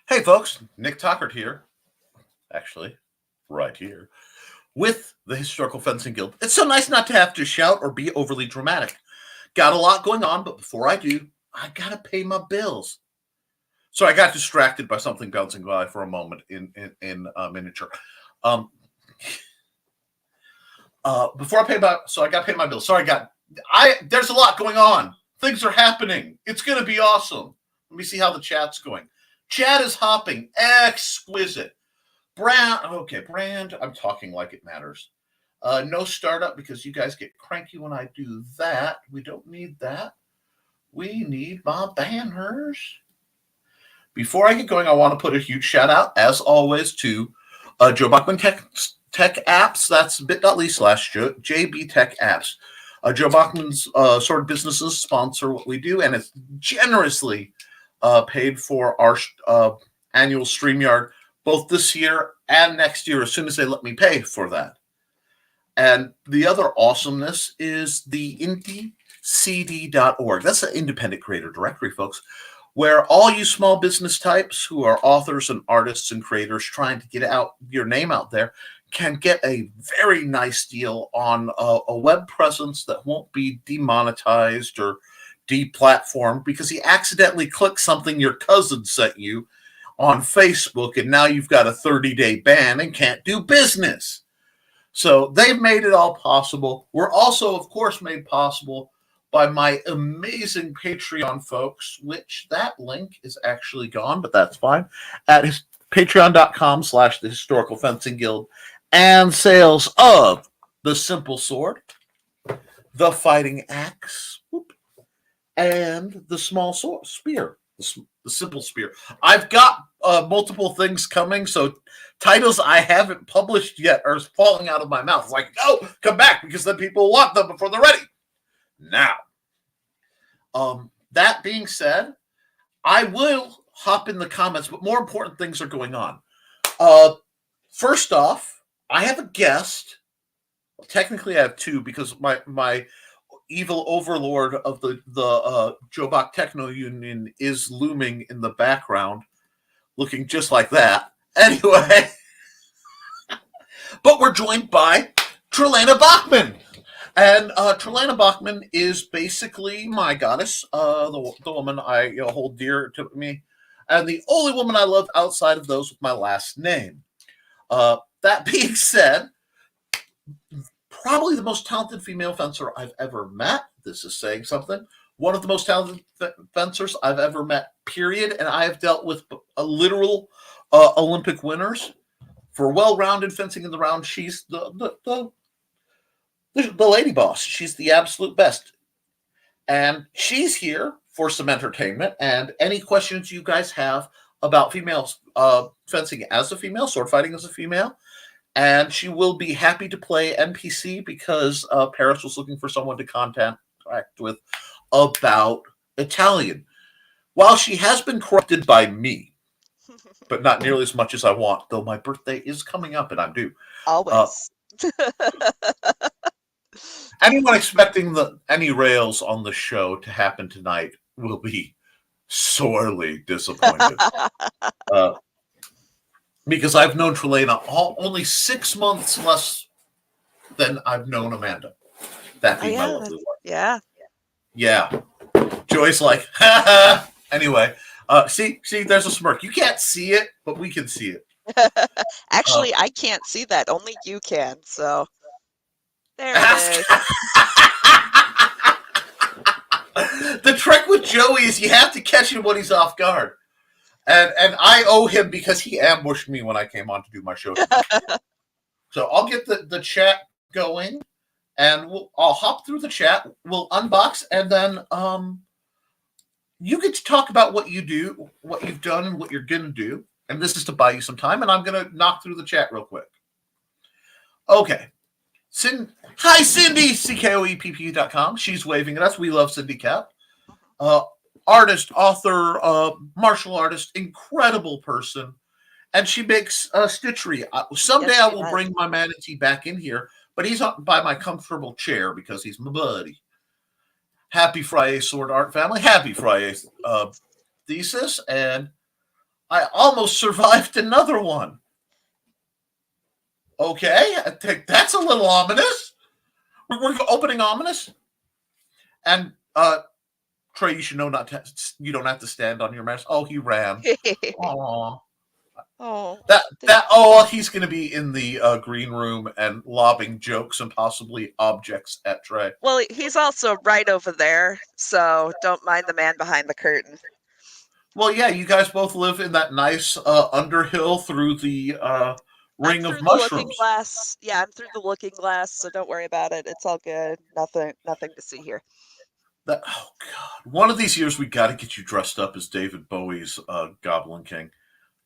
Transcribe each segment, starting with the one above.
Hey folks, Nick Tockert here, actually, right here, with the Historical Fencing Guild. It's so nice not to have to shout or be overly dramatic. Got a lot going on, but before I do, I gotta pay my bills. So I got distracted by something bouncing by for a moment in miniature. Um, Before I pay my, so I got to pay my bills. Sorry, there's a lot going on. Things are happening. It's gonna be awesome. Let me see how the chat's going. Chat is hopping. Exquisite. Brand. I'm talking like it matters. No startup because you guys get cranky when I do that. We don't need that. We need my banners. Before I get going, I want to put a huge shout out, as always, to Joe Bachman Tech Apps. That's bit.ly/JB Tech Apps. Joe Bachman's sort of businesses sponsor what we do, and it's generously paid for our annual StreamYard, both this year and next year, as soon as they let me pay for that. And the other awesomeness is the indiecd.org. That's an independent creator directory, folks, where all you small business types who are authors and artists and creators trying to get out your name out there can get a very nice deal on a web presence that won't be demonetized or deplatformed because he accidentally clicked something your cousin sent you on Facebook, and now you've got a 30-day ban and can't do business. So they've made it all possible. We're also, of course, made possible by my amazing Patreon folks, which that link is actually gone, but that's fine, at patreon.com/the Historical Fencing Guild, and sales of the Simple Sword, the Fighting Axe, and the Small Spear, the Simple Spear. I've got multiple things coming, so titles I haven't published yet are falling out of my mouth. It's like, no, come back, because then people want them before they're ready. Now, that being said, I will hop in the comments, but more important things are going on. First off, I have a guest. Technically, I have two, because my evil overlord of the Joe Bach Techno Union is looming in the background, looking just like that. Anyway, but we're joined by Trelana Bachman. And Trelana Bachman is basically my goddess, the woman I hold dear to me, and the only woman I love outside of those with my last name. That being said, probably the most talented female fencer I've ever met. This is saying something. One of the most talented fencers I've ever met, period. And I have dealt with a literal Olympic winners. For well-rounded fencing in the round, she's the lady boss. She's the absolute best. And she's here for some entertainment. And any questions you guys have about females fencing as a female, sword fighting as a female, and she will be happy to play NPC because Paris was looking for someone to contact with about Italian. While she has been corrupted by me, but not nearly as much as I want, though my birthday is coming up and I'm due. Always. Anyone expecting any rails on the show to happen tonight will be sorely disappointed. Because I've known Trelana only 6 months less than I've known Amanda. That being my lovely wife. Yeah. Yeah. Joy's like, ha ha. Anyway, see, there's a smirk. You can't see it, but we can see it. Actually, I can't see that. Only you can. So there it is. The trick with Joey is you have to catch him when he's off guard. And I owe him because he ambushed me when I came on to do my show. So I'll get the chat going, and I'll hop through the chat. We'll unbox, and then you get to talk about what you do, what you've done, and what you're going to do. And this is to buy you some time, and I'm going to knock through the chat real quick. Okay. Hi, Cindy, CKOEPP.com. She's waving at us. We love Cindy Cap. Artist, author, martial artist, incredible person. And she makes stitchery. Someday I will bring my manatee back in here, but he's up by my comfortable chair because he's my buddy. Happy Friday, Sword Art family. Happy Friday, Thesis. And I almost survived another one. Okay, I think that's a little ominous. We're opening ominous. And Trey, you should know not to. You don't have to stand on your mess. Oh, he ran. Aww. Oh, He's going to be in the green room and lobbing jokes and possibly objects at Trey. well, he's also right over there, so don't mind the man behind the curtain. Well, yeah, you guys both live in that nice underhill through the ring of The looking mushrooms. glass. Yeah, I'm through the looking glass, so don't worry about it. It's all good. Nothing to see here. Oh God! One of these years we got to get you dressed up as David Bowie's Goblin King.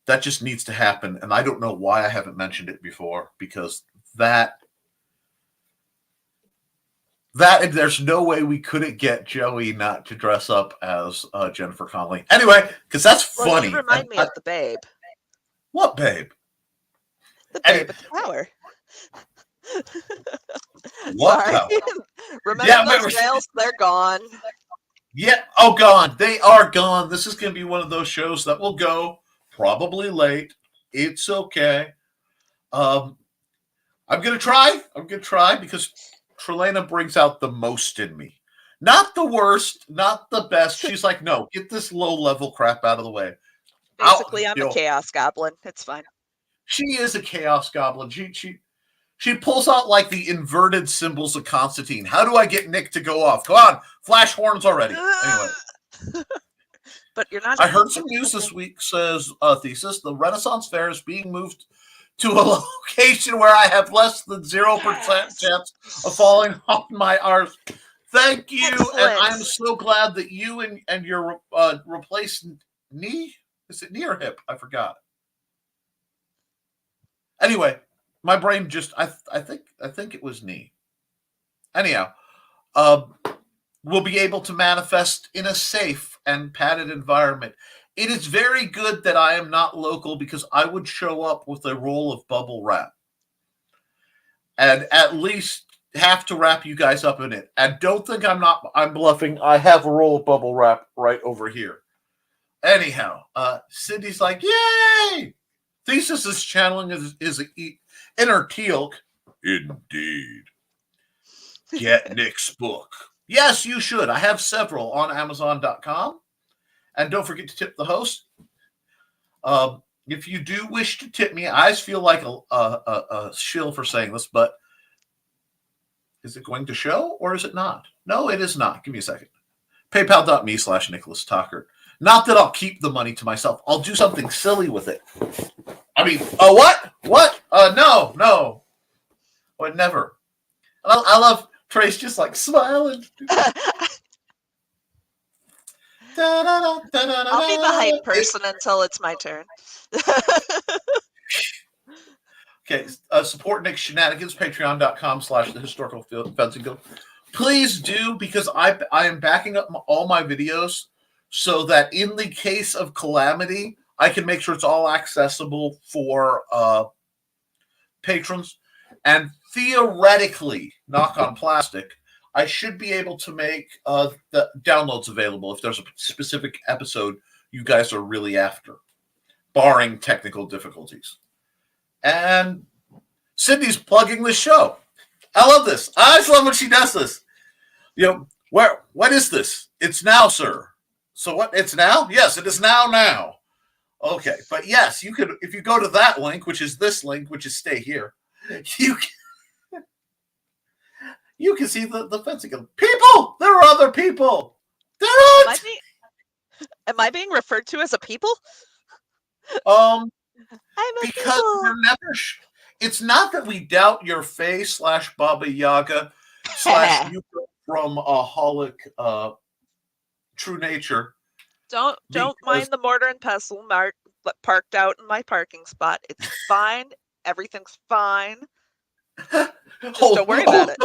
That just needs to happen, and I don't know why I haven't mentioned it before, because that there's no way we couldn't get Joey not to dress up as Jennifer Connelly. Anyway, because that's funny. You remind me of the babe. What babe? The babe at the tower. What? Sorry. Remember those rails? They're gone. Yeah. Oh, gone. They are gone. This is going to be one of those shows that will go probably late. It's okay. I'm going to try. Because Trelana brings out the most in me. Not the worst, not the best. She's like, no, get this low-level crap out of the way. Basically, I'm a chaos goblin. It's fine. She is a chaos goblin. She pulls out like the inverted symbols of Constantine. How do I get Nick to go off? Come on, flash horns already. Anyway. But you're not. I heard some news this week, says Thesis. The Renaissance Fair is being moved to a location where I have less than 0% chance of falling off my arse. Thank you. Excellent. And I'm so glad that you and your replaced knee, is it knee or hip? I forgot. Anyway, my brain just I think it was knee. Anyhow, we'll be able to manifest in a safe and padded environment. It is very good that I am not local, because I would show up with a roll of bubble wrap and at least have to wrap you guys up in it. And don't think I'm bluffing. I have a roll of bubble wrap right over here. Anyhow, Cindy's like, yay! Thesis is channeling his inner Teal'c. Indeed. Get Nick's book. Yes, you should. I have several on Amazon.com. And don't forget to tip the host. If you do wish to tip me, I feel like a shill for saying this, but is it going to show or is it not? No, it is not. Give me a second. PayPal.me/Nicholas Tucker. Not that I'll keep the money to myself. I'll do something silly with it. I mean, what? What? No. But never. I love Trace just like smiling. I'll be the hype person until it's my turn. Okay, support Nick's shenanigans, patreon.com/thehistoricalfencing guild. Please do, because I am backing up all my videos so that in the case of calamity, I can make sure it's all accessible for patrons. And theoretically, knock on plastic, I should be able to make the downloads available if there's a specific episode you guys are really after, barring technical difficulties. And Sydney's plugging the show. I love this. I just love when she does this. What is this? It's now, sir. So what? It's now? Yes, it is now. Okay, but yes, you could, if you go to that link, which is this link, which is stay here, you can see the fencing. People! There are other people! Am I being referred to as a people? I'm a because people. we're never. It's not that we doubt your face / Baba Yaga / you from Holic True Nature. Don't mind the mortar and pestle parked out in my parking spot. It's fine. Everything's fine. Just don't worry about it.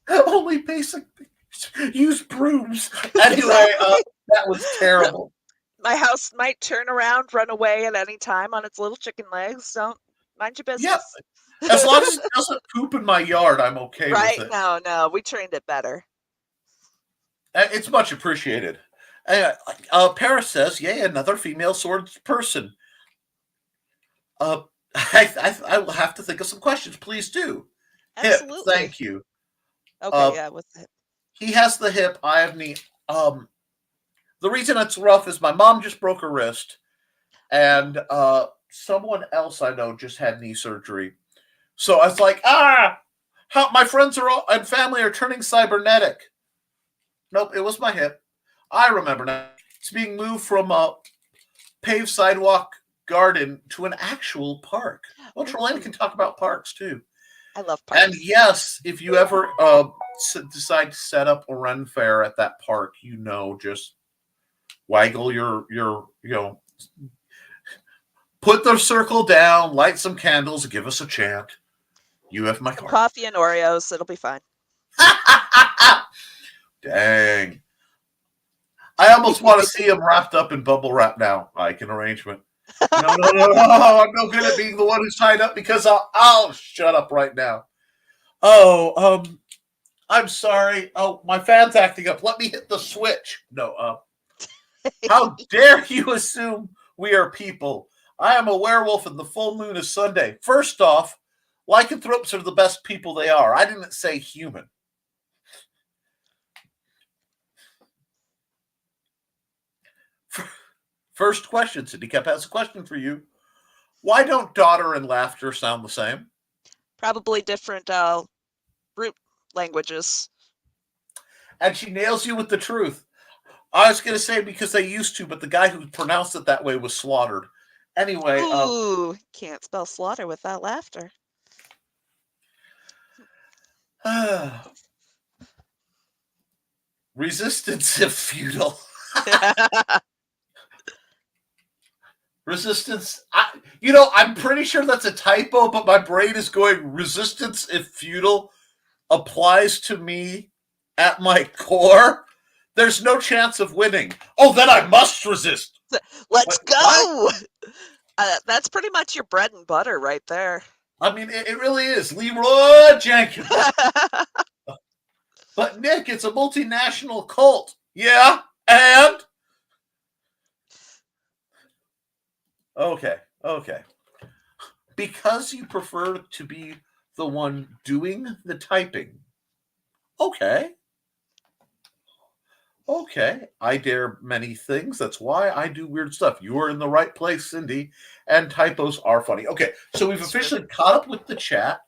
Only basic things. Use brooms. Anyway, that was terrible. My house might turn around, run away at any time on its little chicken legs. Don't mind your business. Yeah. As long as it doesn't poop in my yard, I'm okay with it. Right? No. We trained it better. It's much appreciated. Paris says, yay, another female swords person. Uh, I will have to think of some questions. Please do. Hip, Absolutely. thank you. Okay, yeah, what's the hip? He has the hip. I have knee. The reason it's rough is my mom just broke her wrist, and someone else I know just had knee surgery. So I was like, how my friends are all and family are turning cybernetic. Nope, it was my hip. I remember now. It's being moved from a paved sidewalk garden to an actual park. Well, Trelane can talk about parks too. I love parks. And yes, if you ever decide to set up a Ren fair at that park, just waggle your put the circle down, light some candles, give us a chant. You have my card. Coffee and Oreos, it'll be fine. Dang. I almost want to see him wrapped up in bubble wrap now. I can arrangement. No. I'm no good at being the one who's tied up because I'll shut up right now. Oh, I'm sorry. Oh, my fan's acting up. Let me hit the switch. No, how dare you assume we are people? I am a werewolf and the full moon is Sunday. First off, lycanthropes are the best people they are. I didn't say human. First question, Cindy Kep has a question for you. Why don't daughter and laughter sound the same? Probably different root languages. And she nails you with the truth. I was going to say because they used to, but the guy who pronounced it that way was slaughtered. Anyway. Ooh, can't spell slaughter without laughter. Resistance if futile. Resistance. I'm pretty sure that's a typo, but my brain is going resistance if futile applies to me at my core. There's no chance of winning. Oh, then I must resist. Let's go. That's pretty much your bread and butter right there. I mean, it really is. Leroy Jenkins. But Nick, it's a multinational cult. Yeah, and? Okay. Because you prefer to be the one doing the typing. Okay. I dare many things. That's why I do weird stuff. You are in the right place, Cindy, and typos are funny. Okay, so we've officially caught up with the chat,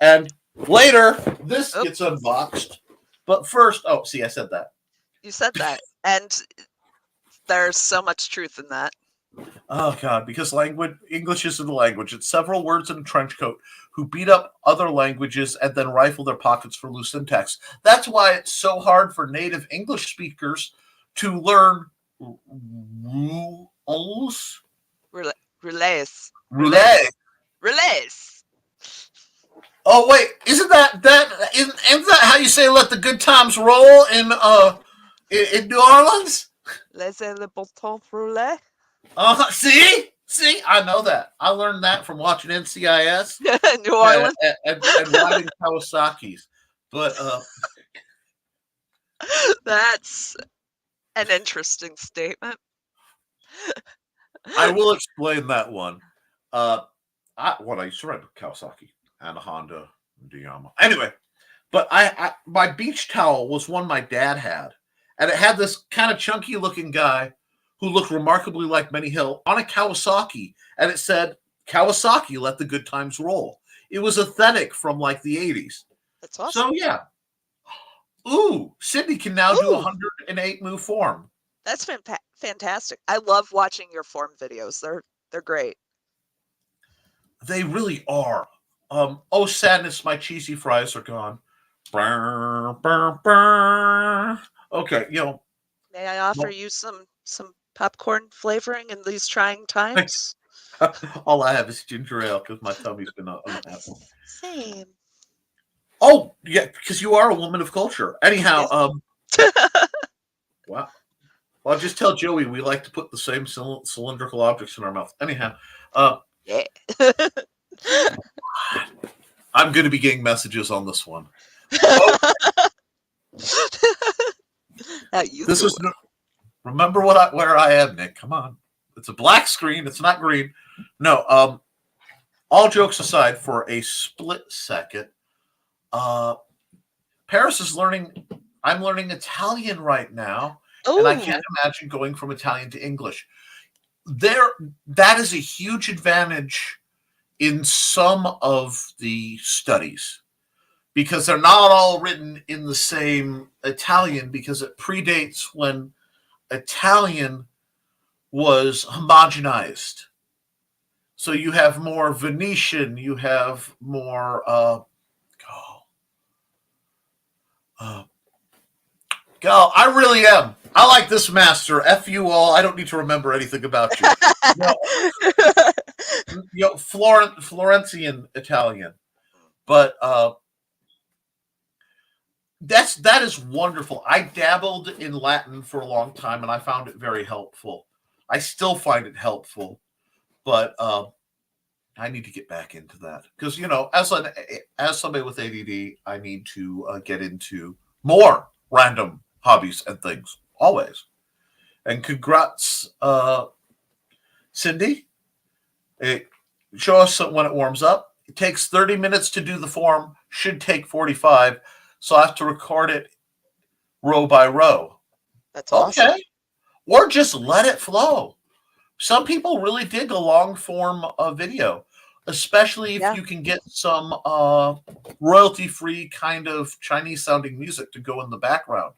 and later this gets unboxed. But first, I said that. You said that, and there's so much truth in that. Oh, God, because English isn't a language. It's several words in a trench coat who beat up other languages and then rifle their pockets for loose syntax. That's why it's so hard for native English speakers to learn rules. Relays. Oh, wait, isn't that how you say let the good times roll in New Orleans? Laissez le bon temps rouler. See, I know that. I learned that from watching NCIS, New Orleans, and riding Kawasaki's. But that's an interesting statement. I will explain that one. I used to ride a Kawasaki and a Honda and a Yamaha. Anyway, but my beach towel was one my dad had, and it had this kind of chunky looking guy who looked remarkably like Benny Hill on a Kawasaki, and it said, Kawasaki, let the good times roll. It was authentic from like the 80s. That's awesome. So, yeah. Ooh, Sydney can now do 108 move form. That's fantastic. I love watching your form videos. They're great. They really are. Oh, sadness, my cheesy fries are gone. Brr, brr, brr. Okay, May I offer you some popcorn flavoring in these trying times? All I have is ginger ale because my tummy's been unhappy. Same. Oh, yeah, because you are a woman of culture. Anyhow, wow. Well, I'll just tell Joey we like to put the same cylindrical objects in our mouth. Anyhow, yeah. I'm going to be getting messages on this one. This is remember where I am, Nick. Come on, it's a black screen. It's not green. No, all jokes aside, for a split second, Paris is learning. I'm learning Italian right now, and I can't Oh, imagine going from Italian to English. That is a huge advantage in some of the studies because they're not all written in the same Italian because it predates when Italian was homogenized. So you have more Venetian, you have more uh, Gal, I really am. I like this master. F you all. I don't need to remember anything about you. No, Florentian Italian. But that is wonderful. I dabbled in Latin for a long time, and I found it very helpful. I still find it helpful, but I need to get back into that because as somebody with ADD, I need to get into more random hobbies and things always. And congrats, Cindy. Show us when it warms up. It takes 30 minutes to do the form. Should take 45. So I have to record it row by row. that's awesome. Okay. Or just let it flow. Some people really dig a long form video, especially if you can get some royalty-free kind of Chinese-sounding music to go in the background.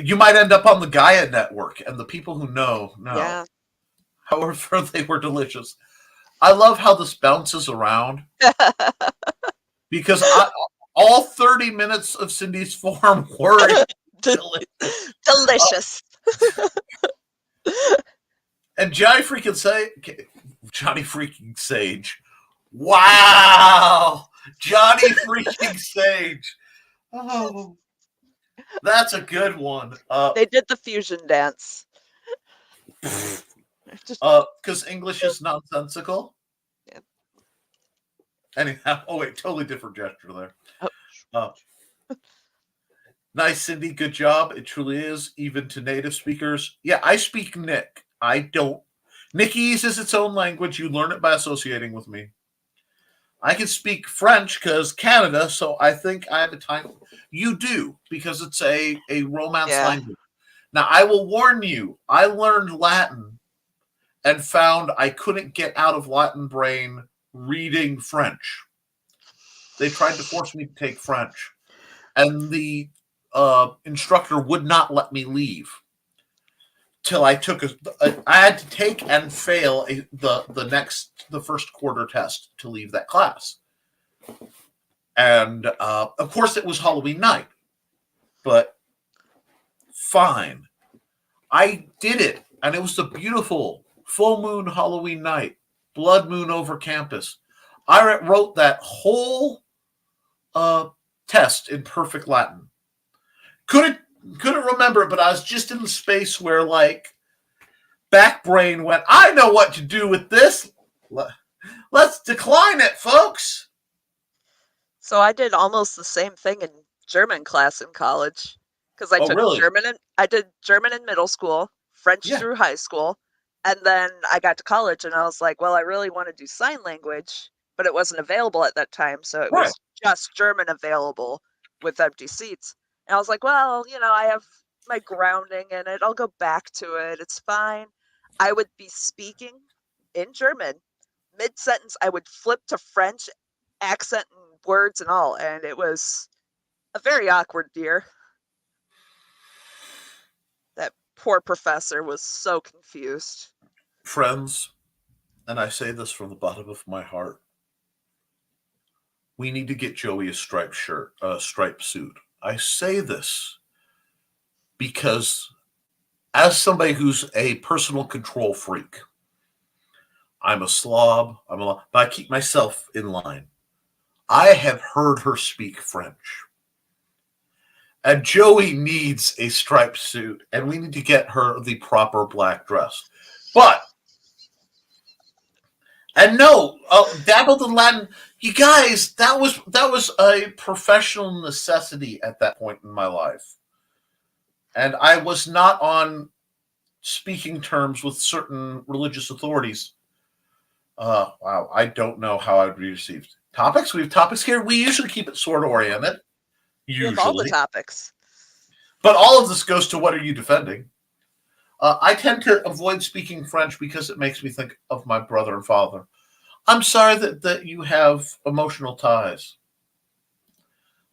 You might end up on the Gaia network, and the people who know. Yeah. However, they were delicious. I love how this bounces around because all 30 minutes of Cindy's form were delicious. And Johnny freaking Sage. Wow, Johnny freaking Sage. Oh, that's a good one. They did the fusion dance. Because English is nonsensical. Yeah. Anyhow, totally different gesture there. Oh. Nice, Cindy. Good job. It truly is, even to native speakers. Yeah, I speak Nick. I don't. Nickese is its own language. You learn it by associating with me. I can speak French because Canada, so I think I have a time. You do, because it's a Romance language. Now, I will warn you, I learned Latin and found I couldn't get out of Latin brain reading French. They tried to force me to take French. And the instructor would not let me leave till I took I had to take and fail the first quarter test to leave that class. And of course it was Halloween night, but fine. I did it, and it was a beautiful full moon Halloween night, blood moon over campus. I wrote that whole test in perfect Latin. Couldn't remember it, but I was just in the space where back brain went, I know what to do with this. Let's decline it, folks. So I did almost the same thing in German class in college because I took German and I did German in middle school, French through high school, and then I got to college and I was like, well, I really want to do sign language, but it wasn't available at that time, so it was just German available with empty seats. And I was like, well, I have my grounding in it. I'll go back to it. It's fine. I would be speaking in German. Mid-sentence, I would flip to French, accent and words and all, and it was a very awkward year. That poor professor was so confused. Friends, and I say this from the bottom of my heart, we need to get Joey a striped shirt, a striped suit. I say this because as somebody who's a personal control freak, I'm a slob, but I keep myself in line. I have heard her speak French. And Joey needs a striped suit, and we need to get her the proper black dress. Dabbled in Latin. You guys, that was a professional necessity at that point in my life. And I was not on speaking terms with certain religious authorities Wow. I don't know how I'd be received. Topics? We have topics here. We usually keep it sword oriented. We have all the Usually. topics. But all of this goes to what are you defending? I tend to avoid speaking French because it makes me think of my brother and father. I'm sorry that you have emotional ties.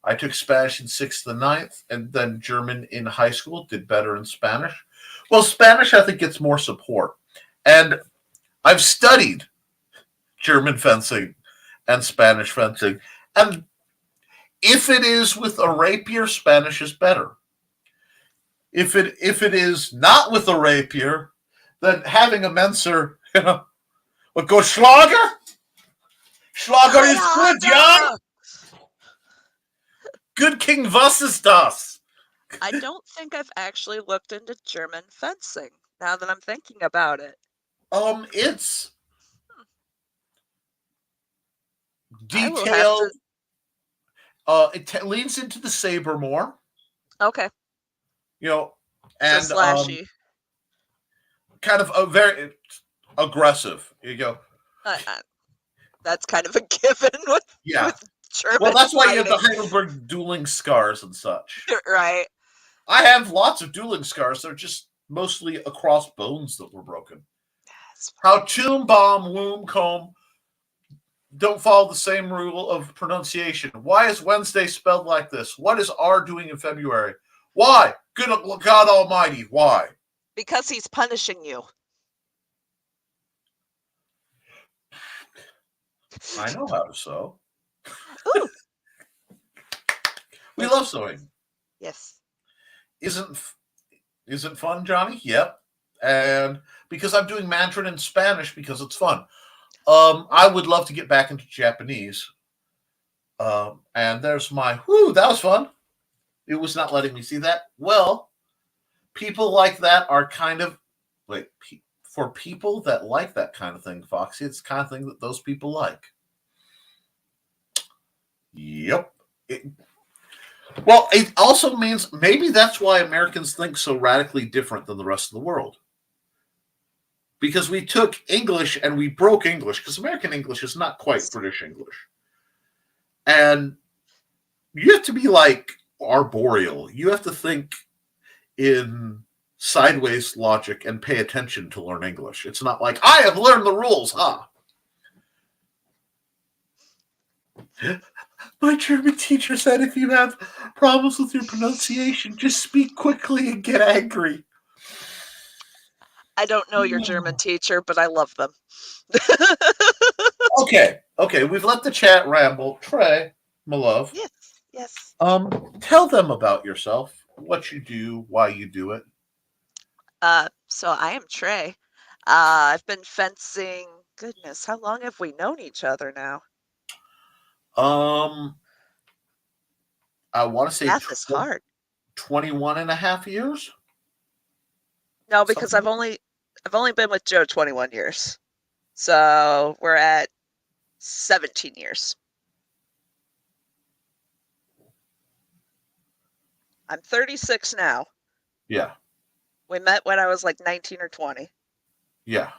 I took Spanish in 6th and 9th, and then German in high school, did better in Spanish. Well, Spanish, I think, gets more support. And I've studied German fencing and Spanish fencing. And if it is with a rapier, Spanish is better. If it is not with a rapier, then having a Menser, what goes Schlager? Schlager is good, yeah. Good King was ist das? I don't think I've actually looked into German fencing now that I'm thinking about it. It's detailed. It leans into the saber more. Okay. And so slashy. Kind of a very aggressive. You go. That's kind of a given with German. Well, that's why fighting. You have the Heidelberg dueling scars and such. Right. I have lots of dueling scars. They're just mostly across bones that were broken. How tomb, bomb, womb, comb don't follow the same rule of pronunciation. Why is Wednesday spelled like this? What is R doing in February? Why? Good God Almighty, why? Because he's punishing you. I know how to sew. Ooh. We love sewing. Yes. Isn't fun, Johnny? Yep. And because I'm doing Mandarin and Spanish because it's fun. I would love to get back into Japanese. And there's my that was fun. It was not letting me see that. Well, people like that are kind of for people that like that kind of thing, Foxy, it's the kind of thing that those people like. Yep. Well, it also means maybe that's why Americans think so radically different than the rest of the world. Because we took English and we broke English, because American English is not quite British English. And you have to be like arboreal. You have to think in sideways logic and pay attention to learn English. It's not like, I have learned the rules, huh? My German teacher said if you have problems with your pronunciation, just speak quickly and get angry. I don't know your German teacher, but I love them. Okay. We've let the chat ramble. Trey, my love. Yes. Tell them about yourself, what you do, why you do it. So I am Trey. I've been fencing. Goodness, how long have we known each other now? I want to say math is hard. 21 and a half years. No, because I've only been with Joe 21 years. So we're at 17 years. I'm 36 now. Yeah. We met when I was like 19 or 20. Yeah.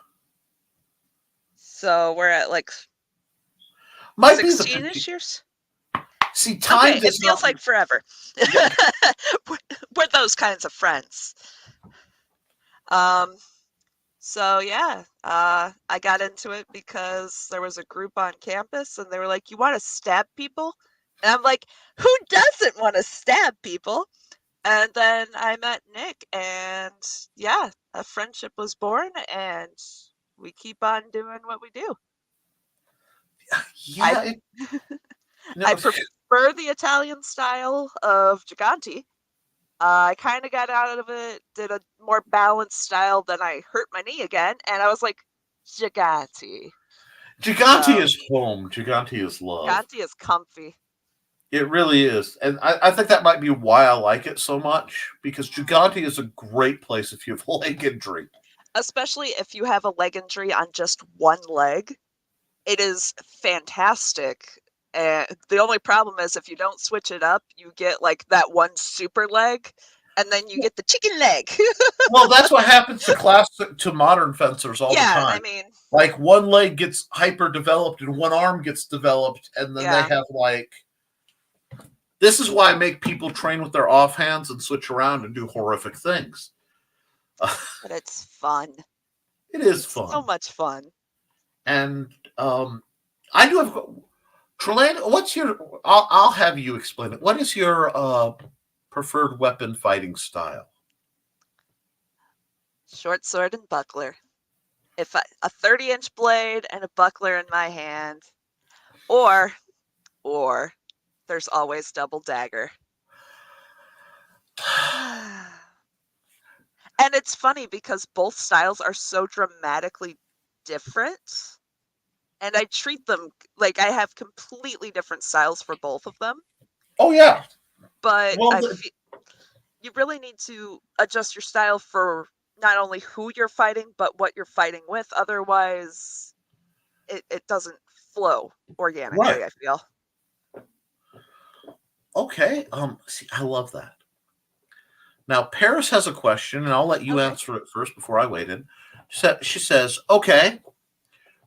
So we're at like 16-ish years. See, time it feels like forever. Yeah. we're those kinds of friends. So yeah, I got into it because there was a group on campus and they were like, you want to stab people? And I'm like, who doesn't want to stab people? And then I met Nick and yeah, a friendship was born and we keep on doing what we do. Yeah. I prefer the Italian style of Gigante. I kind of got out of it, did a more balanced style, then I hurt my knee again, and I was like, Gigante. Gigante is home. Gigante is love. Gigante is comfy. It really is. And I think that might be why I like it so much, because Gigante is a great place if you have a leg injury. Especially if you have a leg injury on just one leg. It is fantastic. And the only problem is if you don't switch it up, you get like that one super leg and then you get the chicken leg. Well, that's what happens to modern fencers all the time. I mean, like one leg gets hyper developed and one arm gets developed, and then they have like. This is why I make people train with their offhands and switch around and do horrific things. But it's fun. It is fun. So much fun. And I do have Trelane. What's your? I'll have you explain it. What is your preferred weapon fighting style? Short sword and buckler. If a 30-inch blade and a buckler in my hand, or there's always double dagger. And it's funny because both styles are so dramatically different. And I treat them like I have completely different styles for both of them. Oh, yeah. But you really need to adjust your style for not only who you're fighting, but what you're fighting with. Otherwise, it doesn't flow organically, right. I feel. Okay. See, I love that. Now, Paris has a question, and I'll let you answer it first before I wait in. She says, okay,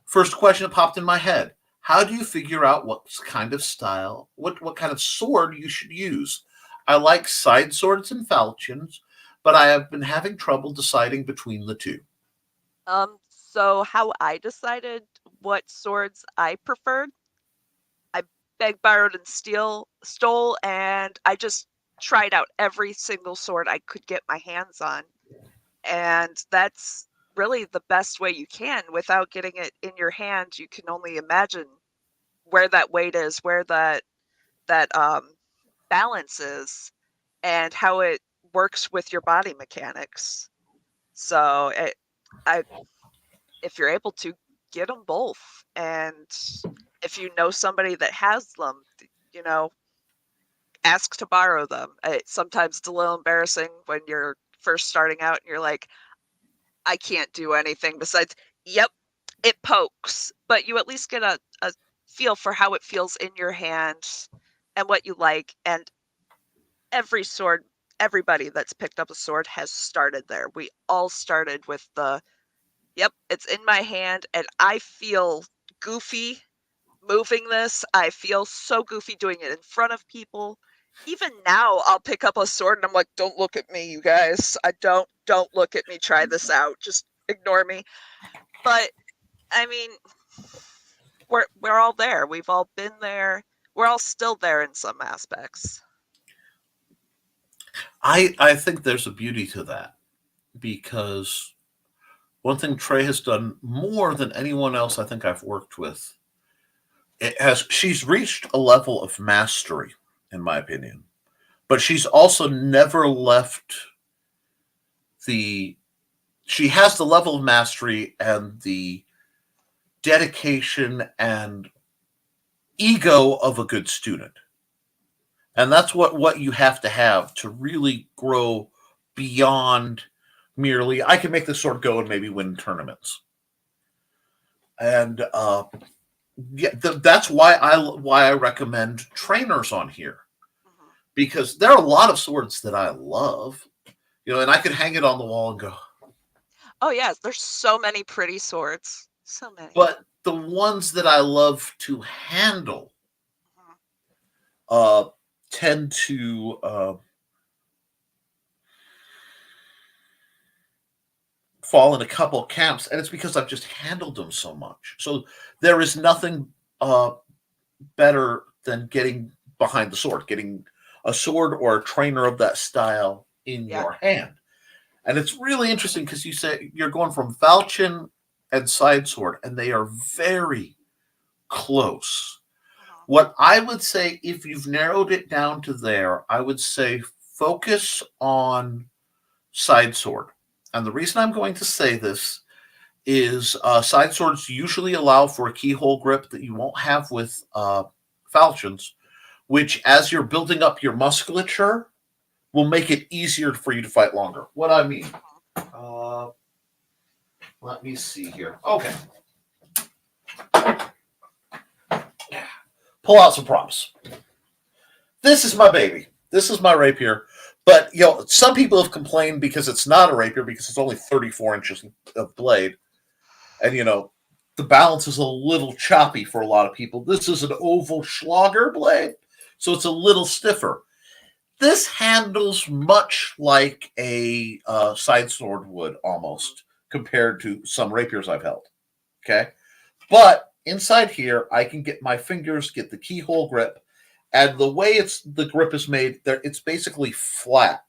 first question that popped in my head. How do you figure out what kind of style, what kind of sword you should use? I like side swords and falchions, but I have been having trouble deciding between the two. So how I decided what swords I preferred, I begged, borrowed, and stole, and I just tried out every single sword I could get my hands on. And that's really the best way you can. Without getting it in your hand, you can only imagine where that weight is, where that balance is, and how it works with your body mechanics. So if you're able to, get them both. And if you know somebody that has them, ask to borrow them. Sometimes it's a little embarrassing when you're first starting out and you're like, I can't do anything besides, yep, it pokes. But you at least get a feel for how it feels in your hand and what you like. And everybody that's picked up a sword has started there. We all started with yep, it's in my hand and I feel goofy moving this. I feel so goofy doing it in front of people. Even now, I'll pick up a sword and I'm like, don't look at me, you guys. Don't look at me. Try this out. Just ignore me. But I mean, we're all there. We've all been there. We're all still there in some aspects. I think there's a beauty to that, because one thing Trey has done more than anyone else I think I've worked with, she's reached a level of mastery, in my opinion, but she's also never left she has the level of mastery and the dedication and ego of a good student. And that's what you have to really grow beyond merely, I can make this sword go and maybe win tournaments. And that's why I recommend trainers on here, because there are a lot of swords that I love, and I could hang it on the wall and go, oh yes, there's so many pretty swords, so many. But the ones that I love to handle tend to fall in a couple of camps, and it's because I've just handled them so much. So there is nothing better than getting behind the sword, getting a sword or a trainer of that style in your hand. And it's really interesting because you say you're going from falchion and side sword, and they are very close. What I would say, if you've narrowed it down to there, I would say focus on side sword. And the reason I'm going to say this is side swords usually allow for a keyhole grip that you won't have with falchions, which, as you're building up your musculature, will make it easier for you to fight longer. What I mean, let me see here. Okay. Pull out some props. This is my baby. This is my rapier. But, some people have complained because it's not a rapier because it's only 34 inches of blade. And, the balance is a little choppy for a lot of people. This is an oval Schlager blade, so it's a little stiffer. This handles much like a side sword would almost compared to some rapiers I've held. Okay? But inside here, I can get my fingers, get the keyhole grip, and the way the grip is made, it's basically flat.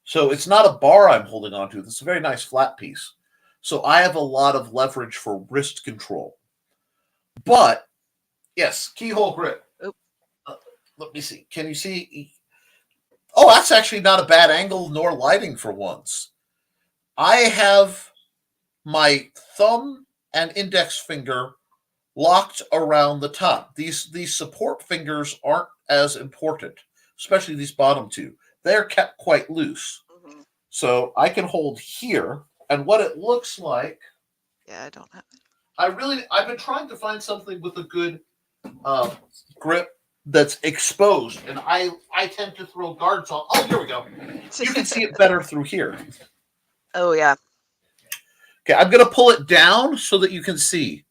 So it's not a bar I'm holding onto. It's a very nice flat piece. So I have a lot of leverage for wrist control. But, yes, keyhole grip. Let me see. Can you see? Oh, that's actually not a bad angle nor lighting for once. I have my thumb and index finger locked around the top. These support fingers aren't as important, especially these bottom two. They're kept quite loose. Mm-hmm. So I can hold here, and what it looks like. Yeah, I don't have it. I've been trying to find something with a good grip that's exposed, and I tend to throw guards on. Oh, here we go. You can see it better through here. Oh, yeah. Okay, I'm going to pull it down so that you can see.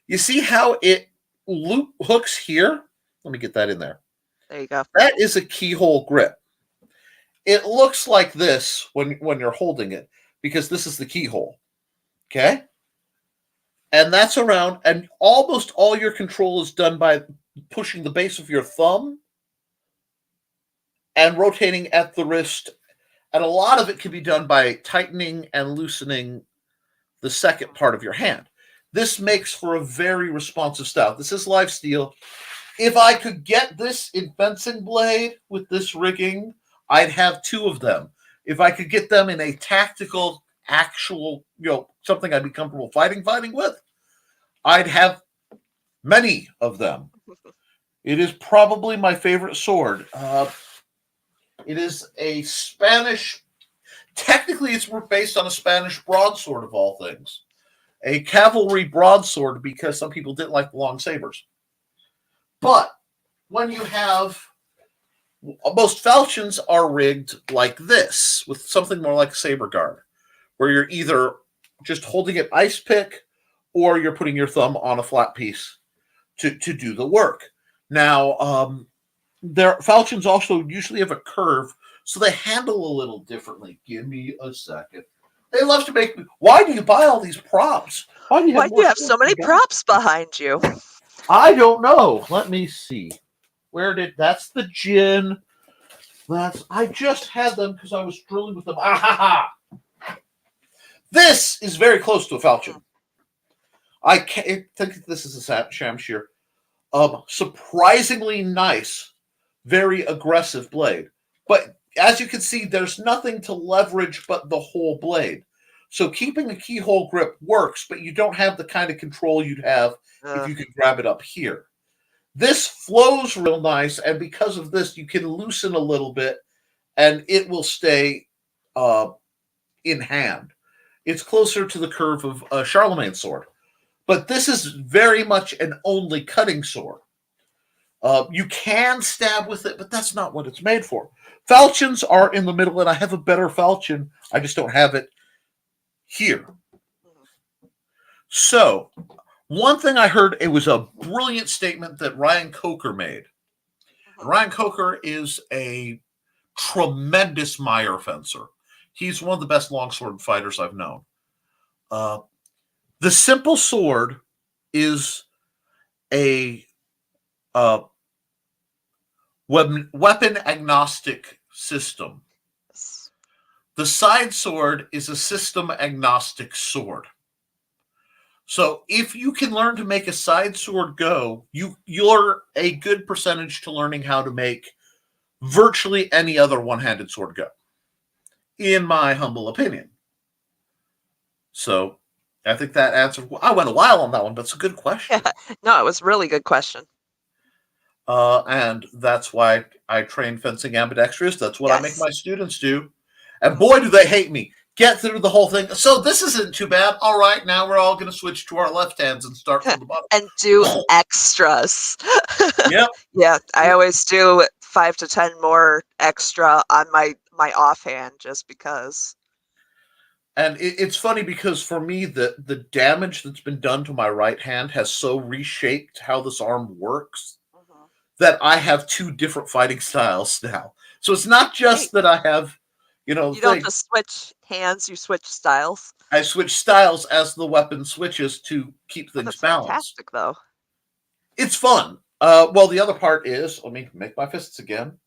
You see how it hooks here? Let me get that in there. There you go. That is a keyhole grip. It looks like this when you're holding it because this is the keyhole. Okay? And that's around, and almost all your control is done by pushing the base of your thumb and rotating at the wrist. And a lot of it can be done by tightening and loosening the second part of your hand. This makes for a very responsive style. This is live steel. If I could get this in fencing blade with this rigging, I'd have two of them. If I could get them in a tactical, actual, something I'd be comfortable fighting with, I'd have many of them. It is probably my favorite sword. It is a Spanish, technically it's based on a Spanish broadsword of all things. A cavalry broadsword because some people didn't like the long sabers. But when you have, most falchions are rigged like this, with something more like a saber guard, where you're either just holding an ice pick or you're putting your thumb on a flat piece to do the work. Now, their falchions also usually have a curve, so they handle a little differently. Give me a second. They love to make me. Why do you buy all these props? Why do you have so many props behind you? I don't know. Let me see. That's the gin. I just had them because I was drilling with them. This is very close to a falchion. I think this is a Shamshir. Surprisingly nice, very aggressive blade. But as you can see, there's nothing to leverage but the whole blade. So keeping a keyhole grip works, but you don't have the kind of control you'd have if you could grab it up here. This flows real nice, and because of this, you can loosen a little bit, and it will stay in hand. It's closer to the curve of a Charlemagne's sword. But this is very much an only cutting sword. You can stab with it, but that's not what it's made for. Falchions are in the middle, and I have a better falchion. I just don't have it here. So, one thing I heard, it was a brilliant statement that Ryan Coker made. Ryan Coker is a tremendous mire fencer. He's one of the best longsword fighters I've known. The simple sword is a weapon agnostic system. The side sword is a system agnostic sword. So if you can learn to make a side sword go, you're a good percentage to learning how to make virtually any other one-handed sword go, in my humble opinion. So I think that answered. I went a while on that one, but it's a good question. Yeah. No, it was a really good question. And that's why I train fencing ambidextrous. That's what I make my students do. And boy, do they hate me. Get through the whole thing. So this isn't too bad. All right, now we're all going to switch to our left hands and start from the bottom. And do extras. Yep. Yeah, I always do 5 to 10 more extra on my offhand just because. And it's funny because for me, the damage that's been done to my right hand has so reshaped how this arm works that I have 2 different fighting styles now. So it's not just that I have, you don't just switch hands, you switch styles. I switch styles as the weapon switches to keep things balanced. Fantastic, though. It's fun. Well, the other part is, let me make my fists again.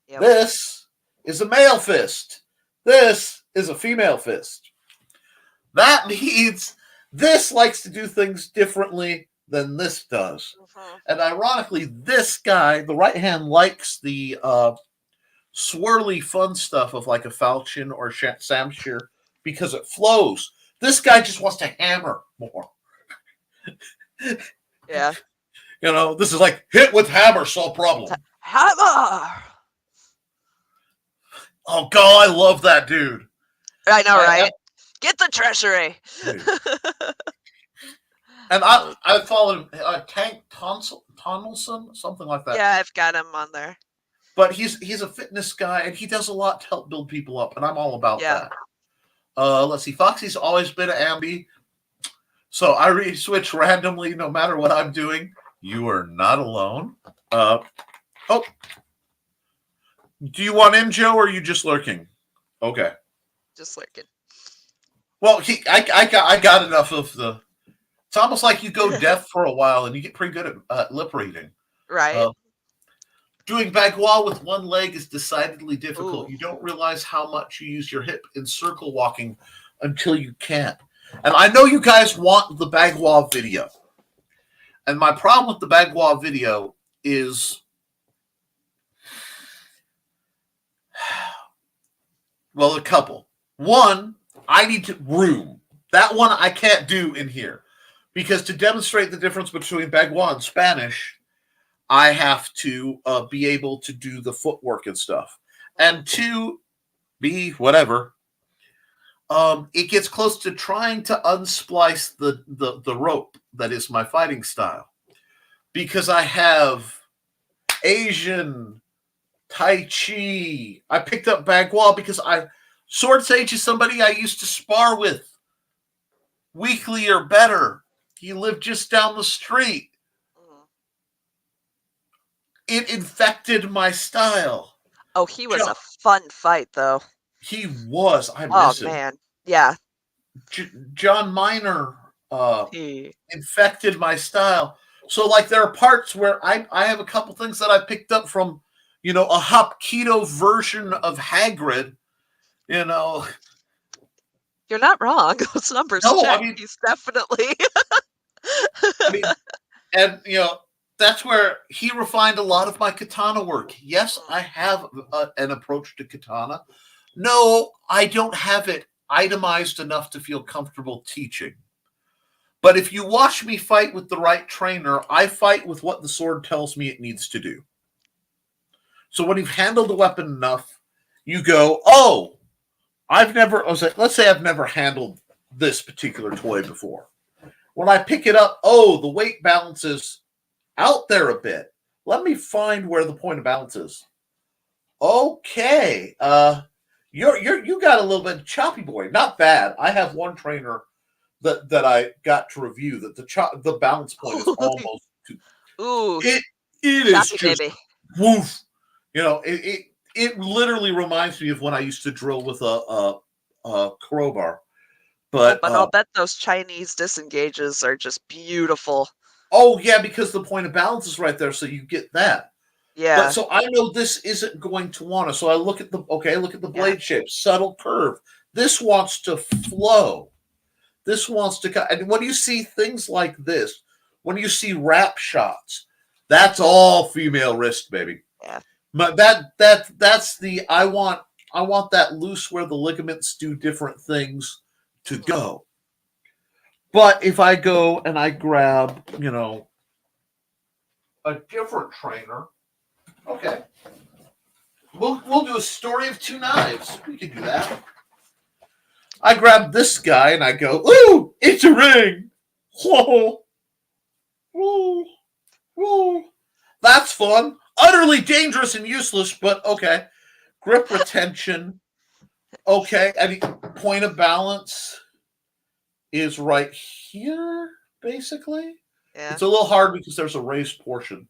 Yep. This is a male fist. This is a female fist. That means this likes to do things differently than this does. And ironically, this guy, the right hand, likes the swirly fun stuff of like a falchion or samshir because it flows. This guy just wants to hammer more. Yeah. This is like hit with hammer, solve problem. Hammer! Oh, God, I love that dude. I know, right? Get the treasury. And I followed him, Tank Tonelson, something like that. Yeah, I've got him on there. But he's a fitness guy, and he does a lot to help build people up, and I'm all about that. Let's see. Foxy's always been an ambi, so I re-switch randomly no matter what I'm doing. You are not alone. Oh. Do you want in, Joe, or are you just lurking? Okay. Just lurking. Well, I got enough of the... It's almost like you go deaf for a while, and you get pretty good at lip reading. Right. Doing bagua with one leg is decidedly difficult. Ooh. You don't realize how much you use your hip in circle walking until you can't. And I know you guys want the bagua video. And my problem with the bagua video is... Well, a couple. One, I need room. That one I can't do in here. Because to demonstrate the difference between bagua and Spanish, I have to be able to do the footwork and stuff. And two, whatever. It gets close to trying to unsplice the rope that is my fighting style. Because I have Asian, Tai Chi. I picked up bagua because Sword Sage is somebody I used to spar with weekly or better. He lived just down the street. It infected my style. Oh, he was a fun fight, though. He was. I miss him. Oh, man. Yeah. John Miner infected my style. So, like, there are parts where I have a couple things that I picked up from, a Hapkido version of Hagrid, You're not wrong. Those numbers check. He's definitely... that's where he refined a lot of my katana work. Yes, I have an approach to katana. No, I don't have it itemized enough to feel comfortable teaching. But if you watch me fight with the right trainer, I fight with what the sword tells me it needs to do. So when you've handled the weapon enough, you go, let's say I've never handled this particular toy before. When I pick it up, the weight balance is out there a bit. Let me find where the point of balance is. Okay. You got a little bit of choppy boy. Not bad. I have one trainer that I got to review that the balance point is almost too. Ooh. It is just baby. Woof. It literally reminds me of when I used to drill with a crowbar. But I'll bet those Chinese disengages are just beautiful. Oh, yeah, because the point of balance is right there, so you get that. Yeah. But so I know this isn't going to want to. So I look at the blade shape, subtle curve. This wants to flow. This wants to cut. And when you see things like this, when you see wrap shots, that's all female wrist, baby. Yeah. But that's the I want that loose where the ligaments do different things to go. But if I go and I grab, a different trainer, okay, we'll do a story of two knives. We can do that. I grab this guy and I go, ooh, it's a ring. Whoa, whoa, whoa. That's fun. Utterly dangerous and useless, but okay. Grip retention. Okay. And point of balance is right here, basically. Yeah. It's a little hard because there's a raised portion,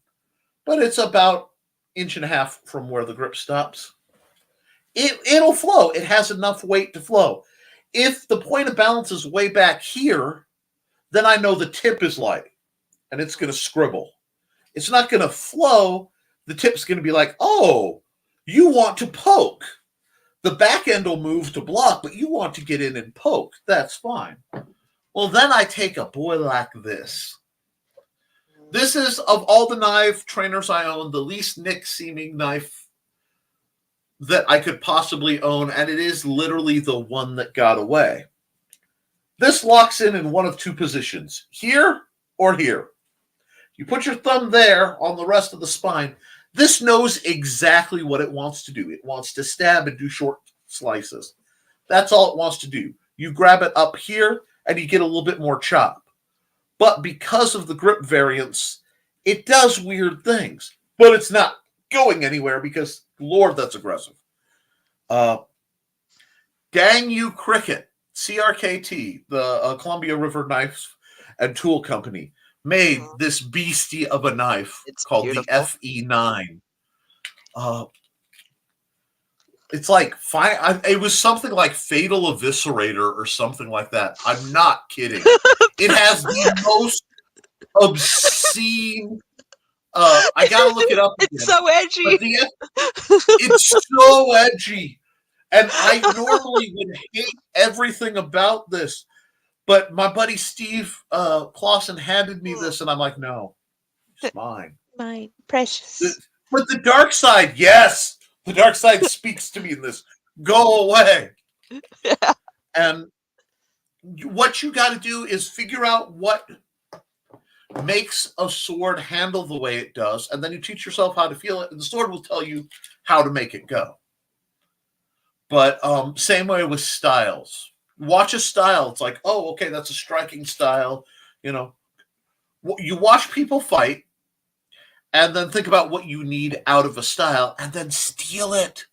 but it's about 1.5 inches from where the grip stops. It'll flow. It has enough weight to flow. If the point of balance is way back here, then I know the tip is light and it's going to scribble. It's not going to flow. The tip's going to be like, oh, you want to poke. The back end will move to block, but you want to get in and poke. That's fine. Well, then I take a boy like this. This is, of all the knife trainers I own, the least nick-seeming knife that I could possibly own, and it is literally the one that got away. This locks in one of two positions, here or here. You put your thumb there on the rest of the spine. This knows exactly what it wants to do. It wants to stab and do short slices. That's all it wants to do. You grab it up here, and you get a little bit more chop. But because of the grip variance, it does weird things. But it's not going anywhere because, Lord, that's aggressive. Dang You Cricket, CRKT, the Columbia River Knife and Tool Company, made this beastie of a knife called beautiful. The FE9. It's like it was something like Fatal Eviscerator or something like that. I'm not kidding. It has the most obscene. I gotta look it up again. It's so edgy. It's so edgy, and I normally would hate everything about this, but my buddy Steve Clausen handed me this, and I'm like, no, it's mine. Mine, precious. But the dark side, yes. The dark side speaks to me in this. Go away. Yeah. And what you got to do is figure out what makes a sword handle the way it does, and then you teach yourself how to feel it, and the sword will tell you how to make it go. But same way with styles. Watch a style. It's like, oh, okay, that's a striking style. You know, you watch people fight, and then think about what you need out of a style, and then steal it.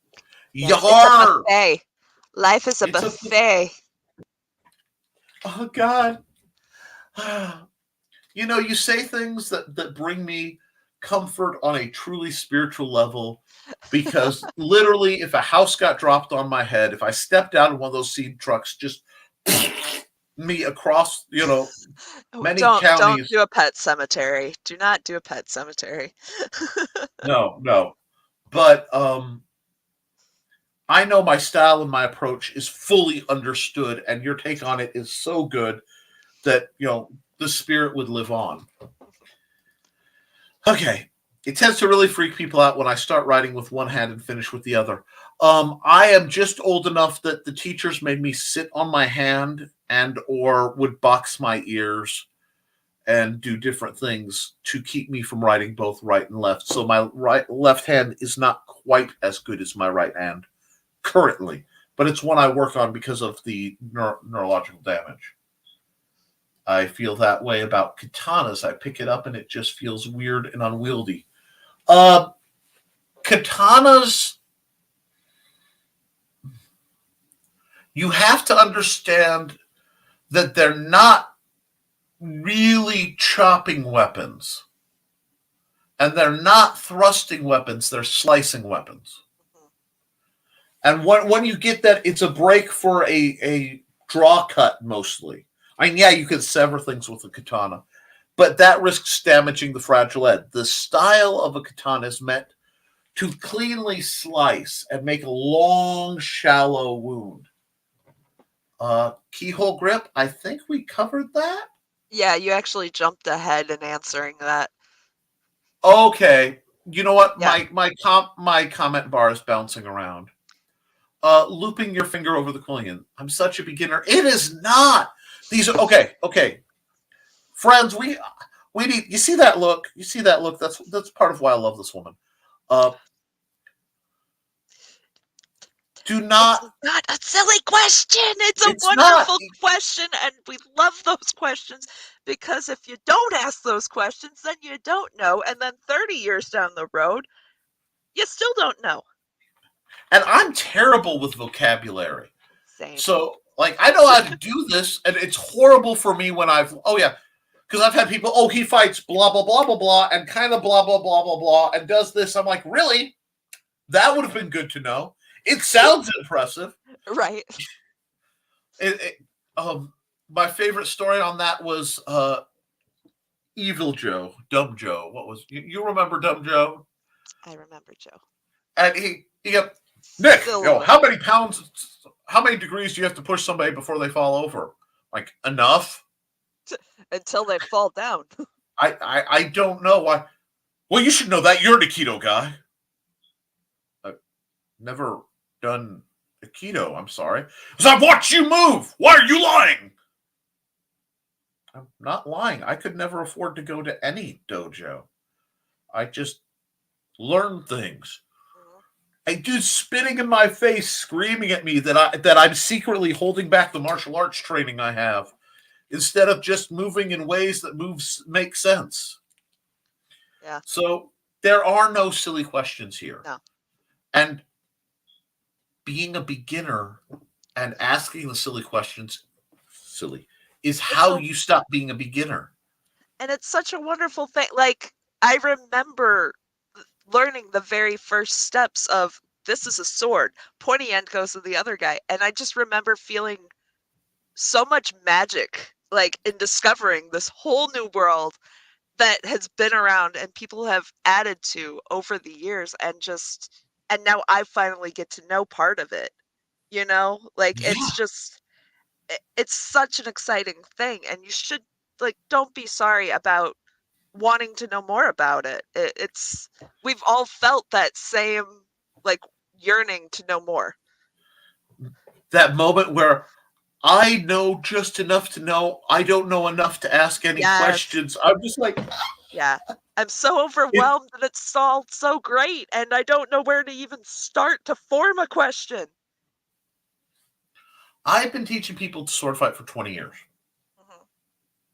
Yes, it's a buffet. Life is a buffet. Oh, God. You know, you say things that bring me comfort on a truly spiritual level, because literally, if a house got dropped on my head, if I stepped out of one of those seed trucks, just me across, many counties. Don't do a pet cemetery. Do not do a pet cemetery. No. But I know my style and my approach is fully understood, and your take on it is so good that, the spirit would live on. Okay. It tends to really freak people out when I start writing with one hand and finish with the other. I am just old enough that the teachers made me sit on my hand and or would box my ears and do different things to keep me from writing both right and left. So my left hand is not quite as good as my right hand currently, but it's one I work on because of the neurological damage. I feel that way about katanas. I pick it up and it just feels weird and unwieldy. Katanas, you have to understand that they're not really chopping weapons. And they're not thrusting weapons, they're slicing weapons. And when you get that, it's a break for a draw cut mostly. I mean, yeah, you can sever things with a katana, but that risks damaging the fragile edge. The style of a katana is meant to cleanly slice and make a long, shallow wound. Keyhole grip, I think we covered that. Yeah, you actually jumped ahead in answering that. Okay. You know what? Yeah. My comment bar is bouncing around. Looping your finger over the quillion. I'm such a beginner. It is not. These are okay. Friends, we need. You see that look? That's part of why I love this woman. Do not. It's not a silly question. It's a wonderful not. question, and we love those questions because if you don't ask those questions, then you don't know, and then 30 years down the road, you still don't know. And I'm terrible with vocabulary. Same. So, like, I know how to do this, and it's horrible for me when because I've had people, he fights blah, blah, blah, blah, blah, and kind of blah, blah, blah, blah, blah, and does this. I'm like, really? That would have been good to know. It sounds impressive. Right. My favorite story on that was Evil Joe, Dumb Joe. What was you remember Dumb Joe? I remember Joe. And he got Nick, how many degrees do you have to push somebody before they fall over? Like, enough? Until they fall down. I don't know why. Well, you should know that. You're an Aikido guy. I've never done Aikido, I'm sorry. Because I've watched you move. Why are you lying? I'm not lying. I could never afford to go to any dojo. I just learn things. A dude spitting in my face, screaming at me that I'm secretly holding back the martial arts training I have, instead of just moving in ways that make sense. Yeah. So there are no silly questions here. No. And being a beginner and asking the silly questions, is how you stop being a beginner. And it's such a wonderful thing. Like, I remember learning the very first steps of, this is a sword, pointy end goes to the other guy. And I just remember feeling so much magic, like, in discovering this whole new world that has been around and people have added to over the years, and now I finally get to know part of it, like, Yeah. it's such an exciting thing, and you should, like, don't be sorry about wanting to know more about it. We've all felt that same, like, yearning to know more. That moment where I know just enough to know I don't know enough to ask any questions. I'm just like, yeah, I'm so overwhelmed that it's all so great, and I don't know where to even start to form a question. I've been teaching people to sword fight for 20 years. Mm-hmm.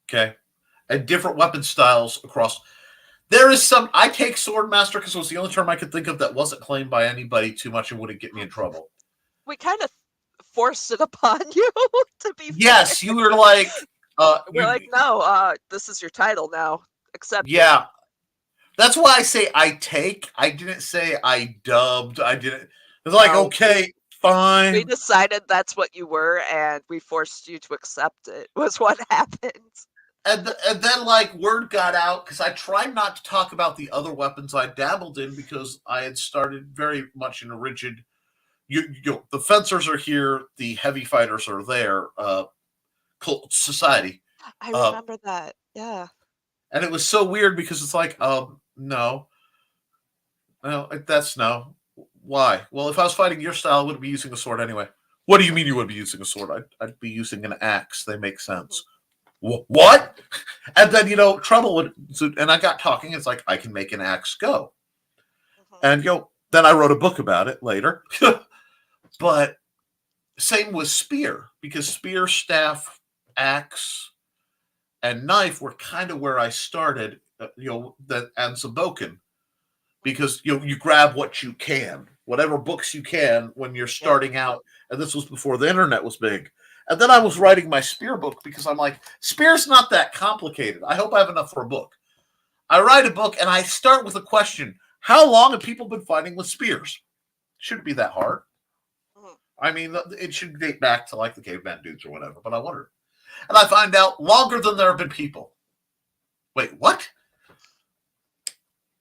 Okay. And different weapon styles across. There is I take sword master because it was the only term I could think of that wasn't claimed by anybody too much and wouldn't get me in trouble. We kind of forced it upon you, to be yes, fair. You were like, we're like, no, this is your title now. Accept yeah. it. That's why I say I take. I didn't say I dubbed. I didn't. It's like, okay, fine. We decided that's what you were, and we forced you to accept it, was what happened. And then, like, word got out, because I tried not to talk about the other weapons I dabbled in, because I had started very much in a rigid, the fencers are here, the heavy fighters are there, society. I remember that, yeah. And it was so weird, because it's like, no. No, that's no. Why? Well, if I was fighting your style, I wouldn't be using a sword anyway. What do you mean you would be using a sword? I'd be using an axe. They make sense. Mm-hmm. What? And then, trouble would... And I got talking. It's like, I can make an axe go. Mm-hmm. And, then I wrote a book about it later. But same with spear. Because spear, staff, axe, and knife were kind of where I started, and Zaboken. Because you grab what you can, whatever books you can when you're starting out. And this was before the internet was big. And then I was writing my spear book because I'm like, spear's not that complicated. I hope I have enough for a book. I write a book and I start with a question. How long have people been fighting with spears? Shouldn't be that hard. I mean, it should date back to like the caveman dudes or whatever, but I wondered. And I find out longer than there have been people. Wait, what?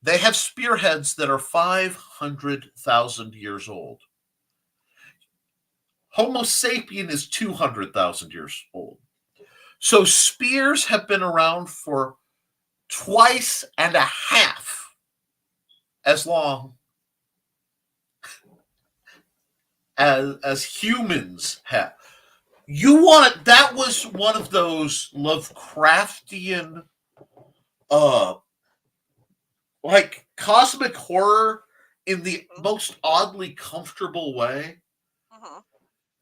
They have spearheads that are 500,000 years old. Homo sapien is 200,000 years old. So spears have been around for twice and a half as long as humans have. That was one of those Lovecraftian like cosmic horror in the most oddly comfortable way.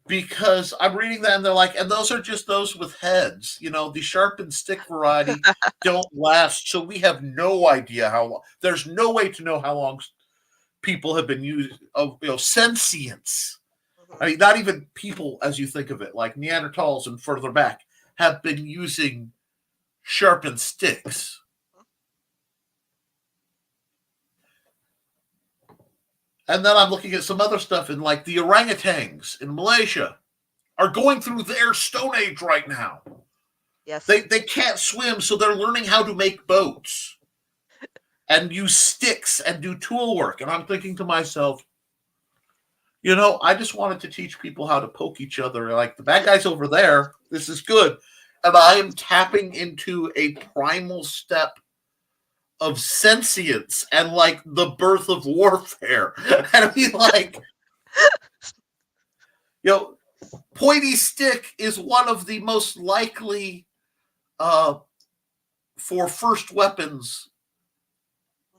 Because I'm reading that and they're like, and those are just those with heads. The sharpened stick variety don't last. So we have no idea how long. There's no way to know how long people have been using, sentience. I mean, not even people as you think of it, like Neanderthals and further back, have been using sharpened sticks. And then I'm looking at some other stuff, and like the orangutans in Malaysia are going through their Stone Age right now. Yes. They can't swim, so they're learning how to make boats and use sticks and do tool work. And I'm thinking to myself, I just wanted to teach people how to poke each other. Like, the bad guy's over there. This is good. And I am tapping into a primal step of sentience and like the birth of warfare. And I mean, like, pointy stick is one of the most likely for first weapons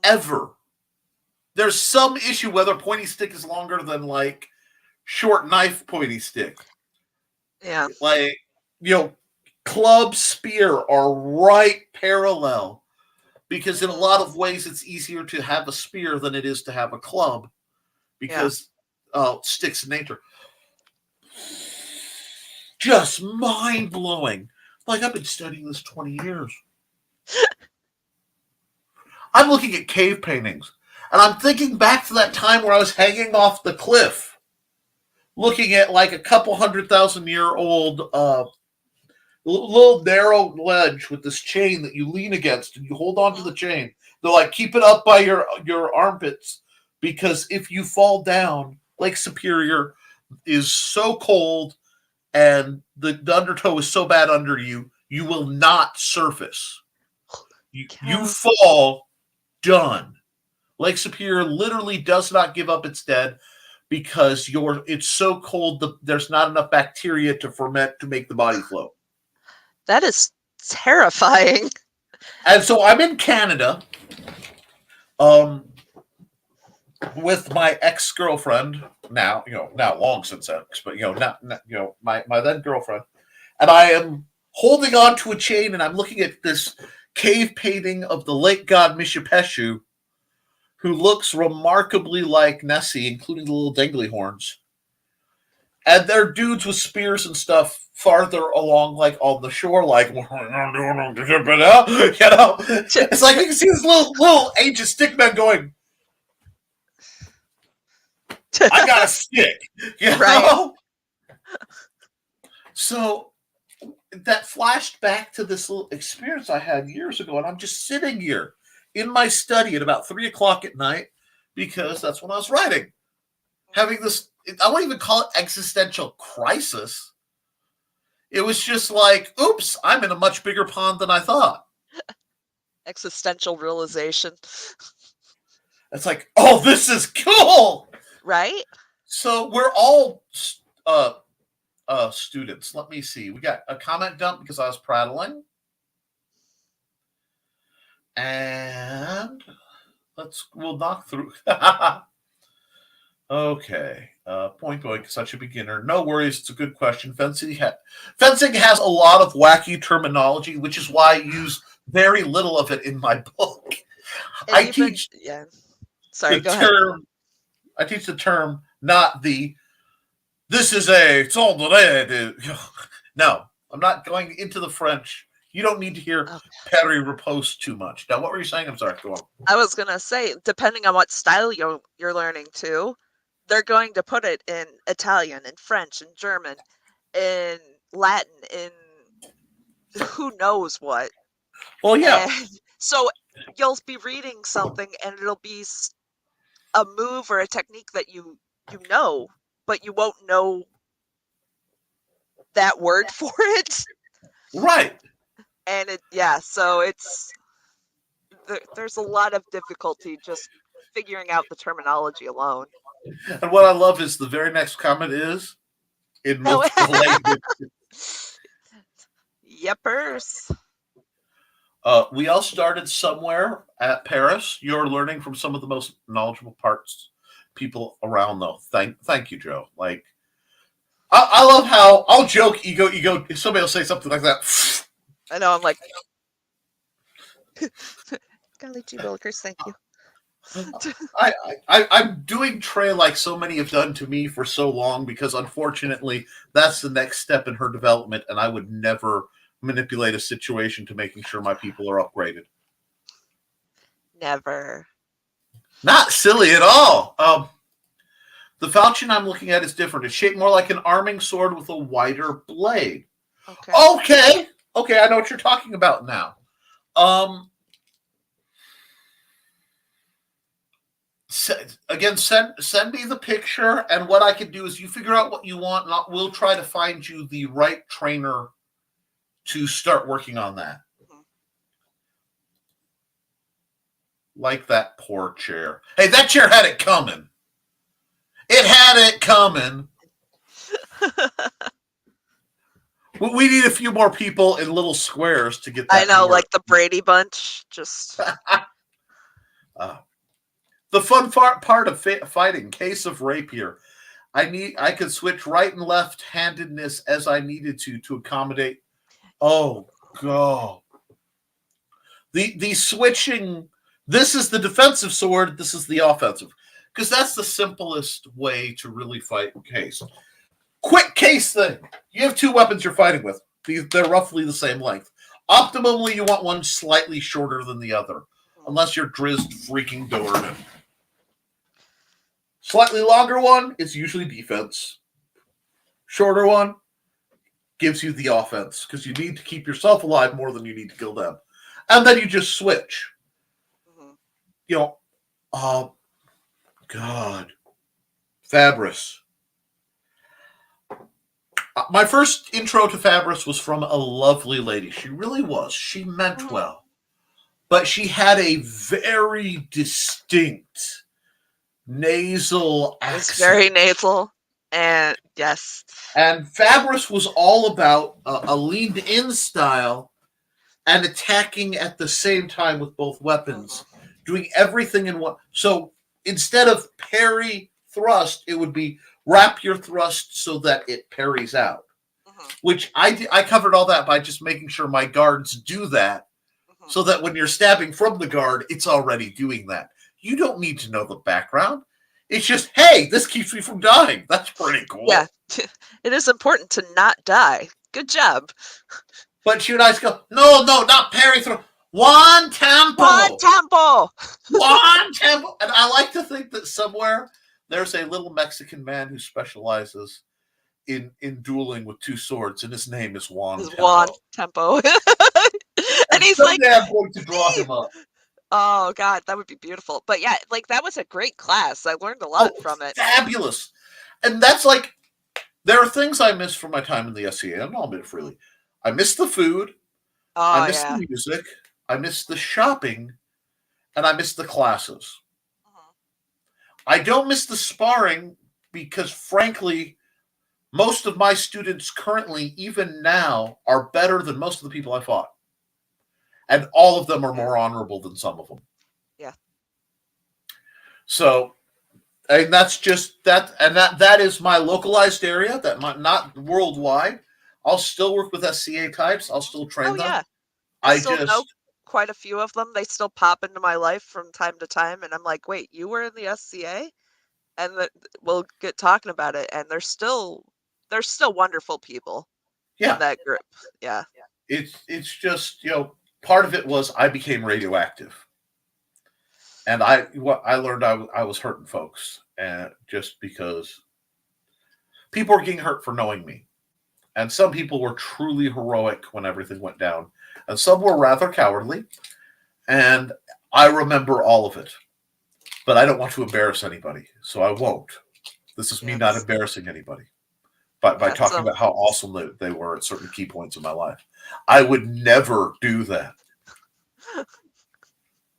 ever. There's some issue whether pointy stick is longer than like short knife pointy stick. Yeah. Like, club, spear are right parallel. Because in a lot of ways, it's easier to have a spear than it is to have a club, because sticks in nature. Just mind blowing. Like, I've been studying this 20 years. I'm looking at cave paintings, and I'm thinking back to that time where I was hanging off the cliff, looking at like a couple 100,000-year-old little narrow ledge with this chain that you lean against and you hold on to the chain. They're like, keep it up by your armpits, because if you fall down, Lake Superior is so cold and the undertow is so bad under you, you will not surface. You fall, done. Lake Superior literally does not give up its dead because it's so cold there's not enough bacteria to ferment to make the body float. That is terrifying. And so I'm in Canada, with my ex-girlfriend now, now long since ex, but my then girlfriend, and I am holding on to a chain, and I'm looking at this cave painting of the lake god Mishipeshu, who looks remarkably like Nessie, including the little dangly horns. And they're dudes with spears and stuff farther along, like on the shore, like, it's like you can see this little ancient stick man going, I got a stick, Right. So that flashed back to this little experience I had years ago, and I'm just sitting here in my study at about 3:00 at night, because that's when I was writing, having this, I won't even call it existential crisis. It was just like, oops, I'm in a much bigger pond than I thought. Existential realization. It's like, oh, this is cool. Right? So we're all students. Let me see. We got a comment dump because I was prattling. And we'll knock through. Okay. Point going, such a beginner. No worries. It's a good question. Fencing has a lot of wacky terminology, which is why I use very little of it in my book. I teach the term. ahead. I teach the term, not the. This is a. No, I'm not going into the French. You don't need to hear Perry riposte too much. Now, what were you saying? I'm sorry. Go on. I was gonna say, depending on what style you're learning too, they're going to put it in Italian, in French, in German, in Latin, in who knows what. Well, yeah. And so you'll be reading something, and it'll be a move or a technique that you know, but you won't know that word for it. Right. And so there's a lot of difficulty just figuring out the terminology alone. And what I love is the very next comment is in multiple languages. Yepers. We all started somewhere at Paris. You're learning from some of the most knowledgeable people around, though. Thank you, Joe. Like, I love how I'll joke, ego. If somebody will say something like that, I know. I'm like, golly gee willikers, thank you. I'm doing Trey like so many have done to me for so long because unfortunately that's the next step in her development, and I would never manipulate a situation to making sure my people are upgraded. Never. Not silly at all. The falchion I'm looking at is different. It's shaped more like an arming sword with a wider blade. Okay. I know what you're talking about now. Again, send me the picture, and what I can do is you figure out what you want, and we'll try to find you the right trainer to start working on that. Mm-hmm. Like that poor chair. Hey, that chair had it coming. It had it coming. We need a few more people in little squares to get that. I know, like the Brady Bunch. Just the fun part of fighting. Case of rapier. I could switch right and left-handedness as I needed to accommodate. Oh God. The switching. This is the defensive sword. This is the offensive. Because that's the simplest way to really fight Case. Quick Case thing. You have two weapons you're fighting with. They're roughly the same length. Optimally, you want one slightly shorter than the other. Unless you're Drizzt freaking Doran. Slightly longer one is usually defense. Shorter one gives you the offense. Because you need to keep yourself alive more than you need to kill them. And then you just switch. Mm-hmm. God. Fabris. My first intro to Fabris was from a lovely lady. She really was. She meant well. But she had a very distinct nasal accent. It's very nasal. And yes. And Fabris was all about a leaned-in style and attacking at the same time with both weapons. Doing everything in one. So instead of parry thrust, it would be wrap your thrust so that it parries out. Which I covered all that by just making sure my guards do that so that when you're stabbing from the guard, it's already doing that. You don't need to know the background. It's just, hey, this keeps me from dying. That's pretty cool. Yeah, it is important to not die. Good job. But she would always go, no, not parry through. One tempo. One tempo. One tempo. And I like to think that somewhere there's a little Mexican man who specializes in dueling with two swords, and his name is Juan Tempo. Juan Tempo. And he's like, I'm going to draw him up. Oh, God, that would be beautiful. But yeah, like that was a great class. I learned a lot from it. Fabulous. And that's like, there are things I miss from my time in the SCA, and I'll admit it freely. I miss the food. I miss the music. I miss the shopping. And I miss the classes. I don't miss the sparring because, frankly, most of my students currently, even now, are better than most of the people I fought. And all of them are more honorable than some of them. Yeah. So, and that's just that, and that is my localized area. That might not worldwide. I'll still work with SCA types. I'll still train them. Yeah. I still know quite a few of them. They still pop into my life from time to time, and I'm like, wait, you were in the SCA? And we'll get talking about it, and they're still wonderful people. Yeah. In that group. Yeah. It's just, part of it was I became radioactive. And I learned I was hurting folks, and just because people were getting hurt for knowing me. And some people were truly heroic when everything went down. And some were rather cowardly. And I remember all of it. But I don't want to embarrass anybody, so I won't. This is me not embarrassing anybody. But by talking about how awesome they were at certain key points in my life. I would never do that.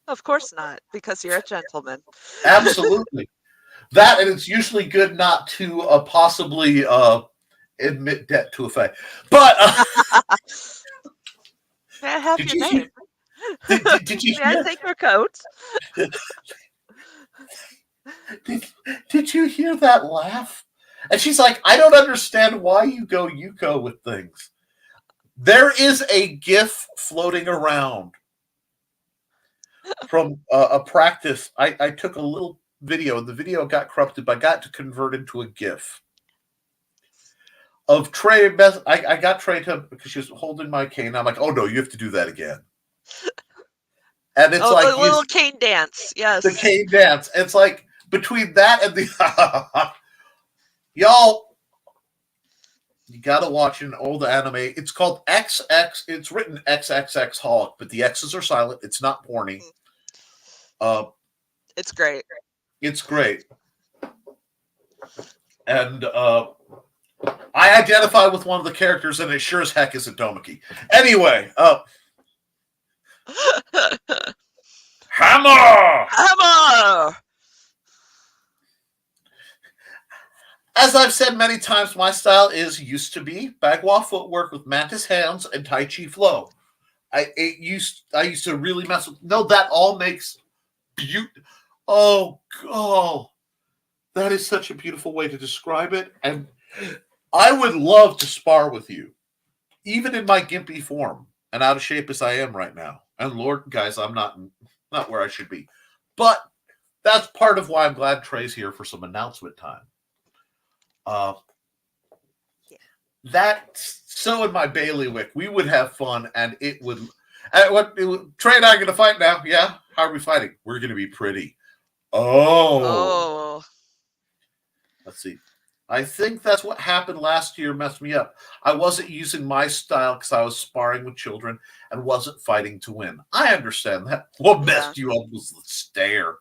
Of course not, because you're a gentleman. Absolutely. That, and it's usually good not to possibly admit debt to a fae. But may I have your name? Did you May I take your coat? Did you hear that laugh? And she's like, I don't understand why you go Yuko with things. There is a GIF floating around from a practice. I took a little video, and the video got corrupted, but I got to convert into a GIF of Trey. I got Trey to, because she was holding my cane. I'm like, oh no, you have to do that again. And it's like the little cane dance. Yes, the cane dance. It's like between that and the y'all. You gotta watch an old anime. It's called XX. It's written XXX Hawk, but the X's are silent. It's not porny. It's great. It's great. And I identify with one of the characters, and it sure as heck is a Domiki. Anyway, Hammer! As I've said many times, my style used to be Bagua footwork with mantis hands and Tai Chi flow. I used to really mess with. No, that all makes beautiful. Oh, that is such a beautiful way to describe it. And I would love to spar with you, even in my gimpy form and out of shape as I am right now. And Lord, guys, I'm not where I should be. But that's part of why I'm glad Trey's here for some announcement time. That's so in my bailiwick, we would have fun, and it would. Trey and I are going to fight now. Yeah, how are we fighting? We're going to be pretty. Oh, let's see. I think that's what happened last year. Messed me up. I wasn't using my style because I was sparring with children and wasn't fighting to win. I understand that. What messed you up was the stare.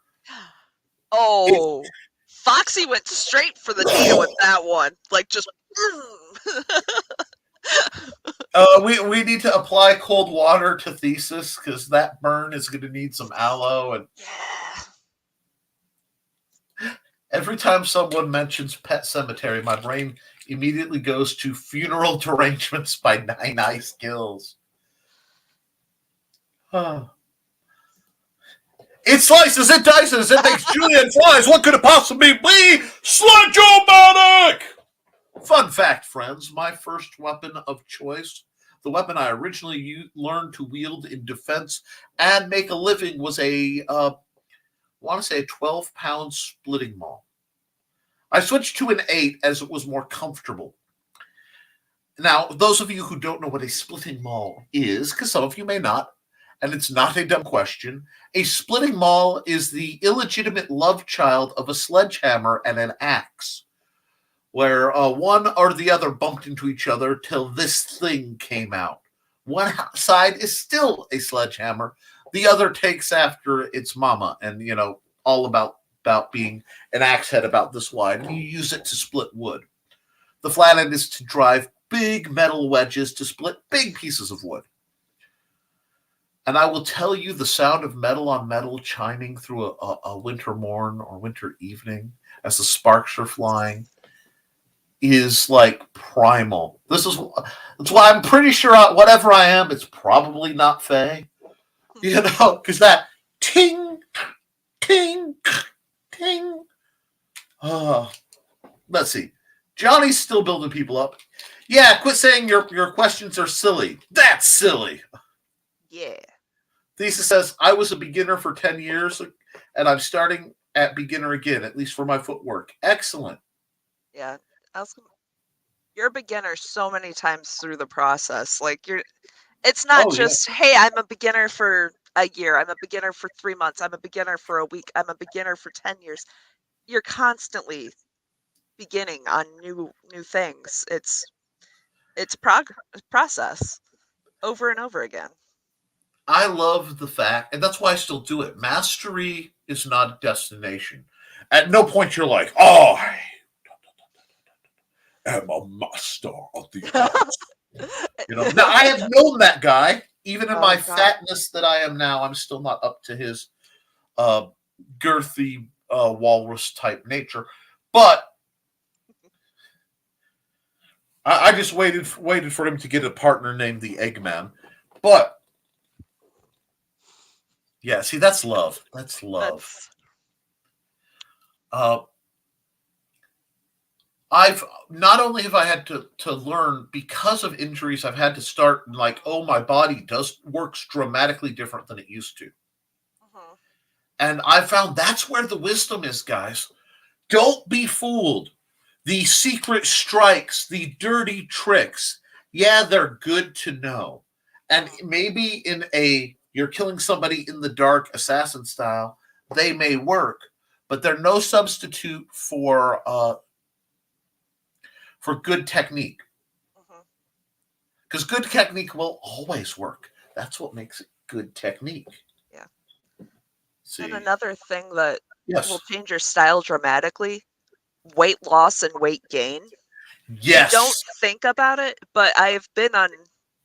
Oh. Foxy went straight for the needle with that one. Like, just... we need to apply cold water to Thesis, because that burn is going to need some aloe. And every time someone mentions Pet Cemetery, my brain immediately goes to Funeral Derangements by Nine Ice Kills. It slices, it dices, it makes julienne flies. What could it possibly be? Sledge-o-matic! Fun fact, friends, my first weapon of choice, the weapon I originally learned to wield in defense and make a living, was a 12-pound splitting maul. I switched to an 8 as it was more comfortable. Now, those of you who don't know what a splitting maul is, because some of you may not, and it's not a dumb question, a splitting maul is the illegitimate love child of a sledgehammer and an axe, where one or the other bumped into each other till this thing came out. One side is still a sledgehammer, the other takes after its mama, and all about being an axe head about this wide, and you use it to split wood. The flat end is to drive big metal wedges to split big pieces of wood. And I will tell you, the sound of metal on metal chiming through a winter morn or winter evening as the sparks are flying is like primal. That's why I'm pretty sure whatever I am, it's probably not Fae. Because that ting, ting, ting. Let's see. Johnny's still building people up. Yeah, quit saying your questions are silly. That's silly. Yeah. Thesis says, I was a beginner for 10 years, and I'm starting at beginner again, at least for my footwork. Excellent. Yeah. You're a beginner so many times through the process. Like, it's not just, hey, I'm a beginner for a year. I'm a beginner for 3 months. I'm a beginner for a week. I'm a beginner for 10 years. You're constantly beginning on new things. It's process over and over again. I love the fact, and that's why I still do it. Mastery is not a destination. At no point you're like, oh, I am a master of the arts. Now, I have known that guy. Even in my fatness that I am now, I'm still not up to his girthy walrus type nature. But I just waited for him to get a partner named the Eggman. But yeah, see, that's love. That's love. I've not only have I had to learn because of injuries, I've had to start like, oh, my body works dramatically different than it used to. Mhm. And I found that's where the wisdom is, guys. Don't be fooled. The secret strikes, the dirty tricks, yeah, they're good to know. And Mhm. maybe you're killing somebody in the dark assassin style, they may work, but they're no substitute for good technique. Mhm. Because good technique will always work. That's what makes it good technique. Yeah. And See. another thing that will Yes. change your style dramatically, weight loss and weight gain. You don't Yes. think about it, but I've been on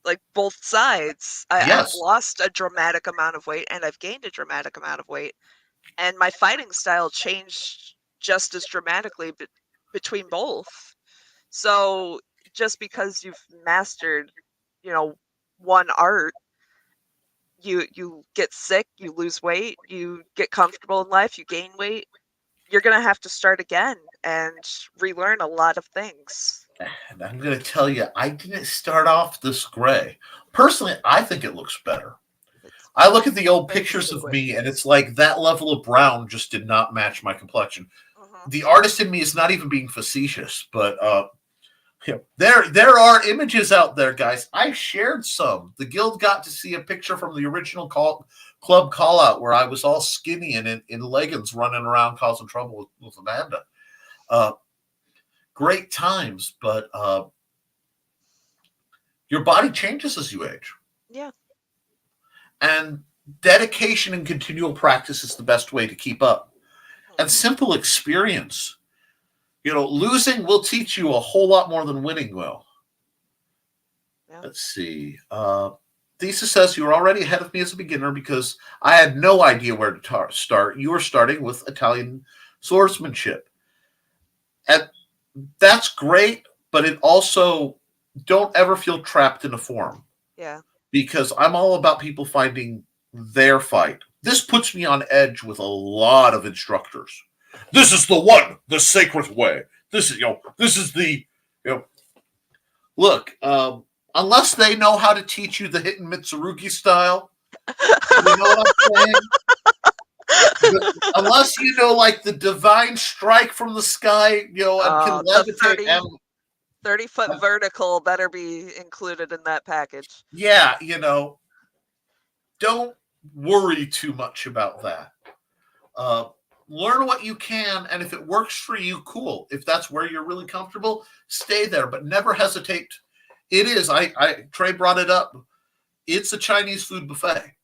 like both sides. I've Yes. lost a dramatic amount of weight and I've gained a dramatic amount of weight. And my fighting style changed just as dramatically between both. So just because you've mastered, you know, one art, you get sick, you lose weight, you get comfortable in life, you gain weight, you're gonna have to start again and relearn a lot of things. And I'm going to tell you, I didn't start off this gray. Personally, I think it looks better. It's I look at the old very pictures of distinguished. me, and it's like that level of brown just did not match my complexion. Mhm. The artist in me is not even being facetious, but there are images out there, guys. I shared some. The guild got to see a picture from the original club call out where I was all skinny and in leggings running around causing trouble with Amanda. Uh, Great times, but your body changes as you age. Yeah. And dedication and continual practice is the best way to keep up. Mhm. And simple experience. Losing will teach you a whole lot more than winning will. Yeah. Let's see. Thesa says you were already ahead of me as a beginner because I had no idea where to start. You were starting with Italian swordsmanship. And that's great, but it also don't ever feel trapped in a form Yeah. because I'm all about people finding their fight. This puts me on edge with a lot of instructors. This is the one, the sacred way. This is the, look, unless they know how to teach you the Hitten Mitsurugi style, you know what I'm saying? Unless you know, like the divine strike from the sky, and can The levitate 30-foot vertical better be included in that package. yeah, don't worry too much about that. Uh, Learn what you can, and if it works for you, cool. If that's where you're really comfortable, stay there, but never hesitate. It is. Trey brought it up. It's a Chinese food buffet.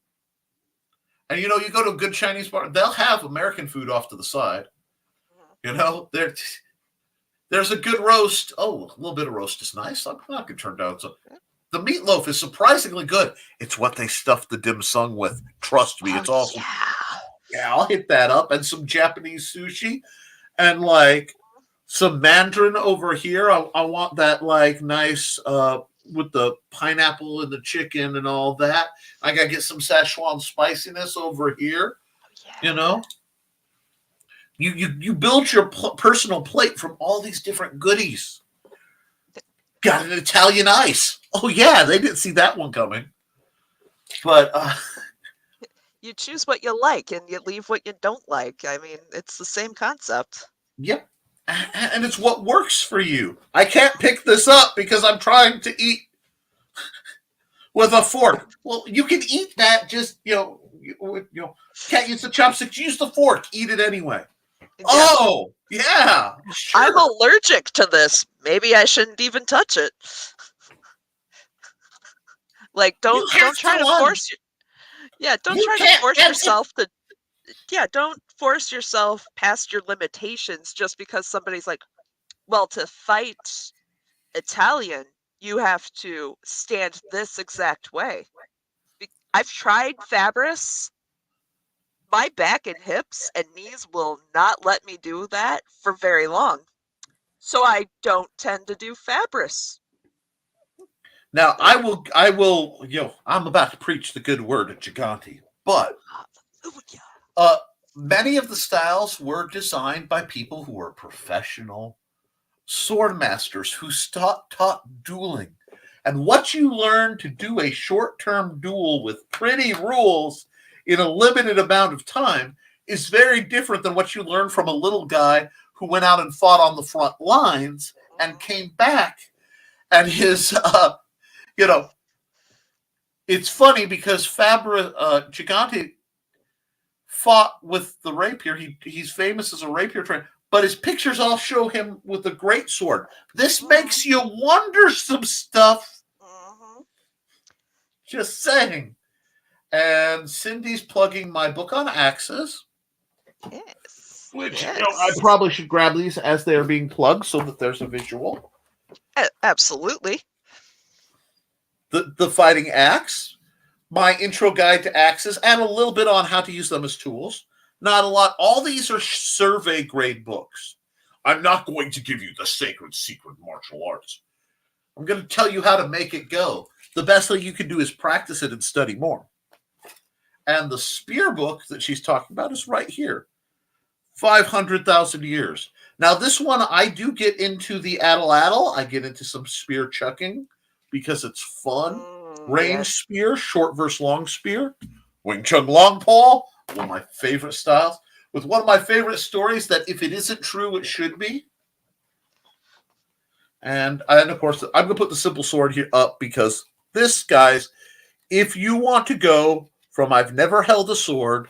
And you go to a good Chinese bar, they'll have American food off to the side. There's a good roast. Oh, a little bit of roast is nice. I'm not gonna turn down. So the meatloaf is surprisingly good. It's what they stuff the dim sum with. Trust me, Oh it's awesome. yeah. Yeah, I'll hit that up. And some Japanese sushi and like some mandarin over here. I want that like nice with the pineapple and the chicken and all that. I gotta get some Szechuan spiciness over here. Oh yeah. You know, you build your personal plate from all these different goodies. Got an Italian ice. Oh yeah, they didn't see that one coming. But You choose what you like and you leave what you don't like. I mean, it's the same concept. yep, and it's what works for you. I can't pick this up because I'm trying to eat with a fork. Well, you can eat that. Just can't use the chopsticks. Use the fork. Eat it anyway. Yeah. Oh yeah, sure. I'm allergic to this. Maybe I shouldn't even touch it. Like, don't try to force you. Yeah, don't try to force yourself to. Yeah, don't force yourself past your limitations just because somebody's like, well, to fight Italian, you have to stand this exact way. I've tried Fabris. My back and hips and knees will not let me do that for very long. So I don't tend to do Fabris. Now I will, I'm about to preach the good word of Giganti, but many of the styles were designed by people who were professional sword masters who taught dueling. And what you learn to do a short-term duel with pretty rules in a limited amount of time is very different than what you learn from a little guy who went out and fought on the front lines and came back. And his, it's funny because Gigante fought with the rapier. He's famous as a rapier trainer, but his pictures all show him with a great sword. This makes you wonder some stuff. Just saying. And Cindy's plugging my book on axes. Yes. Which I probably should grab these as they are being plugged so that there's a visual. Absolutely. The fighting axe, my intro guide to axes, and a little bit on how to use them as tools. Not a lot. All these are survey grade books. I'm not going to give you the sacred secret martial arts. I'm going to tell you how to make it go. The best thing you can do is practice it and study more. And the spear book that she's talking about is right here. 500,000 years. Now, this one, I do get into the addle. I get into some spear chucking because it's fun. Range spear, short versus long spear. Wing Chun Long Paw, one of my favorite styles. With one of my favorite stories that if it isn't true, it should be. And of course, I'm going to put the simple sword here up because this, guys, if you want to go from I've never held a sword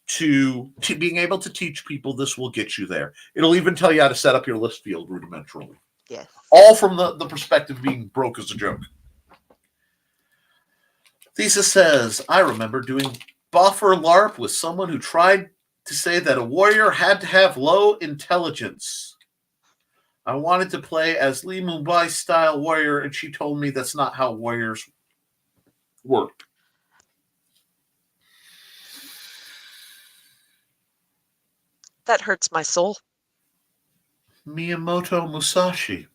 to being able to teach people, this will get you there. It'll even tell you how to set up your list field rudimentarily. Yes. All from the perspective of being broke as a joke. Thesis says, I remember doing buffer LARP with someone who tried to say that a warrior had to have low intelligence. I wanted to play as Lee Mumbai style warrior, and she told me that's not how warriors work. That hurts my soul. Miyamoto Musashi.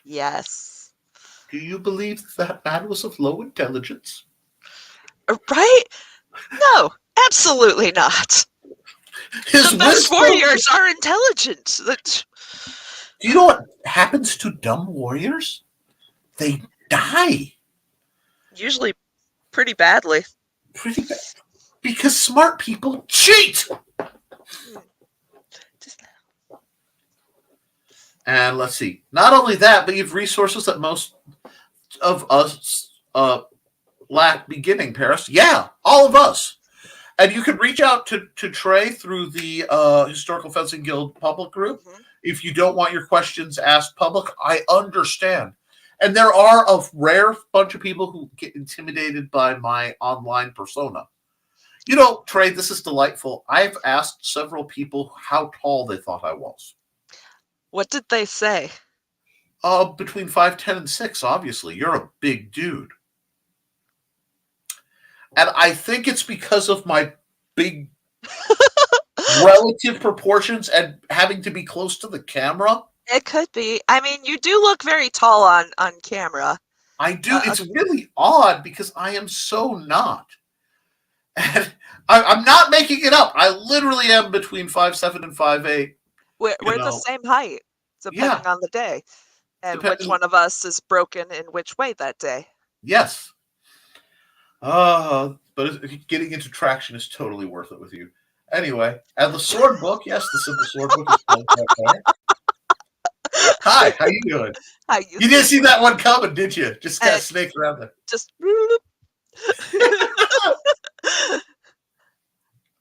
Yes. Do you believe that man was of low intelligence? Right? No, absolutely not. The best warriors are intelligent. Do you know what happens to dumb warriors? They die. Usually pretty badly. Pretty bad. Because smart people cheat. And let's see. Not only that, but you have resources that most of us lack beginning, Paris. Yeah, all of us. And you can reach out to Trey through the Historical Fencing Guild public group. If you don't want your questions asked public, I understand. And there are a rare bunch of people who get intimidated by my online persona. You know, Trey, this is delightful. I've asked several people how tall they thought I was. What did they say? Between 5'10" and 6, obviously. You're a big dude. And I think it's because of my big relative proportions and having to be close to the camera. It could be. I mean, you do look very tall on camera. I do. It's really odd because I am so not. And I'm not making it up. I literally am between 5'7" and 5'8". We're the same height, depending on the day. And which one of us is broken in which way that day. Yes. But getting into traction is totally worth it with you. Anyway, and the sword book, yes, the simple sword book is called Hi, how you doing? Hi, you didn't see that one coming, did you? Just kind of snaked around there. Just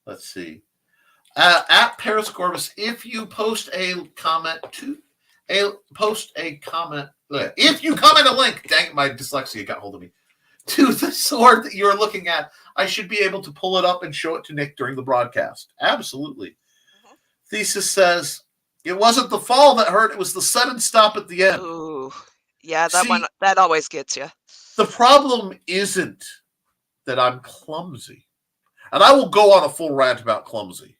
let's see. At Paris Gorbis, if you post a comment if you comment a link, dang it, my dyslexia got hold of me, to the sword that you're looking at, I should be able to pull it up and show it to Nick during the broadcast. Absolutely. Thesis says, it wasn't the fall that hurt, it was the sudden stop at the end. Ooh. Yeah, that always gets you. The problem isn't that I'm clumsy. And I will go on a full rant about clumsy.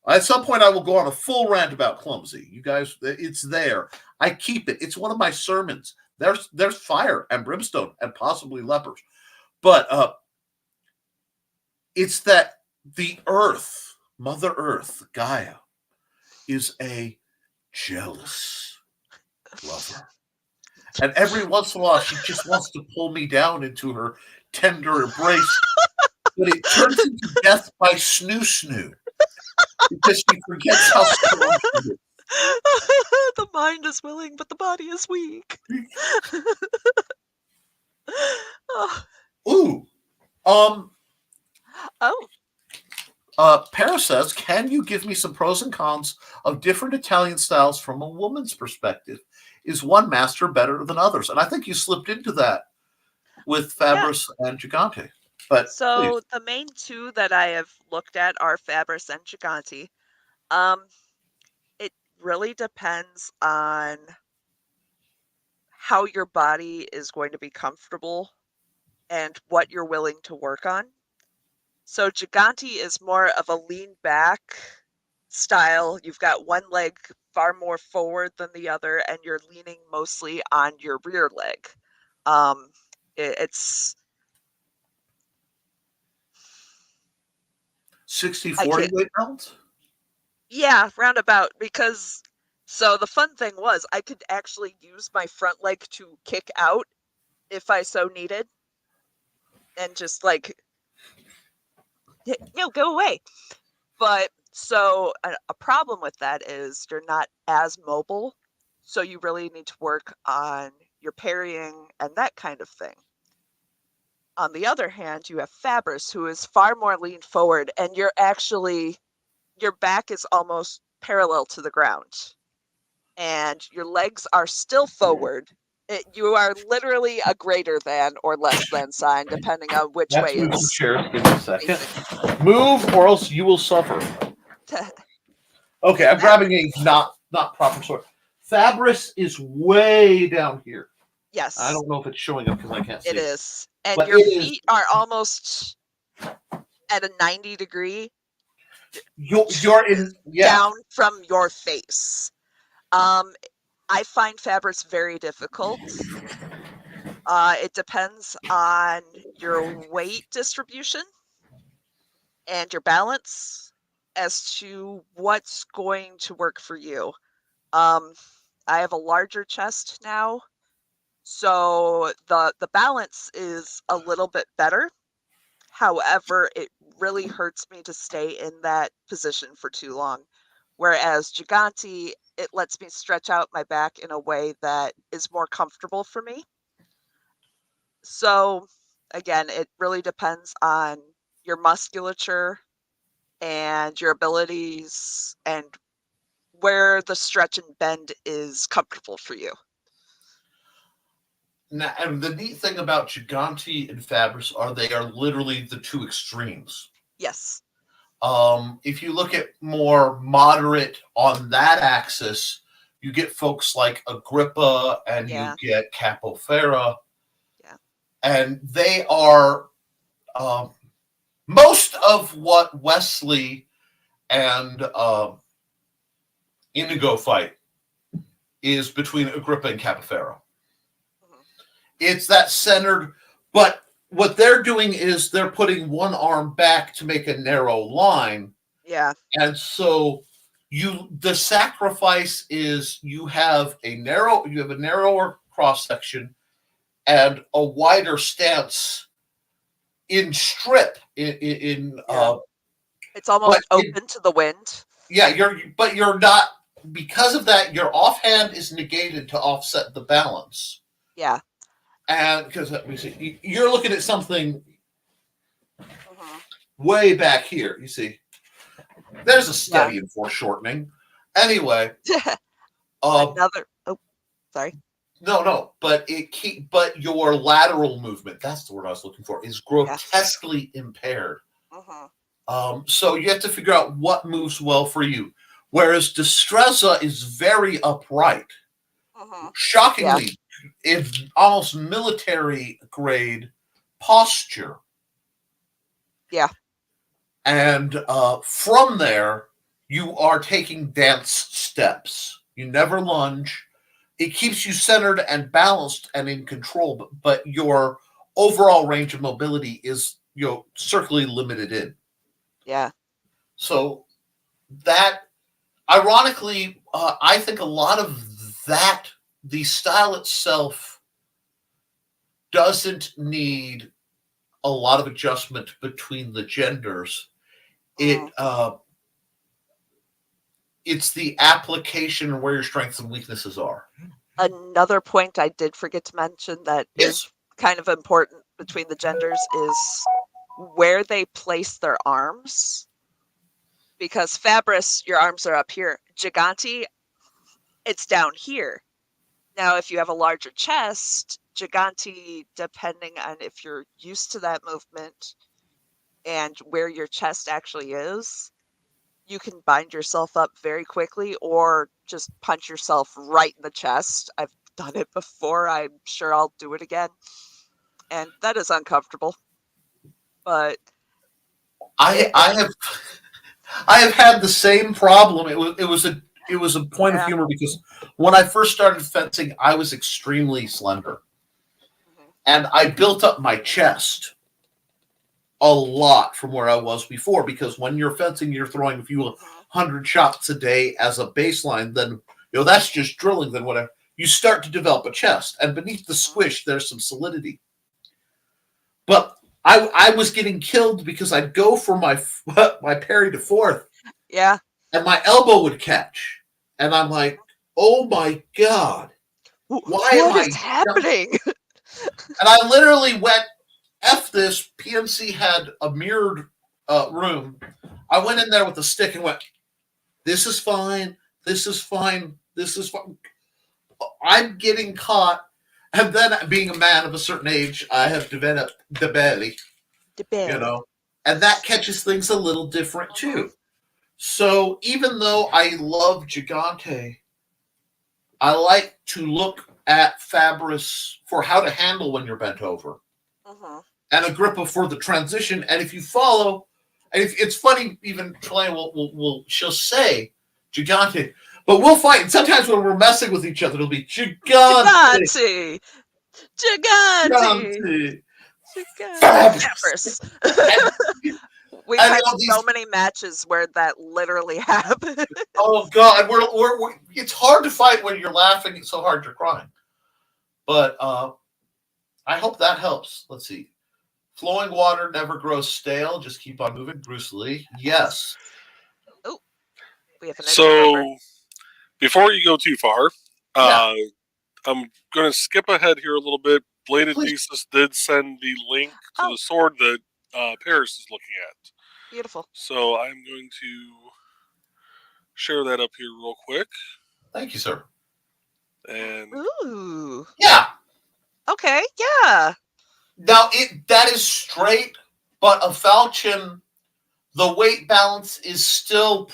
At some point, I will go on a full rant about clumsy. You guys, it's there. I keep it. It's one of my sermons. There's fire and brimstone and possibly lepers. But it's that the earth, Mother Earth, Gaia, is a jealous lover. And every once in a while, she just wants to pull me down into her tender embrace. But it turns into death by snoo-snoo. Because she forgets how strong she is. The mind is willing, but the body is weak. Ooh. Oh. Paris says, can you give me some pros and cons of different Italian styles from a woman's perspective? Is one master better than others? And I think you slipped into that with Fabris and Gigante. But so please. The main two that I have looked at are Fabris and Gigante. It really depends on how your body is going to be comfortable and what you're willing to work on. So Gigante is more of a lean back style. You've got one leg far more forward than the other, and you're leaning mostly on your rear leg. It's 60-40 weight balance? Yeah, roundabout, because so the fun thing was I could actually use my front leg to kick out if I so needed. And just like, no, go away. But so a problem with that is you're not as mobile. So you really need to work on your parrying and that kind of thing. On the other hand, you have Fabris, who is far more lean forward, and your back is almost parallel to the ground. And your legs are still forward. You are literally a greater than or less than sign, depending on which way move it's some chairs. Give me a second. Move, or else you will suffer. Okay, I'm grabbing a not proper sword. Fabris is way down here. Yes. I don't know if it's showing up because I can't see. It is. And but your feet are almost at a 90 degree. You're in down from your face. I find Fabris very difficult. It depends on your weight distribution and your balance as to what's going to work for you. I have a larger chest now, so the balance is a little bit better. However, it really hurts me to stay in that position for too long. Whereas Gigante, it lets me stretch out my back in a way that is more comfortable for me. So, again, it really depends on your musculature and your abilities and where the stretch and bend is comfortable for you. Now, and the neat thing about Gigante and Fabris they are literally the two extremes. Yes. If you look at more moderate on that axis, you get folks like Agrippa and you get Capoferra. Yeah. And they are most of what Wesley and Inigo fight is between Agrippa and Capoferra. Mm-hmm. It's that centered, but what they're doing is they're putting one arm back to make a narrow line. Yeah. And so the sacrifice is you have a narrower cross section and a wider stance in strip it's almost open to the wind. Yeah, you're not, because of that, your offhand is negated to offset the balance. Yeah. And because let me see, you're looking at something way back here. You see, there's a study in foreshortening. Anyway, another. Oh, sorry. No, but but your lateral movement, that's the word I was looking for, is grotesquely impaired. So you have to figure out what moves well for you. Whereas Destreza is very upright. Shockingly, it's almost military grade posture. Yeah. And from there, you are taking dance steps. You never lunge. It keeps you centered and balanced and in control, but your overall range of mobility is, certainly limited in. Yeah. So that Ironically, I think a lot of that, the style itself, doesn't need a lot of adjustment between the genders. It's the application where your strengths and weaknesses are. Another point I did forget to mention that is kind of important between the genders is where they place their arms. Because Fabris, your arms are up here. Gigante, it's down here. Now, if you have a larger chest, Gigante, depending on if you're used to that movement and where your chest actually is, you can bind yourself up very quickly or just punch yourself right in the chest. I've done it before. I'm sure I'll do it again. And that is uncomfortable. But I have had the same problem. It was a point of humor because when I first started fencing, I was extremely slender. And I built up my chest a lot from where I was before, because when you're fencing, you're throwing a few hundred shots a day as a baseline, then that's just drilling, then whatever. You start to develop a chest, and beneath the squish, there's some solidity. But I was getting killed because I'd go for my parry to fourth. Yeah. And my elbow would catch. And I'm like, oh my God. What is happening? And I literally went, F this. PMC had a mirrored room. I went in there with a stick and went, this is fine. This is fine. This is fine. I'm getting caught. And then, being a man of a certain age, I have developed the belly. And that catches things a little different too. So even though I love Gigante, I like to look at Fabris for how to handle when you're bent over. And Agrippa for the transition. And if you follow, and it's funny, even Trelane she'll say Gigante, but we'll fight. And sometimes when we're messing with each other, it'll be Gigante. Fabris. We've had so many matches where that literally happened. Oh God, we're it's hard to fight when you're laughing. It's so hard you're crying. But I hope that helps. Let's see. Flowing water never grows stale. Just keep on moving. Bruce Lee. Yes. Oh, we have an so before you go too far, I'm going to skip ahead here a little bit. Bladed Jesus did send the link to the sword that Paris is looking at. Beautiful. So I'm going to share that up here real quick. Thank you, sir. And ooh. Yeah. Okay, yeah. Now that is straight, but a falchion, the weight balance is still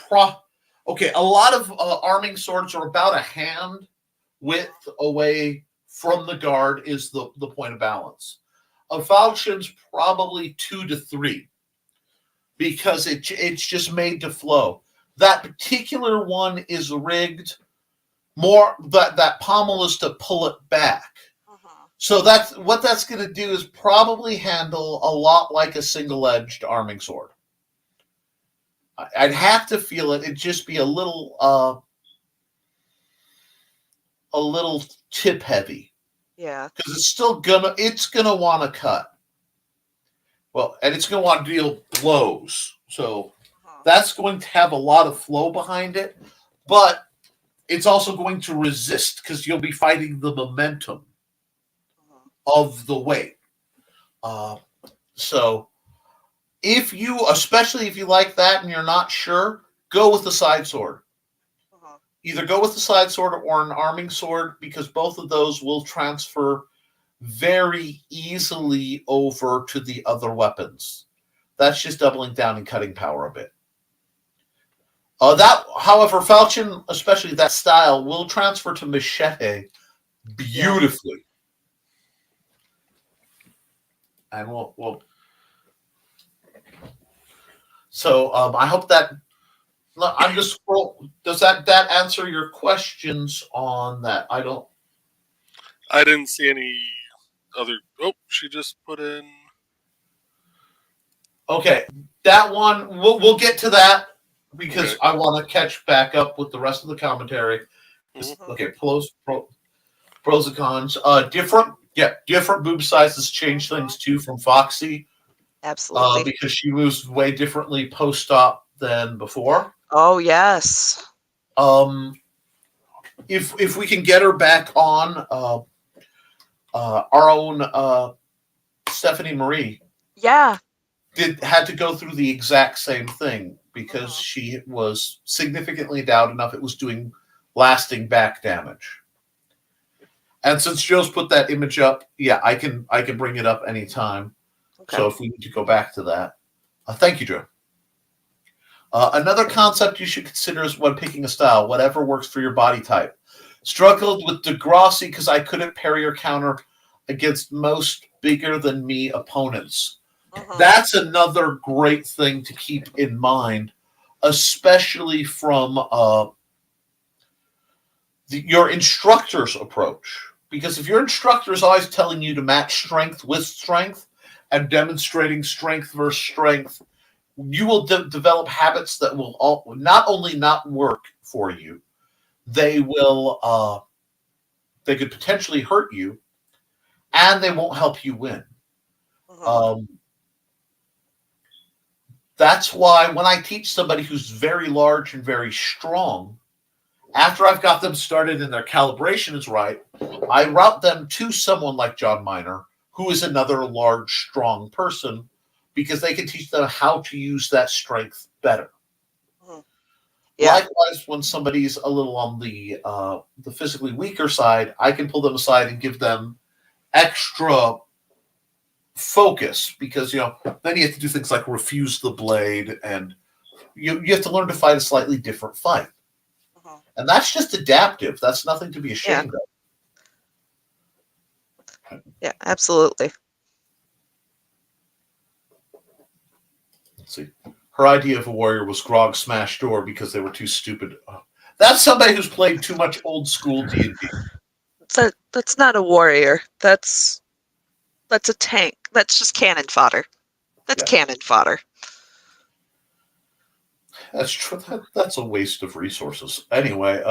okay. A lot of arming swords are about a hand width away from the guard is the point of balance. A falchion's probably 2 to 3 because it's just made to flow. That particular one is rigged more that pommel is to pull it back. So that's going to do is probably handle a lot like a single-edged arming sword. I'd have to feel it. It'd just be a little tip heavy. Yeah. Because it's gonna want to cut. Well, and it's gonna want to deal blows. So that's going to have a lot of flow behind it, but it's also going to resist because you'll be fighting the momentum of the weight. So especially if you like that and you're not sure, go with the side sword. Either go with the side sword or an arming sword, because both of those will transfer very easily over to the other weapons. That's just doubling down and cutting power a bit. However, falchion, especially that style, will transfer to machete beautifully. And we'll. So I hope that. I'm just. Does that answer your questions on that? I didn't see any other. Oh, she just put in. Okay, that one we'll get to that. because I want to catch back up with the rest of the commentary. Okay, pros and cons. Different boob sizes change things too from Foxy. Absolutely. Because she moves way differently post-op than before. Oh, yes. If we can get her back on our own Stephanie Marie. Yeah. Had to go through the exact same thing because she was significantly endowed enough it was doing lasting back damage. And since Joe's put that image up, yeah, I can bring it up anytime. Okay. So if we need to go back to that. Thank you, Joe. Another concept you should consider is when picking a style, whatever works for your body type. Struggled with Degrassi because I couldn't parry or counter against most bigger than me opponents. That's another great thing to keep in mind, especially from your instructor's approach. Because if your instructor is always telling you to match strength with strength and demonstrating strength versus strength, you will develop habits that will not only not work for you, they will they could potentially hurt you, and they won't help you win. That's why when I teach somebody who's very large and very strong, after I've got them started and their calibration is right, I route them to someone like John Miner, who is another large, strong person, because they can teach them how to use that strength better. Yeah. Likewise, when somebody's a little on the physically weaker side, I can pull them aside and give them extra focus, because then you have to do things like refuse the blade, and you have to learn to fight a slightly different fight. And that's just adaptive. That's nothing to be ashamed of. Yeah, absolutely. Let's see. Her idea of a warrior was Grog smash door because they were too stupid. That's somebody who's played too much old school D&D. That's not a warrior. That's a tank. That's just cannon fodder. That's cannon fodder. That's true. That's a waste of resources. Anyway,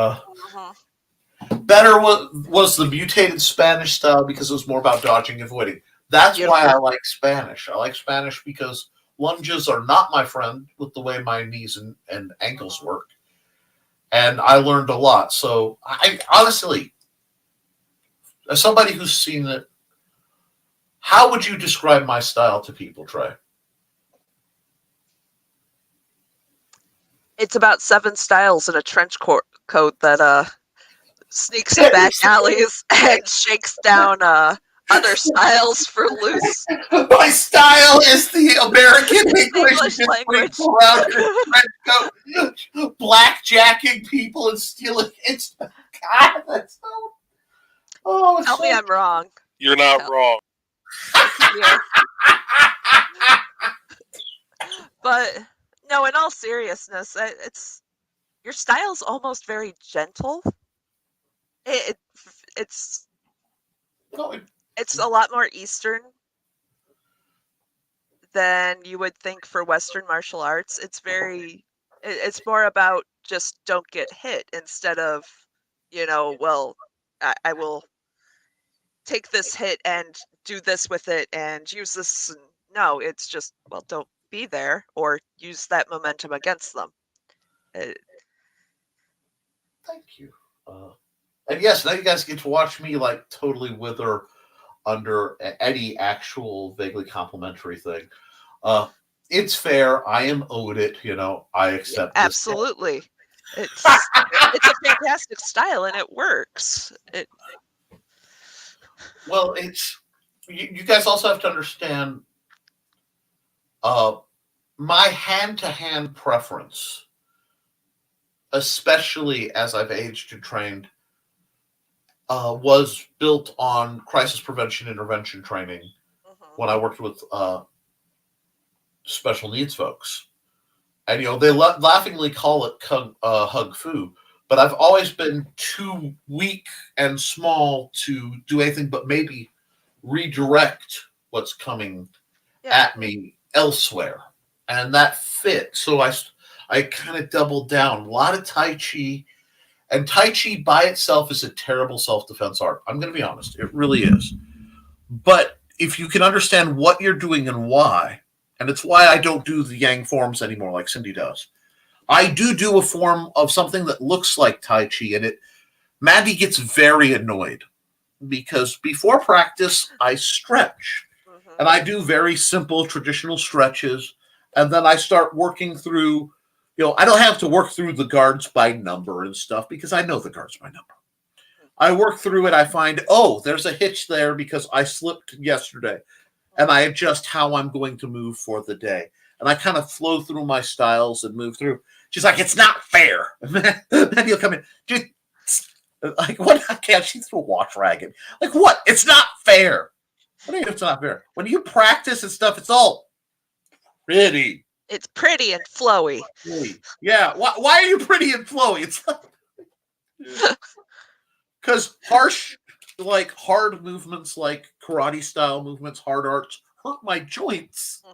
better was the mutated Spanish style because it was more about dodging and avoiding. That's why I like Spanish. I like Spanish because lunges are not my friend with the way my knees and ankles work. And I learned a lot. So I honestly, as somebody who's seen it, how would you describe my style to people, Trey? It's about 7 styles in a trench coat that sneaks in back alleys and shakes down other styles for loose. My style is the American English language. Blackjacking people and stealing. It's God. That's so. Oh, tell me I'm wrong. You're not wrong. But no, in all seriousness, your style's almost very gentle. It's a lot more Eastern than you would think for Western martial arts. It's more about just don't get hit instead of, I will take this hit and do this with it and use this. No, it's just, don't be there or use that momentum against them. Thank you. And yes, now you guys get to watch me like totally wither under any actual vaguely complimentary thing. It's fair. I am owed it. I accept. Yeah, absolutely. It's a fantastic style and it works. Well, you guys also have to understand. My hand-to-hand preference, especially as I've aged and trained, was built on crisis prevention intervention training when I worked with special needs folks. And, they laughingly call it hug fu, but I've always been too weak and small to do anything but maybe redirect what's coming at me elsewhere. And that fit. So I kind of doubled down. A lot of Tai Chi. And Tai Chi by itself is a terrible self-defense art. I'm going to be honest. It really is. But if you can understand what you're doing and why, and it's why I don't do the Yang forms anymore like Cindy does. I do a form of something that looks like Tai Chi, and Mandy gets very annoyed because before practice, I stretch. And I do very simple traditional stretches. And then I start working through, I don't have to work through the guards by number and stuff because I know the guards by number. I work through it. I find, there's a hitch there because I slipped yesterday. And I adjust how I'm going to move for the day. And I kind of flow through my styles and move through. She's like, it's not fair. Then he'll come in. Dude, like, what? Can't she throw a wash rag in? Like, what? It's not fair. What do you mean it's not fair? When you practice and stuff, it's all pretty. It's pretty and flowy. Yeah. Why are you pretty and flowy? It's because harsh, like hard movements, like karate style movements, hard arts hurt my joints.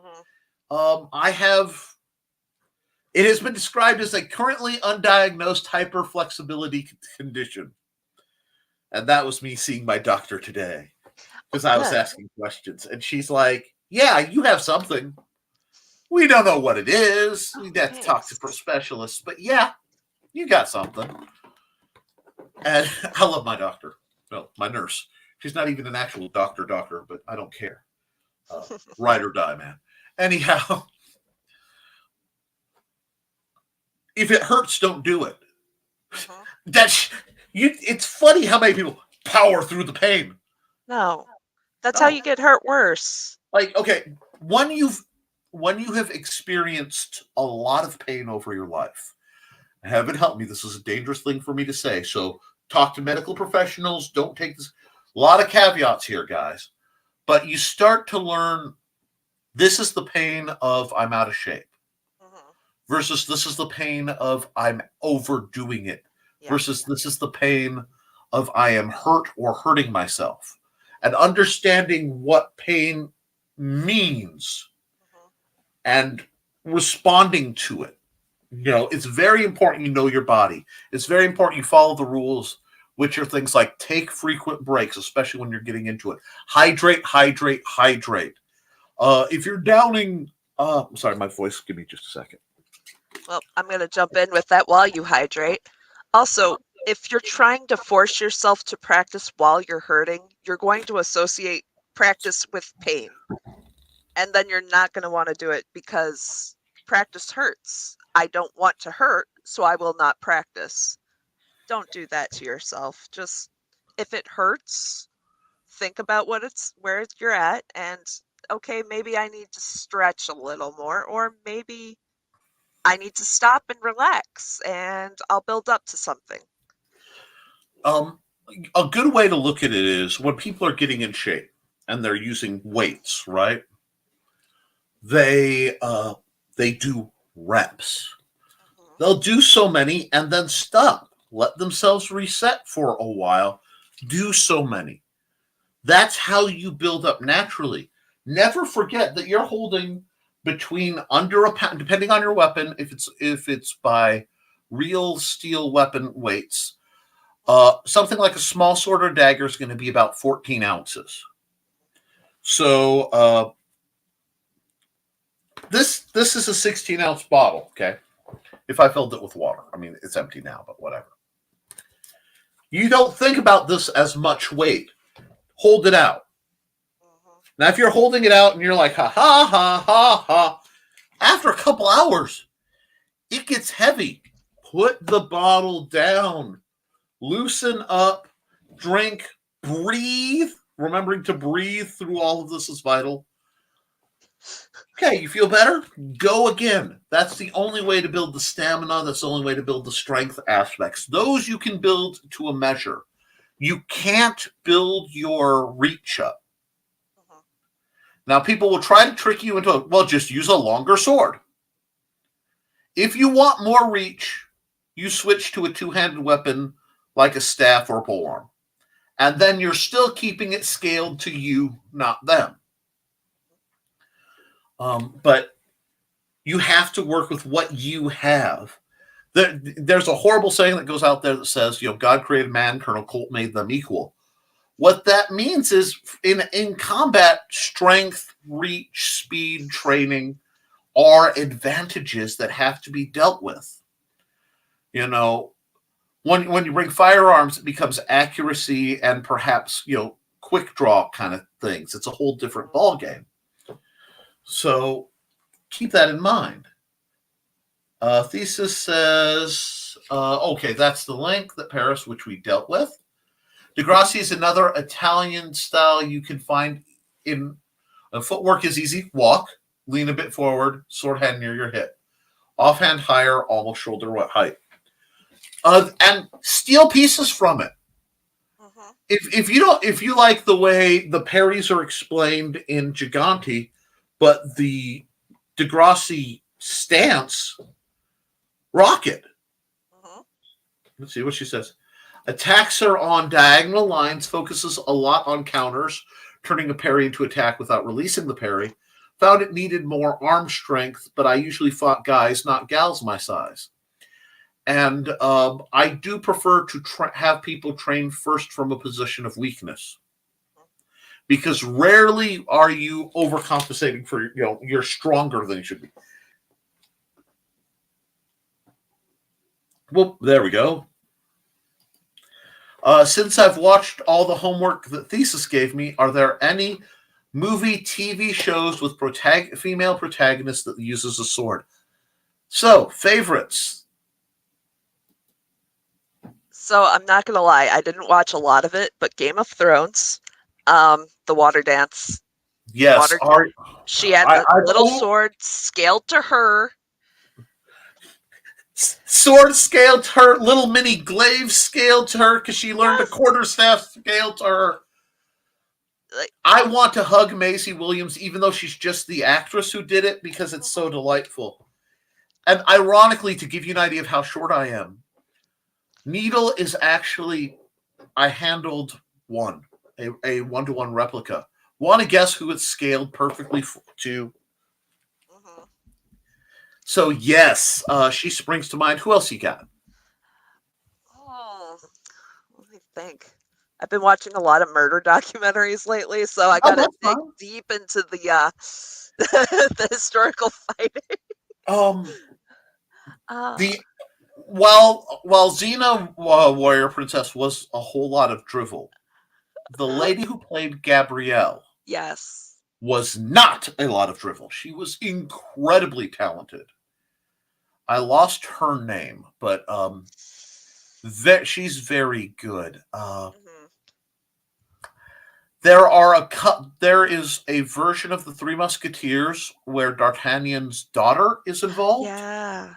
It has been described as a currently undiagnosed hyperflexibility condition. And that was me seeing my doctor today because I was asking questions. And she's like, yeah, you have something. We don't know what it is. We have to talk to specialists. But yeah, you got something. And I love my doctor. No, my nurse. She's not even an actual doctor, but I don't care. Ride or die, man. Anyhow, if it hurts, don't do it. It's funny how many people power through the pain. No, that's how you get hurt worse. Like, okay, when you have experienced a lot of pain over your life, heaven help me, this is a dangerous thing for me to say. So talk to medical professionals. Don't take this. A lot of caveats here, guys. But you start to learn this is the pain of I'm out of shape versus this is the pain of I'm overdoing it versus this is the pain of I am hurt or hurting myself. And understanding what pain means and responding to it. It's very important you know your body. It's very important you follow the rules, which are things like take frequent breaks, especially when you're getting into it. Hydrate. If you're downing, sorry, my voice, give me just a second. Well, I'm going to jump in with that while you hydrate. Also, if you're trying to force yourself to practice while you're hurting, you're going to associate practice with pain. And then you're not going to want to do it because practice hurts. I don't want to hurt, so I will not practice. Don't do that to yourself. Just if it hurts, think about where you're at, and okay, maybe I need to stretch a little more, or maybe I need to stop and relax, and I'll build up to something. A good way to look at it is when people are getting in shape and they're using weights, right? They do reps. They'll do so many and then stop. Let themselves reset for a while. Do so many. That's how you build up naturally. Never forget that you're holding between under a pound, depending on your weapon. If it's by real steel weapon weights, something like a small sword or dagger is going to be about 14 ounces. So this is a 16-ounce bottle. Okay, if I filled it with water, I mean it's empty now, but whatever. You don't think about this as much weight. Hold it out. Now, if you're holding it out and you're like, ha, ha, ha, ha, ha, after a couple hours, it gets heavy. Put the bottle down. Loosen up. Drink. Breathe. Remembering to breathe through all of this is vital. Okay, you feel better? Go again. That's the only way to build the stamina. That's the only way to build the strength aspects. Those you can build to a measure. You can't build your reach up. Now, people will try to trick you into, just use a longer sword. If you want more reach, you switch to a two-handed weapon like a staff or a polearm. And then you're still keeping it scaled to you, not them. But You have to work with what you have. There's a horrible saying that goes out there that says, God created man, Colonel Colt made them equal. What that means is in combat, strength, reach, speed, training are advantages that have to be dealt with. When you bring firearms, it becomes accuracy and perhaps, quick draw kind of things. It's a whole different ballgame. So keep that in mind. Thesis says, okay, that's the link, that Paris, which we dealt with. Degrassi is another Italian style you can find in footwork is easy. Walk, lean a bit forward, sword hand near your hip. Offhand higher, almost shoulder height. And steal pieces from it. Mm-hmm. If you like the way the parries are explained in Gigante, but the Degrassi stance, rock it. Mm-hmm. Let's see what she says. Attacks are on diagonal lines, focuses a lot on counters, turning a parry into attack without releasing the parry. Found it needed more arm strength, but I usually fought guys, not gals my size. And I do prefer to have people train first from a position of weakness. Because rarely are you overcompensating for, you're stronger than you should be. Well, there we go. Since I've watched all the homework that Thesis gave me, are there any movie, TV shows with female protagonists that uses a sword? So, favorites. So, I'm not going to lie. I didn't watch a lot of it, but Game of Thrones, the water dance. Yes. She had a little sword scaled to her. Sword scaled to her, little mini glaive scaled to her because she learned a quarterstaff scaled to her. I want to hug Maisie Williams, even though she's just the actress who did it, because it's so delightful. And ironically, to give you an idea of how short I am, Needle is actually, I handled a one-to-one replica. Want to guess who it's scaled perfectly to? So, yes, she springs to mind. Who else you got? Oh, let me think. I've been watching a lot of murder documentaries lately, so I got to dig deep into the the historical fighting. While Xena Warrior Princess was a whole lot of drivel, the lady who played Gabrielle, yes, was not a lot of drivel. She was incredibly talented. I lost her name, but she's very good. There is a version of the Three Musketeers where D'Artagnan's daughter is involved. Yeah,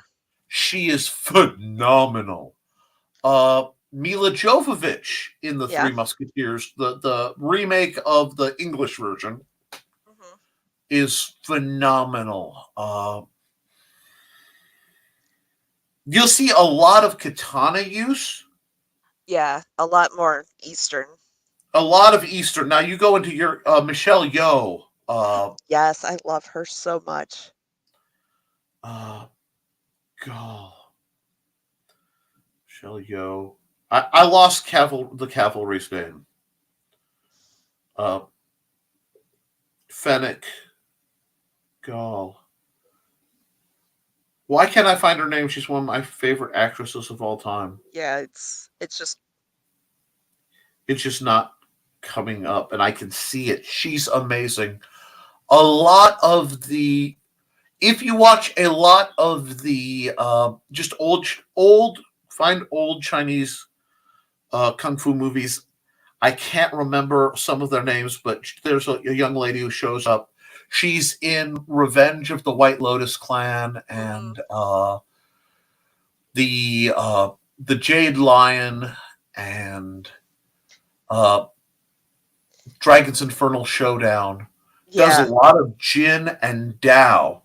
she is phenomenal. Mila Jovovich in the Three Musketeers, the remake of the English version, is phenomenal. You'll see a lot of katana use. Yeah, a lot more Eastern. A lot of Eastern. Now you go into your Michelle Yeoh. Yes, I love her so much. God. Michelle Yeoh. I lost the cavalry's name. Fennec. Gall. Why can't I find her name? She's one of my favorite actresses of all time. Yeah, it's just not coming up, and I can see it. She's amazing. A lot of the, if you watch a lot of the just old Chinese kung fu movies, I can't remember some of their names, but there's a young lady who shows up. She's in Revenge of the White Lotus Clan and the Jade Lion and Dragon's Infernal Showdown. Does a lot of Jin and Dao.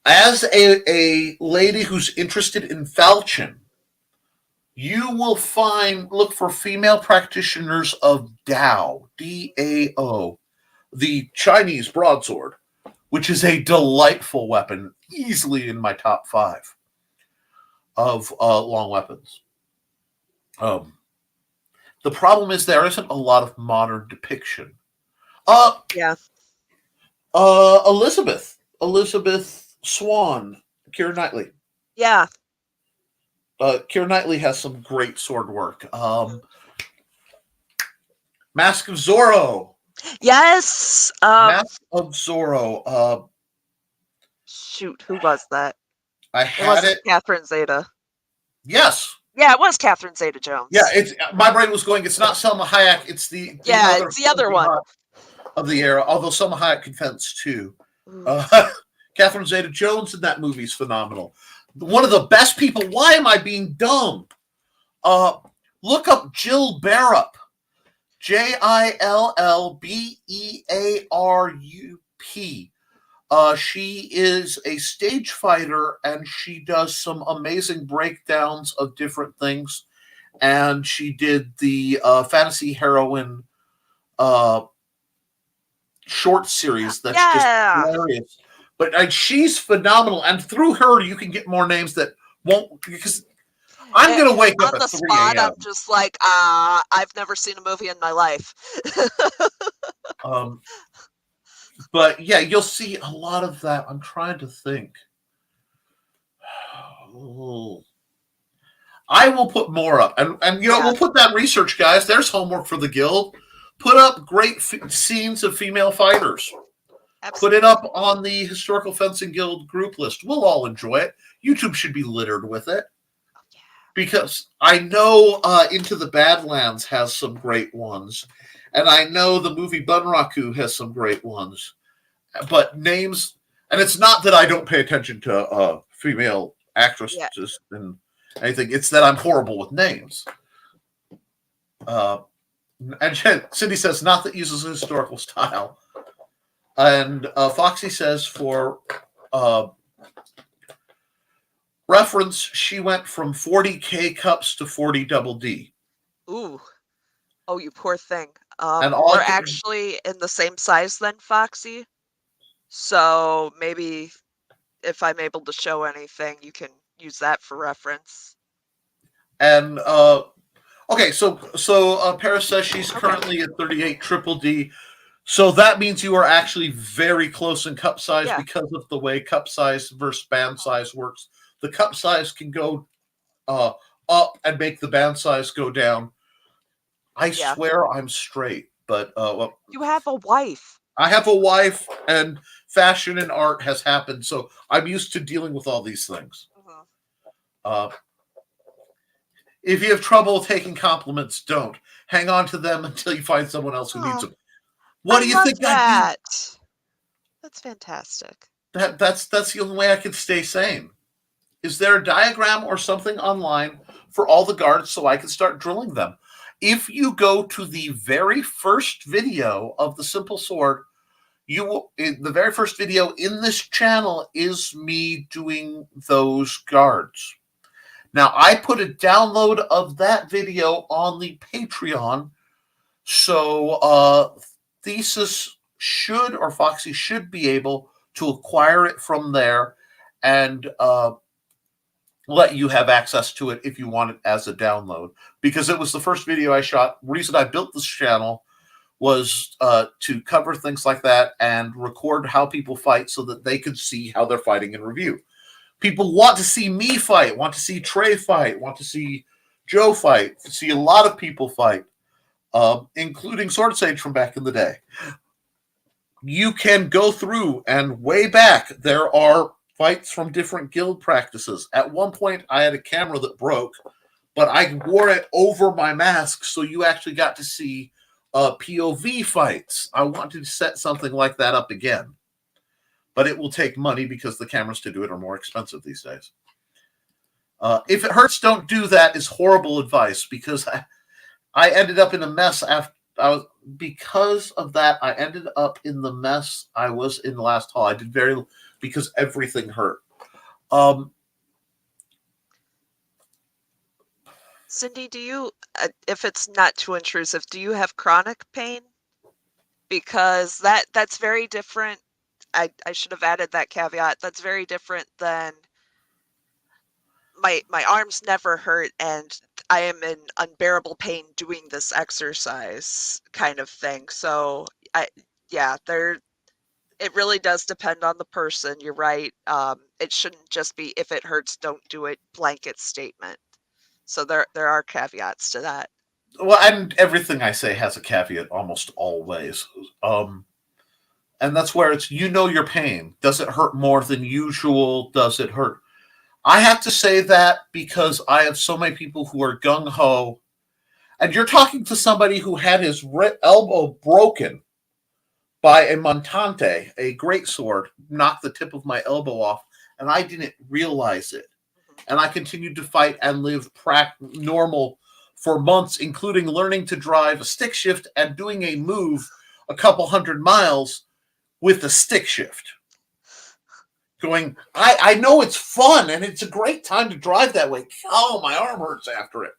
As a lady who's interested in falchion, you will look for female practitioners of Dao, D-A-O, the Chinese broadsword. which is a delightful weapon, easily in my top 5 of long weapons. The problem is there isn't a lot of modern depiction. Yeah. Elizabeth Swan, Keira Knightley. Yeah. Keira Knightley has some great sword work. Mask of Zorro. Yes. Mask of Zorro. Shoot, who was that? I had it. Catherine Zeta. Yes. Yeah, it was Catherine Zeta-Jones. Yeah, my brain was going. It's not Selma Hayek. It's the other one of the era. Although Selma Hayek can fence too. Catherine Zeta-Jones in that movie is phenomenal. One of the best people. Why am I being dumb? Look up Jill Barup. Jillbearup. She is a stage fighter, and she does some amazing breakdowns of different things. And she did the fantasy heroine short series that's just hilarious. But she's phenomenal, and through her, you can get more names that won't, because I'm going to wake up at 3 a.m. I'm just like, I've never seen a movie in my life. But yeah, you'll see a lot of that. I'm trying to think. I will put more up, and we'll put that research, guys. There's homework for the guild. Put up great scenes of female fighters. Absolutely. Put it up on the Historical Fencing Guild group list. We'll all enjoy it. YouTube should be littered with it. Because I know Into the Badlands has some great ones. And I know the movie Bunraku has some great ones. But names, and it's not that I don't pay attention to female actresses and anything. It's that I'm horrible with names. And Cindy says, not that uses a historical style. And Foxy says, for reference, she went from 40 K cups to 40 double D. Ooh. Oh, you poor thing. We're actually in the same size then, Foxy. So maybe if I'm able to show anything, you can use that for reference. And okay, so Paris says she's currently at 38 triple D. So that means you are actually very close in cup size because of the way cup size versus band size works. The cup size can go up and make the band size go down. I swear I'm straight, but you have a wife. I have a wife, and fashion and art has happened, so I'm used to dealing with all these things. If you have trouble taking compliments, don't. Hang on to them until you find someone else who needs them. What do you think I do? That's fantastic. That's the only way I can stay sane. Is there a diagram or something online for all the guards so I can start drilling them? If you go to the very first video of the Simple Sword, the very first video in this channel is me doing those guards. Now, I put a download of that video on the Patreon, so Thesis or Foxy should be able to acquire it from there and let you have access to it if you want it as a download. Because it was the first video I shot. The reason I built this channel was to cover things like that and record how people fight so that they could see how they're fighting in review. People want to see me fight, want to see Trey fight, want to see Joe fight, see a lot of people fight, including Sword Sage from back in the day. You can go through, and way back, there are fights from different guild practices. At one point, I had a camera that broke, but I wore it over my mask, so you actually got to see POV fights. I wanted to set something like that up again. But it will take money because the cameras to do it are more expensive these days. If it hurts, don't do that is horrible advice, because I ended up in a mess because of that. I ended up in the mess I was in the last haul. I did because everything hurt. Cindy, do you, if it's not too intrusive, do you have chronic pain? Because that's very different I should have added that caveat. That's very different than my arms never hurt and I am in unbearable pain doing this exercise kind of thing. So it really does depend on the person. You're right. It shouldn't just be if it hurts, don't do it blanket statement. So there are caveats to that. Well, and everything I say has a caveat almost always. And that's where it's, your pain. Does it hurt more than usual? Does it hurt? I have to say that because I have so many people who are gung-ho. And you're talking to somebody who had his elbow broken by a montante, a great sword, knocked the tip of my elbow off, and I didn't realize it. And I continued to fight and live normal for months, including learning to drive a stick shift and doing a move a couple 100 miles with a stick shift. Going, I know it's fun and it's a great time to drive that way. Oh, my arm hurts after it.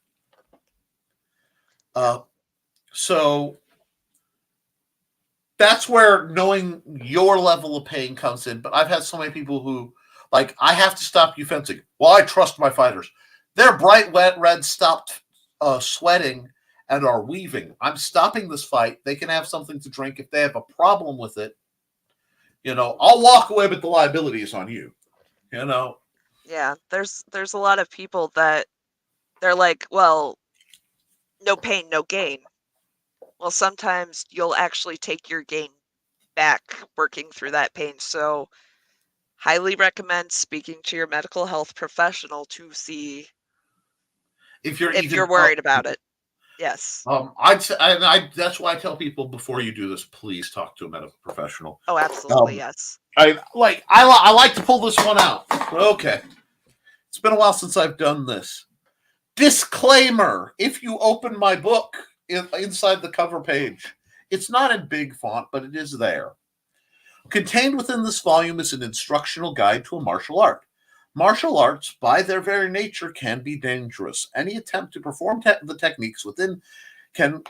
So that's where knowing your level of pain comes in. But I've had so many people who, like, I have to stop you fencing. Well, I trust my fighters. They're bright, wet, red, stopped sweating and are weaving. I'm stopping this fight. They can have something to drink. If they have a problem with it, I'll walk away, but the liability is on you. Yeah, there's a lot of people that they're like, well, no pain, no gain. Well, sometimes you'll actually take your gain back working through that pain. So highly recommend speaking to your medical health professional to see if you're worried about it. Yes. That's why I tell people before you do this, please talk to a medical professional. Oh, absolutely, yes. I like to pull this one out. Okay. It's been a while since I've done this. Disclaimer: if you open my book inside the cover page, it's not in big font, but it is there. Contained within this volume is an instructional guide to a martial art. Martial arts, by their very nature, can be dangerous. Any attempt to perform the techniques within can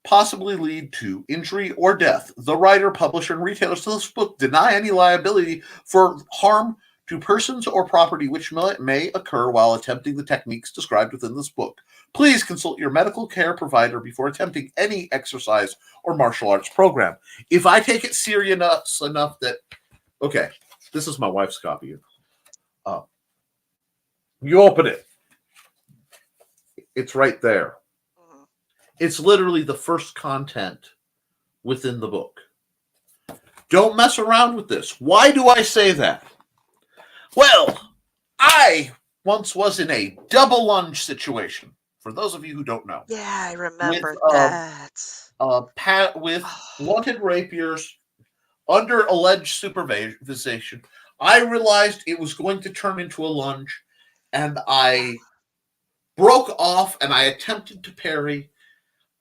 possibly lead to injury or death. The writer, publisher, and retailers to this book deny any liability for harm to persons or property which may occur while attempting the techniques described within this book. Please consult your medical care provider before attempting any exercise or martial arts program. If I take it serious enough that, okay, this is my wife's copy. You open it. It's right there. It's literally the first content within the book. Don't mess around with this. Why do I say that? Well, I once was in a double lunge situation. For those of you who don't know. Yeah, I remember that. With blunted rapiers under alleged supervision. I realized it was going to turn into a lunge, and I broke off, and I attempted to parry,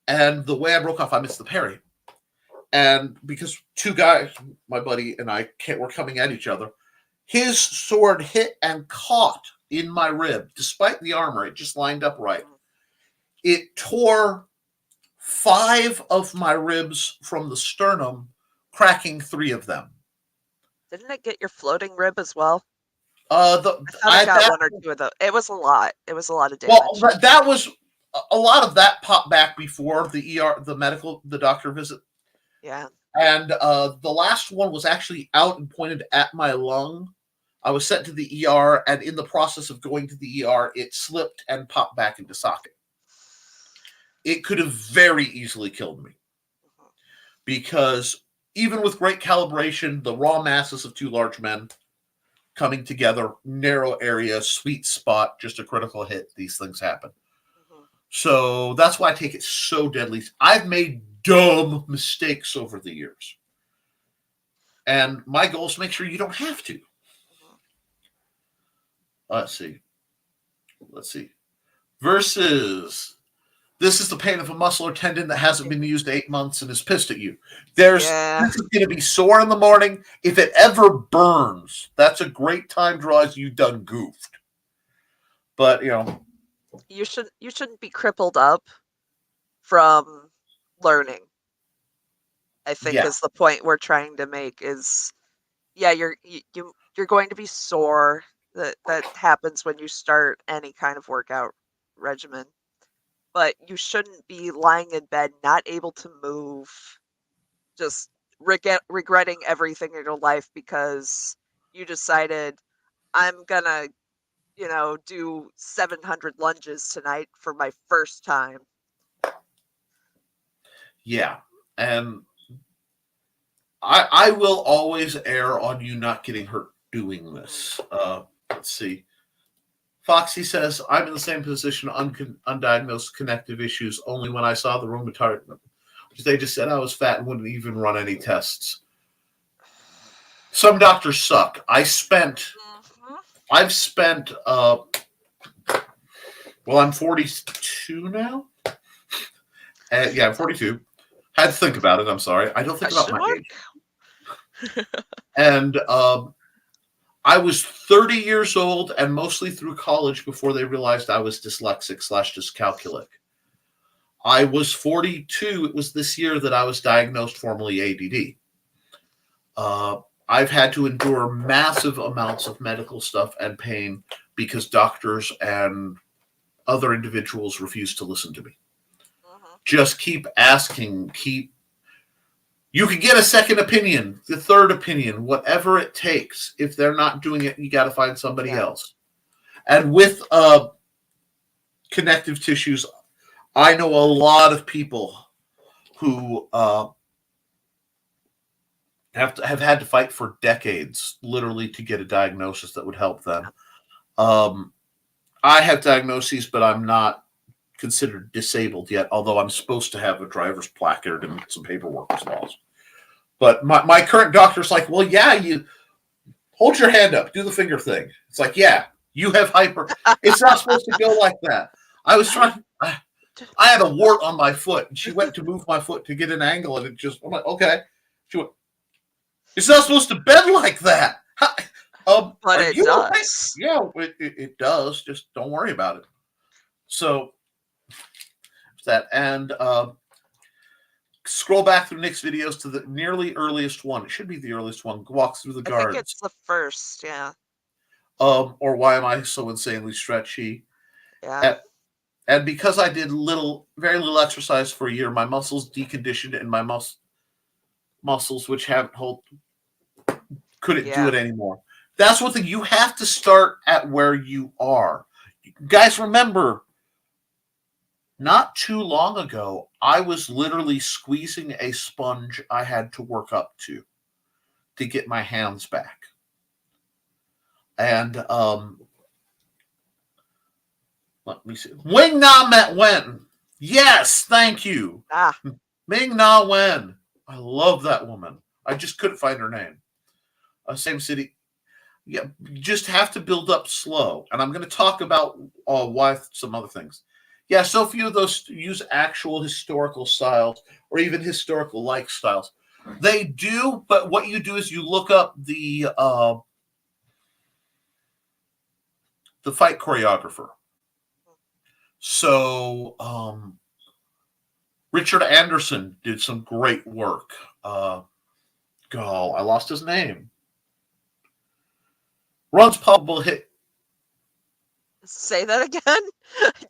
and the way I broke off, I missed the parry. And because two guys, my buddy and I, were coming at each other, his sword hit and caught in my rib. Despite the armor, it just lined up right. It tore 5 of my ribs from the sternum, cracking 3 of them. Didn't it get your floating rib as well? I got 1 or 2 of those. It was a lot. It was a lot of damage. Well, that was a lot of that popped back before the doctor visit. Yeah. And the last one was actually out and pointed at my lung. I was sent to the ER, and in the process of going to the ER, it slipped and popped back into socket. It could have very easily killed me. Because even with great calibration, the raw masses of 2 large men coming together, narrow area, sweet spot, just a critical hit, these things happen. So that's why I take it so deadly. I've made dumb mistakes over the years. And my goal is to make sure you don't have to. Let's see. Versus, this is the pain of a muscle or tendon that hasn't been used 8 months and is pissed at you. This is going to be sore in the morning. If it ever burns, that's a great time to realize you done goofed. But, you shouldn't be crippled up from learning. I think is the point we're trying to make, is yeah, you're going to be sore. That happens when you start any kind of workout regimen. But you shouldn't be lying in bed, not able to move, just regretting everything in your life because you decided I'm gonna, do 700 lunges tonight for my first time. Yeah, and I will always err on you not getting hurt doing this. Let's see. Foxy says, I'm in the same position, undiagnosed connective issues. Only when I saw the rheumatoid, they just said I was fat and wouldn't even run any tests. Some doctors suck. I've spent, well, I'm 42 now. Yeah, I'm 42. Had to think about it. I'm sorry. I don't think about my age. And I was 30 years old and mostly through college before they realized I was dyslexic/dyscalculic. I was 42. It was this year that I was diagnosed formally ADD. I've had to endure massive amounts of medical stuff and pain because doctors and other individuals refuse to listen to me. Just keep asking, you can get a second opinion, the third opinion, whatever it takes. If they're not doing it, you got to find somebody else. And with connective tissues, I know a lot of people who have had to fight for decades, literally, to get a diagnosis that would help them. I have diagnoses, but I'm not considered disabled yet, although I'm supposed to have a driver's placard and some paperwork as well. But my current doctor's like, well, yeah, you hold your hand up, do the finger thing. It's like, yeah, you have hyper. It's not supposed to go like that. I was trying. I had a wart on my foot, and she went to move my foot to get an angle, and it just, I'm like, okay. She went, it's not supposed to bend like that. But it does. Okay? Yeah, it does. Just don't worry about it. So that, and scroll back through Nick's videos to the nearly earliest one. It should be the earliest one. Walks through the guards. I think it's the first, yeah. Or why am I so insanely stretchy? Yeah. And because I did very little exercise for a year, my muscles deconditioned, and my muscles, which couldn't do it anymore. That's one thing. You have to start at where you are. Guys, remember, not too long ago, I was literally squeezing a sponge I had to work up to get my hands back. And let me see. Wing Na Met Wen. Yes, thank you. Ming Na Wen. I love that woman. I just couldn't find her name. Same city. Yeah, you just have to build up slow. And I'm going to talk about why some other things. Yeah, so few of those use actual historical styles or even historical-like styles. They do, but what you do is you look up the fight choreographer. So Richard Anderson did some great work. I lost his name. Runs Palpable Hit. Say that again?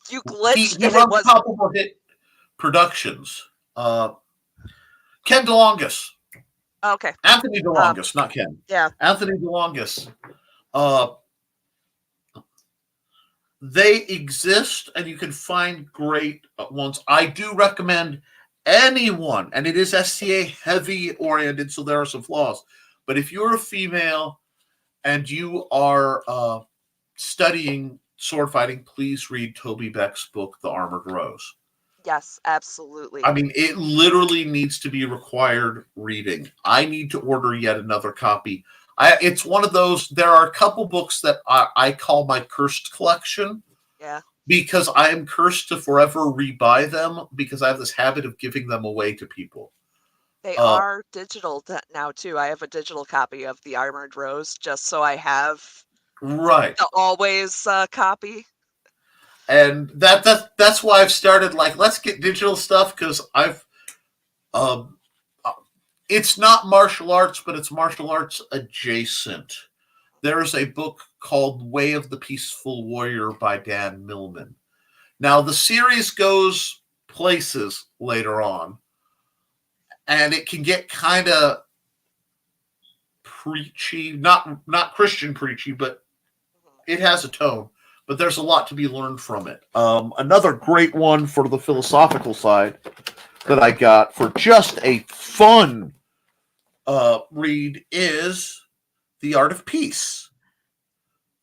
You glitched. He runs Palpable Hit Productions. Ken DeLongis. Okay. Anthony DeLongis, not Ken. Yeah. Anthony DeLongis. They exist, and you can find great ones. I do recommend anyone, and it is SCA heavy oriented, so there are some flaws. But if you're a female and you are studying sword fighting, please read Toby Beck's book, The Armored Rose. Yes, absolutely. I mean, it literally needs to be required reading. I need to order yet another copy. It's one of those, there are a couple books that I call my cursed collection. Yeah. Because I am cursed to forever rebuy them because I have this habit of giving them away to people. They are digital now, too. I have a digital copy of The Armored Rose just so I have the always copy. And that's why I've started, like, let's get digital stuff, because It's not martial arts, but it's martial arts adjacent. There is a book called Way of the Peaceful Warrior by Dan Millman. Now, the series goes places later on, and it can get kind of preachy, not Christian preachy, but it has a tone. But there's a lot to be learned from it. Another great one for the philosophical side that I got for just a fun read is The Art of Peace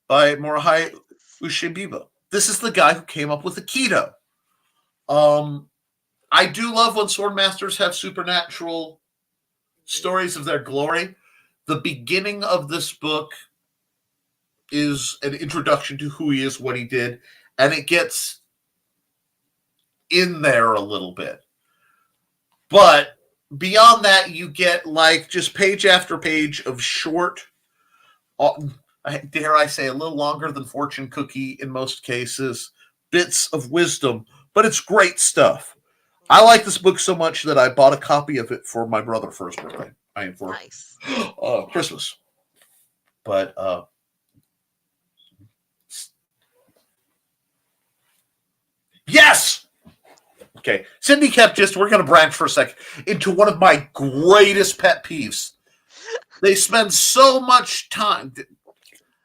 by Morihei Ueshiba. This is the guy who came up with Aikido. I do love when sword masters have supernatural stories of their glory. The beginning of this book is an introduction to who he is, what he did, and it gets in there a little bit. But beyond that, you get like just page after page of short, dare I say, a little longer than fortune cookie in most cases, bits of wisdom, but it's great stuff. I like this book so much that I bought a copy of it for my brother for his birthday. For Christmas. But yes! Okay, Cindy kept we're going to branch for a second into one of my greatest pet peeves. They spend so much time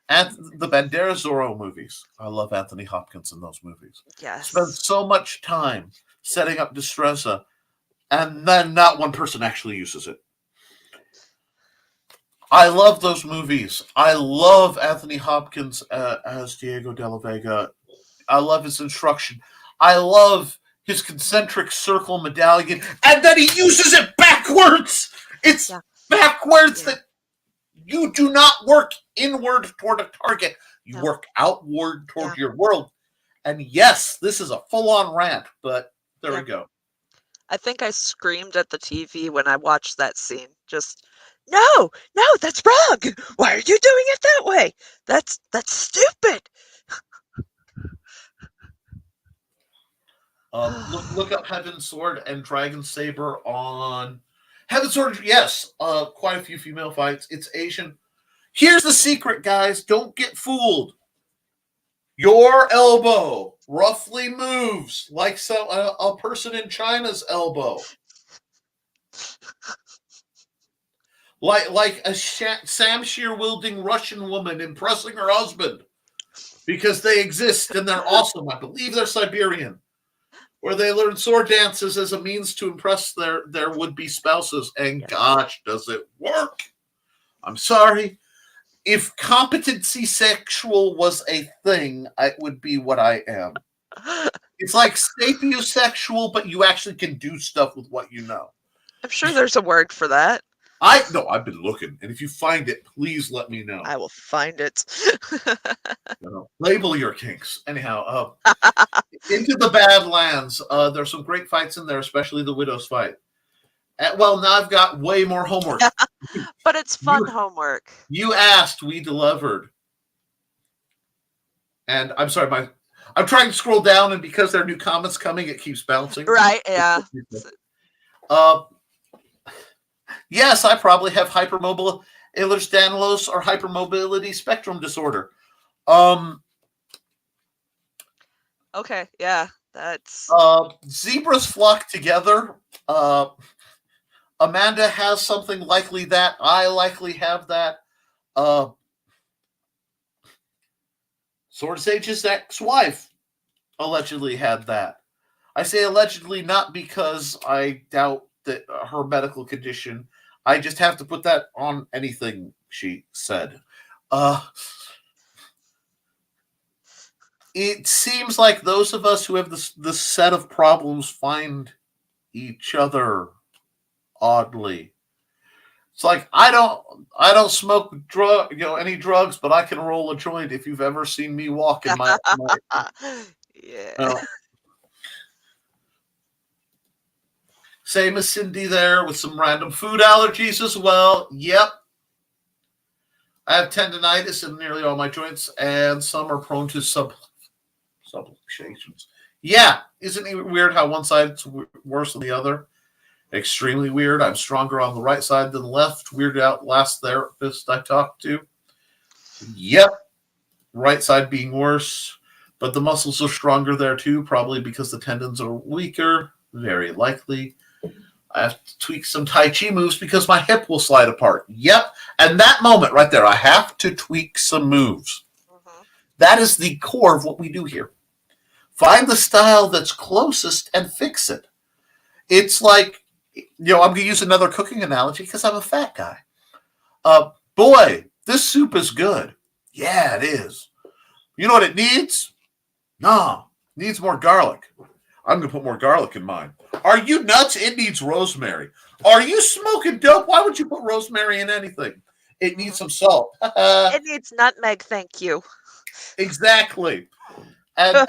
at the Bandera Zorro movies. I love Anthony Hopkins in those movies. Yes. Spend so much time setting up Destreza, and then not one person actually uses it. I love those movies. I love Anthony Hopkins as Diego de la Vega. I love his instruction. I love his concentric circle medallion, and then he uses it backwards. It's backwards that you do not work inward toward a target. You work outward toward your world. And yes, this is a full-on rant, but there we go. I think I screamed at the TV when I watched that scene. Just, no, that's wrong. Why are you doing it that way? That's stupid. Look up Heaven Sword and Dragon Saber on Heaven Sword. Yes, quite a few female fights. It's Asian. Here's the secret, guys. Don't get fooled. Your elbow roughly moves like a person in China's elbow. Like a Samshir wielding Russian woman impressing her husband because they exist and they're awesome. I believe they're Siberian. Where they learn sword dances as a means to impress their would-be spouses. And gosh, does it work? I'm sorry. If competency sexual was a thing, it would be what I am. It's like sapiosexual, but you actually can do stuff with what you know. I'm sure there's a word for that. I've been looking, and if you find it, please let me know. I will find it. Label your kinks. Anyhow, Into the Badlands. There's some great fights in there, especially the Widow's fight. Well, now I've got way more homework. But it's fun homework. You asked, we delivered. And I'm sorry, I'm trying to scroll down, and because there are new comments coming, it keeps bouncing. Right, yeah. Yes, I probably have hypermobile Ehlers-Danlos or hypermobility spectrum disorder. Okay, yeah, that's... Zebras flock together. Amanda has something likely that. I likely have that. Sword Sage's ex-wife allegedly had that. I say allegedly not because I doubt that her medical condition. I just have to put that on anything she said. It seems like those of us who have this set of problems find each other oddly. It's like I don't smoke any drugs, but I can roll a joint if you've ever seen me walk in my yeah. Same as Cindy there with some random food allergies as well. Yep. I have tendinitis in nearly all my joints, and some are prone to subluxations. Yeah. Isn't it weird how one side's worse than the other? Extremely weird. I'm stronger on the right side than the left. Weirded out last therapist I talked to. Yep. Right side being worse. But the muscles are stronger there too, probably because the tendons are weaker. Very likely. I have to tweak some Tai Chi moves because my hip will slide apart. Yep. And that moment right there, I have to tweak some moves. Mm-hmm. That is the core of what we do here. Find the style that's closest and fix it. It's like, I'm going to use another cooking analogy because I'm a fat guy. Boy, this soup is good. Yeah, it is. You know what it needs? No, it needs more garlic. I'm going to put more garlic in mine. Are you nuts? It needs rosemary. Are you smoking dope? Why would you put rosemary in anything? It needs some salt. It needs nutmeg, thank you. Exactly. And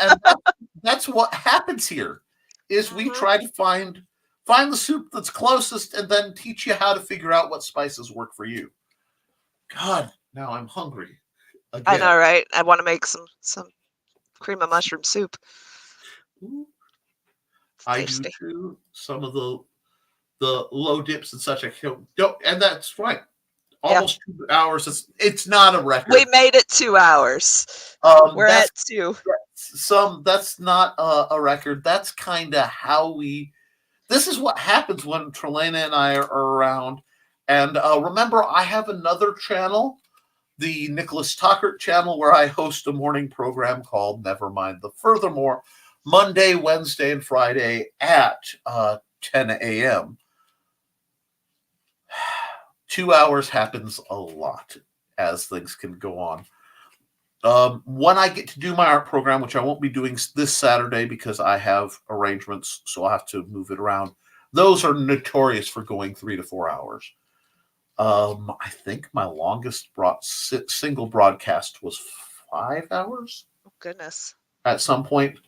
that's what happens here, is we try to find the soup that's closest and then teach you how to figure out what spices work for you. God, now I'm hungry. Again. I know, right? I want to make some cream of mushroom soup. I do too. Some of the low dips and such. I don't, and that's right. Almost 2 hours. It's not a record. We made it 2 hours. We're at 2. That's not a record. That's kind of how this is what happens when Trelena and I are around. And remember, I have another channel, the Nicholas Talkert channel, where I host a morning program called Nevermind the Furthermore, Monday, Wednesday, and Friday at 10 a.m. 2 hours happens a lot as things can go on. When I get to do my art program, which I won't be doing this Saturday because I have arrangements, so I'll have to move it around. Those are notorious for going 3 to 4 hours. I think my longest single broadcast was 5 hours. Oh, goodness. At some point.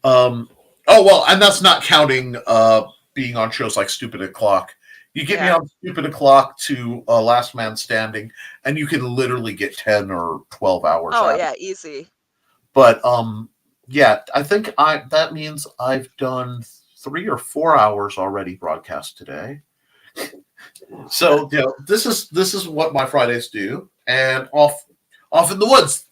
And that's not counting being on shows like Stupid O'Clock. You get me on Stupid O'Clock to Last Man Standing, and you can literally get 10 or 12 hours. Oh, yeah, easy. But, I think that means I've done 3 or 4 hours already broadcast today. So, this is what my Fridays do, and off in the woods.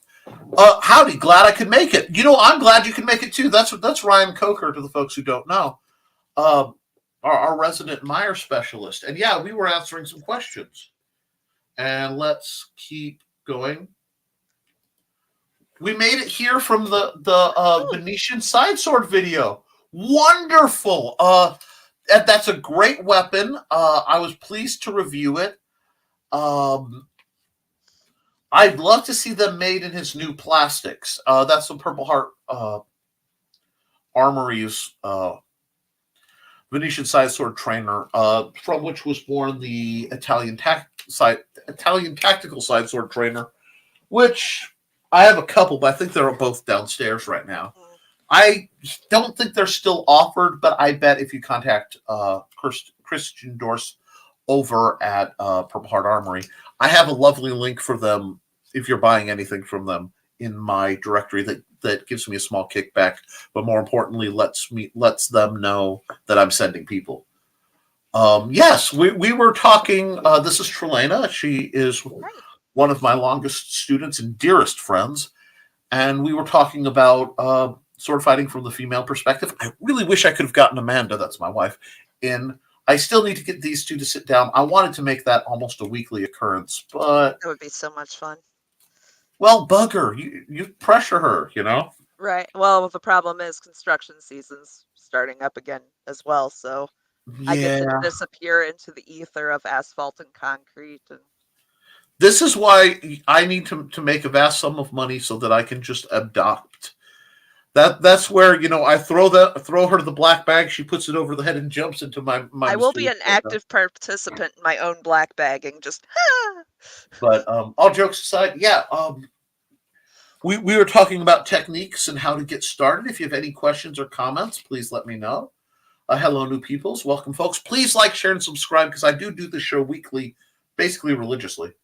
Howdy, glad I could make it. I'm glad you can make it too. That's Ryan Coker, to the folks who don't know. Our resident Meyer specialist. And we were answering some questions. And let's keep going. We made it here from the Venetian side sword video. Wonderful. That's a great weapon. I was pleased to review it. I'd love to see them made in his new plastics. That's the Purple Heart Armory's Venetian side sword trainer, from which was born the Italian tactical side sword trainer, which I have a couple, but I think they're both downstairs right now. I don't think they're still offered, but I bet if you contact Christian Dorse over at Purple Heart Armory, I have a lovely link for them if you're buying anything from them in my directory that gives me a small kickback, but more importantly, lets them know that I'm sending people. Yes, we were talking. This is Trelena. She is one of my longest students and dearest friends, and we were talking about sword fighting from the female perspective. I really wish I could have gotten Amanda, that's my wife, in. I still need to get these two to sit down. I wanted to make that almost a weekly occurrence, but that would be so much fun. Well, bug her. You pressure her, Right. Well, the problem is construction season's starting up again as well, so I get to disappear into the ether of asphalt and concrete. And this is why I need to make a vast sum of money so that I can just adopt. That's where I throw her the black bag. She puts it over the head and jumps into my. I will be an active participant in my own black bagging. Just. But all jokes aside, we were talking about techniques and how to get started. If you have any questions or comments, please let me know. Hello, new peoples. Welcome, folks. Please like, share, and subscribe because I do the show weekly, basically religiously.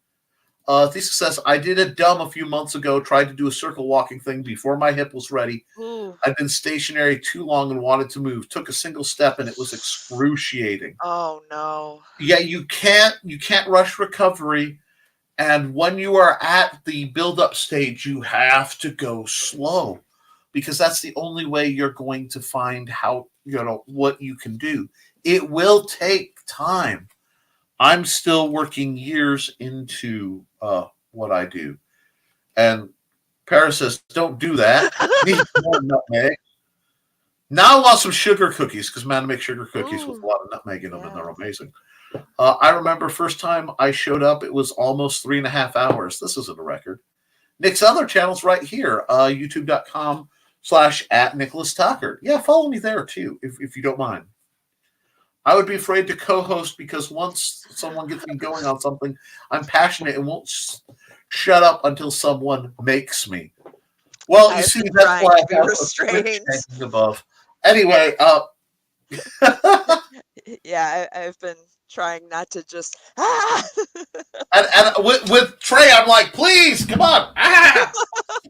Thesis says, I did a dumb a few months ago, tried to do a circle walking thing before my hip was ready. Ooh. I'd been stationary too long and wanted to move. Took a single step and it was excruciating. Oh no. Yeah, you can't rush recovery. And when you are at the build-up stage, you have to go slow because that's the only way you're going to find how, what you can do. It will take time. I'm still working years into what I do. And Paris says, don't do that. Need more nutmeg. Now I want some sugar cookies because, man, I make sugar cookies with a lot of nutmeg in them, and they're amazing. I remember first time I showed up, it was almost 3.5 hours. This isn't a record. Nick's other channel's right here, youtube.com/@NicholasTucker. Yeah, follow me there too, if you don't mind. I would be afraid to co-host because once someone gets me going on something, I'm passionate and won't shut up until someone makes me. Well, you see, that's why I have restrained above. Anyway, yeah, I've been trying not to just and with Trey, I'm like, please, come on. I'm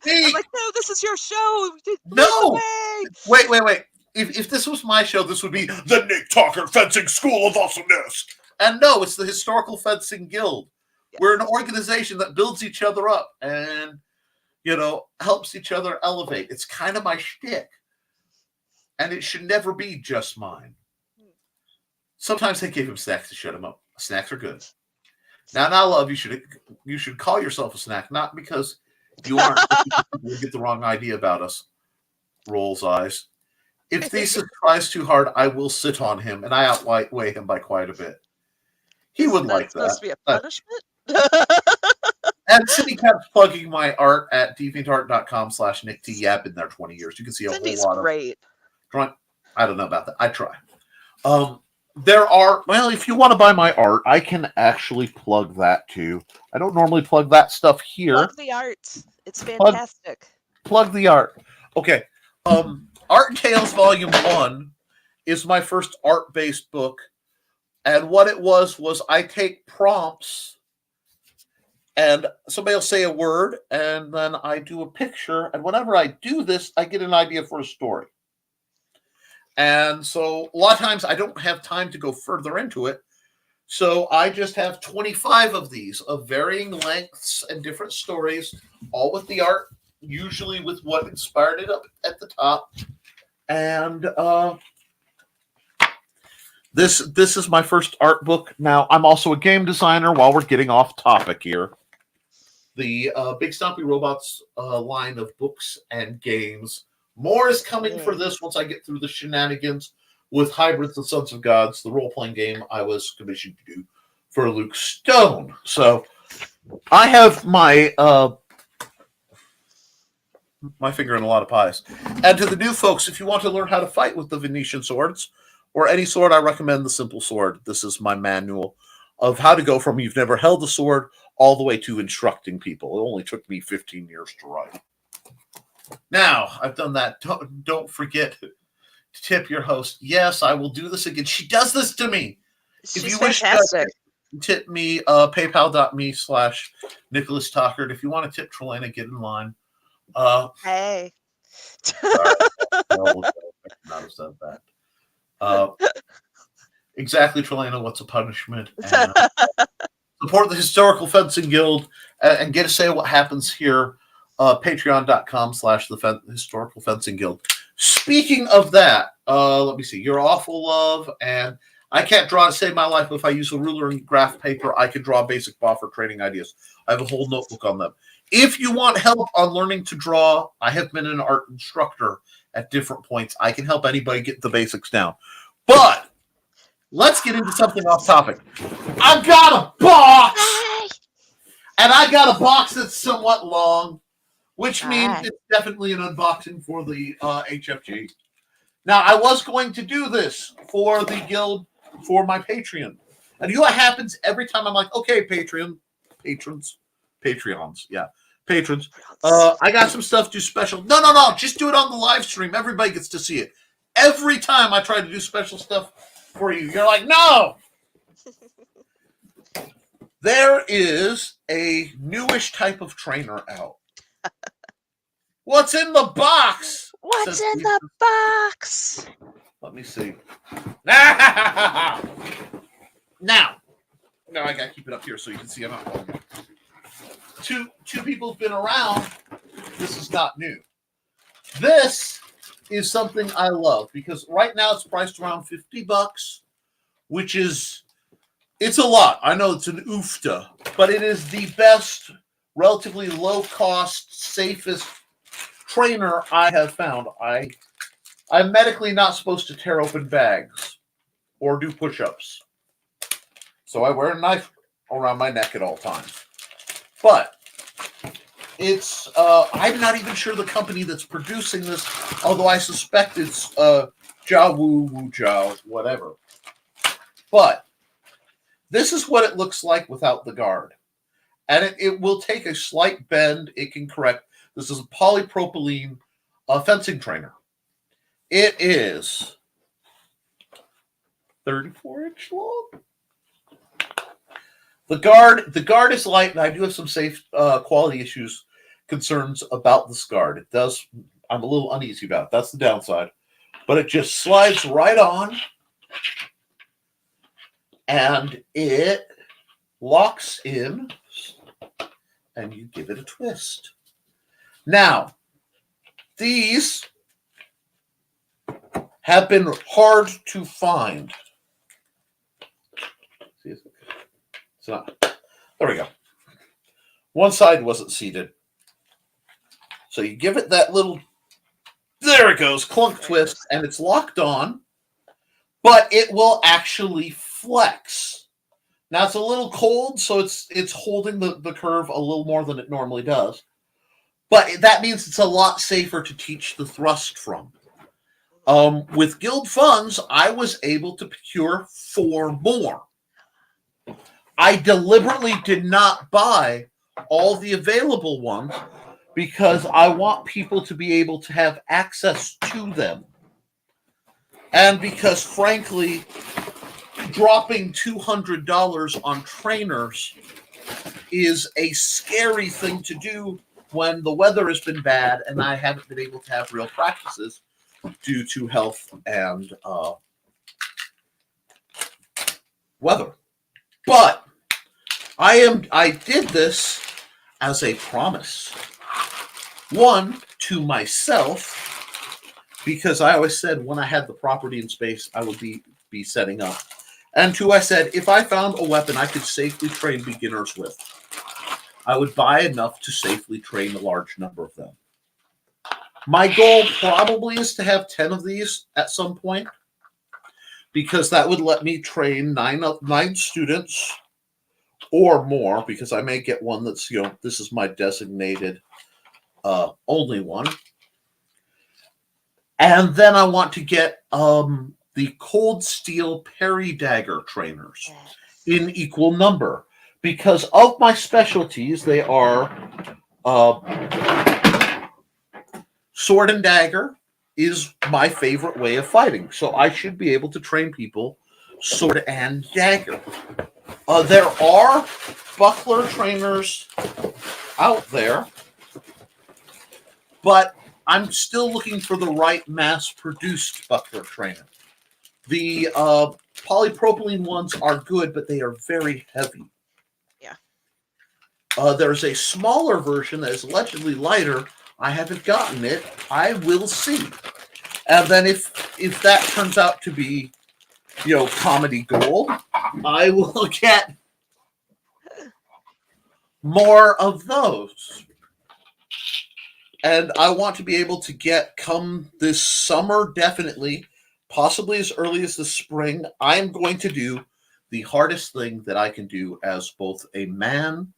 like, no, this is your show. No, wait. If this was my show, this would be the Nick Tucker Fencing School of Awesomeness. And no, it's the Historical Fencing Guild. Yes. We're an organization that builds each other up and, helps each other elevate. It's kind of my shtick. And it should never be just mine. Sometimes they gave him snacks to shut him up. Snacks are good. Now, love, you should call yourself a snack, not because you aren't. You get the wrong idea about us. Rolls eyes. If Thesis tries too hard, I will sit on him, and I outweigh him by quite a bit. He would like that. Supposed to be a punishment? And Cindy kept plugging my art at deviantart.com/NickT. Yeah, I've been there 20 years. You can see a Cindy's whole lot great. of drawing. I don't know about that. I try. There are, if you want to buy my art, I can actually plug that too. I don't normally plug that stuff here. Plug the art. It's fantastic. Plug the art. Okay. Art Tales Volume 1 is my first art-based book. And what it was I take prompts and somebody will say a word and then I do a picture. And whenever I do this, I get an idea for a story. And so a lot of times I don't have time to go further into it. So I just have 25 of these of varying lengths and different stories, all with the art, usually with what inspired it up at the top. And this is my first art book. Now, I'm also a game designer while we're getting off topic here. The Big Stompy Robots line of books and games. More is coming for this once I get through the shenanigans with Hybrids and Sons of Gods, the role-playing game I was commissioned to do for Luke Stone. So I have my finger in a lot of pies. And to the new folks, if you want to learn how to fight with the Venetian swords or any sword, I recommend the Simple Sword. This is my manual of how to go from you've never held a sword all the way to instructing people. It only took me 15 years to write. Now, I've done that. Don't forget to tip your host. Yes, I will do this again. She does this to me. She's if you fantastic. Wish to tip me, paypal.me/NicholasTucker. If you want to tip Trelena, get in line. Hey. Sorry, not have said that. Exactly, Trelena, what's a punishment? And, support the Historical Fencing Guild and get a say what happens here. Patreon.com/the Historical Fencing Guild. Speaking of that, let me see. You're awful love, and I can't draw to save my life. But if I use a ruler and graph paper, I can draw basic buffer training ideas. I have a whole notebook on them. If you want help on learning to draw, I have been an art instructor at different points. I can help anybody get the basics down. But let's get into something off topic. I've got a box, and I got a box that's somewhat long, which means it's definitely an unboxing for the HFG. Now, I was going to do this for the guild for my Patreon. And you know what happens every time I'm like, okay, patrons. I got some stuff to do special. No, just do it on the live stream. Everybody gets to see it. Every time I try to do special stuff for you, you're like, no. There is a newish type of trainer out. What's in the box? What's in the box? Let me see. Now, I gotta keep it up here so you can see I'm not holding it. Two people have been around. This is not new. This is something I love because right now it's priced around $50, which is it's a lot. I know it's an oofta, but it is the best, relatively low cost, safest trainer I have found. I'm medically not supposed to tear open bags or do push-ups. So I wear a knife around my neck at all times. But it's, I'm not even sure the company that's producing this, although I suspect it's Jiao, whatever. But this is what it looks like without the guard. And it will take a slight bend. It can correct. This is a polypropylene fencing trainer. It is 34-inch long. The guard is light, and I do have some safe quality concerns about this guard. It does. I'm a little uneasy about it. That's the downside. But it just slides right on, and it locks in, and you give it a twist. Now, these have been hard to find. See, it's not. There we go. One side wasn't seated. So you give it that little, there it goes, clunk twist, and it's locked on, but it will actually flex. Now it's a little cold, so it's holding the curve a little more than it normally does. But that means it's a lot safer to teach the thrust from. With guild funds, I was able to procure 4 more. I deliberately did not buy all the available ones because I want people to be able to have access to them. And because, frankly, dropping $200 on trainers is a scary thing to do when the weather has been bad and I haven't been able to have real practices due to health and weather. But I did this as a promise. One, to myself, because I always said when I had the property and space, I would be setting up. And 2, I said, if I found a weapon I could safely train beginners with, I would buy enough to safely train a large number of them. My goal probably is to have 10 of these at some point, because that would let me train 9 students or more, because I may get one that's, this is my designated only one. And then I want to get the cold steel parry dagger trainers in equal number, because of my specialties, they are sword and dagger is my favorite way of fighting. So I should be able to train people sword and dagger. There are buckler trainers out there, but I'm still looking for the right mass-produced buckler trainer. The polypropylene ones are good, but they are very heavy. Yeah. There's a smaller version that is allegedly lighter. I haven't gotten it. I will see. And then if that turns out to be, comedy gold, I will get more of those. And I want to be able to get, come this summer, definitely, possibly as early as the spring, I'm going to do the hardest thing that I can do as both a man,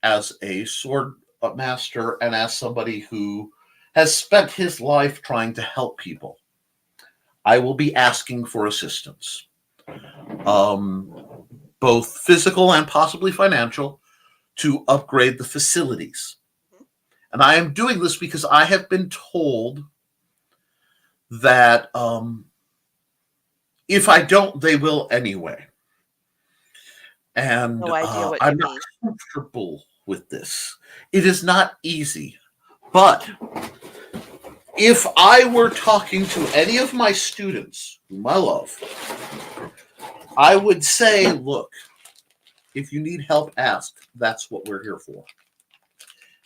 as a sword master, and as somebody who has spent his life trying to help people. I will be asking for assistance, both physical and possibly financial, to upgrade the facilities. And I am doing this because I have been told that if I don't, they will anyway. And no idea what I'm you not mean. comfortable with this. It is not easy. But if I were talking to any of my students, whom I love, I would say, look, if you need help, ask. That's what we're here for.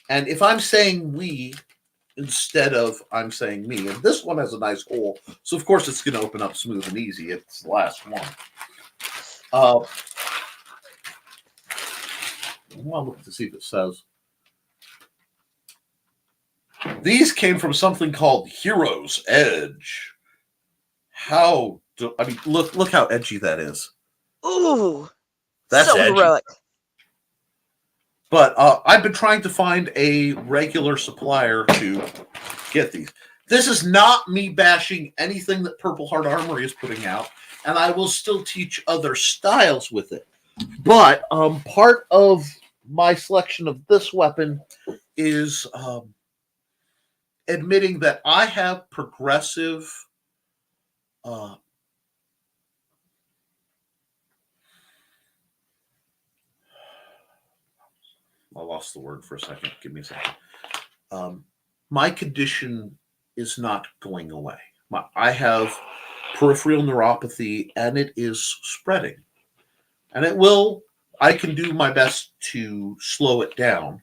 And if I'm saying we instead of I'm saying me, and this one has a nice hole, so of course it's going to open up smooth and easy. It's the last one. I want to look to see if it says. These came from something called Hero's Edge. Look how edgy that is. Ooh, That's so edgy. heroic. But I've been trying to find a regular supplier to get these. This is not me bashing anything that Purple Heart Armory is putting out, and I will still teach other styles with it. But part of my selection of this weapon is admitting that I have progressive I lost the word for a second. Give me a second. My condition is not going away. I have peripheral neuropathy, and it is spreading. And it will, I can do my best to slow it down.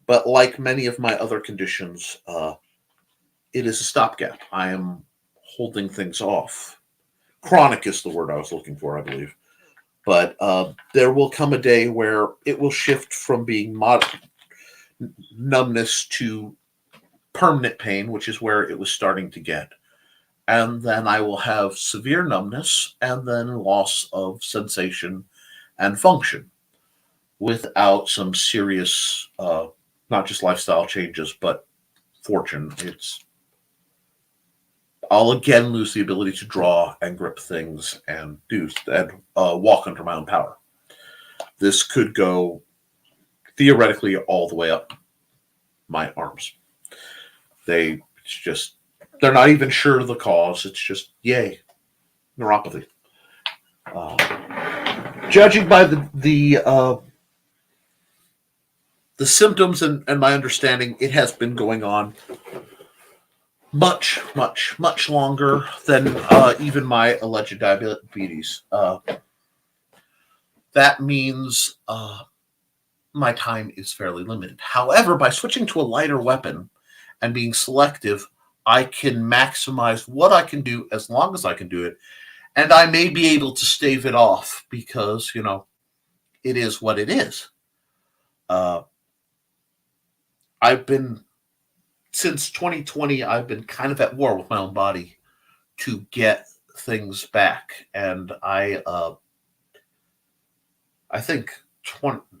But like many of my other conditions, it is a stopgap. I am holding things off. Chronic is the word I was looking for, I believe. But there will come a day where it will shift from being numbness to permanent pain, which is where it was starting to get. And then I will have severe numbness and then loss of sensation and function without some serious, not just lifestyle changes, but fortune. I'll again lose the ability to draw and grip things and walk under my own power. This could go theoretically all the way up my arms. They're not even sure of the cause. It's just, yay, neuropathy. Judging by the symptoms and my understanding, it has been going on much, much, much longer than even my alleged diabetes. That means my time is fairly limited. However, by switching to a lighter weapon and being selective, I can maximize what I can do as long as I can do it. And I may be able to stave it off because, it is what it is. Since 2020, I've been kind of at war with my own body to get things back. And I think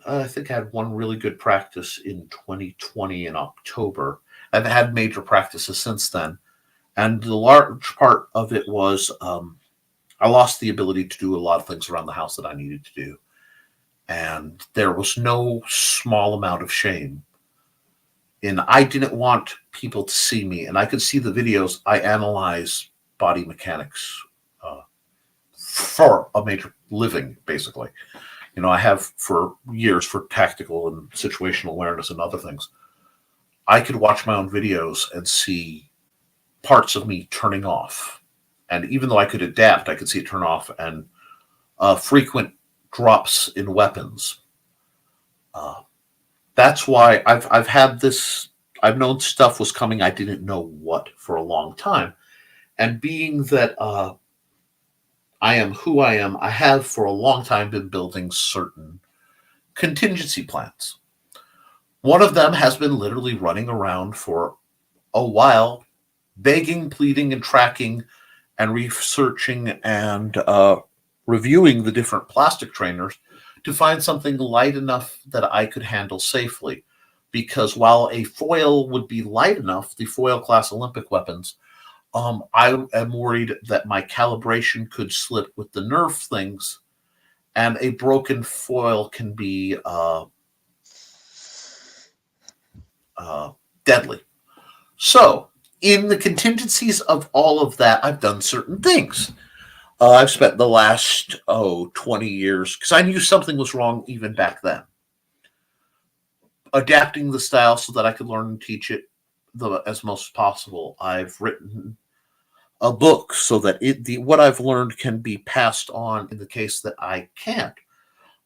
I had one really good practice in 2020 in October. I've had major practices since then. And the large part of it was I lost the ability to do a lot of things around the house that I needed to do. And there was no small amount of shame. And I didn't want people to see me. And I could see the videos. I analyze body mechanics for a major living, basically. I have for years for tactical and situational awareness and other things. I could watch my own videos and see parts of me turning off. And even though I could adapt, I could see it turn off, and frequent drops in weapons. That's why I've had this. I've known stuff was coming. I didn't know what for a long time. And being that I am who I am, I have for a long time been building certain contingency plans. One of them has been literally running around for a while, begging, pleading, and tracking and researching and reviewing the different plastic trainers to find something light enough that I could handle safely. Because while a foil would be light enough, the foil class Olympic weapons, I am worried that my calibration could slip with the Nerf things, and a broken foil can be deadly. So, in the contingencies of all of that, I've done certain things. I've spent the last 20 years, because I knew something was wrong even back then, adapting the style so that I could learn and teach it as most as possible. I've written a book so that what I've learned can be passed on in the case that I can't.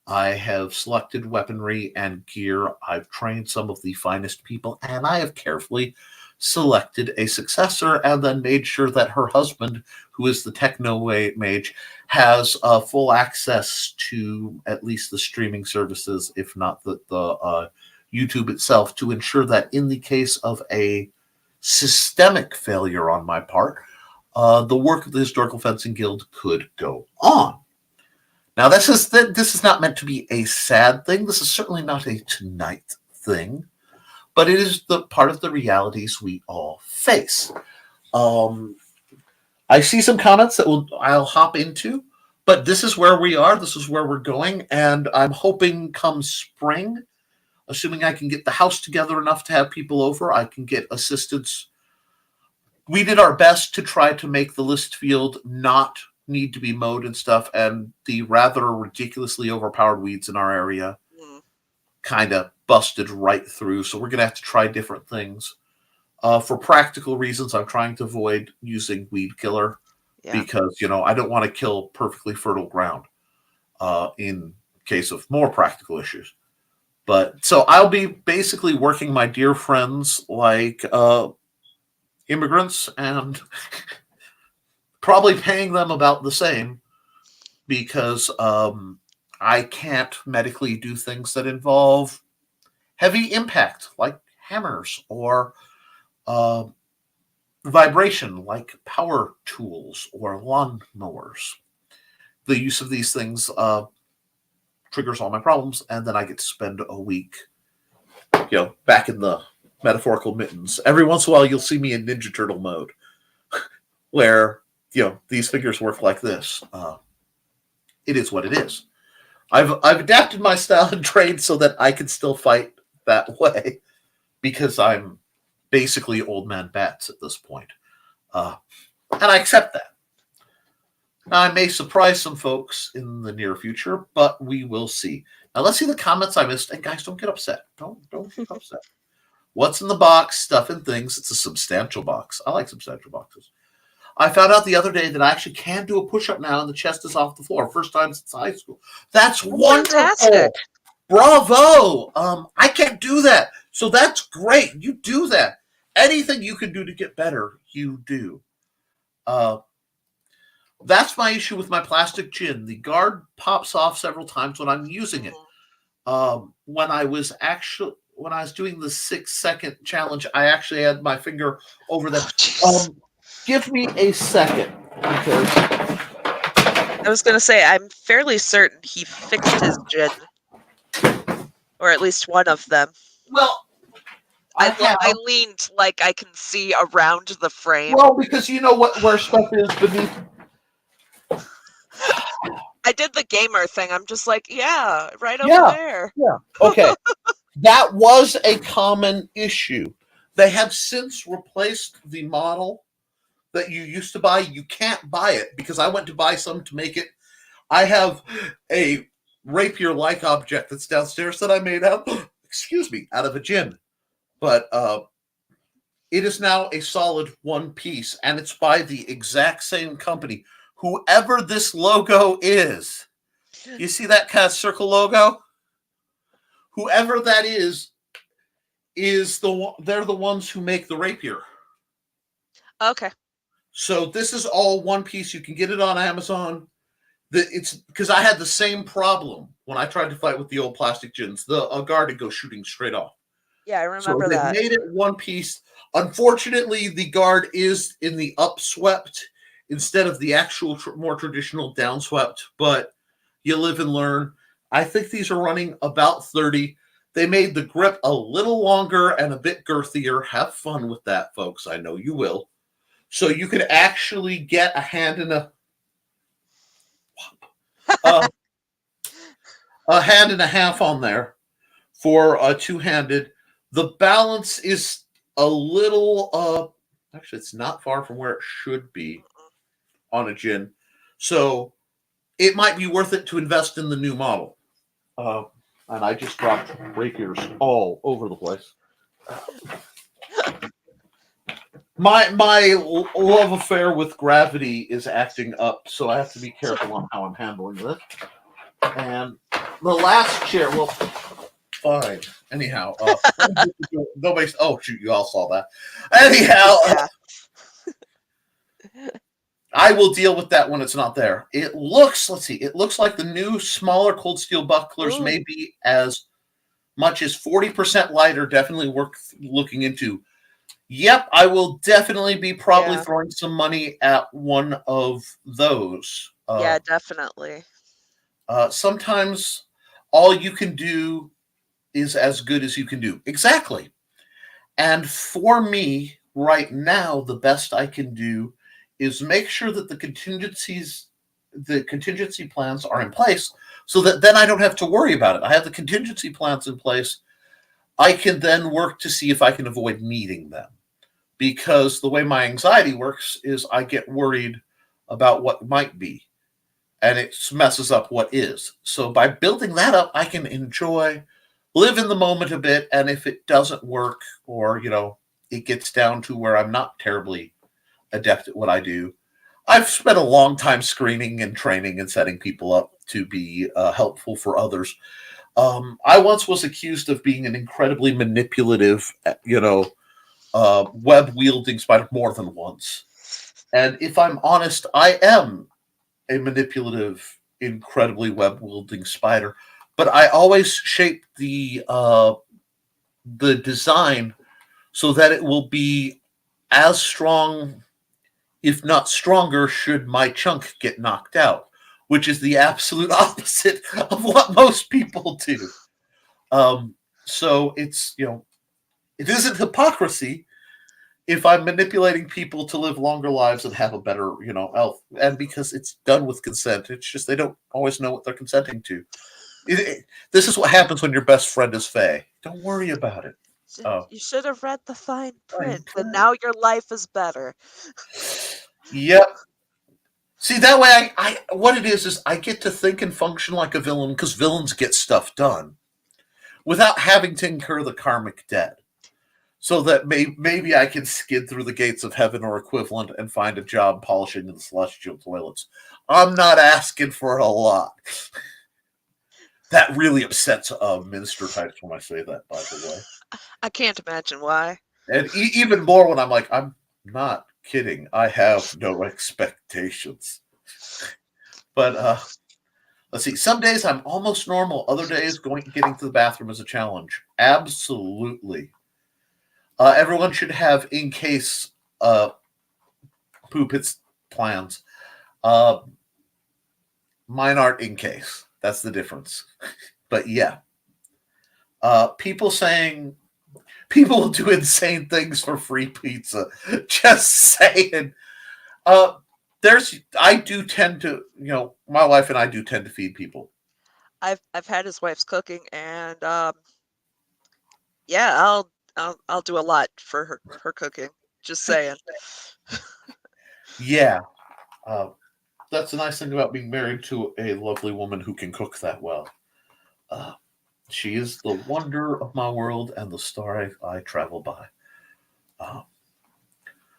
I have selected weaponry and gear. I've trained some of the finest people, and I have carefully selected a successor and then made sure that her husband, who is the techno mage, has full access to at least the streaming services, if not the YouTube itself, to ensure that in the case of a systemic failure on my part, the work of the Historical Fencing Guild could go on. Now, this is not meant to be a sad thing. This is certainly not a tonight thing, but it is the part of the realities we all face. I see some comments that I'll hop into, but this is where we are. This is where we're going, and I'm hoping come spring, assuming I can get the house together enough to have people over, I can get assistance. We did our best to try to make the list field not need to be mowed and stuff, and the rather ridiculously overpowered weeds in our area kind of busted right through. So we're going to have to try different things. For practical reasons, I'm trying to avoid using weed killer because, I don't want to kill perfectly fertile ground in case of more practical issues. But so I'll be basically working my dear friends like immigrants and probably paying them about the same because I can't medically do things that involve heavy impact like hammers or vibration like power tools or lawn mowers. The use of these things triggers all my problems, and then I get to spend a week, back in the metaphorical mittens. Every once in a while, you'll see me in Ninja Turtle mode, where these figures work like this. It is what it is. I've adapted my style and trade so that I can still fight that way, because I'm basically old man bats at this point, and I accept that. Now, I may surprise some folks in the near future, but we will see. Now, let's see the comments I missed. And guys, don't get upset. Don't get upset. What's in the box? Stuff and things. It's a substantial box. I like substantial boxes. I found out the other day that I actually can do a push-up now, and the chest is off the floor. First time since high school. That's wonderful. Fantastic. Bravo. I can't do that. So that's great. You do that. Anything you can do to get better, you do. That's my issue with my plastic gin. The guard pops off several times when I'm using it. When I was doing the 6-second challenge, I actually had my finger over them. Give me a second, because I was going to say, I'm fairly certain he fixed his gin, or at least one of them. Well, I leaned like I can see around the frame. Well, because you know where stuff is beneath. I did the gamer thing. I'm just like, right over there. Yeah. Okay. That was a common issue. They have since replaced the model that you used to buy. You can't buy it because I went to buy some to make it. I have a rapier-like object that's downstairs that I made out of a gin. But it is now a solid one piece, and it's by the exact same company. Whoever this logo is, you see that kind of circle logo? Whoever that is they're the ones who make the rapier. Okay. So this is all one piece. You can get it on Amazon. It's because I had the same problem when I tried to fight with the old plastic gins. The guard would go shooting straight off. Yeah, I remember that. They made it one piece. Unfortunately, the guard is in the upswept instead of the actual more traditional downswept, but you live and learn. I think these are running about 30. They made the grip a little longer and a bit girthier. Have fun with that, folks. I know you will. So you could actually get a hand and a hand and a half on there for a two-handed. The balance is a little, actually, it's not far from where it should be on a gin. So it might be worth it to invest in the new model. And I just dropped rapiers all over the place. My love affair with gravity is acting up, so I have to be careful on how I'm handling this. And the last chair, well, fine. Anyhow, nobody's. Oh shoot, you all saw that. Anyhow, I will deal with that when it's not there. It looks. Let's see. It looks like the new, smaller cold steel bucklers may be as much as 40% lighter. Definitely worth looking into. Yep, I will definitely be probably throwing some money at one of those. Yeah, definitely. Sometimes all you can do is as good as you can do. Exactly. And for me, right now, the best I can do is make sure that the contingency plans are in place so that then I don't have to worry about it. I have the contingency plans in place. I can then work to see if I can avoid needing them. Because the way my anxiety works is I get worried about what might be, and it messes up what is. So by building that up, I can live in the moment a bit, and if it doesn't work, or, it gets down to where I'm not terribly adept at what I do, I've spent a long time screening and training and setting people up to be helpful for others. I once was accused of being an incredibly manipulative, web-wielding spider more than once. And if I'm honest, I am a manipulative, incredibly web-wielding spider. But I always shape the design so that it will be as strong, if not stronger, should my chunk get knocked out, which is the absolute opposite of what most people do. So it's, it isn't hypocrisy if I'm manipulating people to live longer lives and have a better, health. And because it's done with consent, it's just they don't always know what they're consenting to. This is what happens when your best friend is Faye. Don't worry about it. You should have read the fine print, and now your life is better. Yep. See, that way, what it is I get to think and function like a villain, because villains get stuff done without having to incur the karmic debt. So that maybe I can skid through the gates of heaven or equivalent and find a job polishing the celestial toilets. I'm not asking for a lot. That really upsets minister types when I say that, by the way. I can't imagine why. And even more when I'm like, I'm not kidding. I have no expectations. But let's see. Some days I'm almost normal. Other days getting to the bathroom is a challenge. Absolutely. Everyone should have in case poop hits plans. Mine aren't in case. That's the difference. But yeah. People will do insane things for free pizza. Just saying. I do tend to, my wife and I do tend to feed people. I've had his wife's cooking, and yeah, I'll do a lot for her cooking. Just saying. Yeah. That's the nice thing about being married to a lovely woman who can cook that well. She is the wonder of my world and the star I travel by.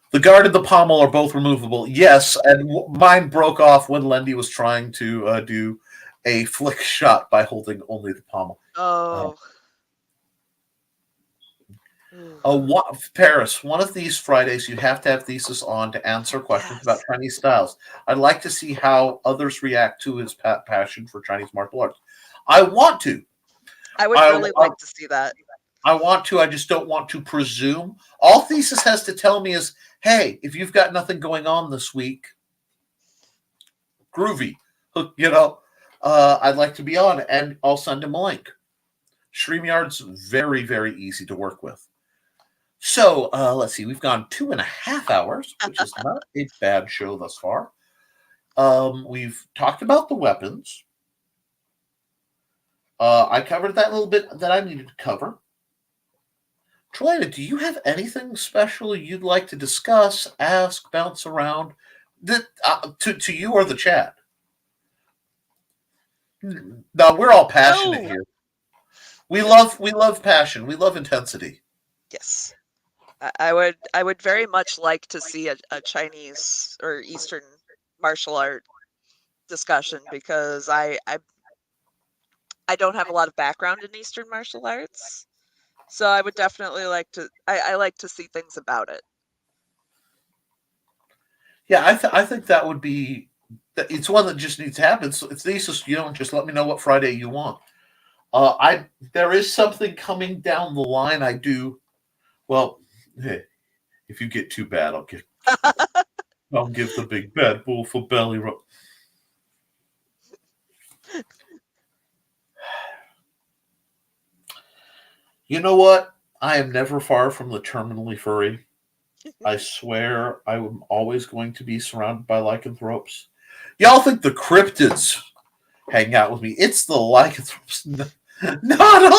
The guard and the pommel are both removable. Yes, and mine broke off when Lendy was trying to do a flick shot by holding only the pommel. Oh. Paris, one of these Fridays you have to have Thesis on to answer questions about Chinese styles. I'd like to see how others react to his passion for Chinese martial arts. I want to. I would really like to see that. I want to. I just don't want to presume. All Thesis has to tell me is, hey, if you've got nothing going on this week, groovy, I'd like to be on, and I'll send him a link. StreamYard's very, very easy to work with. So let's see. We've gone 2.5 hours, which is not a bad show thus far. We've talked about the weapons. I covered that little bit that I needed to cover. Trelena, do you have anything special you'd like to discuss, ask, bounce around? To you or the chat? No, we're all passionate here. We love passion. We love intensity. Yes. I would very much like to see a Chinese or Eastern martial art discussion, because I don't have a lot of background in Eastern martial arts. So I would definitely like to I like to see things about it. Yeah, I think that would be. It's one that just needs to happen. So it's easiest, just let me know what Friday you want. There is something coming down the line. I do. Well, hey, if you get too bad, I'll give the big bad wolf a belly rub. You know what? I am never far from the terminally furry. I swear I'm always going to be surrounded by lycanthropes. Y'all think the cryptids hang out with me. It's the lycanthropes, not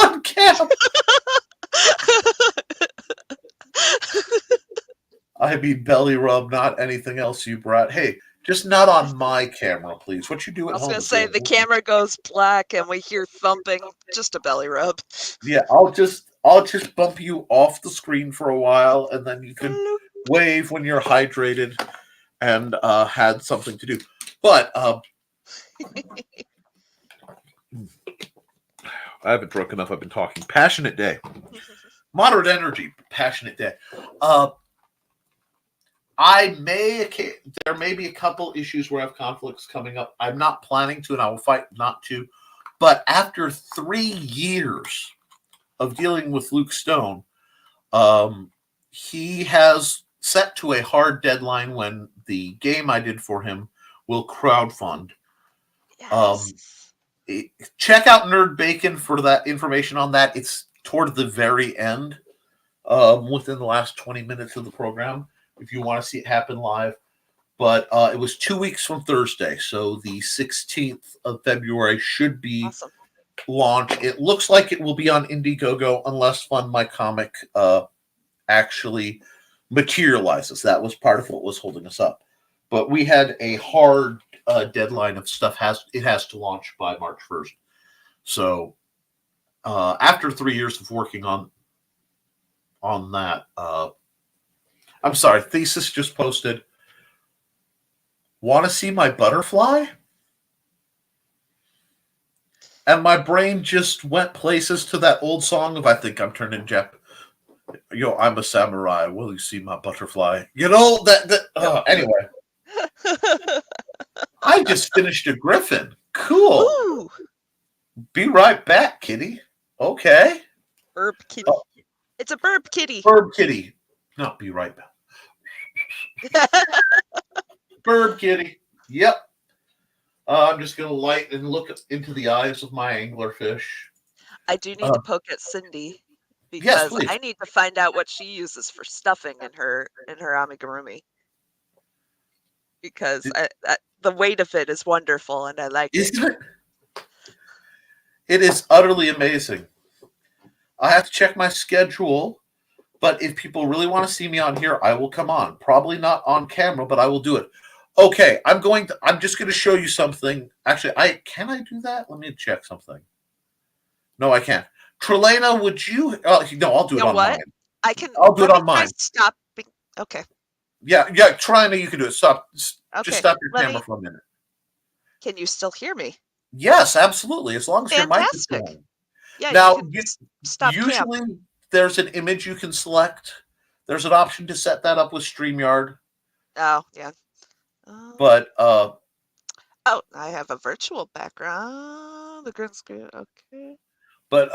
on camera. I mean belly rub, not anything else you brought. Hey, just not on my camera, please. What you do at home? I was going to say, the camera goes black and we hear thumping. Just a belly rub. Yeah, I'll just bump you off the screen for a while, and then you can wave when you're hydrated and had something to do. But I haven't drunk enough. I've been talking. Passionate day. Moderate energy, passionate day. There may be a couple issues where I have conflicts coming up. I'm not planning to, and I will fight not to. But after 3 years of dealing with Luke Stone, he has set to a hard deadline when the game I did for him will crowdfund. Yes. Check out Nerd Bacon for that information on that. It's toward the very end, within the last 20 minutes of the program, if you want to see it happen live. But it was 2 weeks from Thursday, so the 16th of February should be awesome. Launch. It looks like it will be on Indiegogo unless Fund My Comic actually materializes. That was part of what was holding us up. But we had a hard deadline of stuff. It has to launch by March 1st. So after 3 years of working on that, I'm sorry, Thesis just posted, want to see my butterfly? And my brain just went places to that old song of I think I'm turning Jap. I'm a samurai. Will you see my butterfly? Anyway. I just finished a griffin. Cool. Ooh. Be right back, kitty. Okay. Burp kitty. It's a burp kitty. Burp kitty. No, be right back. Burp kitty. Yep. I'm just going to light and look into the eyes of my anglerfish. I do need to poke at Cindy, because yes, I need to find out what she uses for stuffing in her amigurumi. Because the weight of it is wonderful, and I like it. Isn't it? It is utterly amazing. I have to check my schedule, but if people really want to see me on here, I will come on. Probably not on camera, but I will do it. Okay, I'm just going to show you something. Actually, can I do that? Let me check something. No, I can't. Trelena, would you? No, I'll do it on mine. I'll do it on mine. Stop. Okay. Yeah, Trelena, you can do it. Stop. Okay. Just stop your camera for a minute. Can you still hear me? Yes, absolutely. As long as your mic is going. Yeah. Now, stop. Usually, there's an image you can select. There's an option to set that up with StreamYard. Oh, yeah. But I have a virtual background. The green screen, okay. But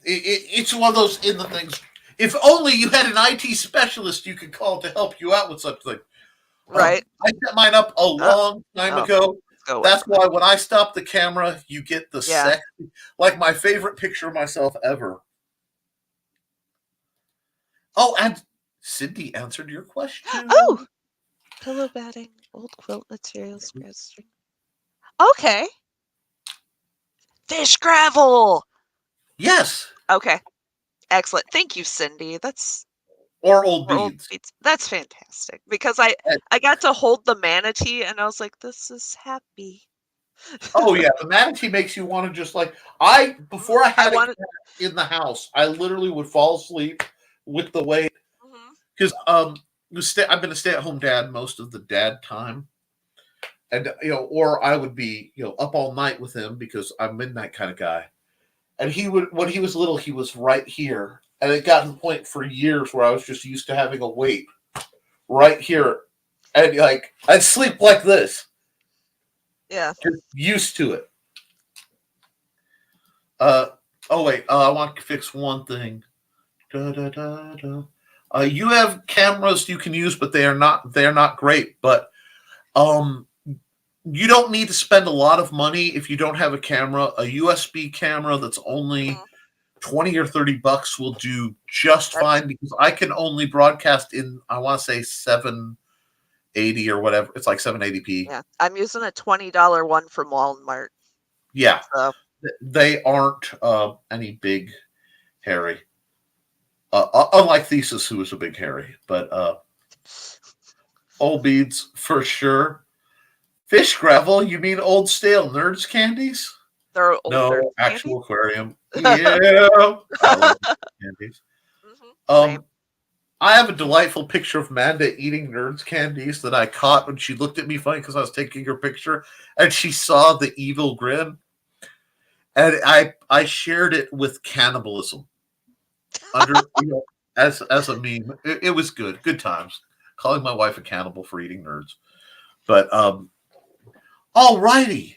it's one of those things. If only you had an IT specialist you could call to help you out with something. Right. I set mine up a long time ago. That's why when I stop the camera, you get the sexy, like my favorite picture of myself ever. Oh, and Cindy answered your question. Oh. Pillow batting, old quilt materials, string. Okay. Fish gravel. Yes. Okay. Excellent. Thank you, Cindy. That's or old Or old beads. beads. That's fantastic because I got to hold the manatee and I was like, this is happy. Oh yeah, the manatee makes you want to just like before I had a cat in the house, I literally would fall asleep with the weight because I've been a stay-at-home dad most of the dad time, and or I would be up all night with him because I'm a midnight kind of guy, and he would when he was little he was right here, and it got to the point for years where I was just used to having a weight right here, and like I'd sleep like this. Yeah. Just used to it. Oh wait. I want to fix one thing. You have cameras you can use, but they are not great. But you don't need to spend a lot of money if you don't have a camera. A USB camera that's only $20 or $30 will do just fine because I can only broadcast in I want to say 780 or whatever. It's like 780p. Yeah, I'm using a $20 one from Walmart. Yeah, so. They aren't any big hairy. Unlike Thesis, who was a big hairy, but old beads for sure. Fish gravel? You mean old stale Nerds candies? They're old no, Nerds actual candy? aquarium. Yeah, I love candies. I have a delightful picture of Manda eating Nerds candies that I caught when she looked at me funny because I was taking her picture, and she saw the evil grin. And I shared it with cannibalism under as a meme. It was good times. Calling my wife a cannibal for eating Nerds, but alrighty.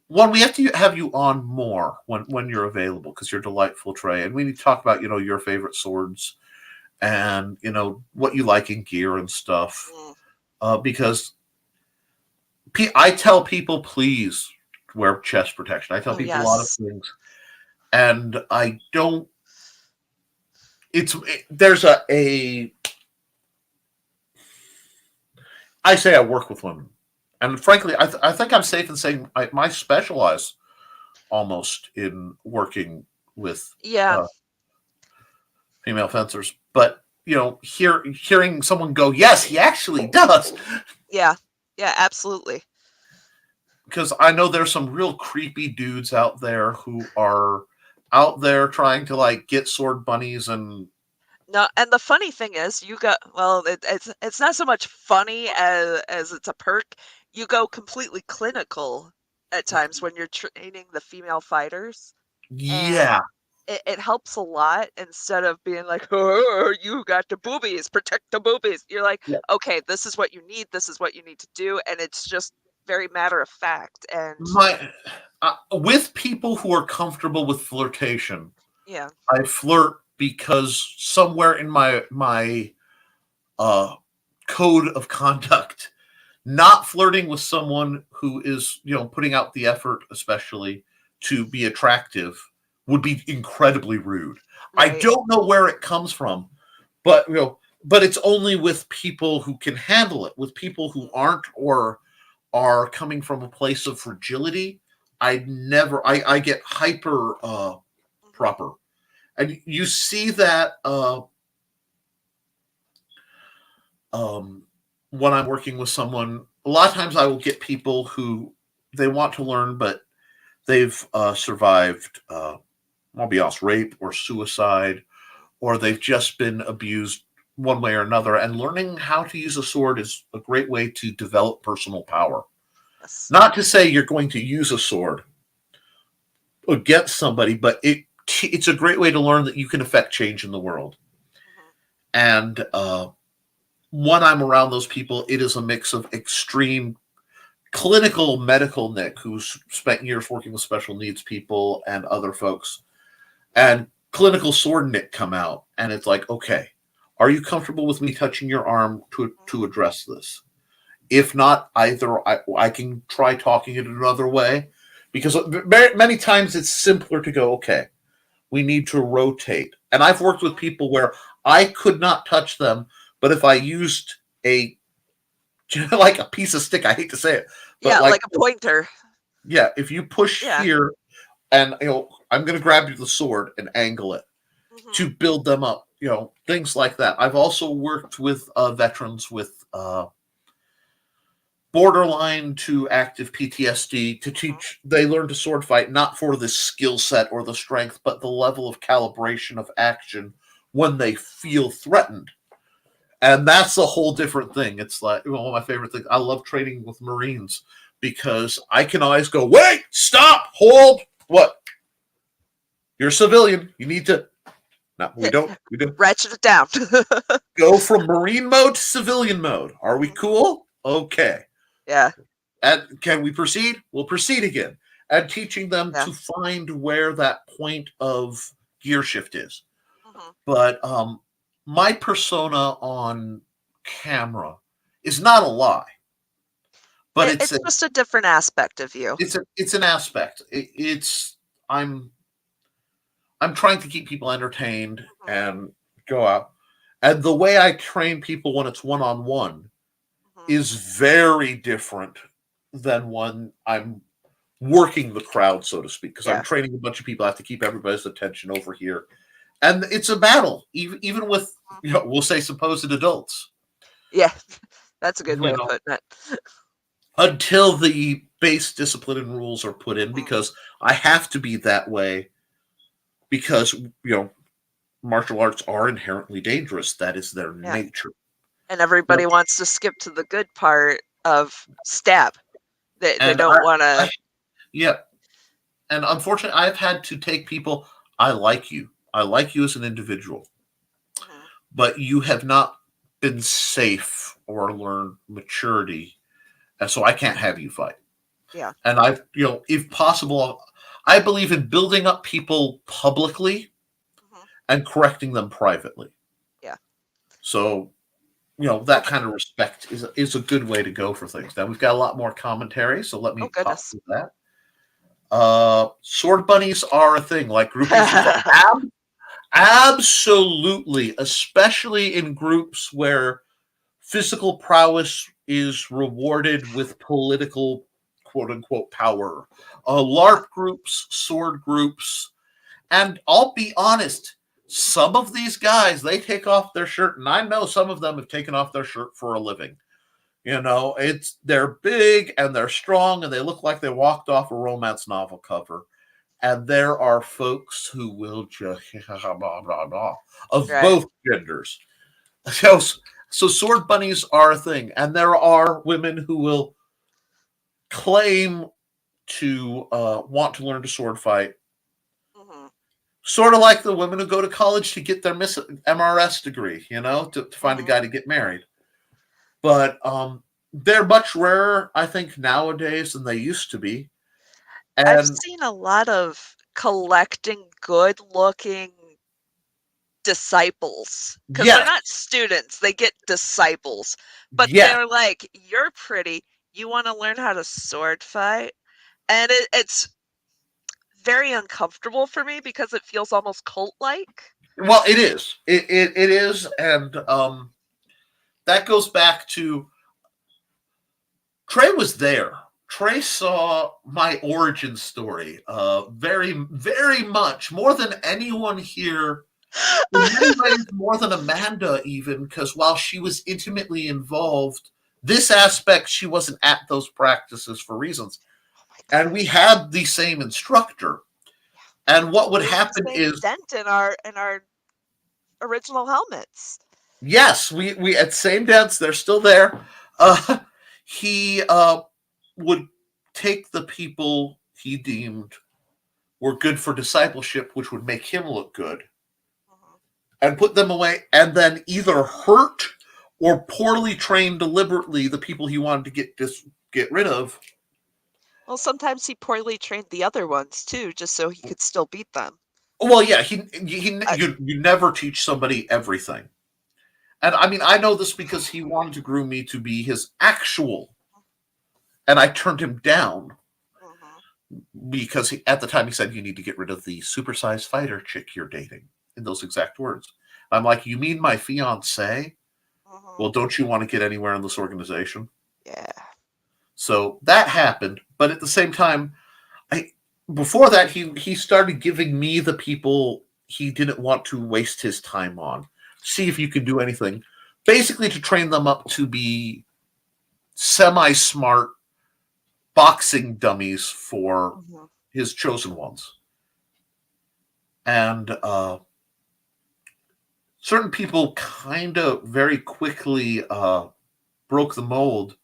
One we have to have you on more when you're available because you're delightful, Trey, and we need to talk about your favorite swords and what you like in gear and stuff. Because I tell people please wear chest protection. I tell people a lot of things, and I don't. There's a. I say I work with women, and frankly, I think I'm safe in saying I specialize almost in working with female fencers. But hearing someone go, yes, he actually does. Yeah, absolutely. Because I know there's some real creepy dudes out there who are out there trying to get sword bunnies and. No, and the funny thing is, it's not so much funny as it's a perk. You go completely clinical at times when you're training the female fighters. Yeah. It helps a lot instead of being like, oh, you got the boobies, protect the boobies. You're like, okay, this is what you need. This is what you need to do. And it's just very matter of fact. And with people who are comfortable with flirtation, I flirt because somewhere in my code of conduct, not flirting with someone who is putting out the effort, especially to be attractive, would be incredibly rude. Right. I don't know where it comes from, but it's only with people who can handle it. With people who aren't or are coming from a place of fragility, I get hyper proper. And you see that when I'm working with someone, a lot of times I will get people who they want to learn, but they've survived, I'll be honest, rape or suicide, or they've just been abused one way or another. And learning how to use a sword is a great way to develop personal power. Yes. Not to say you're going to use a sword against somebody, but it's a great way to learn that you can affect change in the world. And when I'm around those people, it is a mix of extreme clinical medical Nick, who's spent years working with special needs people and other folks, and clinical sword Nick come out, and it's like, okay, are you comfortable with me touching your arm to address this? If not, either I can try talking it another way, because many times it's simpler to go, okay, we need to rotate. And I've worked with people where I could not touch them, but if I used like a piece of stick, I hate to say it, but like a pointer. Yeah, if you push here, and I'm going to grab you the sword and angle it, to build them up, things like that. I've also worked with veterans with borderline to active PTSD to teach. They learn to sword fight not for the skill set or the strength, but the level of calibration of action when they feel threatened. And that's a whole different thing. It's like one of my favorite things. I love training with Marines because I can always go, wait, stop, hold, what? You're a civilian. You need to. No, we don't. Ratchet it down. Go from Marine mode to civilian mode. Are we cool? Okay. Yeah. And can we proceed? We'll proceed again. And teaching them to find where that point of gear shift is. But my persona on camera is not a lie. But it's just a different aspect of you. It's an aspect. I'm trying to keep people entertained and go out. And the way I train people when it's one-on-one is very different than when I'm working the crowd, so to speak, because I'm training a bunch of people. I have to keep everybody's attention over here. And it's a battle, even with, we'll say supposed adults. Yeah, that's a good way of putting it. Until the base discipline and rules are put in, because I have to be that way, because, martial arts are inherently dangerous. That is their nature. And everybody wants to skip to the good part of stab. They don't want to. Yeah. And unfortunately, I've had to take people, I like you. I like you as an individual. But you have not been safe or learned maturity. And so I can't have you fight. Yeah. And I've, if possible, I believe in building up people publicly and correcting them privately. Yeah. So, that kind of respect is a good way to go for things. Now we've got a lot more commentary, so let me talk through that. Sword bunnies are a thing, like groupies. Absolutely, especially in groups where physical prowess is rewarded with political, quote unquote, power. LARP groups, sword groups, and I'll be honest, some of these guys, they take off their shirt, and I know some of them have taken off their shirt for a living. They're big and they're strong and they look like they walked off a romance novel cover. And there are folks who will just blah, blah, blah, of both genders. So sword bunnies are a thing. And there are women who will claim to want to learn to sword fight. Sort of like the women who go to college to get their MRS degree, to find a guy to get married. But they're much rarer, I think, nowadays than they used to be. And I've seen a lot of collecting good-looking disciples. Because they're not students, they get disciples. But they're like, you're pretty, you want to learn how to sword fight? And it's very uncomfortable for me because it feels almost cult-like. Well, it is. It is, and that goes back to Trey was there. Trey saw my origin story very, very much, more than anyone here, in many ways more than Amanda even, because while she was intimately involved, this aspect, she wasn't at those practices for reasons. And we had the same instructor. And what would happen is dent in our original helmets. Yes, we at same dents, they're still there. He would take the people he deemed were good for discipleship, which would make him look good, and put them away, and then either hurt or poorly train deliberately the people he wanted to get rid of. Well, sometimes he poorly trained the other ones too, just so he could still beat them. Well, yeah, you never teach somebody everything. And I mean, I know this because he wanted to groom me to be his actual, and I turned him down because at the time he said, you need to get rid of the supersized fighter chick you're dating, in those exact words. I'm like, you mean my fiance? Well, don't you want to get anywhere in this organization? Yeah. So that happened, but at the same time, before that, he started giving me the people he didn't want to waste his time on. See if you can do anything. Basically to train them up to be semi-smart boxing dummies for his chosen ones. And certain people kind of very quickly broke the mold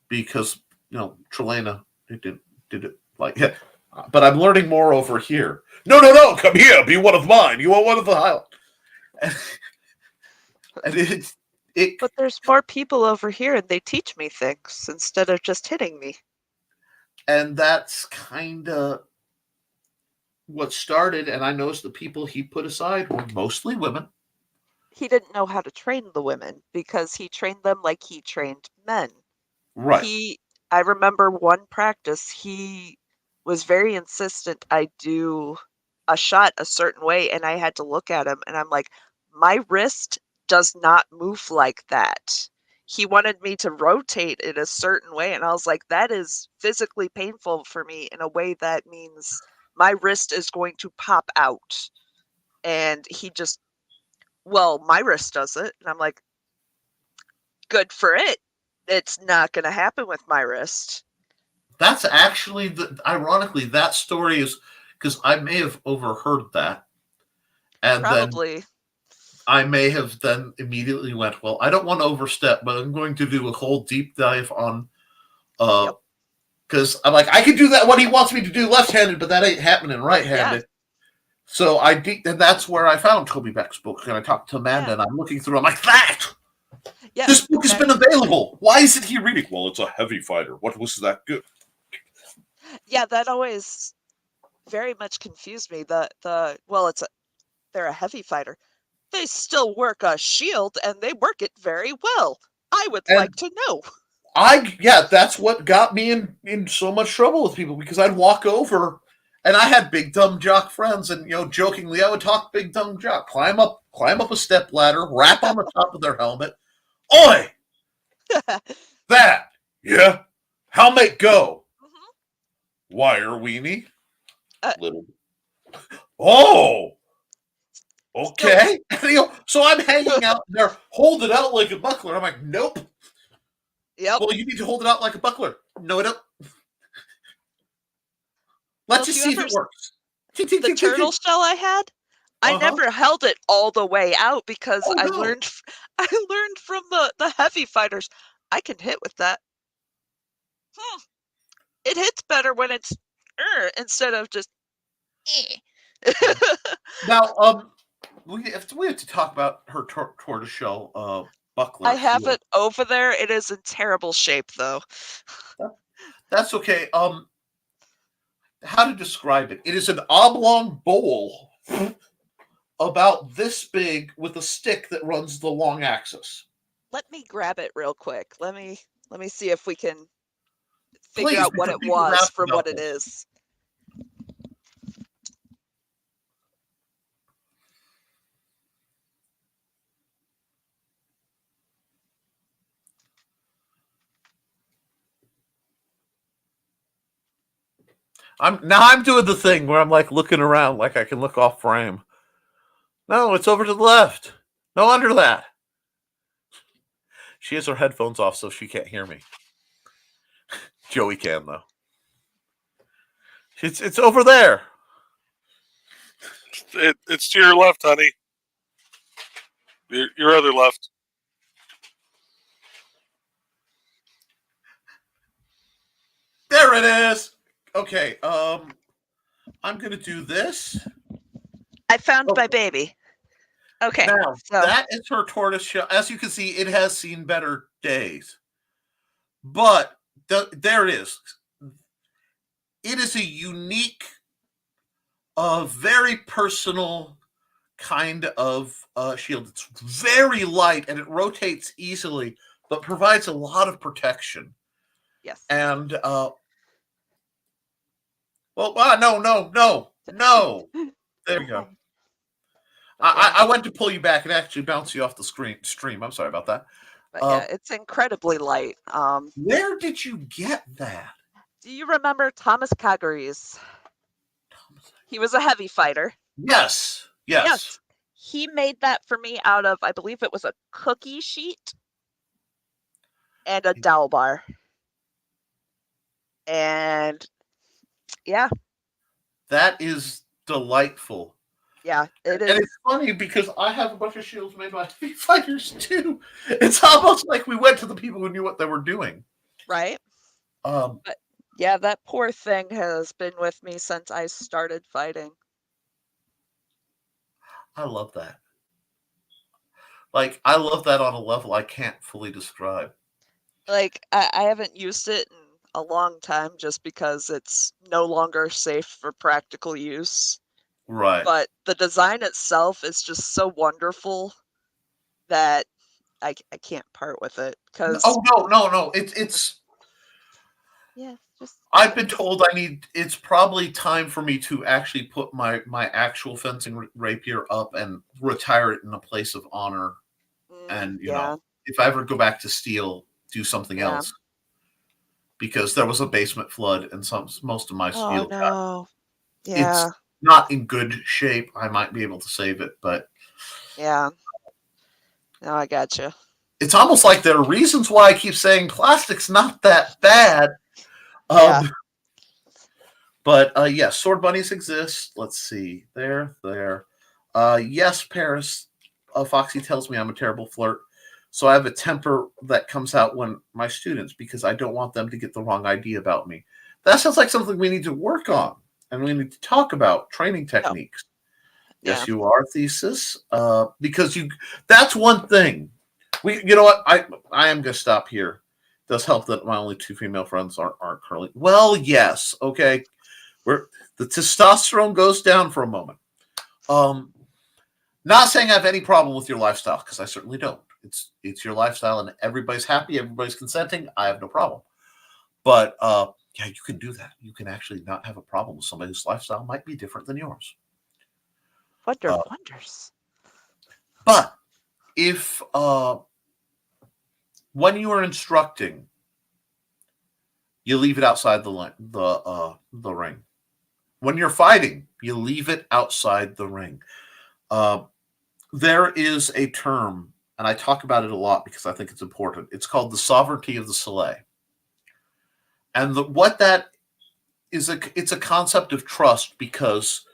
because, Trelana did it like, yeah. But I'm learning more over here. No, come here, be one of mine. You are one of the highlights. And but there's more people over here, and they teach me things instead of just hitting me. And that's kind of what started. And I noticed the people he put aside were mostly women. He didn't know how to train the women because he trained them like he trained men. Right. I remember one practice, he was very insistent I do a shot a certain way, and I had to look at him, and I'm like, my wrist does not move like that. He wanted me to rotate it a certain way, and I was like, that is physically painful for me in a way that means my wrist is going to pop out. And he just, well, my wrist does it. And I'm like, good for it. It's not going to happen with my wrist. That's actually, ironically, that story is, because I may have overheard that. And probably. Then I may have then immediately went, well, I don't want to overstep, but I'm going to do a whole deep dive on, because I'm like, I can do that, what he wants me to do left-handed, but that ain't happening right-handed. Yeah. So and that's where I found Toby Beck's book, and I talked to Amanda, and I'm looking through, I'm like, that! Yeah, this book has been available. Why isn't he reading? Well, it's a heavy fighter. What was that good? Yeah, that always very much confused me. They're a heavy fighter. They still work a shield, and they work it very well. I would like to know. That's what got me in so much trouble with people, because I'd walk over, and I had big dumb jock friends, and jokingly I would talk big dumb jock, climb up a step ladder, rap on the top of their helmet. Oi! That! Yeah? Helmet go! Wire weenie? Little. Oh! Okay. So I'm hanging out there, hold it out like a buckler. I'm like, nope. Yep. Well, you need to hold it out like a buckler. No, I don't. Let's just see if it works. The turtle shell I had, I never held it all the way out because I learned from the heavy fighters. I can hit with that. It hits better when it's instead of just. Now, we have to talk about her tortoiseshell buckler. I have it over there. It is in terrible shape, though. That's okay. How to describe it? It is an oblong bowl about this big with a stick that runs the long axis. Let me grab it real quick. Let me see if we can figure out what it was from what it is. I'm doing the thing where I'm like looking around like I can look off frame. No, it's over to the left. No, under that. She has her headphones off, so she can't hear me. Joey can, though. It's over there. It's to your left, honey. Your other left. There it is. Okay, I'm gonna do this. I found my baby. Okay. Now, that is her tortoiseshell. As you can see, it has seen better days. But there it is. It is a unique, very personal kind of shield. It's very light and it rotates easily, but provides a lot of protection. Yes. And no. There we go. I went to pull you back and actually bounce you off the stream. I'm sorry about that. But yeah, it's incredibly light. Where did you get that? Do you remember Thomas Caggaries? He was a heavy fighter. Yes. Yes. He made that for me out of, I believe it was a cookie sheet and a dowel bar. And yeah. That is delightful. Yeah, it is. And it's funny because I have a bunch of shields made by fighters too. It's almost like we went to the people who knew what they were doing. Right. But yeah, that poor thing has been with me since I started fighting. I love that. Like, I love that on a level I can't fully describe. Like, I haven't used it in a long time just because it's no longer safe for practical use. Right. But the design itself is just so wonderful that I can't part with it. Cause no. It's yeah, just I've been told it's probably time for me to actually put my actual fencing rapier up and retire it in a place of honor. And, you know, if I ever go back to steel, do something else. Because there was a basement flood and most of my steel. Oh, no. It's not in good shape. I might be able to save it, but yeah. No, I gotcha. It's almost like there are reasons why I keep saying plastic's not that bad. But yes, sword bunnies exist. Let's see. There. Yes, Paris. Foxy tells me I'm a terrible flirt. So I have a temper that comes out when my students, because I don't want them to get the wrong idea about me. That sounds like something we need to work on, and we need to talk about training techniques. Yes, you are, Thesis. Because that's one thing. You know what? I am going to stop here. It does help that my only 2 female friends aren't curly. Well, yes. Okay. The testosterone goes down for a moment. Not saying I have any problem with your lifestyle, because I certainly don't. It's your lifestyle, and everybody's happy, everybody's consenting. I have no problem. But yeah, you can do that. You can actually not have a problem with somebody whose lifestyle might be different than yours. Wonders. But if when you are instructing, you leave it outside the ring. When you're fighting, you leave it outside the ring. There is a term, and I talk about it a lot because I think it's important. It's called the sovereignty of the Soleil. And what that is, it's a concept of trust, because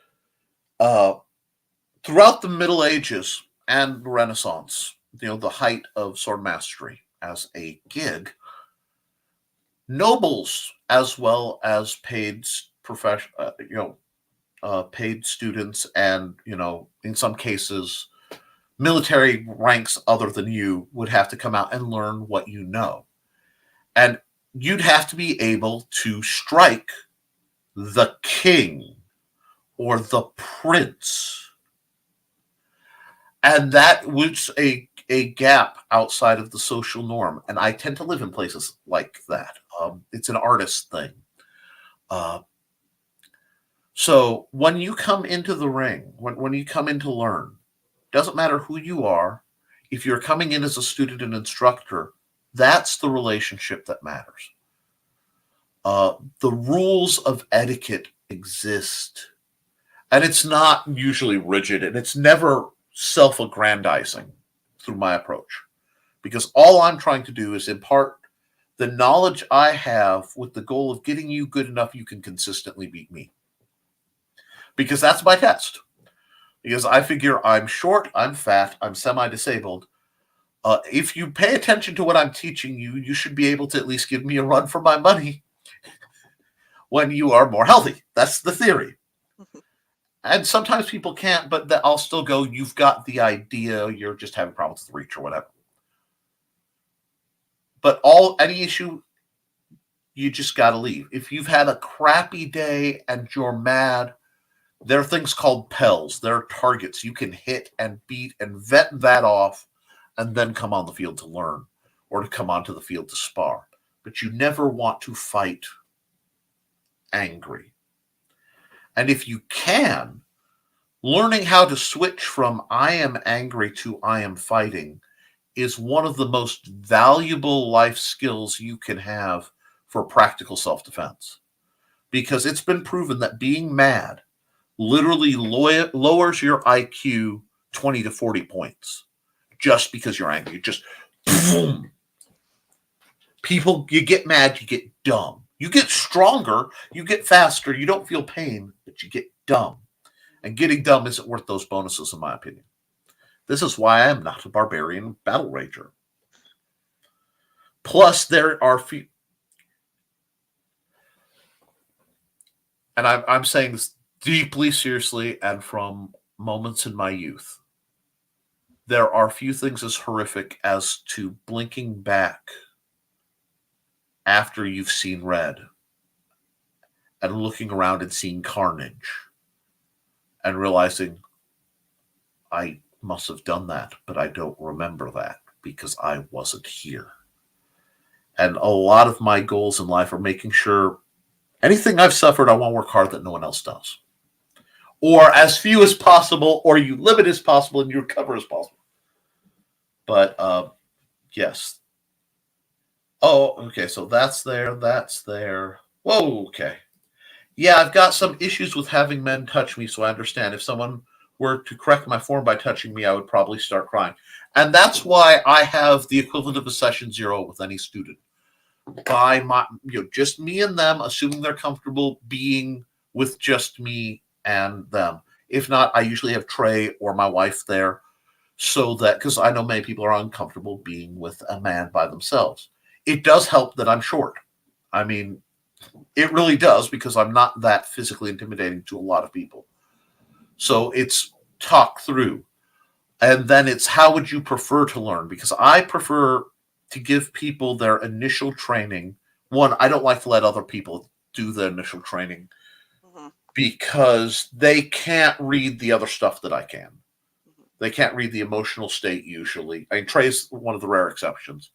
throughout the Middle Ages and the Renaissance, the height of sword mastery as a gig, nobles as well as paid paid students, and in some cases military ranks other than you would have to come out and learn what you know. And you'd have to be able to strike the king or the prince. And that was a gap outside of the social norm. And I tend to live in places like that. It's an artist thing. So when you come into the ring, when you come in to learn, doesn't matter who you are. If you're coming in as a student and instructor, that's the relationship that matters. The rules of etiquette exist, and it's not usually rigid, and it's never self-aggrandizing through my approach, because all I'm trying to do is impart the knowledge I have with the goal of getting you good enough you can consistently beat me, because that's my test. Because I figure I'm short, I'm fat, I'm semi-disabled. If you pay attention to what I'm teaching you, you should be able to at least give me a run for my money when you are more healthy. That's the theory. And sometimes people can't, but I'll still go, you've got the idea, you're just having problems with reach or whatever. But any issue, you just got to leave. If you've had a crappy day and you're mad, there are things called PELs. There are targets you can hit and beat and vet that off, and then come on the field to learn, or to come onto the field to spar. But you never want to fight angry. And if you can, learning how to switch from I am angry to I am fighting is one of the most valuable life skills you can have for practical self-defense. Because it's been proven that being mad literally lowers your IQ 20 to 40 points just because you're angry. Just boom. People, you get mad, you get dumb. You get stronger, you get faster, you don't feel pain, but you get dumb. And getting dumb isn't worth those bonuses, in my opinion. This is why I am not a barbarian battle rager. Plus, there are few, and I'm saying this deeply seriously and from moments in my youth. There are few things as horrific as to blinking back after you've seen red and looking around and seeing carnage and realizing I must have done that, but I don't remember that because I wasn't here. And a lot of my goals in life are making sure anything I've suffered, I want to work hard that no one else does. Or as few as possible, or you limit as possible and you recover as possible. But, yes. Oh, okay, so that's there. Whoa, okay. Yeah, I've got some issues with having men touch me, so I understand. If someone were to correct my form by touching me, I would probably start crying. And that's why I have the equivalent of a session 0 with any student. By my, just me and them, assuming they're comfortable being with just me and them. If not, I usually have Trey or my wife there, so that, because I know many people are uncomfortable being with a man by themselves. It does help that I'm short. I mean, it really does, because I'm not that physically intimidating to a lot of people. So it's talk through. And then it's, how would you prefer to learn? Because I prefer to give people their initial training. One, I don't like to let other people do the initial training because they can't read the other stuff that I can. They can't read the emotional state usually. I mean, Trey's one of the rare exceptions.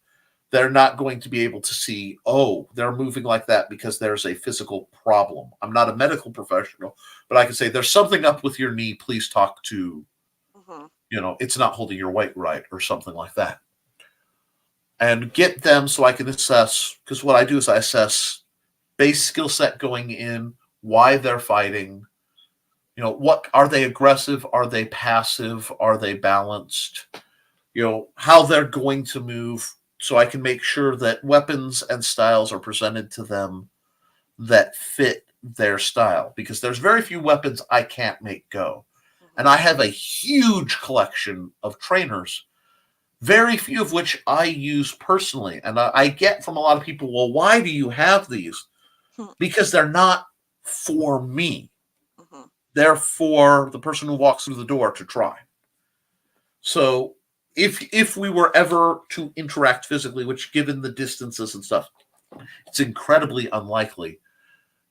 They're not going to be able to see, oh, they're moving like that because there's a physical problem. I'm not a medical professional, but I can say there's something up with your knee. Please talk to, it's not holding your weight right or something like that. And get them so I can assess, because what I do is I assess base skill set going in, why they're fighting, what are they aggressive? Are they passive? Are they balanced? How they're going to move, so I can make sure that weapons and styles are presented to them that fit their style, because there's very few weapons I can't make go. And I have a huge collection of trainers, very few of which I use personally. And I get from a lot of people, well, why do you have these? Because they're not for me. They're for the person who walks through the door to try. So if we were ever to interact physically, which given the distances and stuff, it's incredibly unlikely,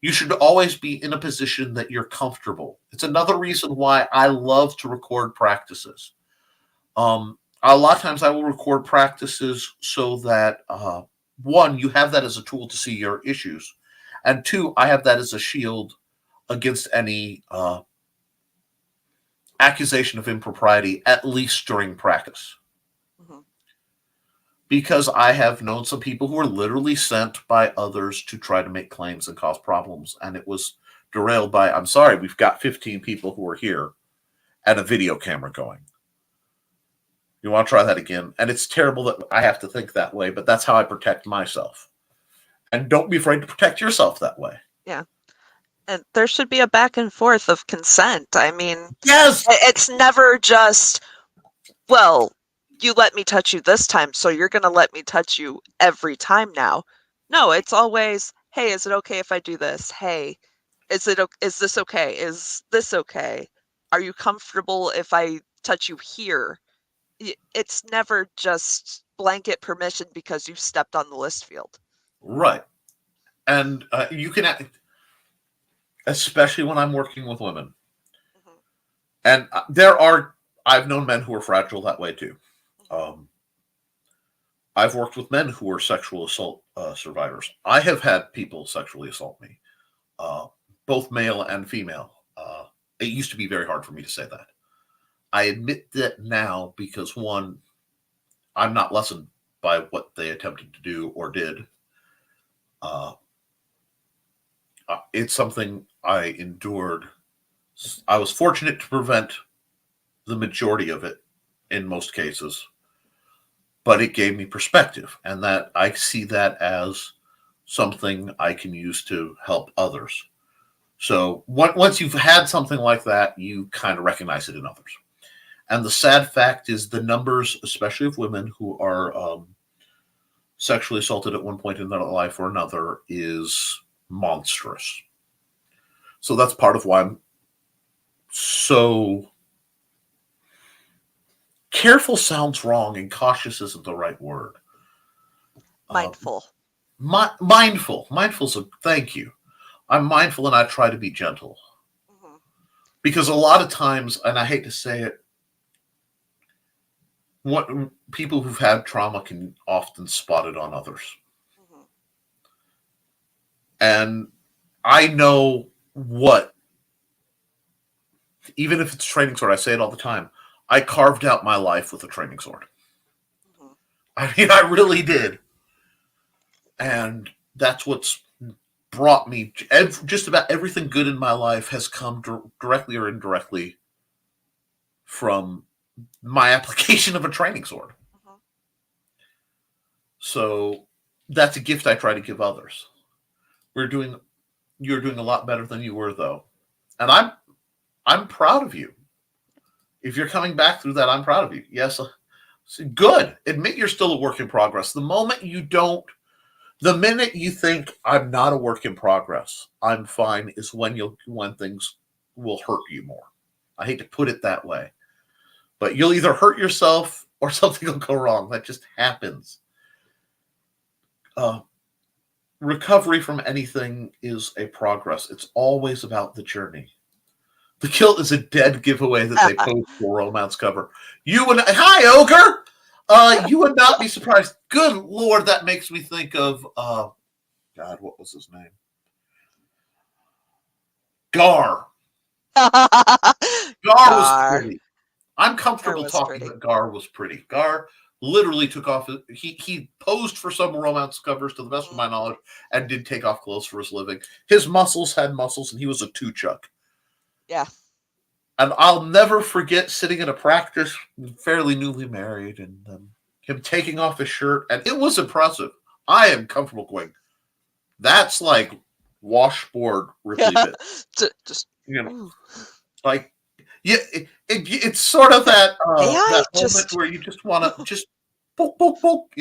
you should always be in a position that you're comfortable. It's another reason why I love to record practices. A lot of times I will record practices so that, one, you have that as a tool to see your issues. And two, I have that as a shield against any accusation of impropriety, at least during practice. Because I have known some people who were literally sent by others to try to make claims and cause problems. And it was derailed by, I'm sorry, we've got 15 people who are here and a video camera going. You want to try that again? And it's terrible that I have to think that way, but that's how I protect myself. And don't be afraid to protect yourself that way. Yeah. And there should be a back and forth of consent. I mean, yes, it's never just, well, you let me touch you this time, so you're going to let me touch you every time now. No, it's always, hey, is it okay if I do this? Hey, is this okay? Is this okay? Are you comfortable if I touch you here? It's never just blanket permission because you've stepped on the list field. Right. And you can, especially when I'm working with women. And I've known men who are fragile that way too. I've worked with men who are sexual assault survivors. I have had people sexually assault me, both male and female. It used to be very hard for me to say that. I admit that now because, one, I'm not lessened by what they attempted to do or did. It's something I endured I was fortunate to prevent the majority of it in most cases, but it gave me perspective, and that I see that as something I can use to help others. So once you've had something like that, you kind of recognize it in others. And the sad fact is the numbers, especially of women who are sexually assaulted at one point in their life or another, is monstrous. So that's part of why I'm so careful. Sounds wrong, and cautious isn't the right word. Mindful. Mindful. Mindful's a thank you. I'm mindful and I try to be gentle. Mm-hmm. Because a lot of times, and I hate to say it, what people who've had trauma can often spot it on others. Mm-hmm. And I know what, even if it's training sword, I say it all the time, I carved out my life with a training sword. Mm-hmm. I mean, I really did. And that's what's brought me, just about everything good in my life has come directly or indirectly from my application of a training sword. Uh-huh. So that's a gift I try to give others. You're doing a lot better than you were, though. And I'm proud of you. If you're coming back through that, I'm proud of you. Yes. Good. Admit you're still a work in progress. The minute you think I'm not a work in progress, I'm fine, is when things will hurt you more. I hate to put it that way, but you'll either hurt yourself or something will go wrong. That just happens. Recovery from anything is a progress. It's always about the journey. The kilt is a dead giveaway that they post for a romance cover. Hi, Ogre! You would not be surprised. Good Lord, that makes me think of, God, what was his name? Gar. Gar was pretty. I'm comfortable talking that Gar was pretty. Gar literally took off. He posed for some romance covers, to the best of my knowledge, and did take off clothes for his living. His muscles had muscles, and he was a two-chuck. Yeah. And I'll never forget sitting in a practice, fairly newly married, and him taking off his shirt, and it was impressive. I am comfortable going, that's like washboard Ripley bit. Just like, yeah, it's sort of that moment where you just want to just poke, poke, poke,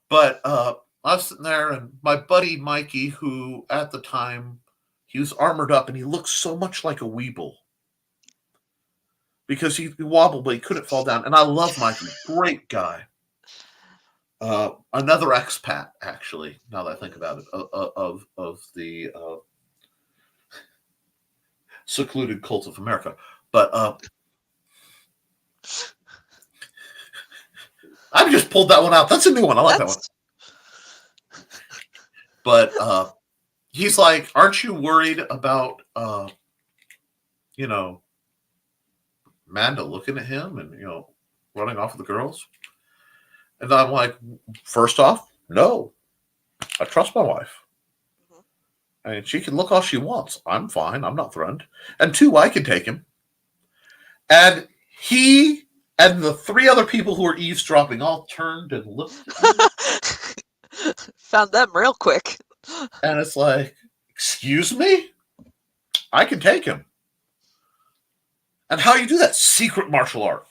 But I was sitting there, and my buddy Mikey, who at the time, he was armored up, and he looked so much like a weeble. Because he wobbled, but he couldn't fall down. And I love Mikey. Great guy. Another expat, actually, now that I think about it, of the secluded cult of America. But I've just pulled that one out. That's a new one. I like that one. But he's like, aren't you worried about, Amanda looking at him and, running off with the girls? And I'm like, first off, no. I trust my wife. Mm-hmm. I mean, she can look all she wants. I'm fine. I'm not threatened. And two, I can take him. And he and the three other people who were eavesdropping all turned and looked at me. Found them real quick. And it's like, excuse me? I can take him. And how you do that? Secret martial art.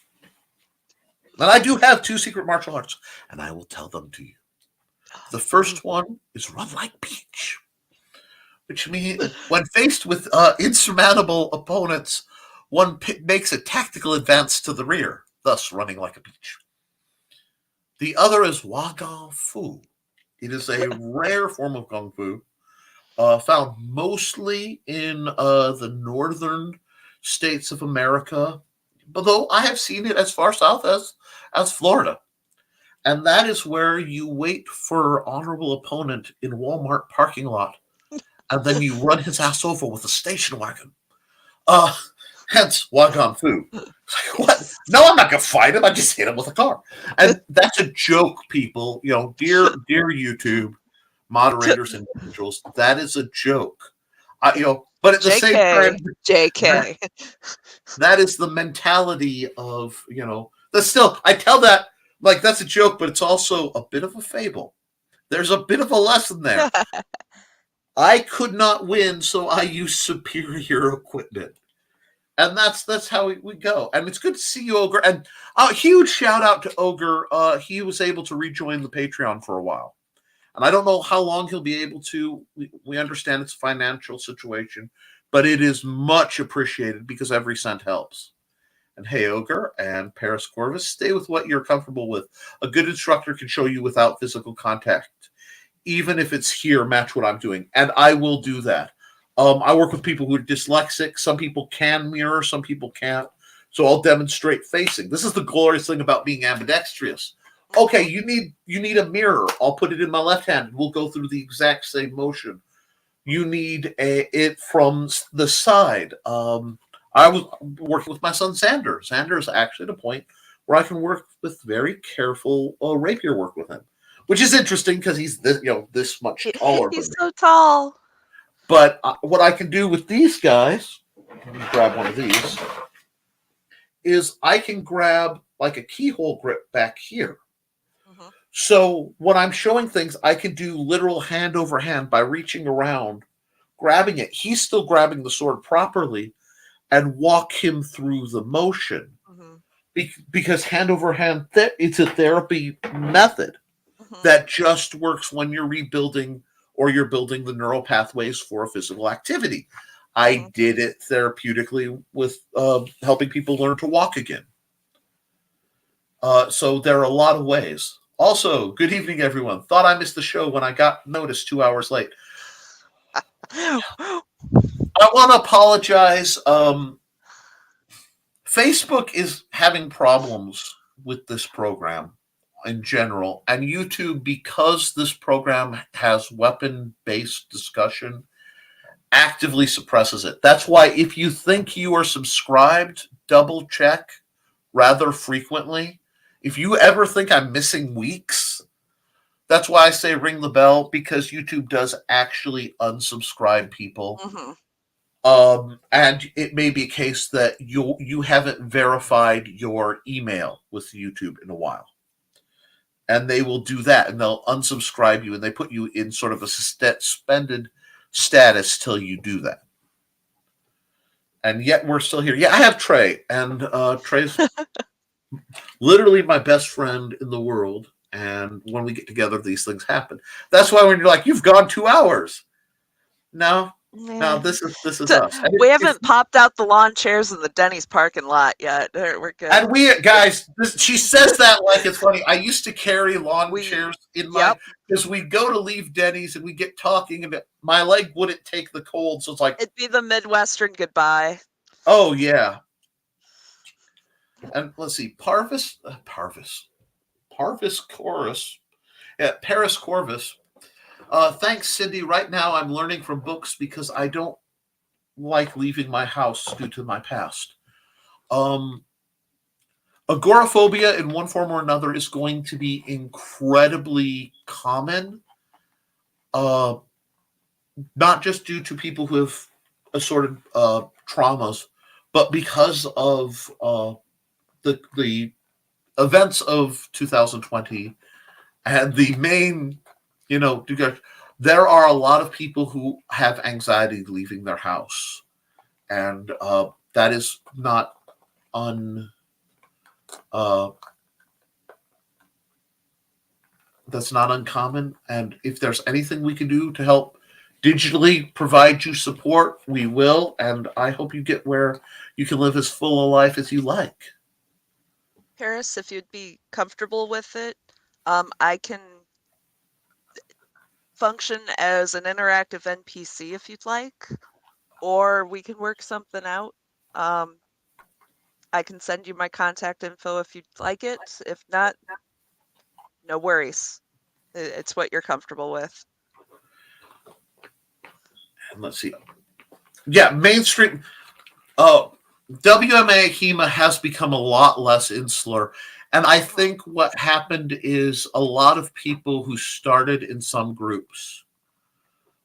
And I do have 2 secret martial arts, and I will tell them to you. The first one is run like Peach, which means when faced with insurmountable opponents, one makes a tactical advance to the rear, thus running like a peach. The other is Wagang Fu. It is a rare form of Kung Fu, found mostly in the northern states of America, but though I have seen it as far south as Florida. And that is where you wait for honorable opponent in Walmart parking lot, and then you run his ass over with a station wagon. Hence Wagang Fu. What? No, I'm not gonna fight him. I just hit him with a car. And that's a joke, people. Dear YouTube moderators and individuals, that is a joke. But at the same time, JK. That is the mentality of, I tell that like that's a joke, but it's also a bit of a fable. There's a bit of a lesson there. I could not win, so I used superior equipment. And that's how we go. And it's good to see you, Ogre. And a huge shout out to Ogre. He was able to rejoin the Patreon for a while. And I don't know how long he'll be able to. We understand it's a financial situation, but it is much appreciated because every cent helps. And hey, Ogre and Paris Corvus, stay with what you're comfortable with. A good instructor can show you without physical contact. Even if it's here, match what I'm doing. And I will do that. I work with people who are dyslexic. Some people can mirror, some people can't. So I'll demonstrate facing. This is the glorious thing about being ambidextrous. Okay, you need a mirror. I'll put it in my left hand. We'll go through the exact same motion. You need it from the side. I was working with my son Xander. Xander is actually at a point where I can work with very careful rapier work with him, which is interesting because he's this much taller. He's so tall. But what I can do with these guys, let me grab one of these, is I can grab like a keyhole grip back here. Mm-hmm. So when I'm showing things, I can do literal hand over hand by reaching around, grabbing it. He's still grabbing the sword properly and walk him through the motion. Mm-hmm. Because hand over hand, it's a therapy method that just works when you're rebuilding or you're building the neural pathways for a physical activity. I did it therapeutically with helping people learn to walk again. So there are a lot of ways. Also, good evening, everyone. Thought I missed the show when I got noticed 2 hours late. I want to apologize. Facebook is having problems with this program in general, and YouTube, because this program has weapon-based discussion, actively suppresses it. That's why if you think you are subscribed, double check rather frequently. If you ever think I'm missing weeks, that's why I say ring the bell, because YouTube does actually unsubscribe people. And it may be a case that you haven't verified your email with YouTube in a while. And they will do that, and they'll unsubscribe you, and they put you in sort of a suspended status till you do that. And yet we're still here. Yeah, I have Trey, and Trey's literally my best friend in the world. And when we get together, these things happen. That's why when you're like, you've gone 2 hours. No, this is us. We haven't popped out the lawn chairs in the Denny's parking lot yet. We're good. And she says that like it's funny. I used to carry lawn chairs in my, because we'd go to leave Denny's and we get talking and my leg wouldn't take the cold. So it's like, it'd be the Midwestern goodbye. Oh yeah. And let's see, Parvis Chorus. Yeah, Paris Corvus. Thanks, Cindy. Right now I'm learning from books because I don't like leaving my house due to my past. Agoraphobia in one form or another is going to be incredibly common. Not just due to people who have assorted traumas, but because of the events of 2020 and the main, there are a lot of people who have anxiety leaving their house, and that is not that's not uncommon. And if there's anything we can do to help digitally provide you support, we will. And I hope you get where you can live as full a life as you like. Paris, if you'd be comfortable with it, I can function as an interactive NPC if you'd like, or we can work something out. I can send you my contact info if you'd like it. If not, no worries. It's what you're comfortable with. And let's see. Yeah, mainstream. WMA HEMA has become a lot less insular. And I think what happened is a lot of people who started in some groups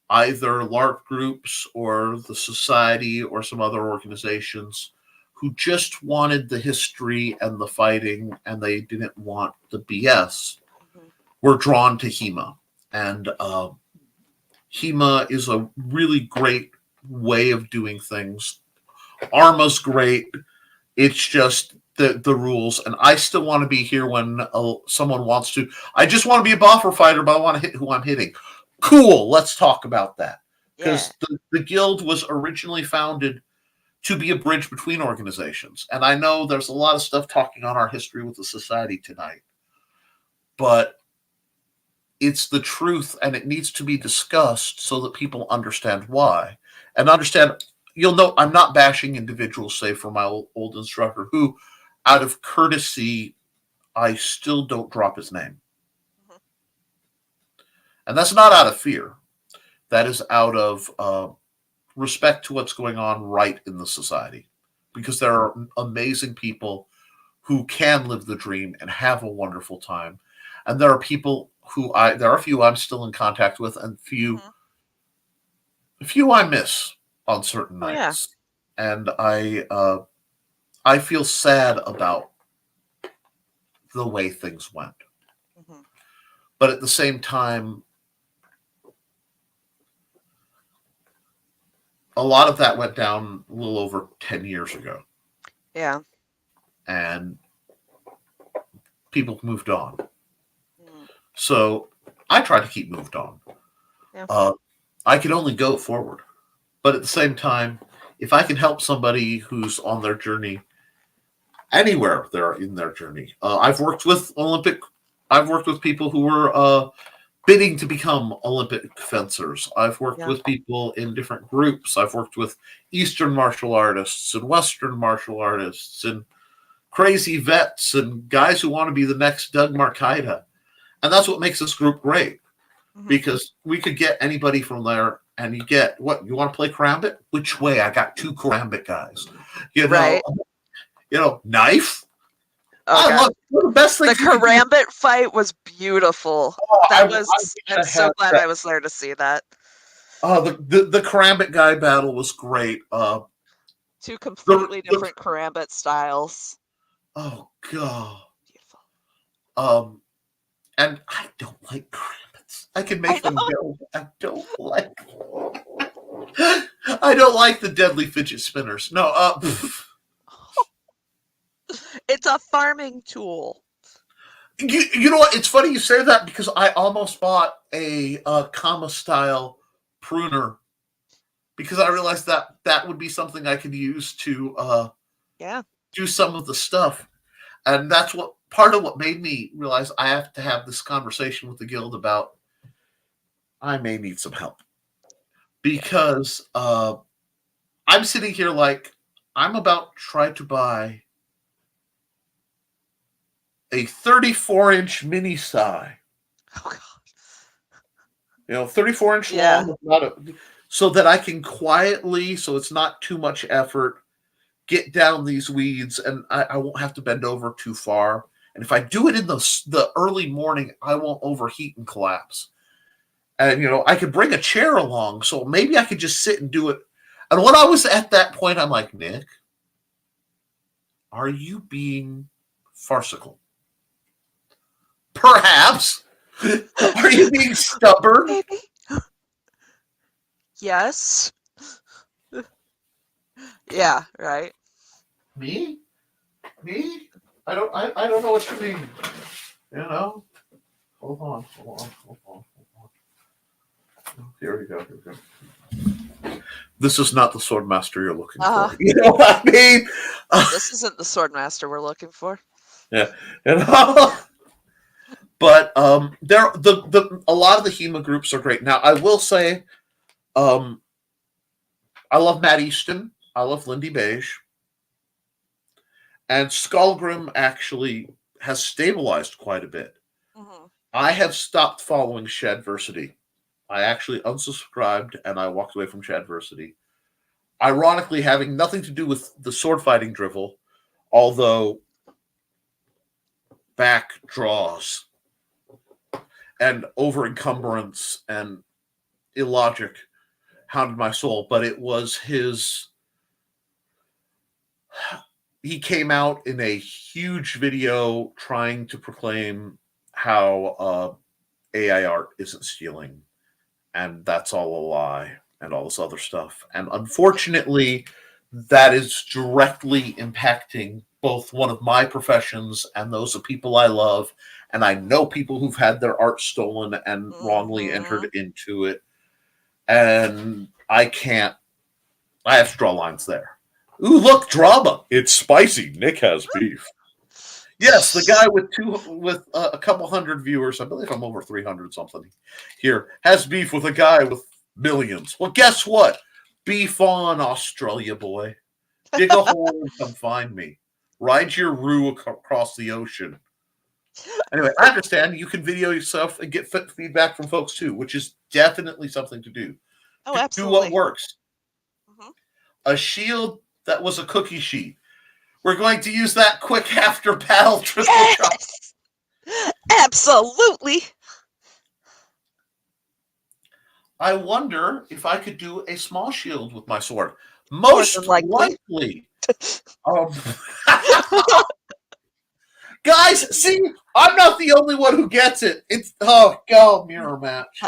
either LARP groups or the society or some other organizations who just wanted the history and the fighting and they didn't want the BS were drawn to HEMA. And HEMA is a really great way of doing things. ARMA's great. It's just the rules. And I still want to be here when someone wants to. I just want to be a boffer fighter, but I want to hit who I'm hitting. Cool. Let's talk about that. Because the guild was originally founded to be a bridge between organizations. And I know there's a lot of stuff talking on our history with the society tonight. But it's the truth, and it needs to be discussed so that people understand why. And understand, you'll know I'm not bashing individuals, say for my old instructor, who, out of courtesy, I still don't drop his name. And that's not out of fear. That is out of respect to what's going on right in the society. Because there are amazing people who can live the dream and have a wonderful time. And there are people there are a few I'm still in contact with, and few I miss on certain nights. And I feel sad about the way things went. But at the same time, a lot of that went down a little over 10 years ago. Yeah. And people moved on. So I try to keep moved on. Yeah. I can only go forward. But at the same time, if I can help somebody who's on their journey, anywhere they're in their journey. I've worked with people who were bidding to become Olympic fencers. I've worked with people in different groups. I've worked with Eastern martial artists and Western martial artists and crazy vets and guys who want to be the next Doug Marcaida. And that's what makes this group great. Because we could get anybody from there, and you get, what, you want to play karambit? Which way? I got 2 karambit guys. You know, knife. I love the best thing. The karambit fight was beautiful. I'm so glad I was there to see that. The karambit guy battle was great. 2 completely different karambit styles. Oh god. Beautiful. And I don't like karambits. I can make them go. I don't like the deadly fidget spinners. No, it's a farming tool. You know what? It's funny you say that because I almost bought a Kama style pruner because I realized that would be something I could use to do some of the stuff. And that's part of what made me realize I have to have this conversation with the guild about I may need some help. Because I'm sitting here like I'm about to try to buy a 34-inch mini sai. Oh god. 34-inch long, so that I can quietly, so it's not too much effort, get down these weeds, and I won't have to bend over too far. And if I do it in the early morning, I won't overheat and collapse. And, I could bring a chair along, so maybe I could just sit and do it. And when I was at that point, I'm like, Nick, are you being farcical? Perhaps. Are you being stubborn? Maybe. Yes. Yeah, right. Me? I don't know what you mean. Hold on. Here we go. This is not the Swordmaster you're looking for. You know what I mean? This isn't the Swordmaster we're looking for. Yeah. But a lot of the HEMA groups are great. Now, I will say, I love Matt Easton. I love Lindy Beige. And Skullgrim actually has stabilized quite a bit. I have stopped following Shadversity. I actually unsubscribed and I walked away from Shadversity. Ironically, having nothing to do with the sword fighting drivel, although back draws and over encumbrance, and illogic hounded my soul, but it was his. He came out in a huge video trying to proclaim how AI art isn't stealing, and that's all a lie, and all this other stuff. And unfortunately, that is directly impacting both one of my professions and those of people I love. And I know people who've had their art stolen and wrongly entered into it. And I have to draw lines there. Ooh, look, drama. It's spicy. Nick has beef. Yes, the guy with a couple hundred viewers, I believe I'm over 300 something here, has beef with a guy with millions. Well, guess what? Beef on, Australia boy. Dig a hole and come find me. Ride your roo across the ocean. Anyway, I understand you can video yourself and get feedback from folks too, which is definitely something to do. Oh, absolutely. Do what works. A shield that was a cookie sheet. We're going to use that quick after battle triple chop. Absolutely. I wonder if I could do a small shield with my sword. Most likely. Guys, see, I'm not the only one who gets it. It's mirror match.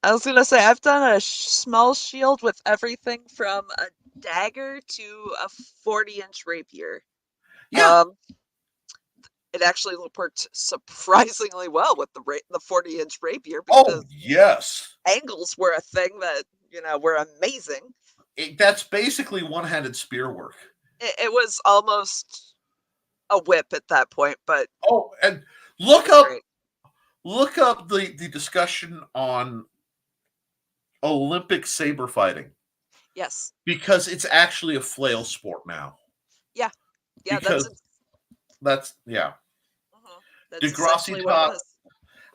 I was gonna say I've done a small shield with everything from a dagger to a 40-inch rapier. Yeah. It actually worked surprisingly well with the 40-inch rapier because yes, angles were a thing that were amazing. That's basically one-handed spear work. It was almost a whip at that point, but and look up the discussion on Olympic saber fighting. Yes, because it's actually a flail sport now. Yeah, because that's Degrassi taught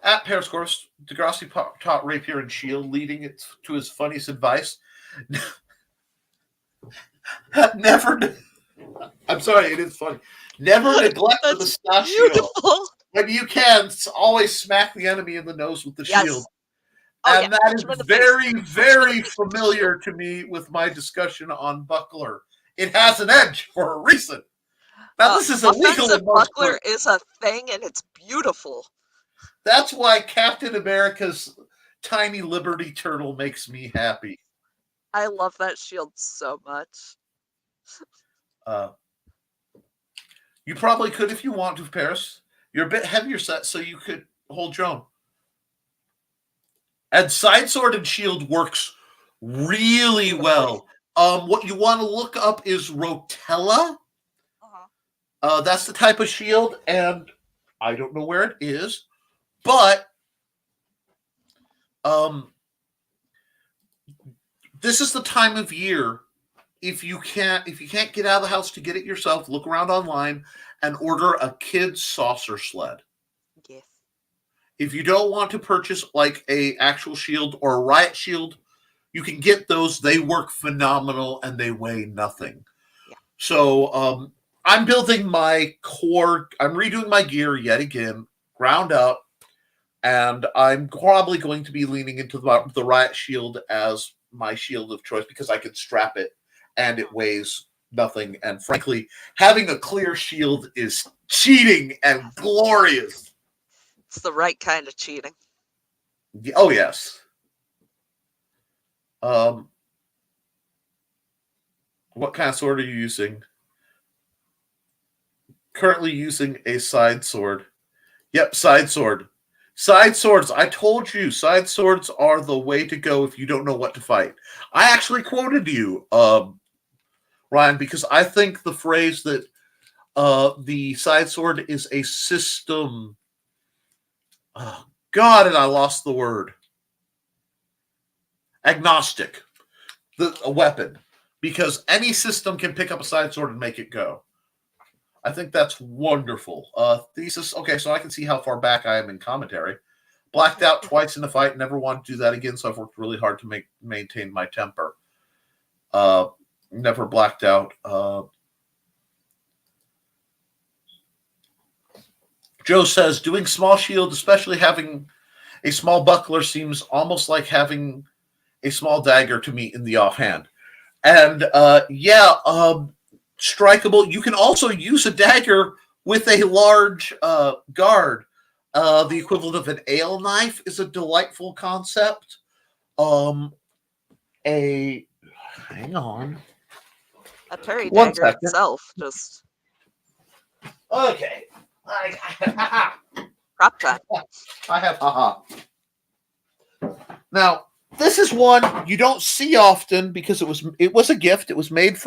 at Periscourse. Degrassi taught rapier and shield, leading it to his funniest advice. Never. I'm sorry, it is funny. Never neglect the mustachio. When you can, always smack the enemy in the nose with the shield. And that is very, very familiar to me with my discussion on buckler. It has an edge for a reason. Now, this is illegal in most buckler is a thing, and it's beautiful. That's why Captain America's tiny Liberty Turtle makes me happy. I love that shield so much. You probably could if you want to, Paris. You're a bit heavier set, so you could hold your own. And side sword and shield works really well. What you want to look up is Rotella. That's the type of shield, and I don't know where it is, but this is the time of year. If you can't get out of the house to get it yourself, look around online and order a kid's saucer sled. Yes. If you don't want to purchase like a actual shield or a riot shield, you can get those. They work phenomenal and they weigh nothing. Yeah. So I'm building my core. I'm redoing my gear yet again, ground up, and I'm probably going to be leaning into the riot shield as my shield of choice because I can strap it and it weighs nothing. And frankly, having a clear shield is cheating and glorious. It's the right kind of cheating. Oh, yes. What kind of sword are you using? Currently using a side sword. Yep, side sword. Side swords. I told you, side swords are the way to go if you don't know what to fight. I actually quoted you, Ryan, because I think the phrase that the side sword is a system. Oh, God, and I lost the word. Agnostic. A weapon. Because any system can pick up a side sword and make it go. I think that's wonderful. Thesis. Okay, so I can see how far back I am in commentary. Blacked out twice in the fight. Never want to do that again, so I've worked really hard to maintain my temper. Never blacked out. Joe says, doing small shield, especially having A small buckler seems almost like having a small dagger to me in the offhand. And strikeable. You can also use a dagger with a large guard. The equivalent of an ale knife is a delightful concept. Hang on. A parry dagger itself just. Okay. Prop time. I have haha. Now, this is one you don't see often because it was a gift. It was made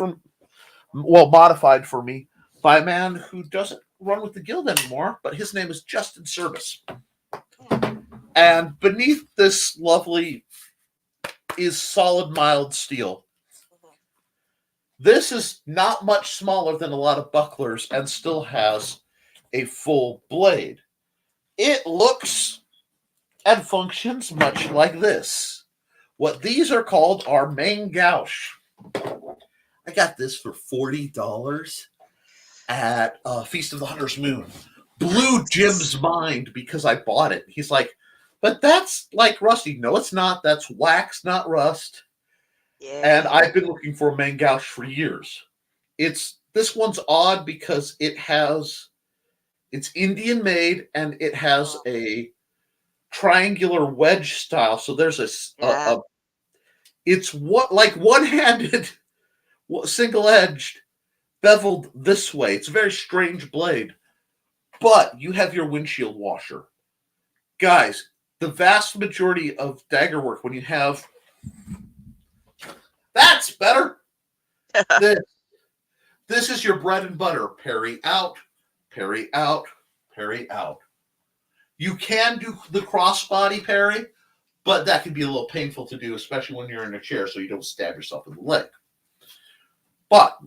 modified for me by a man who doesn't run with the guild anymore, but his name is Justin Service. And beneath this lovely is solid mild steel. This is not much smaller than a lot of bucklers and still has a full blade. It looks and functions much like this. What these are called are main gouge. I got this for $40 at Feast of the Hunter's Moon. Blew Jim's mind because I bought it. He's like, but that's like rusty. No, it's not. That's wax, not rust. Yeah. And I've been looking for a main gouge for years. This one's odd because it's Indian made and it has a triangular wedge style. So there's it's what like one-handed, single-edged, beveled this way. It's a very strange blade. But you have your windshield washer. Guys, the vast majority of dagger work, when you have... That's better! This is your bread and butter. Parry out, parry out, parry out. You can do the crossbody parry, but that can be a little painful to do, especially when you're in a chair, so you don't stab yourself in the leg. But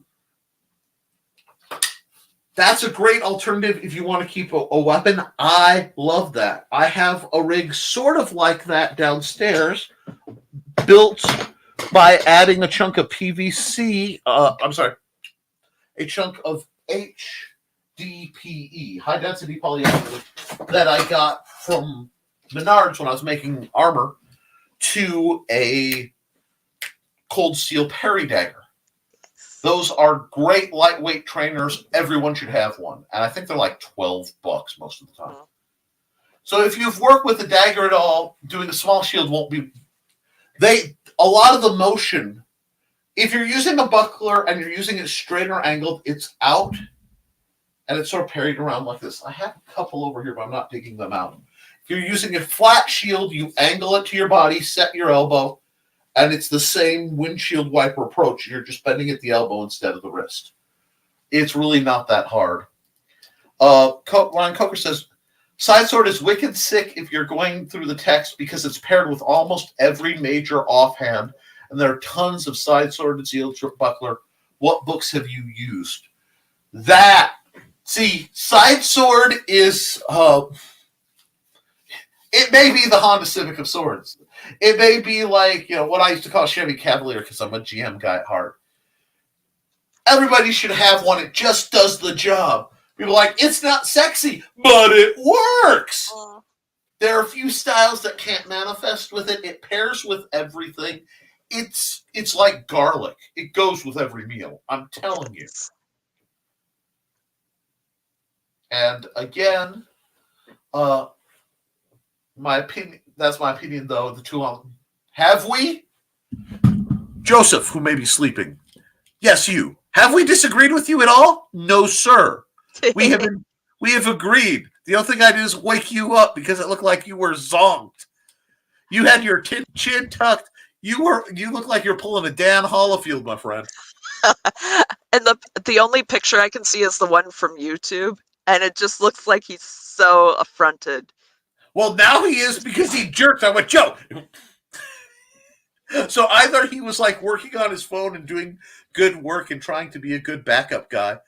that's a great alternative if you want to keep a weapon. I love that. I have a rig sort of like that downstairs, built by adding a chunk of PVC. A chunk of HDPE, high density polyethylene, that I got from Menards when I was making armor, to a cold steel parry dagger. Those are great lightweight trainers. Everyone should have one. And I think they're like $12 most of the time. So if you've worked with a dagger at all, doing a small shield won't be... A lot of the motion, if you're using a buckler and you're using it straight or angled, it's out and it's sort of parried around like this. I have a couple over here, but I'm not digging them out. If you're using a flat shield, you angle it to your body, set your elbow, and it's the same windshield wiper approach. You're just bending at the elbow instead of the wrist. It's really not that hard. Ryan Coker says, side sword is wicked sick if you're going through the text because it's paired with almost every major offhand, and there are tons of side sword and seal buckler. What books have you used? Side sword is... it may be the Honda Civic of swords. It may be like, what I used to call Chevy Cavalier because I'm a GM guy at heart. Everybody should have one. It just does the job. People are like, it's not sexy, but it works. There are a few styles that can't manifest with it. It pairs with everything. It's like garlic. It goes with every meal. I'm telling you. And again, my opinion. That's my opinion, though. The two of them. Have we? Joseph, who may be sleeping. Yes, you. Have we disagreed with you at all? No, sir. We have agreed. The only thing I did is wake you up because it looked like you were zonked. You had your chin tucked. You look like you're pulling a Dan Hollifield, my friend. And the only picture I can see is the one from YouTube, and it just looks like he's so affronted. Well, now he is because he jerked. I went, Joe. So either he was like working on his phone and doing good work and trying to be a good backup guy,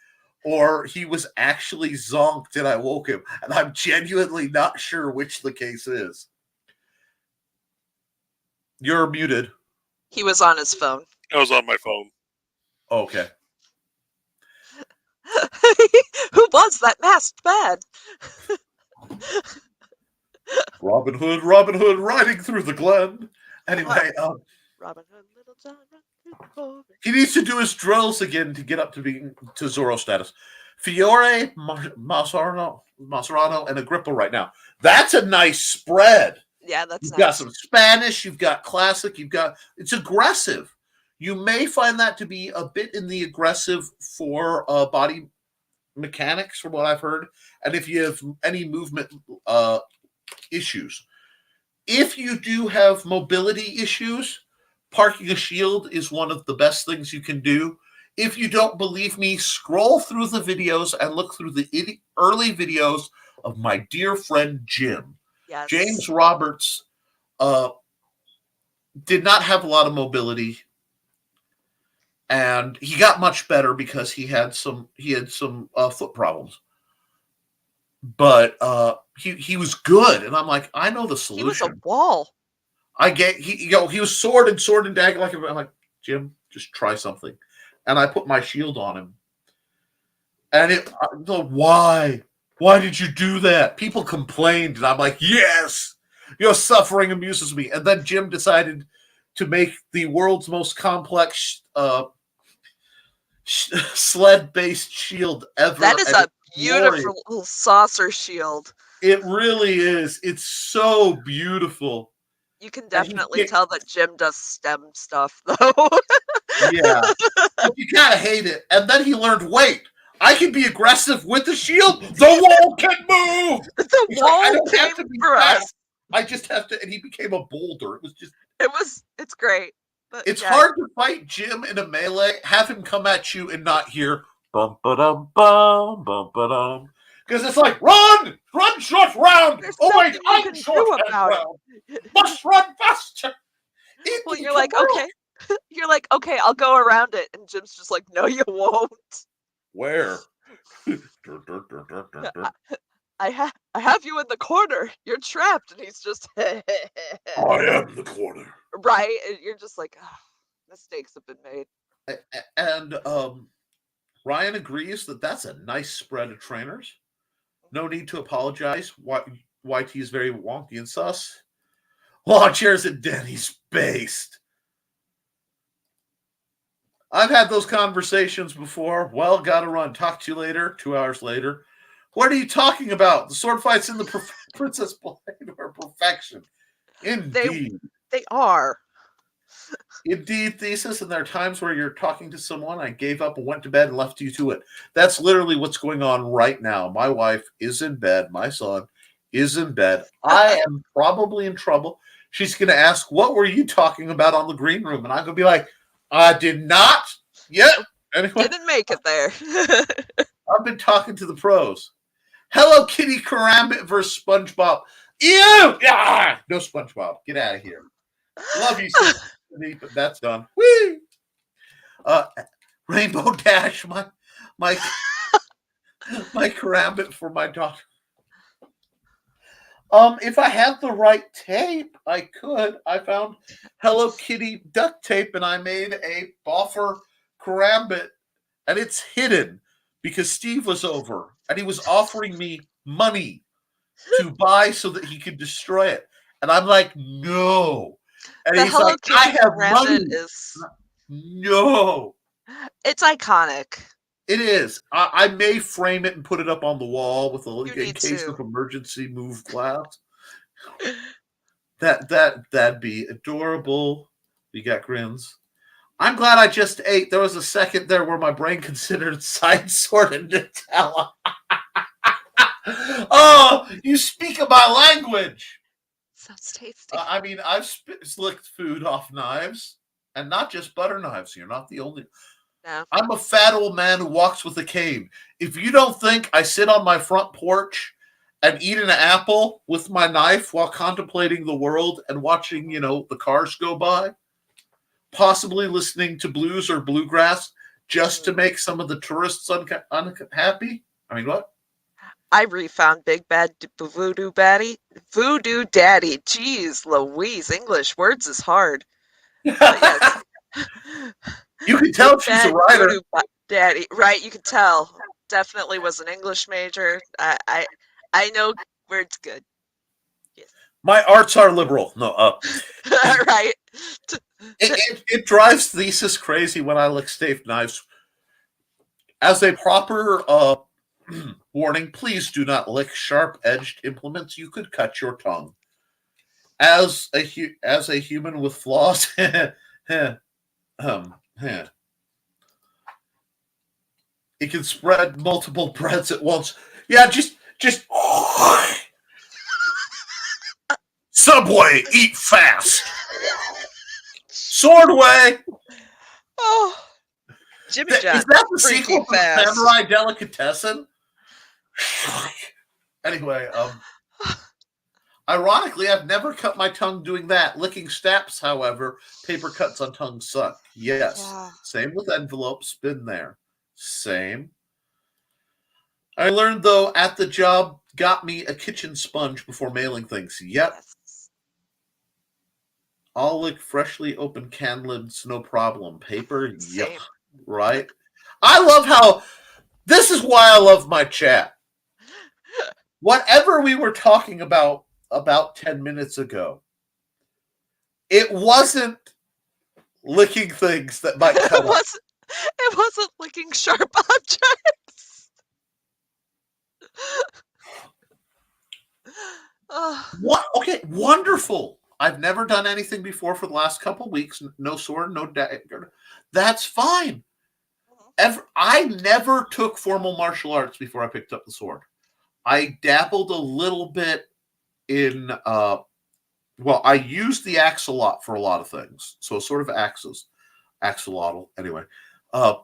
or he was actually zonked and I woke him. And I'm genuinely not sure which the case is. You're muted. He was on his phone. I was on my phone. Okay. Who was that masked man? Robin Hood, riding through the glen. Anyway, Robin Hood, Little John, run through the forest. He needs to do his drills again to get up to being to Zorro status. Fiore, Maserano, and Agrippa right now. That's a nice spread. Yeah, that's You've nice. got some Spanish, you've got classic, it's aggressive. You may find that to be a bit in the aggressive for body mechanics, from what I've heard, and if you have any movement issues. If you do have mobility issues, parking a shield is one of the best things you can do. If you don't believe me, scroll through the videos and look through the early videos of my dear friend Jim. Yes. James Roberts did not have a lot of mobility, and he got much better because he had some foot problems. But he was good, and I'm like, I know the solution. He was a wall. He was sword and dagger like I'm like, Jim, just try something, and I put my shield on him, and why did you do that? People complained, and I'm like, yes, your suffering amuses me. And then Jim decided to make the world's most complex sled-based shield ever. That is a beautiful saucer shield. It really is. It's so beautiful. You can definitely tell that Jim does STEM stuff, though. Yeah. You gotta hate it. And then he learned, wait, I can be aggressive with the shield. The wall can move. The wall came for us. I just have to, and he became a boulder. It's great. But it's hard to fight Jim in a melee, have him come at you and not hear bum ba dum bum bum ba dum. Because it's like, run, short round. There's wait, I'm short round. Must run faster. Well, you're like, okay. You're like, okay, I'll go around it. And Jim's just like, no, you won't. Where? I have you in the corner. You're trapped. And he's just, I am the corner. Right? And you're just like, oh, mistakes have been made. And Ryan agrees that that's a nice spread of trainers. No need to apologize. YT is very wonky and sus. Lawn chairs at Denny's based. I've had those conversations before. Well, gotta run. Talk to you later. 2 hours later. What are you talking about? The sword fights in the Princess Blade are perfection. Indeed. They are. Indeed, Thesis, and there are times where you're talking to someone, I gave up and went to bed and left you to it. That's literally what's going on right now. My wife is in bed. My son is in bed. I am probably in trouble. She's going to ask, what were you talking about on the green room? And I'm going to be like, I did not yet. Anyway, didn't make it there. I've been talking to the pros. Hello Kitty Karambit versus SpongeBob. Ew! Ah! No SpongeBob. Get out of here. Love you, but that's done. Whee! Rainbow Dash, my Karambit for my daughter. If I had the right tape, I could. I found Hello Kitty duct tape, and I made a boffer Karambit, and it's hidden because Steve was over, and he was offering me money to buy so that he could destroy it. And I'm like, no. And he's like, I have money. No. It's iconic. It is. I may frame it and put it up on the wall with a case of emergency move glass. That'd be adorable. You got grins. I'm glad I just ate. There was a second there where my brain considered side sword and Nutella. Oh, you speak my language. Sounds tasty. I mean, I've slicked food off knives, and not just butter knives. You're not the only. No. I'm a fat old man who walks with a cane. If you don't think I sit on my front porch and eat an apple with my knife while contemplating the world and watching, the cars go by, possibly listening to blues or bluegrass just to make some of the tourists unhappy. I mean, what? I refound Big Bad Voodoo Daddy. Jeez Louise, English words is hard. Yes. You can tell she's a writer. Voodoo Daddy, right? You can tell. Definitely was an English major. I know words good. Yes. My arts are liberal. No, right. It drives Thesis crazy when I lick stave knives. As a proper warning, please do not lick sharp-edged implements. You could cut your tongue. As a human with flaws, it can spread multiple breads at once. Yeah, just Subway, eat fast. Swordway. Oh, Jimmy John. Is that the sequel to Samurai Delicatessen? Anyway, ironically, I've never cut my tongue doing that. Licking snaps, however, paper cuts on tongue suck. Yes. Yeah. Same with envelopes. Been there. Same. I learned, though, at the job, got me a kitchen sponge before mailing things. Yep. Yes. I'll lick freshly opened can lids, no problem. Paper, yep. Right? I love how... This is why I love my chat. Whatever we were talking about 10 minutes ago, it wasn't licking things that might cut up. It wasn't licking sharp objects. What? Okay, wonderful. I've never done anything before for the last couple weeks. No sword, no dagger. That's fine. I never took formal martial arts before I picked up the sword. I dabbled a little bit in, I used the axe a lot for a lot of things. So sort of axolotl. Anyway, I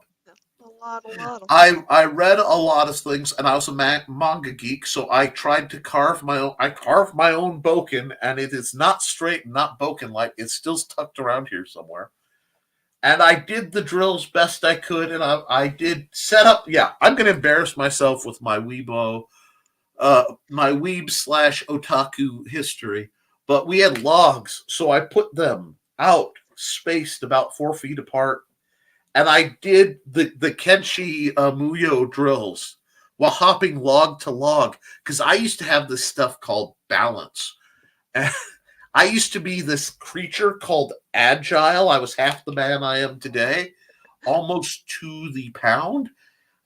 read a lot of things, and I was a manga geek, so I tried to carve my own. I carved my own boken, and it is not straight and not boken-like. It's still tucked around here somewhere. And I did the drills best I could, and I did set up. Yeah, I'm going to embarrass myself with my weebo, my weeb/otaku history. But we had logs, so I put them out, spaced about 4 feet apart, and I did the Kenshi Muyo drills while hopping log to log, because I used to have this stuff called balance. And I used to be this creature called Agile. I was half the man I am today, almost to the pound.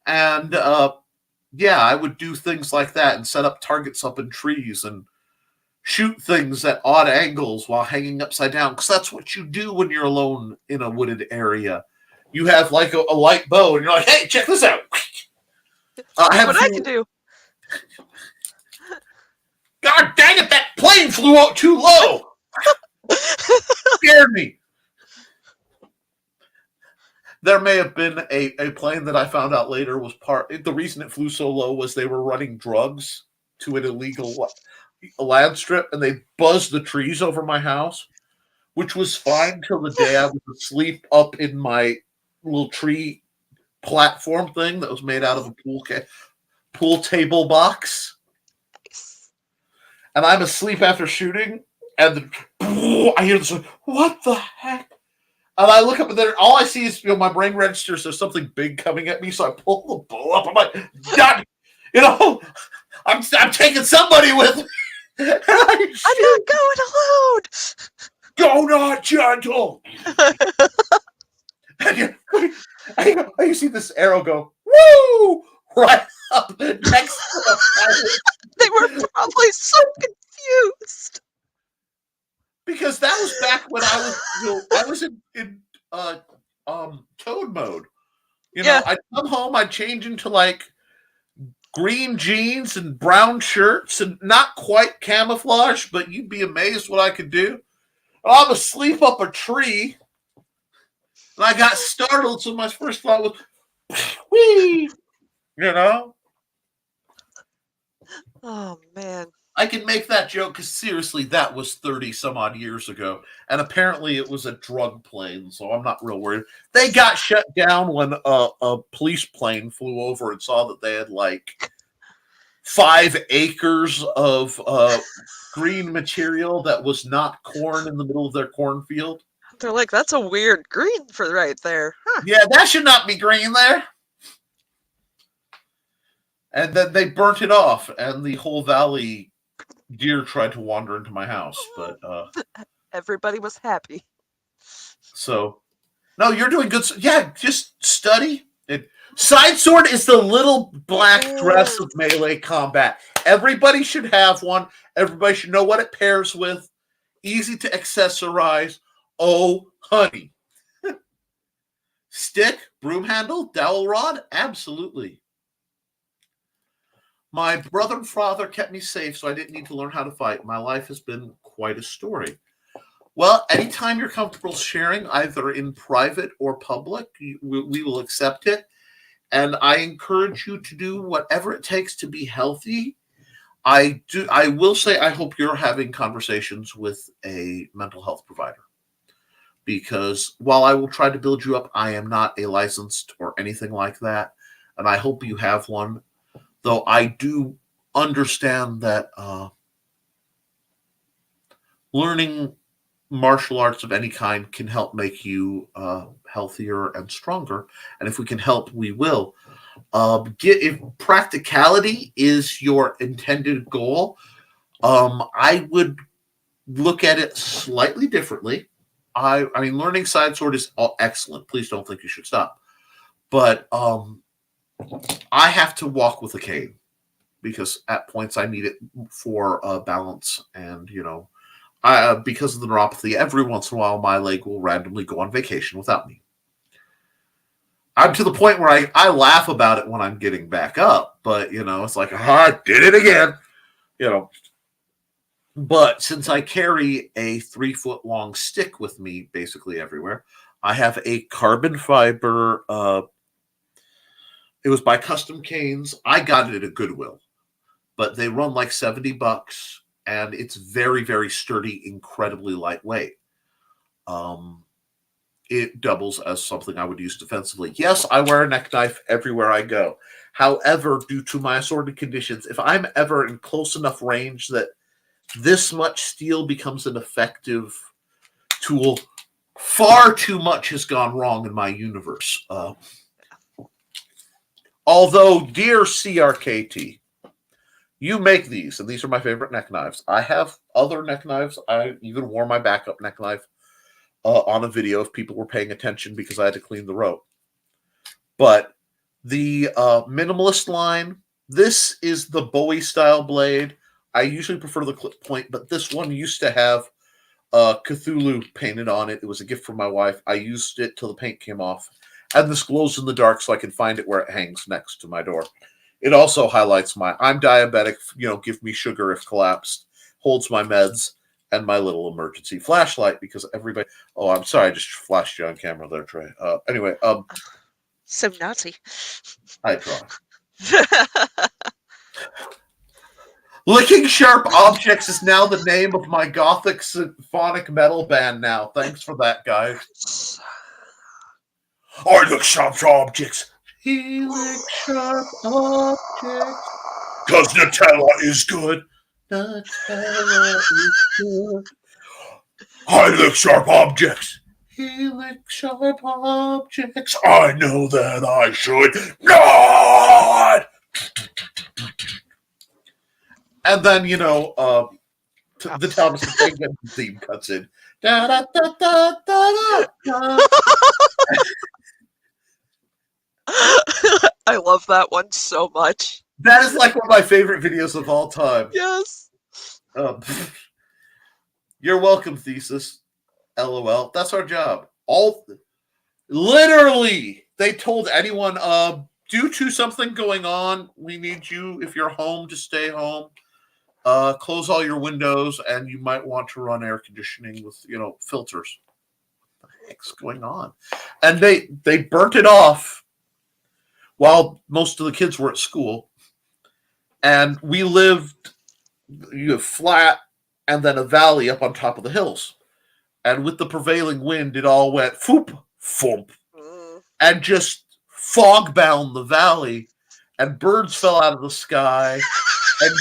And I would do things like that and set up targets up in trees and shoot things at odd angles while hanging upside down, because that's what you do when you're alone in a wooded area. You have like a light bow, and you're like, hey, check this out. I can do. God dang it, that plane flew out too low. Scared me. There may have been a plane that I found out later was the reason it flew so low was they were running drugs to an illegal land strip, and they buzzed the trees over my house, which was fine till the day I was asleep up in my little tree platform thing that was made out of a pool table box. And I'm asleep after shooting, and I hear this, what the heck? And I look up, and then all I see is, my brain registers there's something big coming at me, so I pull the bow up. I'm like, God, I'm taking somebody with me. I'm not going alone. Go not gentle. And you see this arrow go, woo, right up next to the They were probably so confused. Because that was back when I was in toad mode. I'd come home, I'd change into like green jeans and brown shirts and not quite camouflage, but you'd be amazed what I could do. I'm asleep up a tree, and I got startled, so my first thought was, whee, Oh, man. I can make that joke because, seriously, that was 30-some-odd years ago. And apparently it was a drug plane, so I'm not real worried. They got shut down when a police plane flew over and saw that they had, 5 acres of green material that was not corn in the middle of their cornfield. They're like, that's a weird green for right there. Huh. Yeah, that should not be green there. And then they burnt it off, and the whole valley deer tried to wander into my house, but everybody was happy. So, no, you're doing good. Yeah, just study. Side sword is the little black dress of melee combat. Everybody should have one. Everybody should know what it pairs with. Easy to accessorize. Oh, honey. Stick, broom handle, dowel rod? Absolutely. My brother and father kept me safe, so I didn't need to learn how to fight. My life has been quite a story. Well, anytime you're comfortable sharing, either in private or public, we will accept it. And I encourage you to do whatever it takes to be healthy. I will say I hope you're having conversations with a mental health provider. Because while I will try to build you up, I am not a licensed or anything like that. And I hope you have one. Though I do understand that learning martial arts of any kind can help make you healthier and stronger. And if we can help, we will. If practicality is your intended goal, I would look at it slightly differently. I mean, learning side sword is excellent. Please don't think you should stop. But I have to walk with a cane because at points I need it for balance. And, because of the neuropathy, every once in a while my leg will randomly go on vacation without me. I'm to the point where I laugh about it when I'm getting back up. But, it's like, I did it again. But since I carry a 3-foot long stick with me basically everywhere, I have a carbon fiber. It was by Custom Canes. I got it at Goodwill, but they run like $70, and it's very, very sturdy, incredibly lightweight. It doubles as something I would use defensively. Yes, I wear a neck knife everywhere I go. However, due to my assorted conditions, if I'm ever in close enough range that this much steel becomes an effective tool, far too much has gone wrong in my universe. Although, dear CRKT, you make these, and these are my favorite neck knives. I have other neck knives. I even wore my backup neck knife on a video if people were paying attention because I had to clean the rope. But the minimalist line, this is the Bowie style blade. I usually prefer the clip point, but this one used to have Cthulhu painted on it. It was a gift from my wife. I used it till the paint came off. And this glows in the dark so I can find it where it hangs next to my door. It also highlights I'm diabetic, give me sugar if collapsed, holds my meds, and my little emergency flashlight because everybody... Oh, I'm sorry, I just flashed you on camera there, Trey. Anyway. So naughty. I try. Licking Sharp Objects is now the name of my gothic symphonic metal band now. Thanks for that, guys. I lick sharp objects. He licks sharp objects. Because Nutella is good. Nutella is good. I lick sharp objects. He licks sharp objects. I know that I should not. And then, the Thomas the Tank Engine theme cuts in. Da, da, da, da, da, da. I love that one so much. That is like one of my favorite videos of all time. Yes. You're welcome, Thesis. LOL. That's our job. Literally, they told anyone, due to something going on, we need you, if you're home, to stay home. Close all your windows, and you might want to run air conditioning with, filters. What the heck's going on? And they burnt it off while most of the kids were at school. And we lived, flat and then a valley up on top of the hills. And with the prevailing wind, it all went foop, foomp, and just fog bound the valley. And birds fell out of the sky. And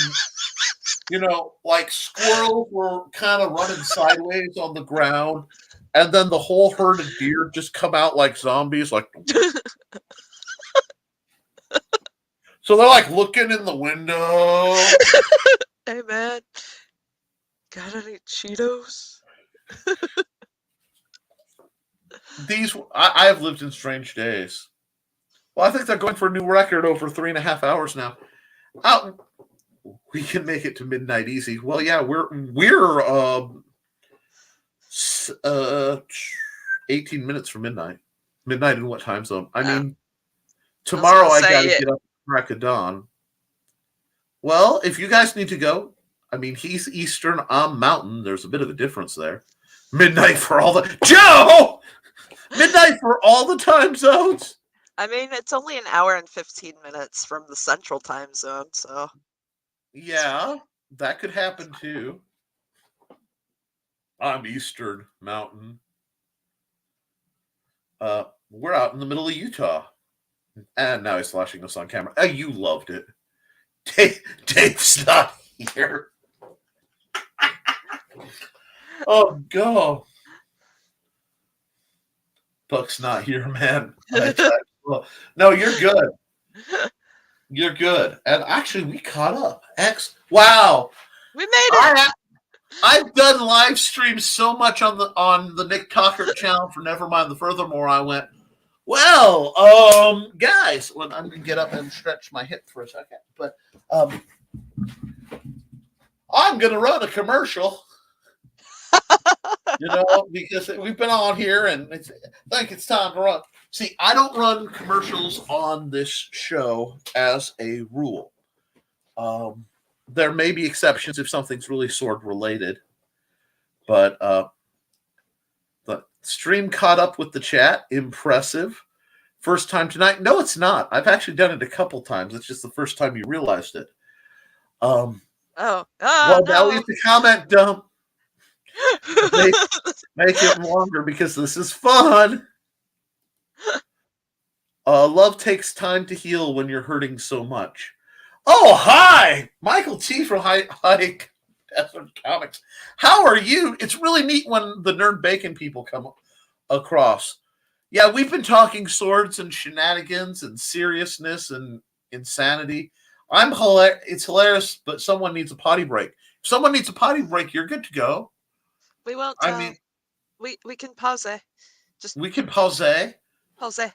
like squirrels were kind of running sideways on the ground, and then the whole herd of deer just come out like zombies, like. So they're like looking in the window. Amen. man. Got any Cheetos? I have lived in strange days. Well, I think they're going for a new record over 3.5 hours now. We can make it to midnight easy. Well, yeah, we're 18 minutes from midnight. Midnight in what time zone? I mean, tomorrow I got to get up at crack of dawn. Well, if you guys need to go, I mean, he's Eastern, I'm Mountain. There's a bit of a difference there. Midnight for all the Joe. Midnight for all the time zones. I mean, it's only an hour and 15 minutes from the Central time zone, so. Yeah, that could happen too. I'm Eastern Mountain. We're out in the middle of Utah. And now he's flashing us on camera. Oh, you loved it. Dave's not here. Oh, go. Buck's not here, man. No, you're good. You're good. And actually, we caught up. Wow. We made it. I've done live streams so much on the Nick Talker channel for Nevermind the Furthermore. I went, well, guys, well, I'm going to get up and stretch my hip for a second. But I'm going to run a commercial. Because we've been on here and I think it's time to run. See, I don't run commercials on this show as a rule. There may be exceptions if something's really sword related, but the stream caught up with the chat. Impressive. First time tonight? No, it's not. I've actually done it a couple times. It's just the first time you realized it. Well, no. now we have to comment dump. Make it longer because this is fun. Love takes time to heal when you're hurting so much. Oh, hi! Michael T. from High Desert Comics. How are you? It's really neat when the Nerd Bacon people come across. Yeah, we've been talking swords and shenanigans and seriousness and insanity. It's hilarious, but someone needs a potty break. If someone needs a potty break, you're good to go. We won't. I mean, we can pause it. We can pause it. Pause it.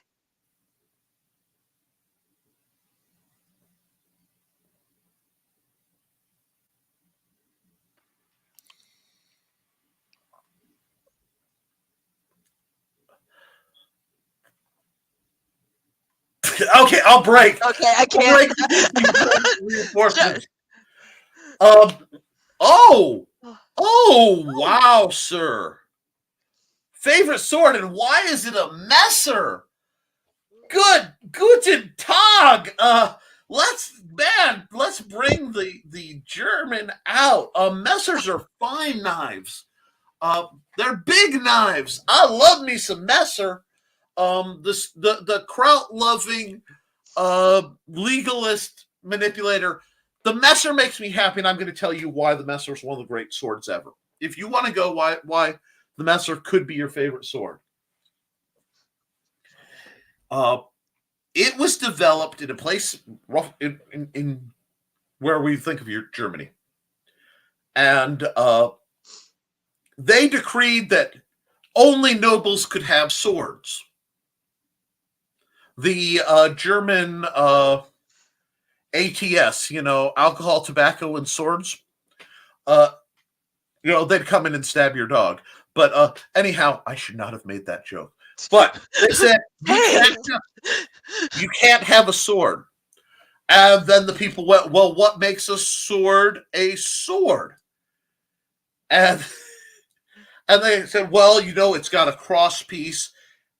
Okay, I'll break. Okay, I can't. Oh, wow, sir. Favorite sword, and why is it a messer? Guten Tag. Let's bring the German out. Messers are fine knives. They're big knives. I love me some messer. The kraut loving legalist manipulator. The messer makes me happy, and I'm going to tell you why the messer is one of the great swords ever. If you want to go, why the messer could be your favorite sword. It was developed in a place in where we think of Germany, and they decreed that only nobles could have swords. The German ATS, alcohol, tobacco, and swords, they'd come in and stab your dog. But anyhow, I should not have made that joke. But they said, you can't have a sword. And then the people went, well, what makes a sword a sword? And they said, well, it's got a cross piece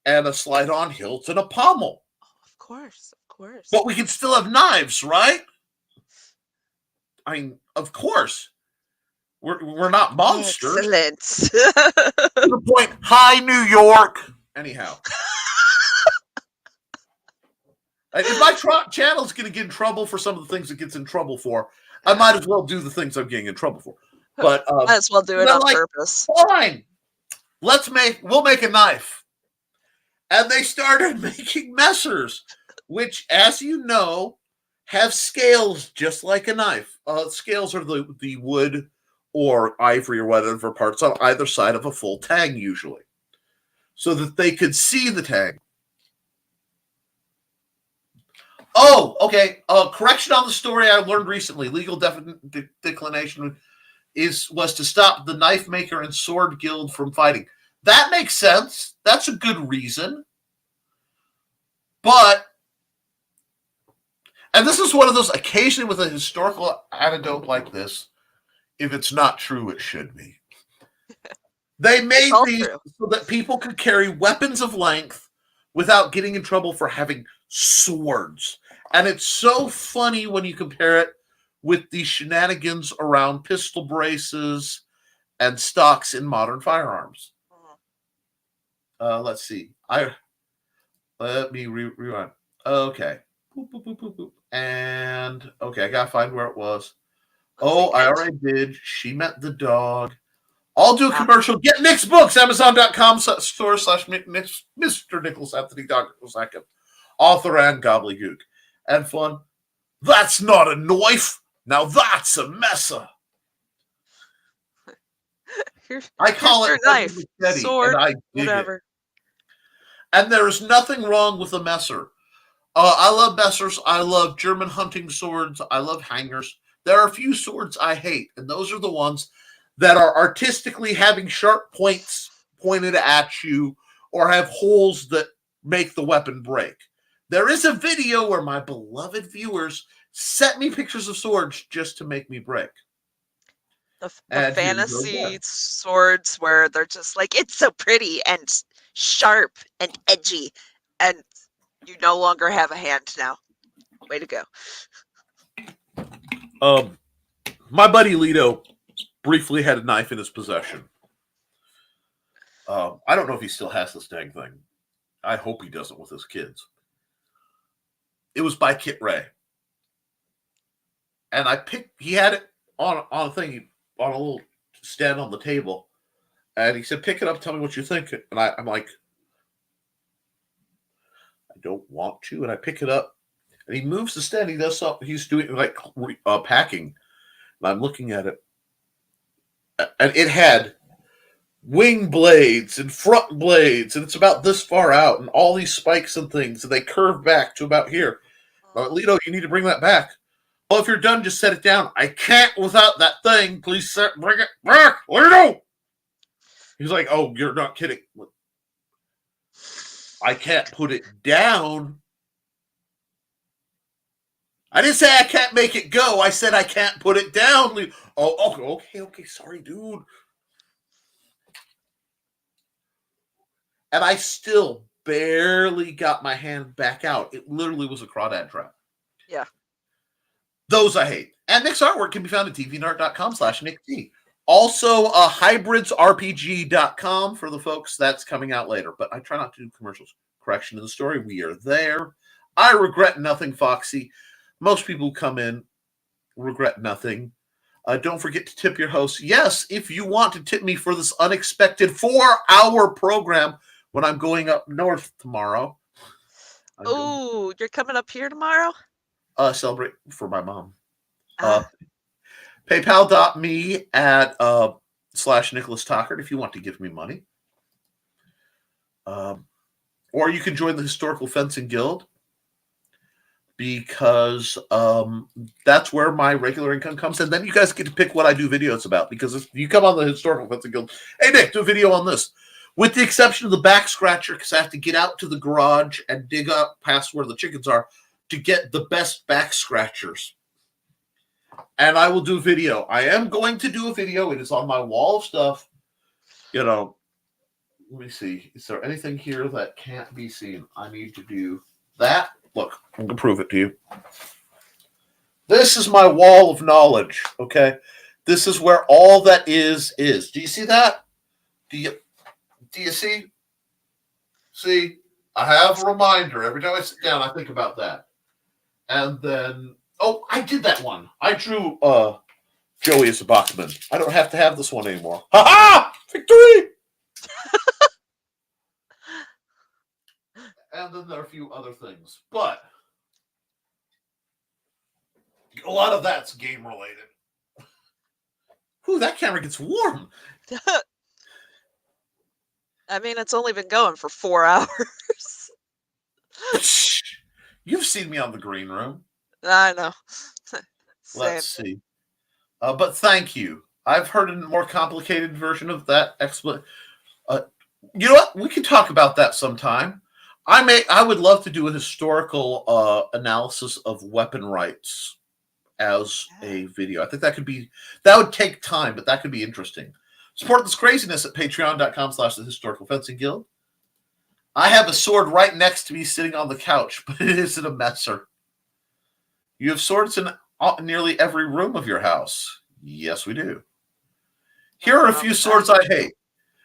and a slide-on hilt and a pommel. Of course. But we can still have knives, right? I mean, of course. We're not monsters. Excellent. To the point, hi, New York. Anyhow. If my channel's going to get in trouble for some of the things it gets in trouble for, I might as well do the things I'm getting in trouble for. But might as well do it on purpose. Fine. We'll make a knife. And they started making messers, which, as you know, have scales just like a knife. Scales are the wood or ivory or whatever parts on either side of a full tang usually, so that they could see the tang. Oh, okay. Correction on the story I learned recently. Legal declination was to stop the knife maker and sword guild from fighting. That makes sense. That's a good reason. But, and this is one of those, occasionally with a historical anecdote like this, if it's not true, it should be. They made these so that people could carry weapons of length without getting in trouble for having swords. And it's so funny when you compare it with the shenanigans around pistol braces and stocks in modern firearms. Let's see. Let me rewind. Okay. Boop, boop, boop, boop, boop. And okay, I gotta find where it was. Oh, I already did. She met the dog. I'll do a commercial. Get Nick's books, Amazon.com/Mr. Nicholas Anthony Dr. Second, author and gobbledygook. And fun. That's not a knife. Now that's a messer. I call it knife, sword, and I dig whatever. It. And there's nothing wrong with a messer. I love messers. I love German hunting swords. I love hangers. There are a few swords I hate, and those are the ones that are artistically having sharp points pointed at you or have holes that make the weapon break. There is a video where my beloved viewers sent me pictures of swords just to make me break. The fantasy swords where they're just like, it's so pretty and sharp and edgy, and you no longer have a hand now. Way to go. My buddy Lito briefly had a knife in his possession. I don't know if he still has this dang thing. I hope he doesn't with his kids. It was by Kit Ray. And he had it on a thing, on a little stand on the table. And he said, pick it up, tell me what you think. And I'm like, I don't want to. And I pick it up. And he moves the stand. He does something. He's doing like packing. And I'm looking at it. And it had wing blades and front blades. And it's about this far out. And all these spikes and things. And they curve back to about here. Lito, you need to bring that back. Well, if you're done, just set it down. I can't without that thing. Please bring it back. Lito! He's like, oh, you're not kidding. I can't put it down. I didn't say I can't make it go. I said I can't put it down. Oh, okay. Sorry, dude. And I still barely got my hand back out. It literally was a crawdad trap. Yeah. Those I hate. And Nick's artwork can be found at tvnart.com/NickD. Also, hybridsrpg.com for the folks. That's coming out later. But I try not to do commercials. Correction of the story. We are there. I regret nothing, Foxy. Most people who come in regret nothing. Don't forget to tip your host. Yes, if you want to tip me for this unexpected 4-hour program when I'm going up north tomorrow. Oh, you're coming up here tomorrow? Celebrate for my mom. PayPal.me at /Nicholas Tockert if you want to give me money. Or you can join the Historical Fencing Guild because that's where my regular income comes. And then you guys get to pick what I do videos about. Because if you come on the Historical Fencing Guild, hey, Nick, do a video on this. With the exception of the back scratcher, because I have to get out to the garage and dig up past where the chickens are to get the best back scratchers. And I will do video. I am going to do a video. It is on my wall of stuff. You know, let me see. Is there anything here that can't be seen? I need to do that. Look, I'm going to prove it to you. This is my wall of knowledge, okay? This is where all that is. Do you see that? Do you see? See? I have a reminder. Every time I sit down, I think about that. And then, oh, I did that one. I drew Joey as a Bachman. I don't have to have this one anymore. Ha-ha! Victory! And then there are a few other things. But A lot of that's game related. Ooh, that camera gets warm. I mean, it's only been going for 4 hours. You've seen me on the green room. I know. Let's see. But thank you. I've heard a more complicated version of that explanation. You know what? We can talk about that sometime. I would love to do a historical analysis of weapon rights as a video. I think that would take time, but that could be interesting. Support this craziness at patreon.com/the Historical Fencing Guild. I have a sword right next to me sitting on the couch, but it isn't a Metzer. You have swords in nearly every room of your house. Yes, we do. Here are a few swords I hate.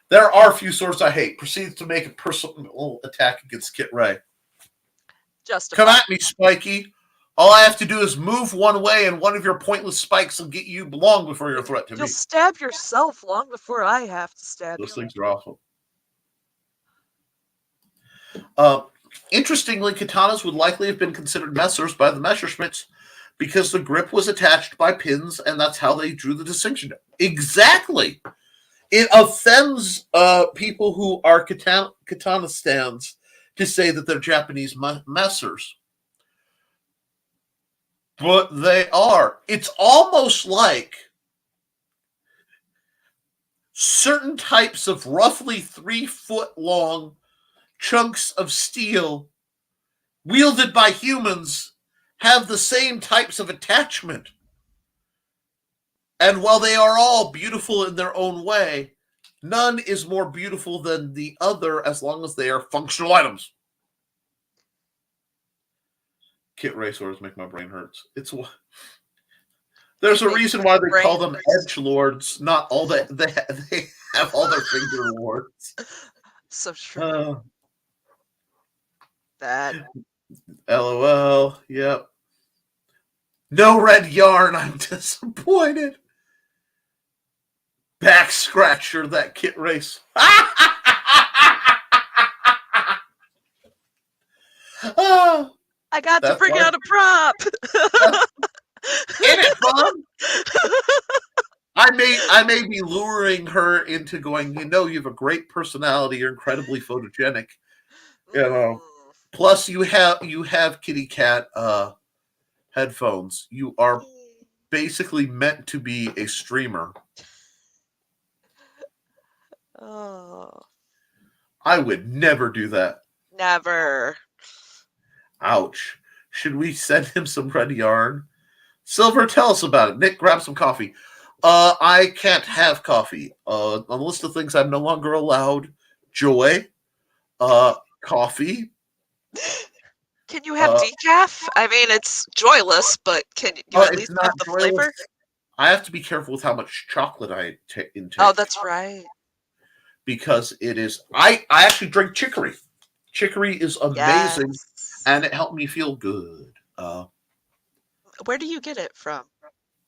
There are a few swords I hate. Proceeds to make a personal attack against Kit Ray. Come at me, Spiky. All I have to do is move one way, and one of your pointless spikes will get you long before you're a threat to me. You'll stab yourself long before I have to stab you. Those things are awful. Interestingly, katanas would likely have been considered Messers by the Messerschmitts because the grip was attached by pins, and that's how they drew the distinction. Exactly. It offends people who are katana stands to say that they're Japanese Messers. But they are. It's almost like certain types of roughly 3-foot-long chunks of steel wielded by humans have the same types of attachment. And while they are all beautiful in their own way, none is more beautiful than the other as long as they are functional items. Kit Ray swords make my brain hurts. There's a reason why they call them edgelords. Not all that they have all their finger awards. So true. That. LOL. Yep. No red yarn. I'm disappointed. Back scratcher. That Kit Race. I got to bring out a prop. Ain't it fun? I may be luring her into going, you have a great personality, you're incredibly photogenic. Plus you have kitty cat headphones. You are basically meant to be a streamer. Oh. I would never do that. Never. Ouch. Should we send him some red yarn? Silver, tell us about it. Nick, grab some coffee. I can't have coffee. On the list of things I'm no longer allowed: joy, coffee. Can you have decaf? I mean, it's joyless, but can you at least have the flavor? I have to be careful with how much chocolate I intake. Oh, that's right. Because it is. I actually drink chicory. Chicory is amazing, and it helped me feel good. Where do you get it from?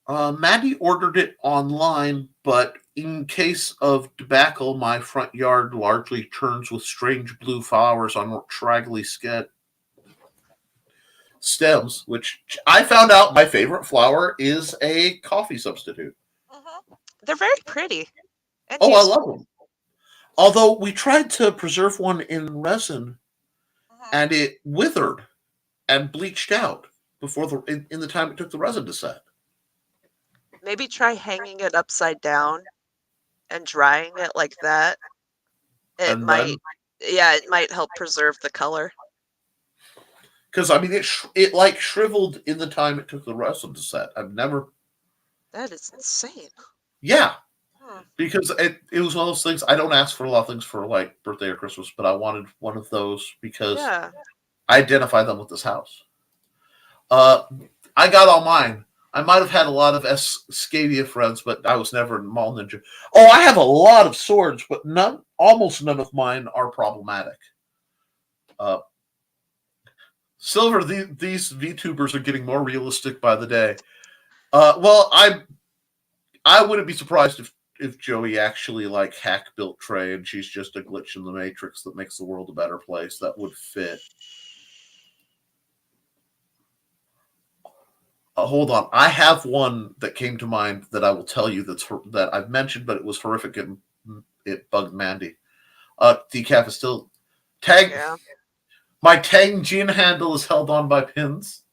Maddie ordered it online, but in case of debacle, my front yard largely turns with strange blue flowers on straggly stems, which I found out my favorite flower is a coffee substitute. They're very pretty. I love them. Although we tried to preserve one in resin, and it withered and bleached out before in the time it took the resin to set. Maybe try hanging it upside down and drying it like that. It might help preserve the color. Because I mean, it like shriveled in the time it took the resin to set. I've never. That is insane. Yeah, because it was one of those things. I don't ask for a lot of things for like birthday or Christmas, but I wanted one of those because I identify them with this house. I got all mine. I might have had a lot of Scadia friends, but I was never in Mall Ninja. Oh, I have a lot of swords, but almost none of mine are problematic. Silver, these VTubers are getting more realistic by the day. Well, I wouldn't be surprised if Joey actually like hack built Trey and she's just a glitch in the matrix that makes the world a better place. That would fit. Hold on. I have one that came to mind that I will tell you that I've mentioned, but it was horrific and it bugged Mandy. Decaf is still tag. Yeah. My Tang gin handle is held on by pins.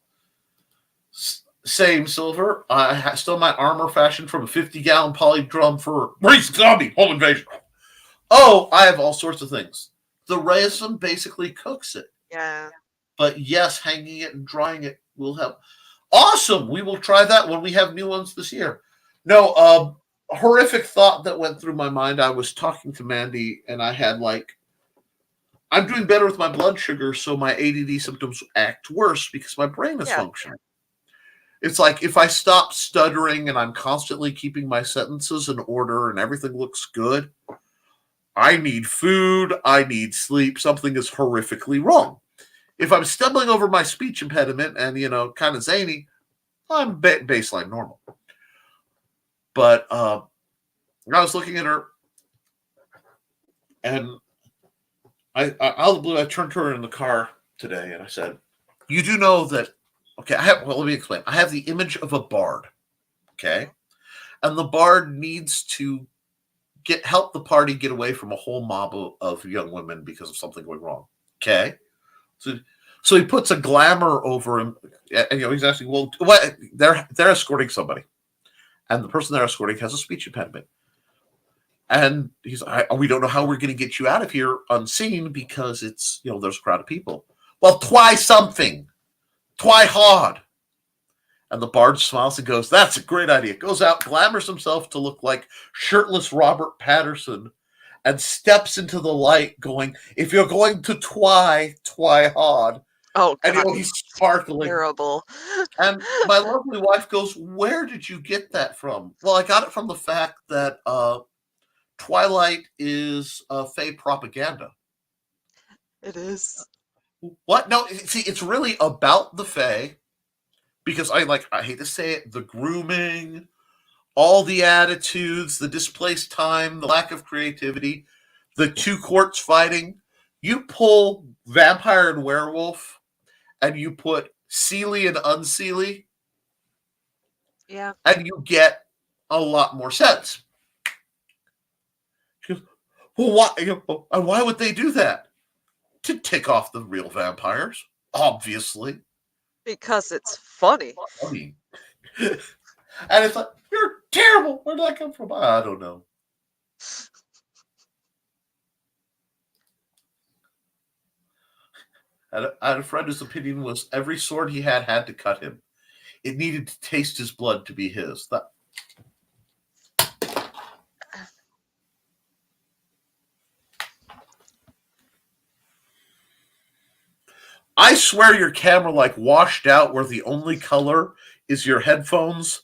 Same silver. I still my armor fashioned from a 50-gallon poly drum for race zombie home invasion. Oh, I have all sorts of things. The resin basically cooks it. Yeah. But yes, hanging it and drying it will help. Awesome. We will try that when we have new ones this year. No, a horrific thought that went through my mind. I was talking to Mandy and I had I'm doing better with my blood sugar, so my ADD symptoms act worse because my brain is functioning. It's like if I stop stuttering and I'm constantly keeping my sentences in order and everything looks good, I need food, I need sleep, something is horrifically wrong. If I'm stumbling over my speech impediment and, kind of zany, I'm baseline normal. But I was looking at her, and out of the blue, I turned to her in the car today, and I said, you do know that, okay, let me explain. I have the image of a bard, okay? And the bard needs to help the party get away from a whole mob of young women because of something going wrong, okay? So he puts a glamour over him, and he's asking, well, what? They're escorting somebody, and the person they're escorting has a speech impediment, and he's, we don't know how we're going to get you out of here unseen because it's, there's a crowd of people. Well, try something, try hard. And the bard smiles and goes, that's a great idea. Goes out, glamours himself to look like shirtless Robert Patterson, and steps into the light going, if you're going to try hard. Oh, God. And he's sparkling. Terrible. And my lovely wife goes, where did you get that from? Well, I got it from the fact that Twilight is Fae propaganda. It is. What? No, see, it's really about the Fae, because I hate to say it, the grooming, all the attitudes, the displaced time, the lack of creativity, the two courts fighting. You pull vampire and werewolf, and you put Seelie and Unseelie, yeah, and you get a lot more sense. She goes, well, why would they do that? To tick off the real vampires, obviously. Because it's funny. And it's like, you're terrible. Where did that come from? I don't know. I had a friend whose opinion was every sword he had to cut him. It needed to taste his blood to be his. I swear your camera washed out where the only color is your headphones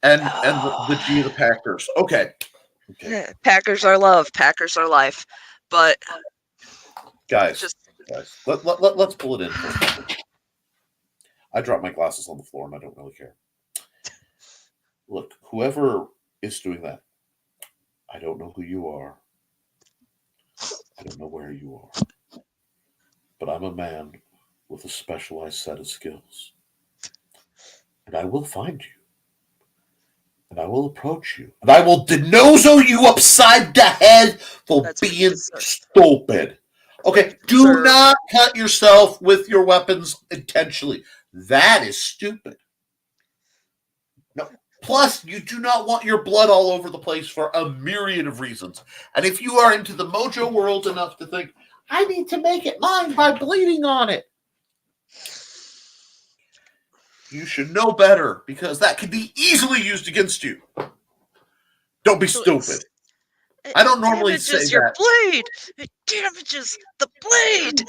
and the G of the Packers. Okay. Yeah, Packers are love. Packers are life. But guys, let's pull it in. I dropped my glasses on the floor and I don't really care. Look, whoever is doing that, I don't know who you are. I don't know where you are. But I'm a man with a specialized set of skills. And I will find you. And I will approach you. And I will denozo you upside the head for being stupid. Okay, do not cut yourself with your weapons intentionally. That is stupid. No. Plus, you do not want your blood all over the place for a myriad of reasons. And if you are into the mojo world enough to think, I need to make it mine by bleeding on it, you should know better, because that could be easily used against you. Don't be stupid. I don't normally say that. It damages your blade. It damages the blade.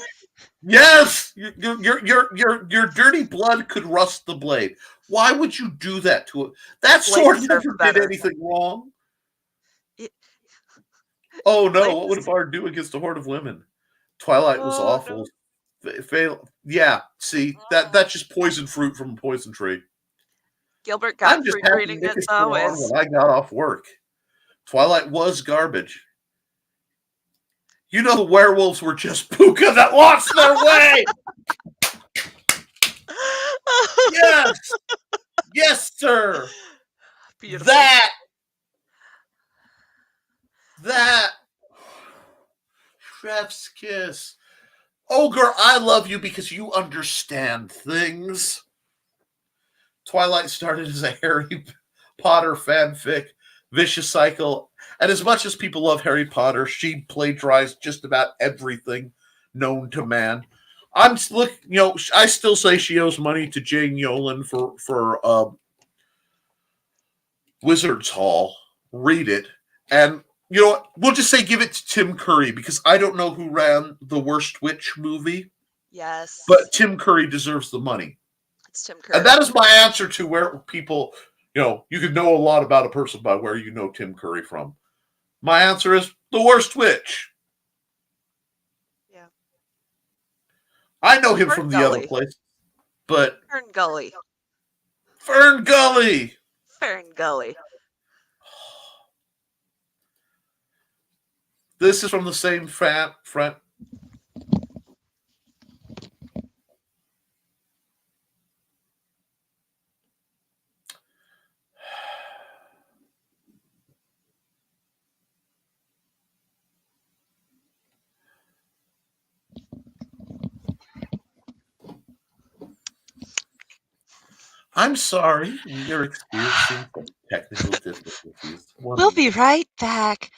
Yes, your dirty blood could rust the blade. Why would you do that to it? That sword never did anything wrong. Oh no! What would a bard do against a horde of women? Twilight was awful. No. Yeah, see, that's just poison fruit from a poison tree. Gilbert Gottfried reading it though when I got off work. Twilight was garbage. You know, the werewolves were just puka that lost their way. Yes. Yes, sir. Beautiful. That chef's kiss. Ogre, I love you because you understand things. Twilight started as a Harry Potter fanfic, vicious cycle, and as much as people love Harry Potter, she plagiarized just about everything known to man. I still say she owes money to Jane Yolen for Wizards Hall. Read it, and we'll just say give it to Tim Curry because I don't know who ran the Worst Witch movie. Yes, but Tim Curry deserves the money. It's Tim Curry, and that is my answer to where people, you could know a lot about a person by where you know Tim Curry from. My answer is The Worst Witch. Yeah, I know him from the other place, but Fern Gully. Fern Gully. Fern Gully. This is from the same front. I'm sorry, we are experiencing some technical difficulties. We'll be right back.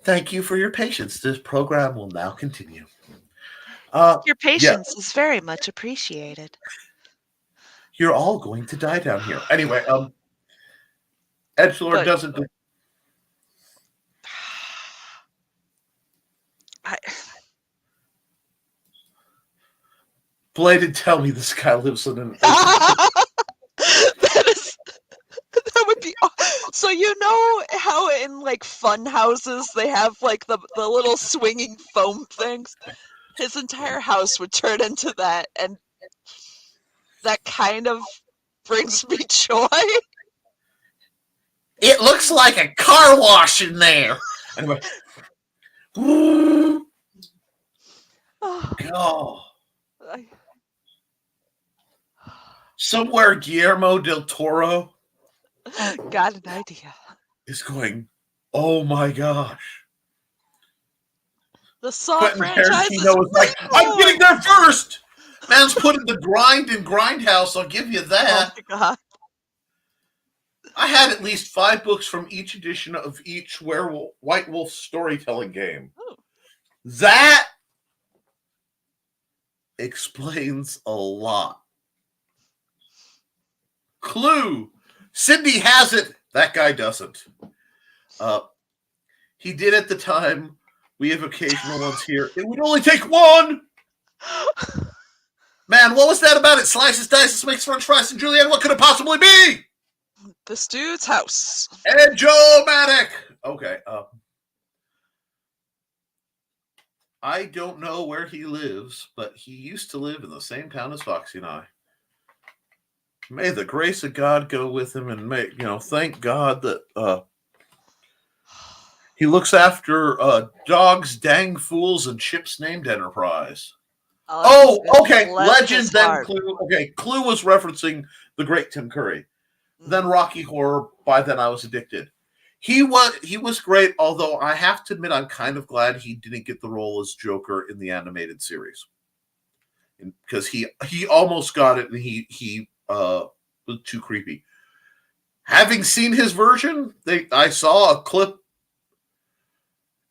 Thank you for your patience. This program will now continue. Your patience is very much appreciated. You're all going to die down here. Anyway, Edgelord doesn't. Bladed, tell me this guy lives in an. That would be. So how in like fun houses they have like the little swinging foam things. His entire house would turn into that, and that kind of brings me joy. It looks like a car wash in there. Anyway. Oh. Somewhere Guillermo del Toro got an idea. Is going, oh my gosh. The Saw franchise is like, I'm getting there first. Man's putting the grind in Grindhouse, I'll give you that. Oh my god. I had at least 5 books from each edition of each White Wolf storytelling game. Ooh. That explains a lot. Clue. Cindy has it. That guy doesn't. He did at the time. We have occasional ones here. It would only take one. Man, what was that about? It slices, dices, makes French fries, and julienne. What could it possibly be? This dude's house. And Joe Maddock. Okay. I don't know where he lives, but he used to live in the same town as Foxy and I. May the grace of God go with him, and thank God that he looks after dogs, dang fools, and ships named Enterprise. Oh, okay. Legend, then Clue. Okay, Clue was referencing the great Tim Curry. Then Rocky Horror. By then, I was addicted. He was great, although I have to admit I'm kind of glad he didn't get the role as Joker in the animated series. Because he almost got it, and he was too creepy. Having seen his version, I saw a clip.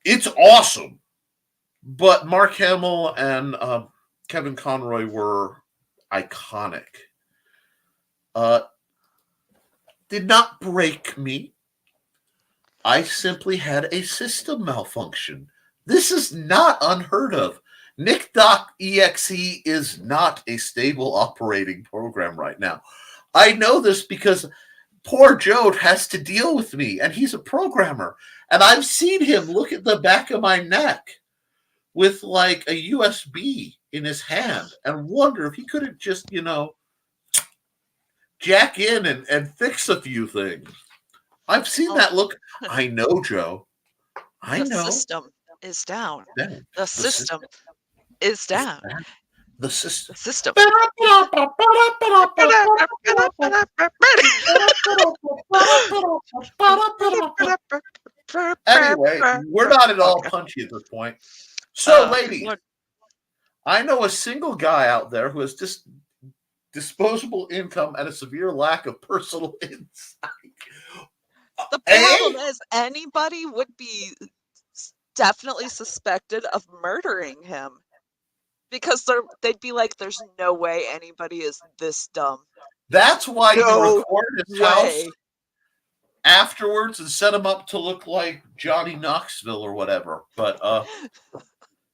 It's awesome. But Mark Hamill and Kevin Conroy were iconic. Did not break me. I simply had a system malfunction. This is not unheard of. Nick.exe is not a stable operating program right now. I know this because poor Joe has to deal with me, and he's a programmer. And I've seen him look at the back of my neck with like a USB in his hand and wonder if he could have just, jack in and fix a few things. I've seen that look. I know, Joe. I The know. system is down. Yeah. The system is down. The system. The system. Anyway, we're not at all punchy at this point. So, ladies, I know a single guy out there who has just disposable income and a severe lack of personal insight. The problem is anybody would be definitely suspected of murdering him. Because they'd be like, there's no way anybody is this dumb. That's why you record his house way. afterwards and set him up to look like Johnny Knoxville or whatever. But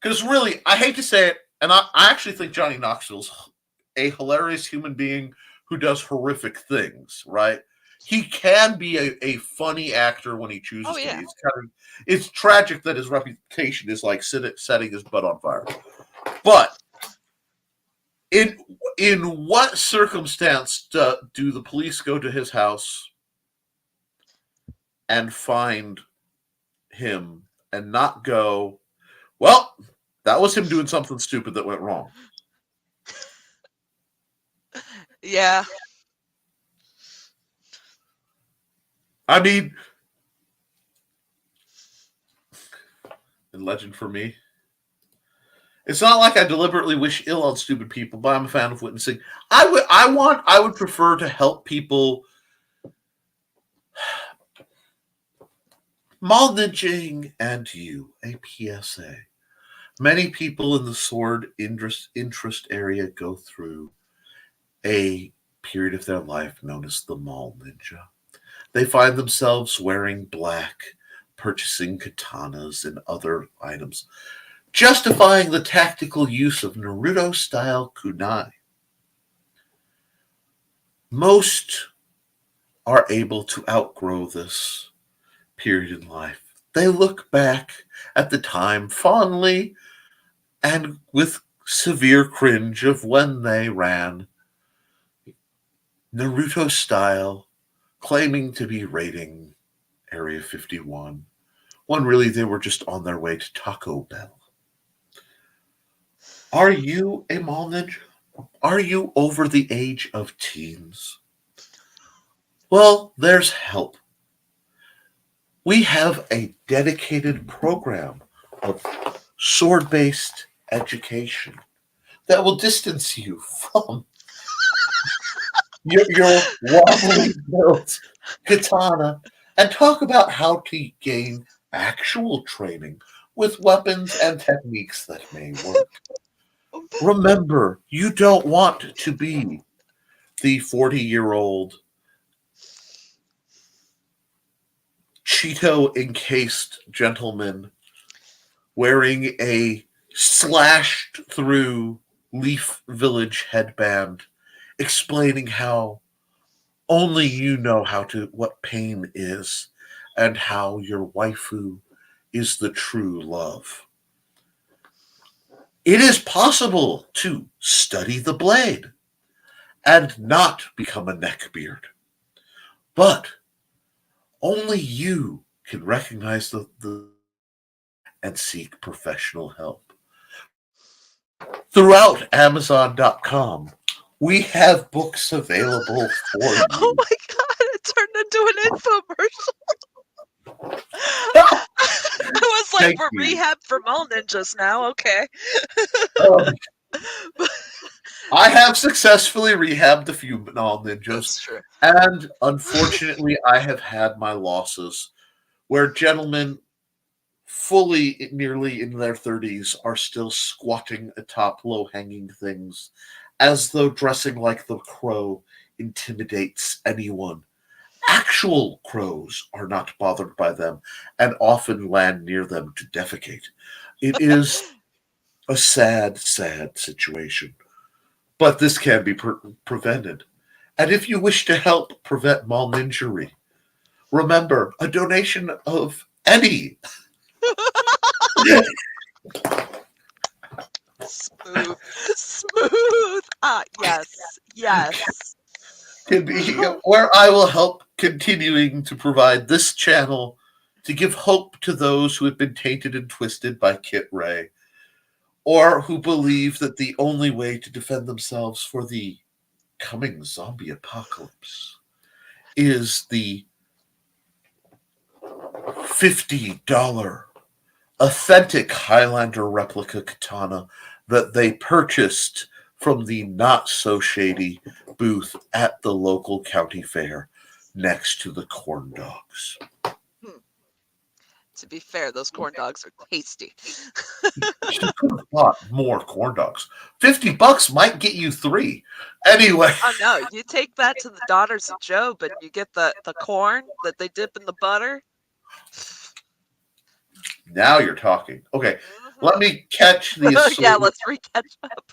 because really, I hate to say it, and I actually think Johnny Knoxville's a hilarious human being who does horrific things, right? He can be a funny actor when he chooses to be. It's tragic that his reputation is like setting his butt on fire. But in what circumstance do the police go to his house and find him and not go, well, that was him doing something stupid that went wrong? Yeah. I mean, in Legend for me, it's not like I deliberately wish ill on stupid people, but I'm a fan of witnessing. I would prefer to help people. Malnaging and you, a PSA. Many people in the sword interest area go through a period of their life known as the Mall Ninja. They find themselves wearing black, purchasing katanas and other items, justifying the tactical use of Naruto-style kunai. Most are able to outgrow this period in life. They look back at the time fondly and with severe cringe of when they ran Naruto-style, claiming to be raiding Area 51, when really they were just on their way to Taco Bell. Are you a mall ninja? Are you over the age of teens? Well, there's help. We have a dedicated program of sword-based education that will distance you from your wobbly built katana and talk about how to gain actual training with weapons and techniques that may work. Remember, you don't want to be the 40-year-old Cheeto-encased gentleman wearing a slashed-through Leaf Village headband, explaining how only you know what pain is and how your waifu is the true love. It is possible to study the blade and not become a neckbeard, but only you can recognize the and seek professional help. Throughout Amazon.com, we have books available for you. Oh my god, it turned into an infomercial. I was like, we're rehab for mall ninjas now, okay. I have successfully rehabbed a few mall ninjas. That's true. And unfortunately, I have had my losses where gentlemen fully nearly in their 30s are still squatting atop low-hanging things as though dressing like the crow intimidates anyone. Actual crows are not bothered by them and often land near them to defecate. It is a sad, sad situation. But this can be prevented. And if you wish to help prevent mall ninjury, remember, a donation of any smooth. Yes. Can be where I will help continuing to provide this channel to give hope to those who have been tainted and twisted by Kit Ray, or who believe that the only way to defend themselves for the coming zombie apocalypse is the $50 authentic Highlander replica katana that they purchased from the not-so-shady booth at the local county fair next to the corn dogs. To be fair, those corn dogs are tasty. You could have bought more corn dogs. $50 might get you 3. Anyway. Oh, no. You take that to the Daughters of Job and you get the corn that they dip in the butter. Now you're talking. Okay, let me catch the. Yeah, let's re-catch up.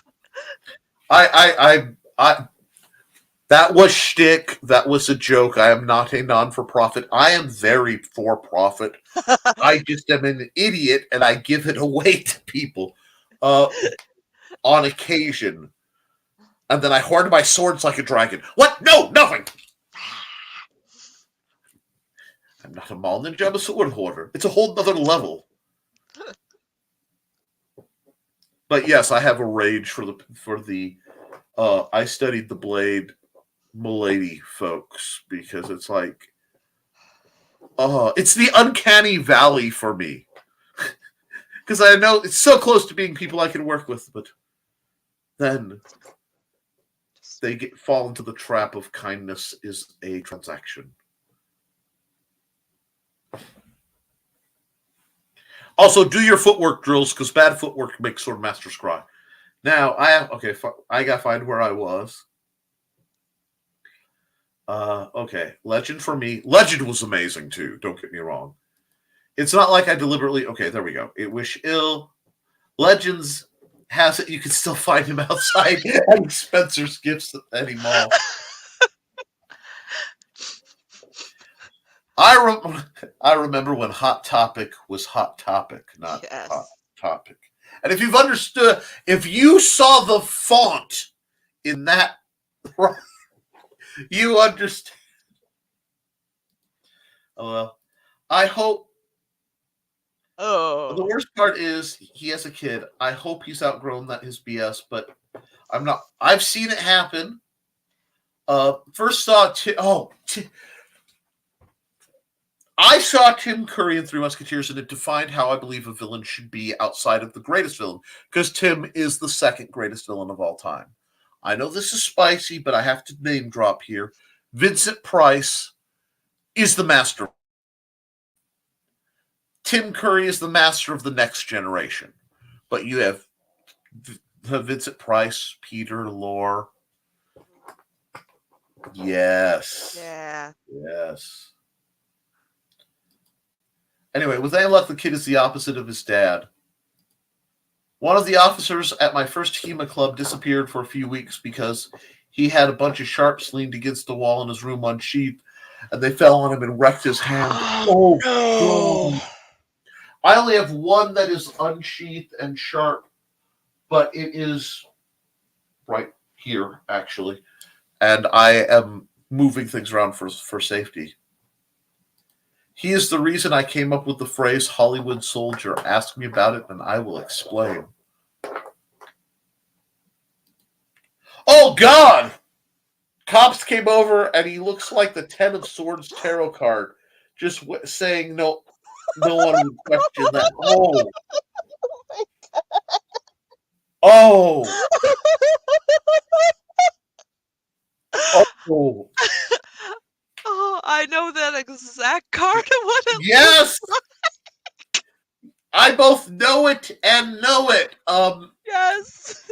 I that was shtick. That was a joke. I am not a non-for-profit. I am very for-profit. I just am an idiot, and I give it away to people on occasion. And then I hoard my swords like a dragon. What? No, nothing. I'm not a mall ninja. I'm a sword hoarder. It's a whole nother level. But yes, I have a rage for the I studied the blade Milady folks, because it's like it's the uncanny valley for me. Because I know it's so close to being people I can work with, but then they fall into the trap of kindness is a transaction. Also, do your footwork drills, because bad footwork makes sword masters cry. Now, I got to find where I was. Okay, Legend for me. Legend was amazing, too. Don't get me wrong. It's not like I deliberately... Okay, there we go. It Wish Ill. Legends has it. You can still find him outside at Spencer's Gifts at any mall. I remember when Hot Topic was Hot Topic, not Hot Topic. And if you saw the font in that, you understand. Oh, well, I hope. Oh. The worst part is he has a kid. I hope he's outgrown his BS, but I'm not. I've seen it happen. First saw I saw Tim Curry in Three Musketeers, and it defined how I believe a villain should be outside of the greatest villain, because Tim is the second greatest villain of all time. I know this is spicy, but I have to name drop here. Vincent Price is the master. Tim Curry is the master of the next generation. But you have Vincent Price, Peter Lorre. Yes. Yeah. Yes. Anyway, with any luck, the kid is the opposite of his dad. One of the officers at my first HEMA club disappeared for a few weeks because he had a bunch of sharps leaned against the wall in his room unsheathed, and they fell on him and wrecked his hand. Oh, no. I only have one that is unsheathed and sharp, but it is right here, actually. And I am moving things around for safety. He is the reason I came up with the phrase Hollywood soldier. Ask me about it and I will explain. Oh, God! Cops came over and he looks like the Ten of Swords tarot card. Just saying no one would question that. Oh. Oh. Oh. Oh, I know that exact card. Yes! I both know it and know it. Yes.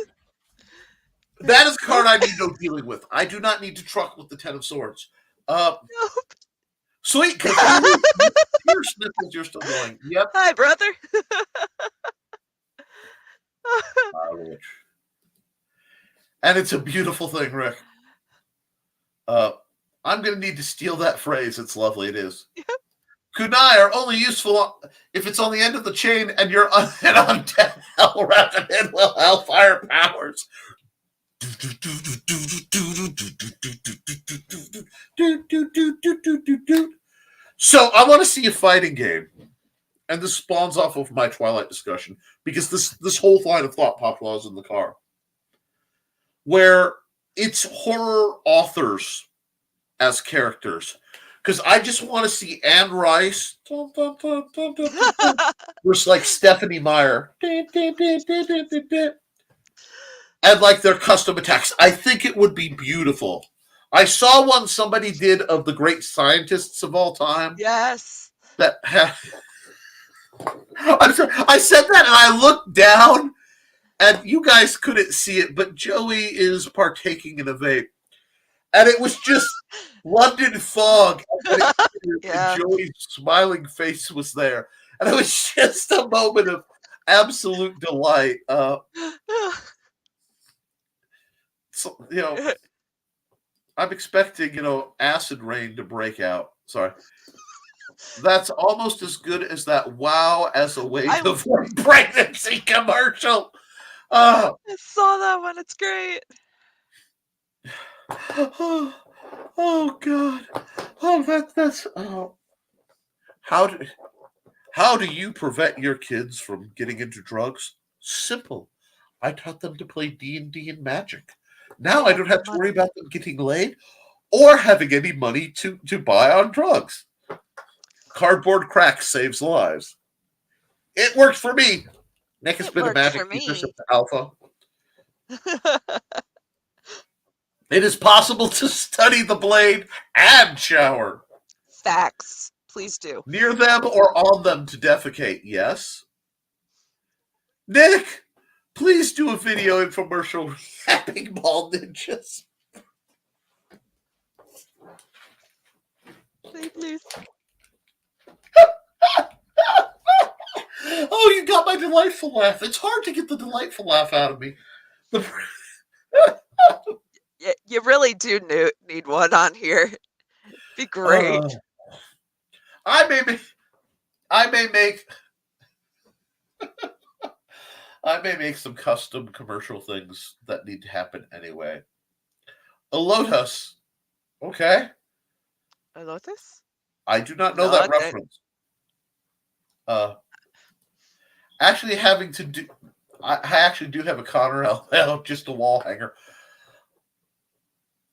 That is a card I need no dealing with. I do not need to truck with the Ten of Swords. Nope. Sweet, because you're still going. Yep. Hi, brother. And it's a beautiful thing, Rick. I'm going to need to steal that phrase. It's lovely. It is. Yep. Kunai are only useful if it's on the end of the chain and you're an undead hell wrapped in hellfire powers. So I want to see a fighting game, and this spawns off of my Twilight discussion because this whole line of thought popped while I was in the car, where it's horror authors as characters. Because I just want to see Anne Rice versus like Stephanie Meyer. And like their custom attacks. I think it would be beautiful. I saw one somebody did of the great scientists of all time. Yes. That I'm sorry, I said that and I looked down and you guys couldn't see it, but Joey is partaking in a vape. And it was just London fog. And Joey's smiling face was there. And it was just a moment of absolute delight. So, I'm expecting, acid rain to break out. Sorry. That's almost as good as that wow as a way to avoid pregnancy commercial. I saw that one. It's great. Oh God! That's How do you prevent your kids from getting into drugs? Simple. I taught them to play D&D and Magic. Now I don't have to worry about them getting laid or having any money to buy on drugs. Cardboard crack saves lives. It works for me. Nick has been a magic teacher alpha. It is possible to study the blade and shower. Facts. Please do. Near them or on them to defecate, yes. Nick, please do a video infomercial recapping ball ninjas. Please. Oh, you got my delightful laugh. It's hard to get the delightful laugh out of me. You really do need one on here. Be great. I may make some custom commercial things that need to happen anyway. A lotus. Okay. A lotus? I do not know that reference. Actually having to do I actually do have a Connor LL, just a wall hanger.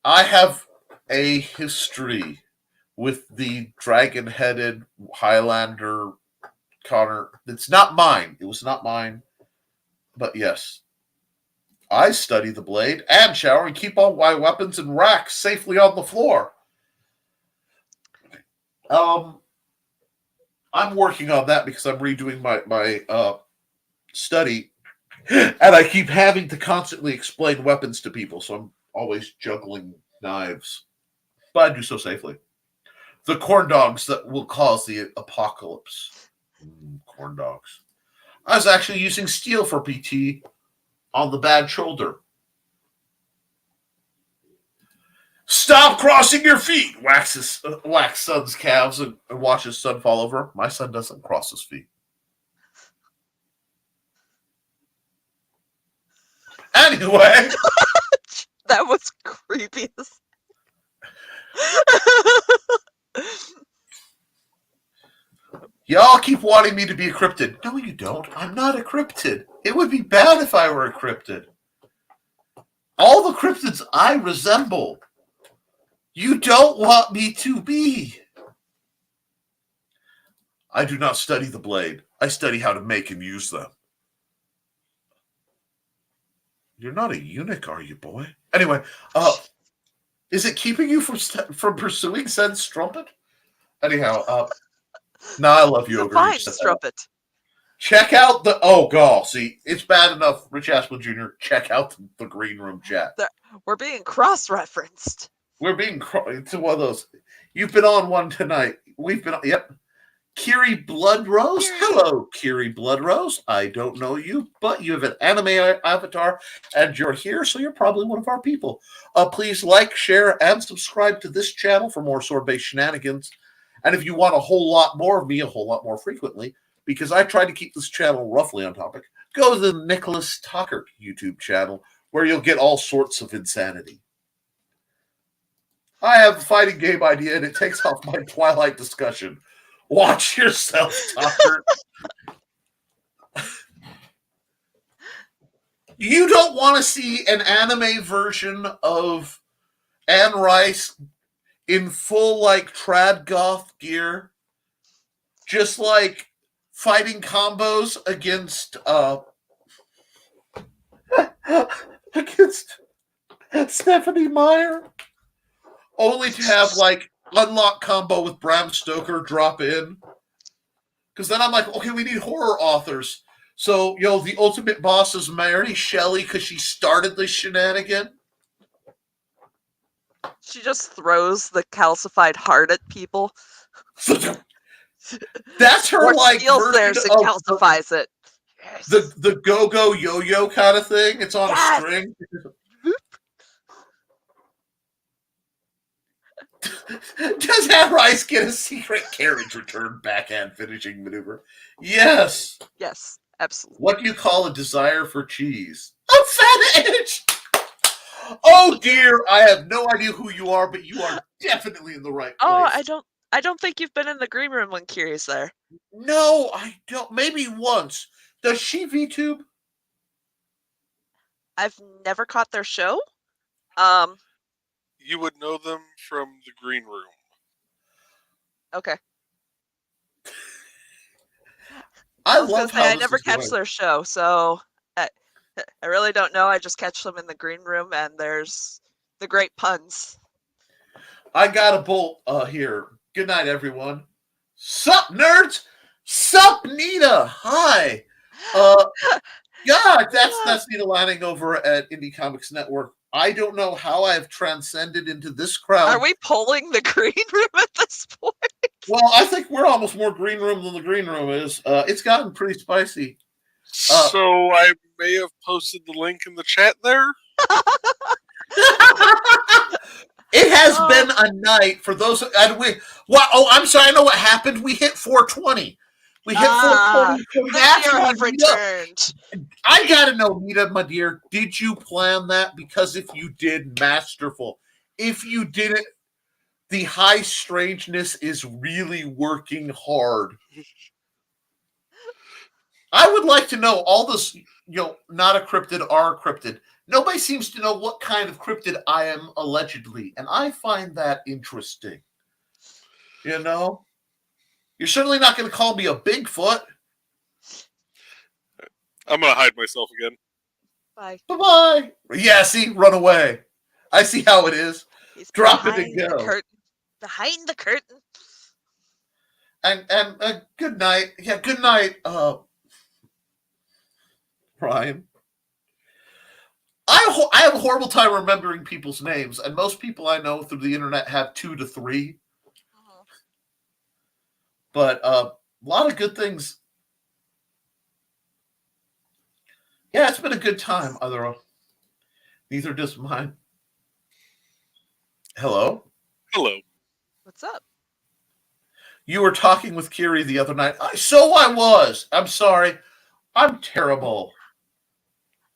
I have a history with the dragon-headed Highlander Connor. It's not mine. It was not mine. But yes. I study the blade and shower and keep all my weapons and racks safely on the floor. I'm working on that because I'm redoing my study. And I keep having to constantly explain weapons to people, so I'm always juggling knives. But I do so safely. The corn dogs that will cause the apocalypse. Corn dogs. I was actually using steel for PT on the bad shoulder. Stop crossing your feet! Wax son's calves and watch his son fall over. My son doesn't cross his feet. Anyway. That was creepy. Y'all keep wanting me to be a cryptid. No, you don't. I'm not a cryptid. It would be bad if I were a cryptid. All the cryptids I resemble. You don't want me to be. I do not study the blade. I study how to make and use them. You're not a eunuch, are you, boy? Anyway, is it keeping you from pursuing said strumpet? Anyhow, I love you, Ogre. Fine, strumpet. Check out the see, it's bad enough. Rich Asplin Jr. Check out the green room chat. We're being cross-referenced. We're being it's one of those. You've been on one tonight. We've been on. Yep. Kiri Bloodrose. Hello, Kiri Bloodrose. I don't know you, but you have an anime avatar, and you're here, so you're probably one of our people. Please like, share, and subscribe to this channel for more sword-based shenanigans. And if you want a whole lot more of me, a whole lot more frequently, because I try to keep this channel roughly on topic, go to the Nicholas Talkert YouTube channel, where you'll get all sorts of insanity. I have a fighting game idea, and it takes off my Twilight discussion. Watch yourself, Tucker. You don't want to see an anime version of Anne Rice in full, like, trad goth gear, just, like, fighting combos against, against Stephanie Meyer, only to have, like, unlock combo with Bram Stoker drop in. Because then I'm like, okay, we need horror authors. So, the ultimate boss is Mary Shelley because she started this shenanigan. She just throws the calcified heart at people. That's her, or like, steals version theirs and calcifies it. Yes. The go-go yo-yo kind of thing. It's on a string. Does Anne Rice get a secret carriage return backhand finishing maneuver? Yes. Yes, absolutely. What do you call a desire for cheese? A fetish! Oh dear, I have no idea who you are, but you are definitely in the right place. Oh, I don't think you've been in the green room when Kiri's there. No, I don't. Maybe once. Does she VTube? I've never caught their show. You would know them from the green room. Okay. I never catch their show, so I really don't know. I just catch them in the green room, and there's the great puns. I got a bolt here. Good night, everyone. Sup, nerds? Sup, Nita? Hi. God, that's Nita Lanning over at Indie Comics Network. I don't know how I have transcended into this crowd. Are we pulling the green room at this point? Well, I think we're almost more green room than the green room is. It's gotten pretty spicy. So I may have posted the link in the chat there. It has been a night for those. And I'm sorry. I know what happened. We hit 420. We hit 420. The have returned. I gotta know, Nita, my dear, did you plan that? Because if you did, masterful. If you didn't, the high strangeness is really working hard. I would like to know all this, not a cryptid, are a cryptid. Nobody seems to know what kind of cryptid I am allegedly, and I find that interesting. You're certainly not going to call me a Bigfoot. I'm going to hide myself again. Bye. Bye-bye. Yeah, see? Run away. I see how it is. He's Drop it and go. Behind the curtain. And good night. Yeah, good night, Brian. I have a horrible time remembering people's names, and most people I know through the internet have 2 to 3. But a lot of good things. Yeah, it's been a good time. Neither does mine. Hello? Hello. What's up? You were talking with Kiri the other night. So I was. I'm sorry. I'm terrible.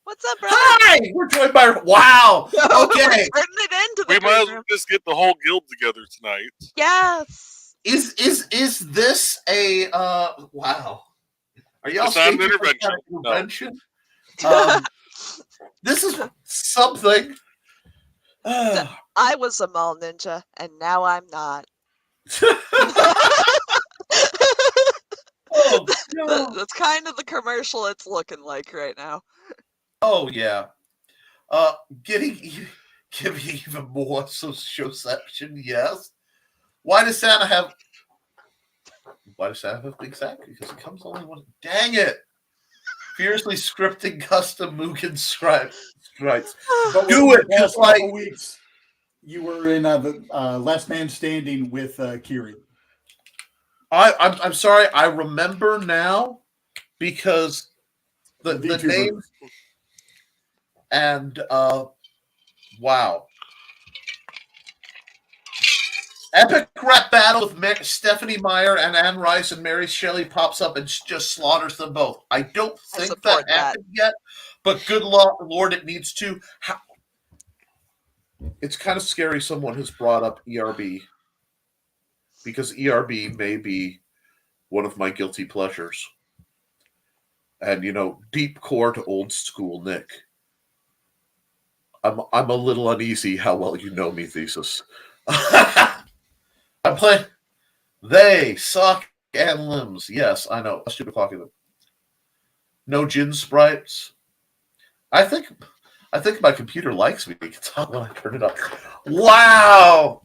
What's up, brother? Hi! We're joined by... Wow! Okay. We might as well just get the whole guild together tonight. Yes! Is this a... Wow. Are y'all staging an intervention? Intervention? This is something... I was a mall ninja, and now I'm not. Oh, no. That's kind of the commercial it's looking like right now. Oh, yeah. Giving even more socioception, yes. Why does Santa have a big sack? Because it comes only one. Dang it! Fiercely scripting custom Mugen stripes. Do it just like weeks. You were in the Last Man Standing with Kiri. I'm sorry. I remember now because the name and wow. Epic rap battle with Stephanie Meyer and Anne Rice, and Mary Shelley pops up and just slaughters them both. I don't think that happened yet, but good Lord, it needs to. it's kind of scary someone has brought up ERB, because ERB may be one of my guilty pleasures. And, deep core to old school Nick. I'm a little uneasy how well you know me, Thesis. I'm playing. They suck and limbs. Yes, I know. A stupid clock. No gin sprites. I think my computer likes me. It's hot when I turn it up. Wow.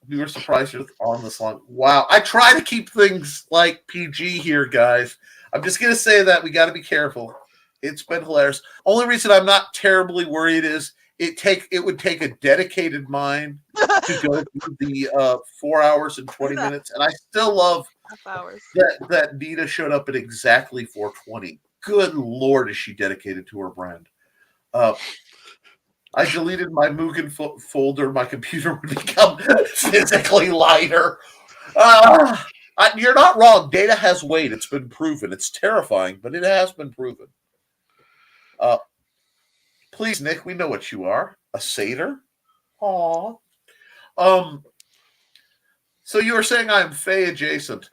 We were surprised you're on this long. Wow. I try to keep things like PG here, guys. I'm just gonna say that we got to be careful. It's been hilarious. Only reason I'm not terribly worried is it would take a dedicated mind to go through the 4 hours and 20 minutes, and I still love that Nita showed up at exactly 4:20. Good Lord, is she dedicated to her brand? I deleted my Mugen folder. My computer would become physically lighter. You're not wrong. Data has weight. It's been proven. It's terrifying, but it has been proven. Please, Nick, we know what you are. A satyr? Aw. So you were saying I'm Fae adjacent.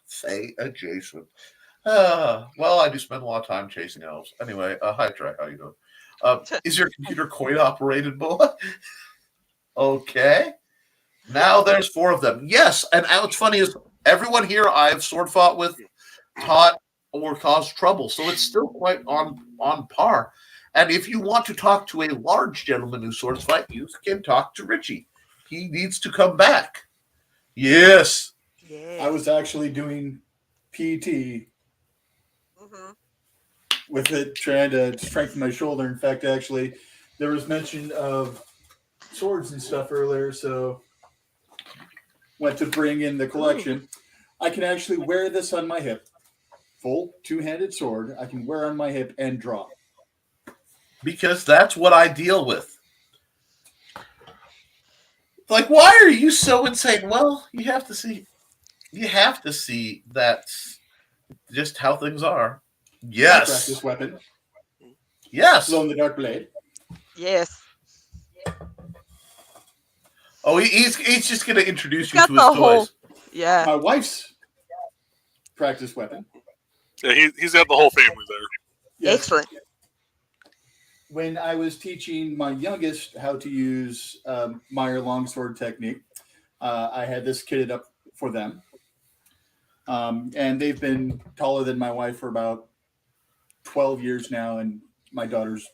Fae adjacent. Well, I do spend a lot of time chasing elves. Anyway, hi, Trey. How you doing? Is your computer coin operated, boy? Okay. Now there's 4 of them. Yes, and what's funny is everyone here I've sword fought with, taught, or caused trouble, so it's still quite on par. And if you want to talk to a large gentleman who swords fight, you can talk to Richie. He needs to come back. Yes. I was actually doing PT with it, trying to strengthen my shoulder. In fact, actually, there was mention of swords and stuff earlier, so went to bring in the collection. I can actually wear this on my hip. Full two-handed sword I can wear on my hip and draw. Because that's what I deal with. Like, why are you so insane? Well, you have to see that's just how things are. Yes. Practice weapon. Yes. Glow in the dark blade. Yes. Oh, he's just going to introduce you to his toys. Yeah. My wife's practice weapon. Yeah, he's got the whole family there. Yes. Excellent. When I was teaching my youngest how to use Meyer longsword technique, I had this kitted up for them. And they've been taller than my wife for about 12 years now. And my daughter's,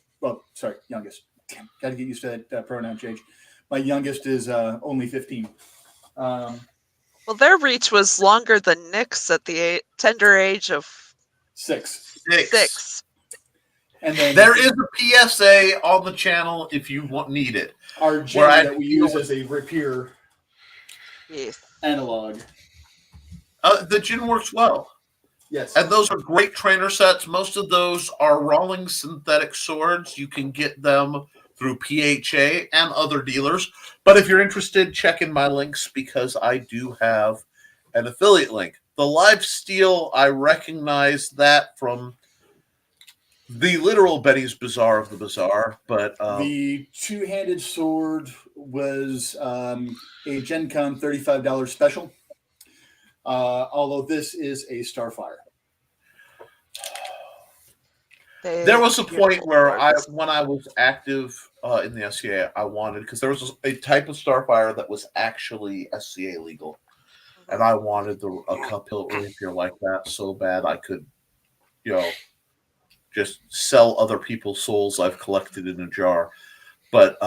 youngest. Damn, got to get used to that pronoun change. My youngest is only 15. Well, their reach was longer than Nick's at the tender age of 6. And then there is a PSA on the channel if you need it. Our gym that we use as a rapier analog. The gin works well. Yes. And those are great trainer sets. Most of those are rolling synthetic swords. You can get them through PHA and other dealers. But if you're interested, check in my links because I do have an affiliate link. The live steel, I recognize that from the literal Betty's Bazaar of the Bazaar, but the two-handed sword was a Gen Con $35 special. Although this is a Starfire. There was a point where when I was active in the SCA, I wanted, because there was a type of Starfire that was actually SCA legal, and I wanted a cup hilt rapier like that so bad I could, just sell other people's souls I've collected in a jar. But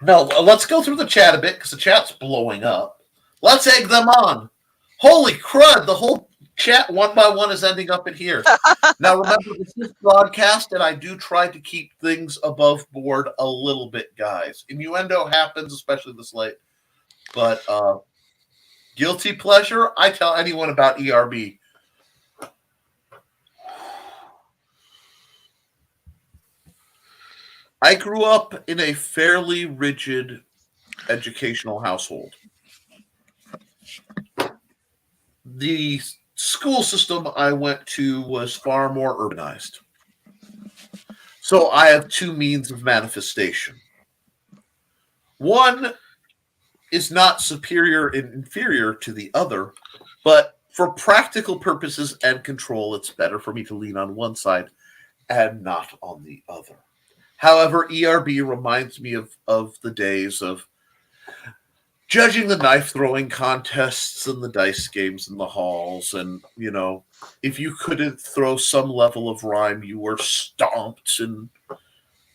no, let's go through the chat a bit because the chat's blowing up. Let's egg them on. Holy crud, the whole chat one by one is ending up in here. Now remember, this is broadcast, and I do try to keep things above board a little bit, guys. Innuendo happens, especially this late. But guilty pleasure, I tell anyone about ERB. I grew up in a fairly rigid educational household. The school system I went to was far more urbanized. So I have two means of manifestation. One is not superior and inferior to the other, but for practical purposes and control, it's better for me to lean on one side and not on the other. However, ERB reminds me of the days of judging the knife throwing contests and the dice games in the halls. And, if you couldn't throw some level of rhyme, you were stomped in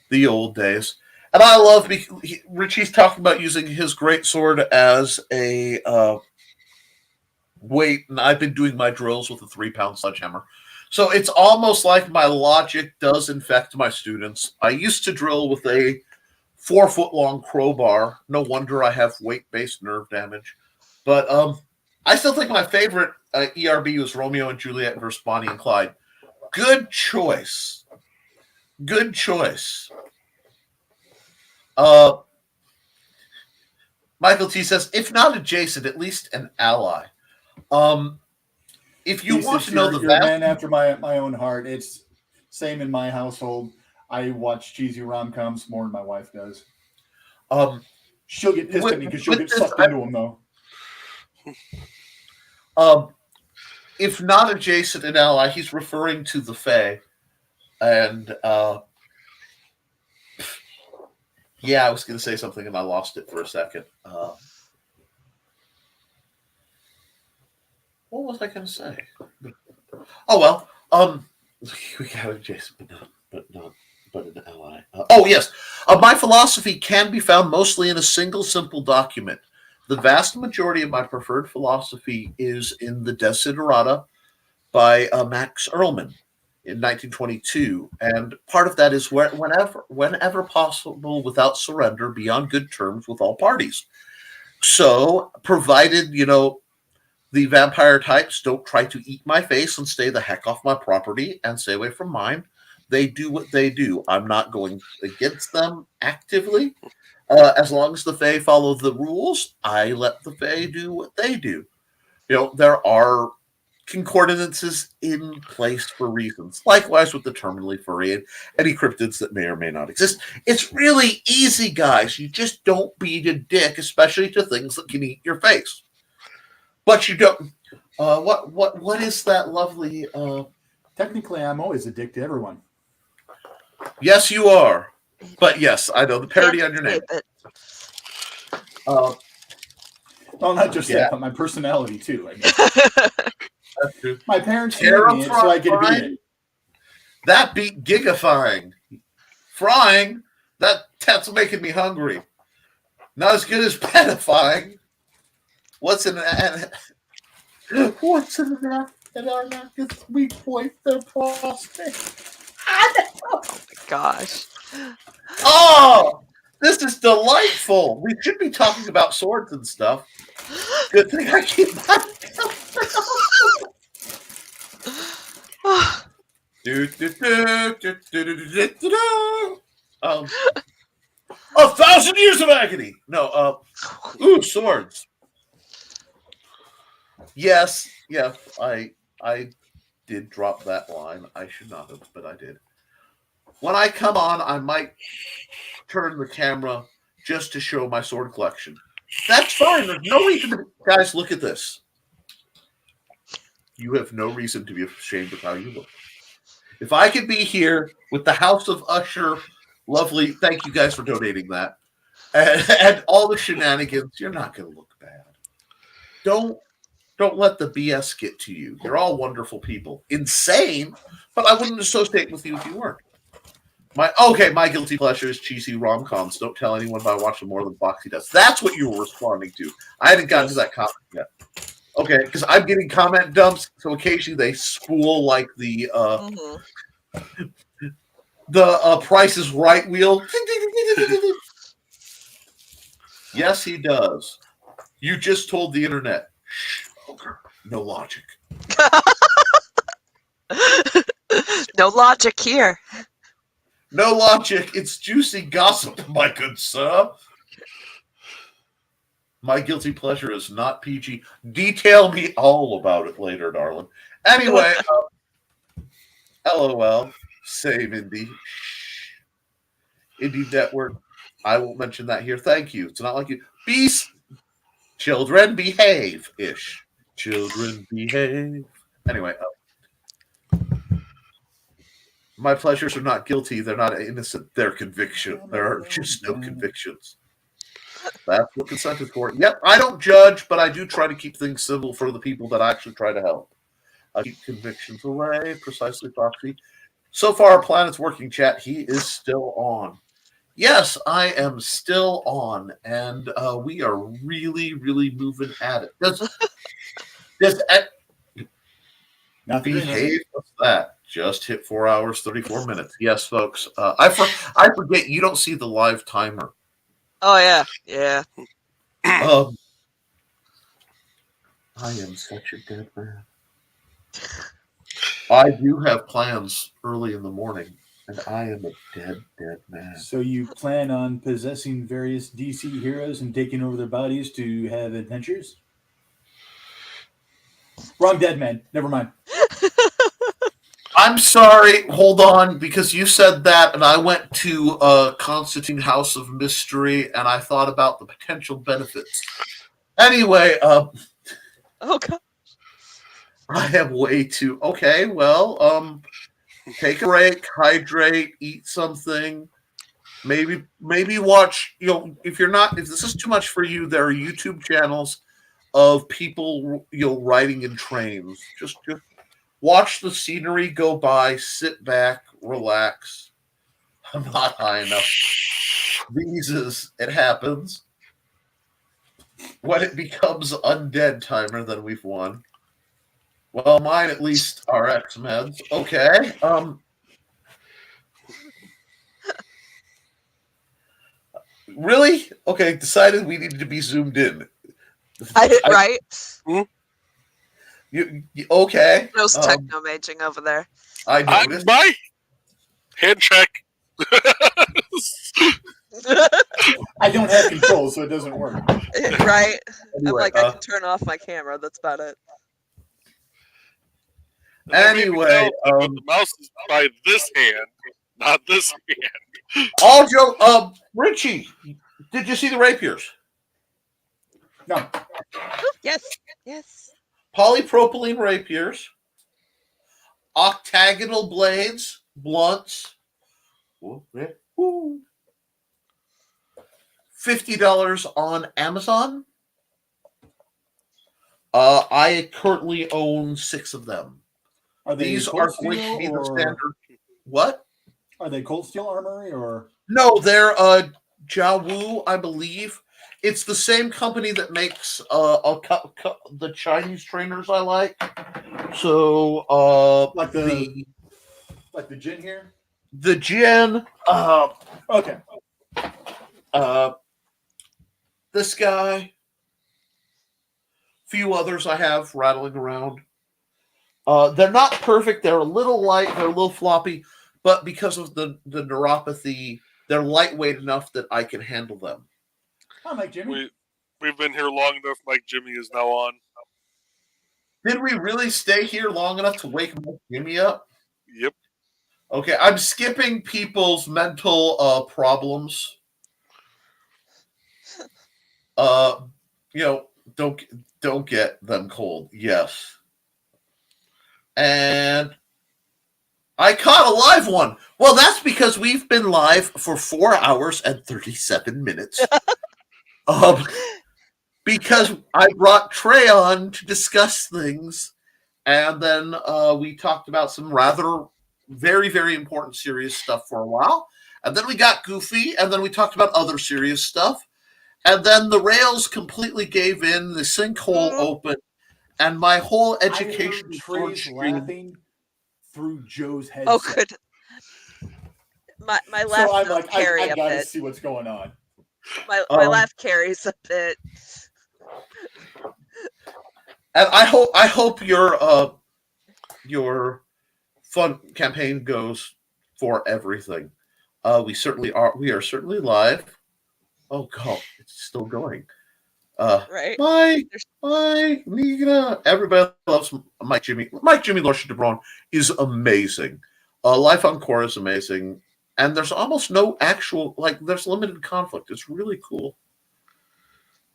the old days. And I love Richie's talking about using his greatsword as a weight, and I've been doing my drills with a 3-pound sledgehammer. So it's almost like my logic does infect my students. I used to drill with a 4-foot-long crowbar. No wonder I have weight-based nerve damage. But I still think my favorite ERB was Romeo and Juliet versus Bonnie and Clyde. Good choice. Good choice. Michael T says, if not adjacent, at least an ally. If you want to know you're a man after my own heart. It's same in my household. I watch cheesy rom-coms more than my wife does. She'll get pissed at me because she'll get sucked into them, though. If not adjacent an ally, he's referring to the Fae. And yeah, I was going to say something and I lost it for a second. What was I going to say? Oh, well, we got adjacent, but an ally. Yes. My philosophy can be found mostly in a single simple document. The vast majority of my preferred philosophy is in the Desiderata by Max Ehrlichman in 1922. And part of that is whenever possible, without surrender, be on good terms with all parties. So, provided, the vampire types don't try to eat my face and stay the heck off my property and stay away from mine. They do what they do. I'm not going against them actively. As long as the Fae follow the rules, I let the Fae do what they do. There are concordances in place for reasons. Likewise with the terminally furry and any cryptids that may or may not exist. It's really easy, guys. You just don't be a dick, especially to things that can eat your face. But you don't. What is that lovely? Technically, I'm always a dick to everyone. Yes, you are. But yes, I know the parody on your name. Well, not just that, but my personality too. I mean. That's true. My parents made me, so I get to beat it. That beat gigafying. Frying. That's making me hungry. Not as good as pedifying. What's in an anarchist weak point their prostate? Oh my gosh. Oh, this is delightful. We should be talking about swords and stuff. Good thing I keep my 1,000 years of agony. No, swords. Yes, I did drop that line. I should not have, but I did. When I come on, I might turn the camera just to show my sword collection. That's fine. There's no reason to... Guys, look at this. You have no reason to be ashamed of how you look. If I could be here with the House of Usher, lovely, thank you guys for donating that, and all the shenanigans, you're not going to look bad. Don't let the BS get to you. You're all wonderful people. Insane, but I wouldn't associate with you if you weren't. My guilty pleasure is cheesy rom-coms. Don't tell anyone if I watch them more than Foxy does. That's what you were responding to. I hadn't gotten to that comment yet. Okay, because I'm getting comment dumps, so occasionally they spool like the Price is Right wheel. Yes, he does. You just told the internet. Shh, Ogre. No logic. No logic here. No logic. It's juicy gossip, my good sir. My guilty pleasure is not PG. Detail me all about it later, darling. Anyway, LOL. Save Indy. Shh. Indie Network. I won't mention that here. Thank you. It's not like you. Beast. Children behave ish. Children behave. Anyway, my pleasures are not guilty. They're not innocent. They're conviction. There are just no convictions. That's what consent is for. Yep, I don't judge, but I do try to keep things civil for the people that I actually try to help. I keep convictions away, precisely, Foxy. So far, our planet's working, chat. He is still on. Yes, I am still on, and we are really, really moving at it. Does behave that? Just hit 4 hours, 34 minutes. Yes, folks. I forget you don't see the live timer. Oh, yeah. Yeah. I am such a dead man. I do have plans early in the morning, and I am a dead man. So you plan on possessing various DC heroes and taking over their bodies to have adventures? Wrong dead man. Never mind. I'm sorry. Hold on, because you said that, and I went to Constantine House of Mystery, and I thought about the potential benefits. Anyway, oh god, I have way too. Okay, well, take a break, hydrate, eat something. Maybe watch. If this is too much for you, there are YouTube channels of people riding in trains. Just watch the scenery go by, sit back, relax. I'm not high enough. It happens. When it becomes undead timer, then we've won. Well, mine at least are X meds. Okay. Really? Okay, decided we needed to be zoomed in. Right? You okay? Those techno maging over there. I noticed. My hand check. I don't have control, so it doesn't work. Right? Anyway, I can turn off my camera. That's about it. Anyway, the mouse is by this hand, not this hand. All joke. Richie, did you see the rapiers? No. Yes. Polypropylene rapiers, octagonal blades, blunts. $50 on Amazon. I currently own 6 of them. These are going to be the standard. What? Are they cold steel armory or? No, they're Jiawu, I believe. It's the same company that makes the Chinese trainers I like. So, like the Jin here. The Jin. Okay. This guy. Few others I have rattling around. They're not perfect. They're a little light. They're a little floppy, but because of the neuropathy, they're lightweight enough that I can handle them. Hi, Mike Jimmy. We've been here long enough. Mike Jimmy is now on. Did we really stay here long enough to wake Mike Jimmy up? Yep. Okay, I'm skipping people's mental problems. Don't get them cold. Yes. And I caught a live one. Well, that's because we've been live for 4 hours and 37 minutes. Because I brought Trey on to discuss things, and then we talked about some rather very, very important serious stuff for a while. And then we got goofy, and then we talked about other serious stuff. And then the rails completely gave in, the sinkhole opened, and my whole education Trey's laughing through Joe's head. Oh, good. My laugh so I'm does like, carry I a gotta bit. see what's going on. My laugh carries a bit. And I hope your fun campaign goes for everything. We are certainly live. Oh god, it's still going. Right. Mike, Nina, everybody loves Mike Jimmy. Mike Jimmy Lorsha DeBron is amazing. Life on Core is amazing. and there's almost no actual, like, there's limited conflict. It's really cool.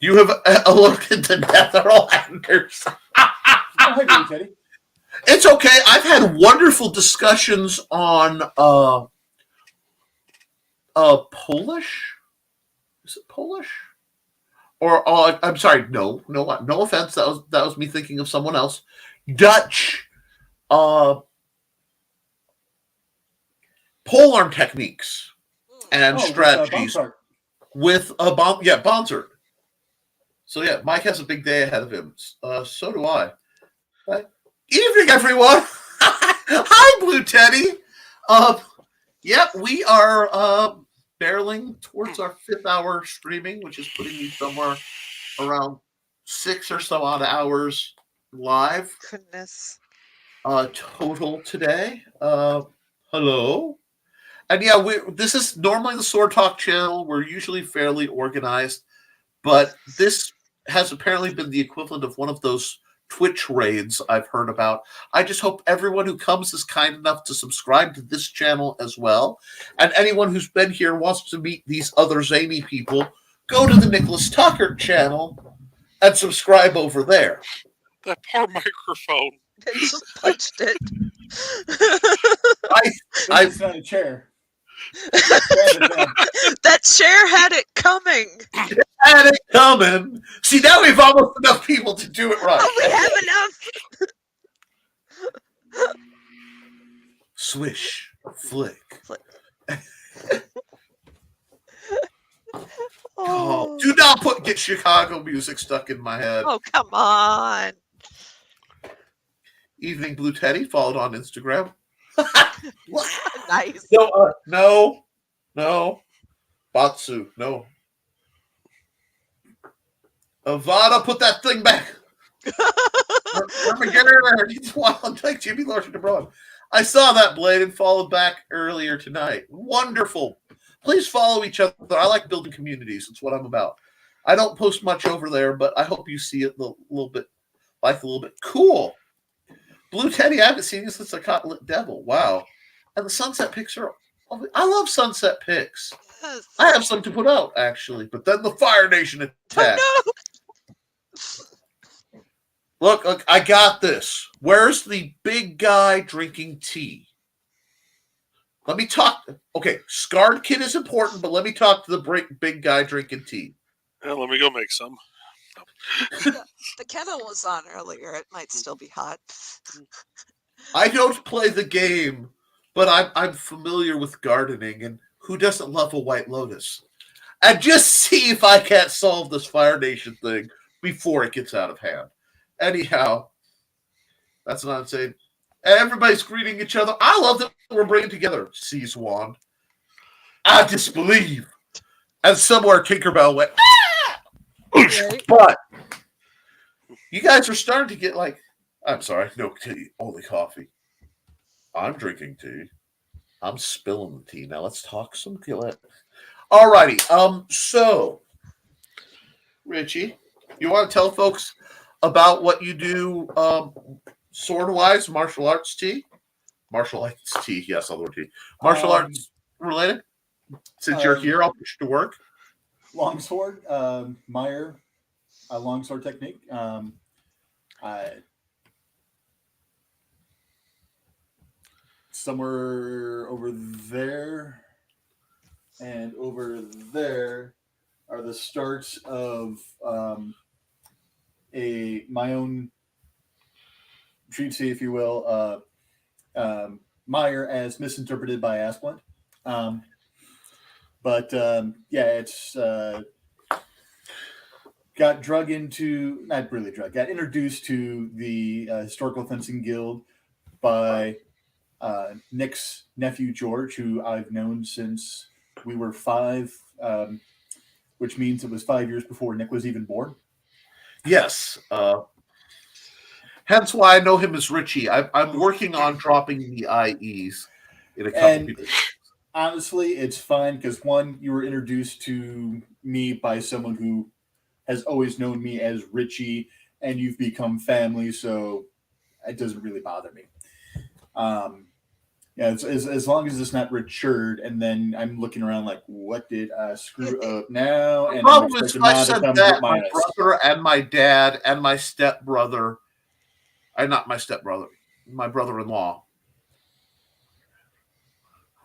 You have alerted the Netherlanders. Hi, Teddy. It's okay. I've had wonderful discussions on Polish. Is it Polish? Or I'm sorry, no offense. That was me thinking of someone else. Dutch polearm techniques and strategies with a bomb. Yeah, Bonser. So yeah, Mike has a big day ahead of him. So do I. Evening, everyone. Hi, Blue Teddy. Yep, we are barreling towards our 5th hour streaming, which is putting me somewhere around 6 or so odd hours live. Goodness. Total today. Hello. And yeah, this is normally the Sword Talk channel. We're usually fairly organized, but this has apparently been the equivalent of one of those Twitch raids I've heard about. I just hope everyone who comes is kind enough to subscribe to this channel as well. And anyone who's been here wants to meet these other zany people, go to the Nicholas Tucker channel and subscribe over there. That poor microphone. I just punched it. It's not a chair. That chair had it coming. Had it coming. See, now we've almost enough people to do it right. Oh, we have enough. Swish, flick. Oh, do not get Chicago music stuck in my head. Oh, come on. Evening Blue Teddy, followed on Instagram. Nice. No. Batsu, no. Avada, put that thing back. Like Jimmy Larson abroad. I saw that, Blade, and followed back earlier tonight. Wonderful. Please follow each other. I like building communities. It's what I'm about. I don't post much over there, but I hope you see it a little bit. Cool. Blue Teddy, I haven't seen you since I caught Lit Devil. Wow. And the sunset pics are... I love sunset pics. Yes. I have some to put out, actually. But then the Fire Nation attacked. Oh, no. Look, I got this. Where's the big guy drinking tea? Let me talk. Okay, Scarred Kid is important, but let me talk to the big guy drinking tea. Yeah, let me go make some. The kettle was on earlier. It might still be hot. I don't play the game, but I'm familiar with gardening, and who doesn't love a White Lotus? And just see if I can't solve this Fire Nation thing before it gets out of hand. Anyhow, that's what I'm saying. Everybody's greeting each other. I love that we're bringing together. Sees Wand. I disbelieve. And somewhere Tinkerbell went, ah! Right. But you guys are starting to get like, I'm sorry, no tea, only coffee. I'm drinking tea. I'm spilling the tea. Now let's talk some Gillette. Alrighty. So, Richie, you want to tell folks about what you do sword-wise, martial arts tea? Martial arts tea, yes, I'll tea. Martial arts related? Since you're here, I'll push to work. Longsword, Meyer, longsword technique. Somewhere over there and over there are the starts of my own treatise, if you will, Meyer as misinterpreted by Asplund. It's got introduced to the Historical Fencing Guild by Nick's nephew, George, who I've known since we were 5, which means it was 5 years before Nick was even born. Yes. Hence why I know him as Richie. I'm working on dropping the IEs in a couple people. Honestly, it's fine because, one, you were introduced to me by someone who has always known me as Richie, and you've become family, so it doesn't really bother me. Yeah, as long as it's not Richard, and then I'm looking around like, what did I screw up now? The And I'm problem is, expecting if I Ma to said come that, whip my my ass. brother and my dad and my stepbrother, not my stepbrother, my brother-in-law,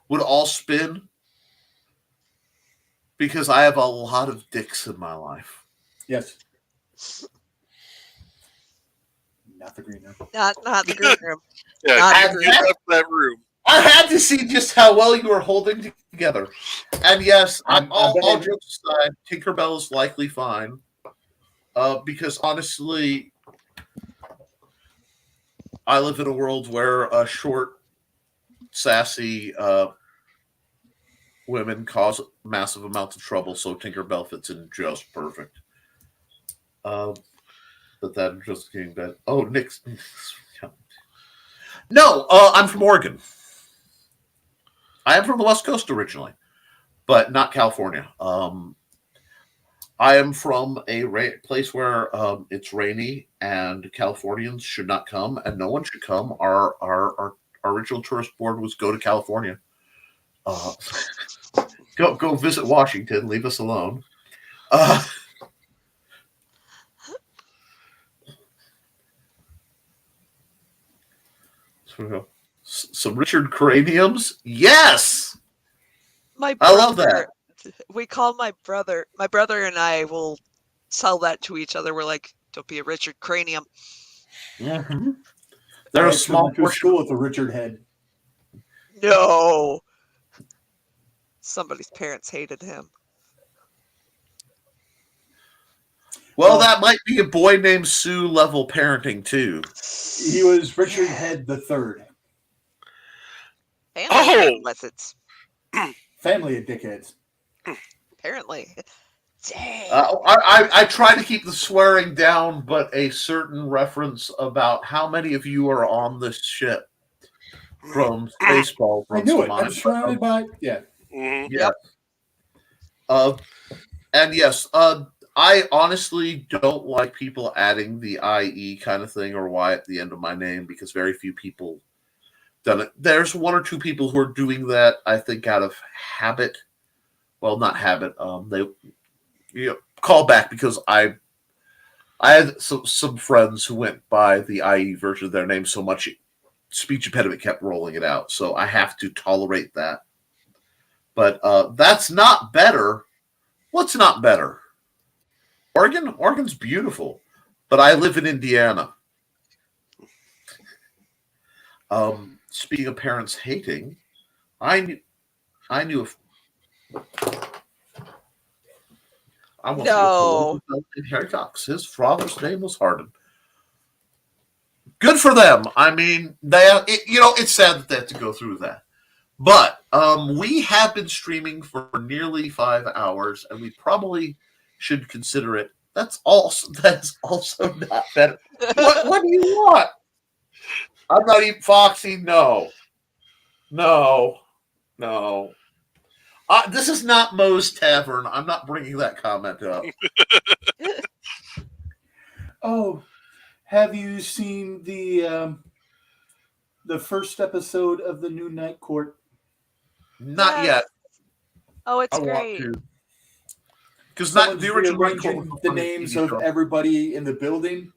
would all spin because I have a lot of dicks in my life. Yes. Not the green room. Not the green room. Yeah, Not you left that room. I had to see just how well you were holding together. And yes, all jokes aside, Tinkerbell is likely fine. Because honestly, I live in a world where short, sassy women cause massive amounts of trouble, so Tinkerbell fits in just perfect. But that just getting bad. Oh, Nick's. No, I'm from Oregon. I am from the West Coast originally, but not California. I am from a place where it's rainy, and Californians should not come, and no one should come. Our original tourist board was go to California. Go visit Washington. Leave us alone. Some Richard Craniums, yes. I love that. We call my brother and I will tell that to each other. We're like, don't be a Richard Cranium. Mm-hmm. They're a small school with a Richard head. No. Somebody's parents hated him. Well, that might be a boy named Sue level parenting too. He was Richard Head the Third. Family of dickheads. Apparently. Dang. I try to keep the swearing down, but a certain reference about how many of you are on this ship from Spaceball. I knew it. I'm surrounded by yeah. Yep. And yes, I honestly don't like people adding the IE kind of thing or Y at the end of my name because very few people done it. There's one or two people who are doing that, I think, out of habit. Well, not habit. They call back because I had some friends who went by the IE version of their name so much speech impediment kept rolling it out. So I have to tolerate that. But that's not better. What's not better? Oregon's beautiful, but I live in Indiana. Speaking of parents hating, I knew I want to Harry Cox. His father's name was Hardin. Good for them. I mean, it's sad that they have to go through that. But we have been streaming for nearly 5 hours, and we probably should consider it. That's also not better. What do you want? I'm not even Foxy. No. This is not Moe's Tavern. I'm not bringing that comment up. Oh, have you seen the first episode of the new Night Court? Not yet. Oh, it's great. Because not the original Night Court. The names of everybody in the building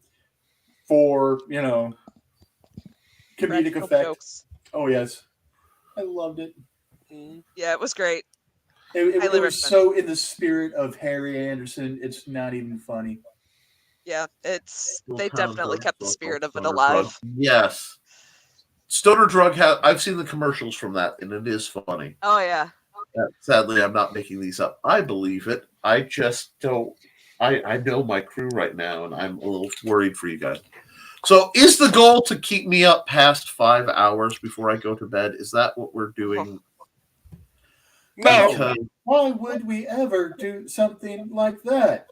for comedic effect. Jokes. Oh yes, I loved it. Yeah, it was great. It was so in the spirit of Harry Anderson. It's not even funny. Yeah, they definitely kept the spirit of it alive. Yes. Stoner Drug I've seen the commercials from that, and it is funny. Oh yeah. Sadly, I'm not making these up. I believe it. I just don't. I know my crew right now, and I'm a little worried for you guys. So, is the goal to keep me up past 5 hours before I go to bed? Is that what we're doing? No. Because why would we ever do something like that?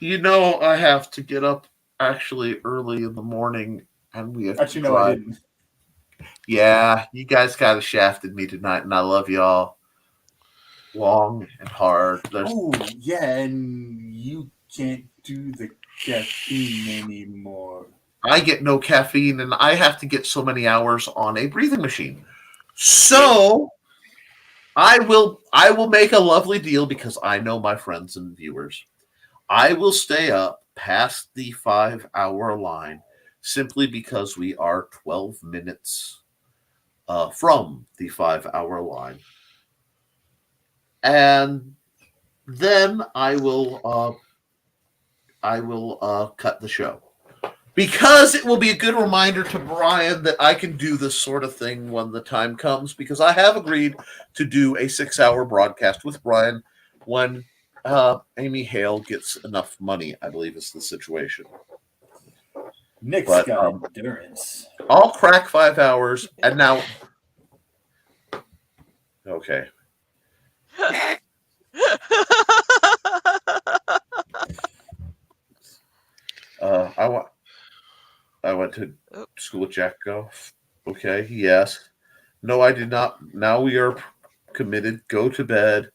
I have to get up actually early in the morning, and we have to drive. I didn't. Yeah, you guys kind of shafted me tonight, and I love y'all. Long and hard. And you can't do the caffeine anymore. I get no caffeine, and I have to get so many hours on a breathing machine. So I will make a lovely deal because I know my friends and viewers. I will stay up past the 5-hour line simply because we are 12 minutes from the 5-hour line. And then I will cut the show. Because it will be a good reminder to Brian that I can do this sort of thing when the time comes, because I have agreed to do a 6-hour broadcast with Brian when Amy Hale gets enough money, I believe is the situation. Nick's got endurance. I'll crack 5 hours, and now... Okay. I went to school with Jack Goff. Okay, yes. No, I did not. Now we are committed. Go to bed.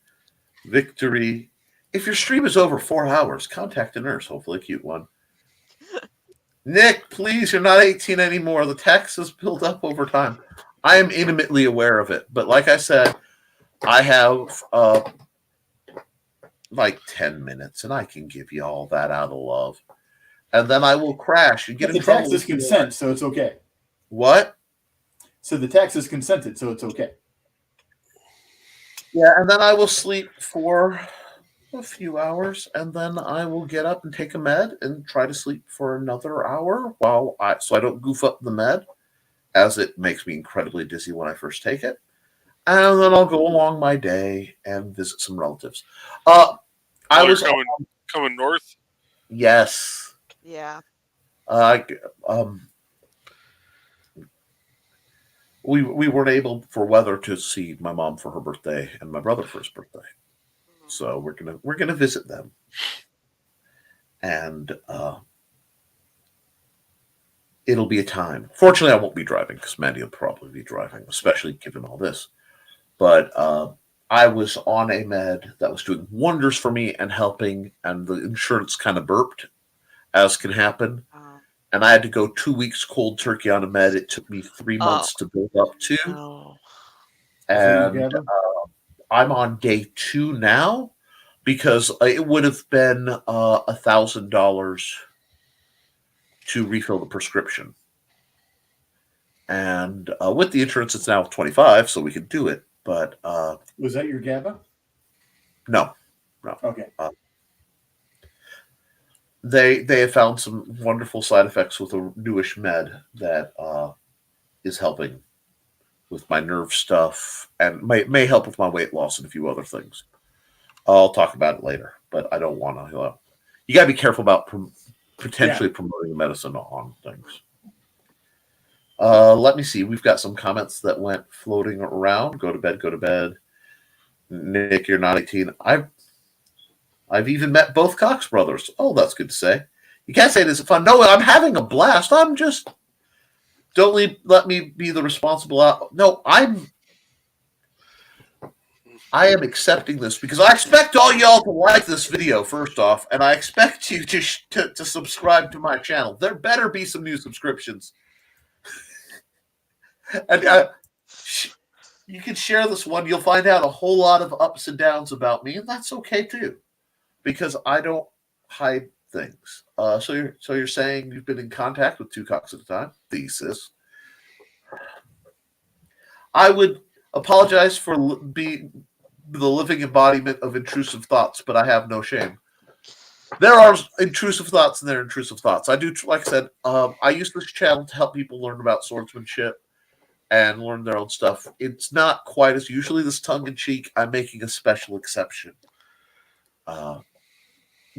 Victory. If your stream is over 4 hours, contact a nurse. Hopefully a cute one. Nick, please, you're not 18 anymore. The tax has built up over time. I am intimately aware of it. But like I said, I have like 10 minutes, and I can give you all that out of love. And then I will crash and get in trouble. The tax is consent, so it's okay. What? So the tax is consented, so it's okay. Yeah, and then I will sleep for a few hours, and then I will get up and take a med and try to sleep for another hour so I don't goof up the med, as it makes me incredibly dizzy when I first take it. And then I'll go along my day and visit some relatives. I was coming north. Yes. Yeah. We weren't able for weather to see my mom for her birthday and my brother for his birthday, so we're gonna visit them, and it'll be a time. Fortunately, I won't be driving because Mandy will probably be driving, especially given all this. But I was on a med that was doing wonders for me and helping, and the insurance kind of burped, as can happen. And I had to go 2 weeks cold turkey on a med. It took me 3 months to build up to. No. And I'm on day 2 now because it would have been $1,000 to refill the prescription. And with the insurance, it's now $25, so we can do it. But was that your GABA? No. Okay. They have found some wonderful side effects with a newish med that is helping with my nerve stuff and may help with my weight loss and a few other things. I'll talk about it later, but I don't want to. You got to be careful about potentially promoting medicine on things. Let me see. We've got some comments that went floating around. Go to bed. Go to bed. Nick, you're not 18. I've even met both Cox brothers. Oh, that's good to say. You can't say this is fun. No, I'm having a blast. I'm just... Don't let me be the responsible... No, I am accepting this because I expect all y'all to like this video, first off, and I expect you to subscribe to my channel. There better be some new subscriptions. And you can share this one. You'll find out a whole lot of ups and downs about me, and that's okay, too. Because I don't hide things. So you're saying you've been in contact with 2 cocks at a time? Thesis. I would apologize for being the living embodiment of intrusive thoughts, but I have no shame. There are intrusive thoughts and there are intrusive thoughts. I do, like I said, I use this channel to help people learn about swordsmanship and learn their own stuff. It's not quite as usually this tongue-in-cheek. I'm making a special exception.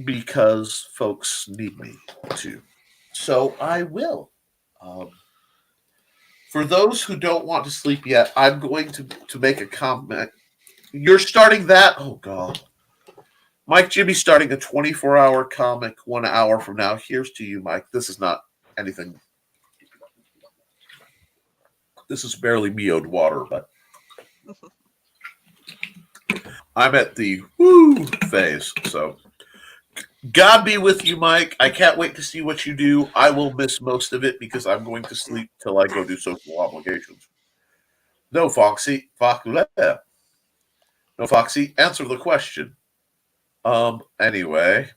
Because folks need me to. So I will. For those who don't want to sleep yet, I'm going to make a comment. You're starting that? Oh, God. Mike Jimmy's starting a 24-hour comic 1 hour from now. Here's to you, Mike. This is not anything. This is barely meowed water, but I'm at the woo phase, so... God be with you, Mike. I can't wait to see what you do. I will miss most of it because I'm going to sleep till I go do social obligations. No, Foxy. No, Foxy. Answer the question. Anyway.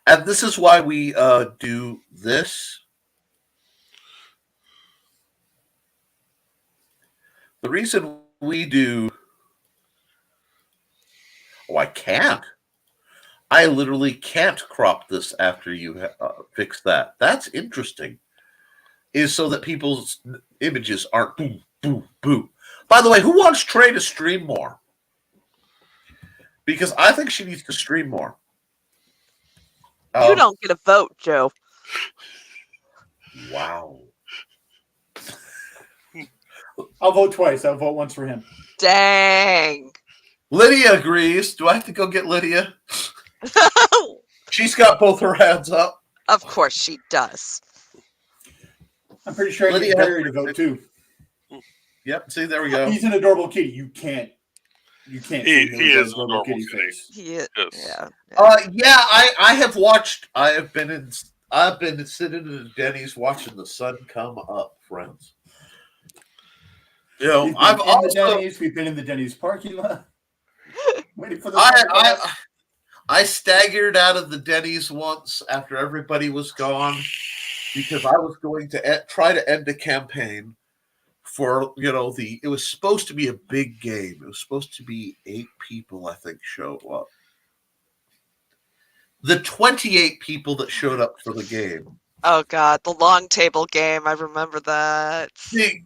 And this is why we do this. The reason we do... Oh, I can't. I literally can't crop this after you fix that. That's interesting. Is so that people's images aren't boo, boo, boo. By the way, who wants Trey to stream more? Because I think she needs to stream more. You don't get a vote, Joe. Wow. I'll vote twice. I'll vote once for him. Dang. Lydia agrees. Do I have to go get Lydia? She's got both her hands up. Of course she does. I'm pretty sure I get Barry to vote too. Yep. See, there we go. He's an adorable kitty. You can't. He is an adorable kitty. He is. Yes. Yeah. I have watched. I've been sitting in Denny's watching the sun come up, friends. You know, we've been in the Denny's parking lot. Waiting for the I staggered out of the Denny's once after everybody was gone because I was going to try to end a campaign for, it was supposed to be a big game. It was supposed to be 8 people, I think, show up. The 28 people that showed up for the game. Oh, God, the long table game. I remember that. See,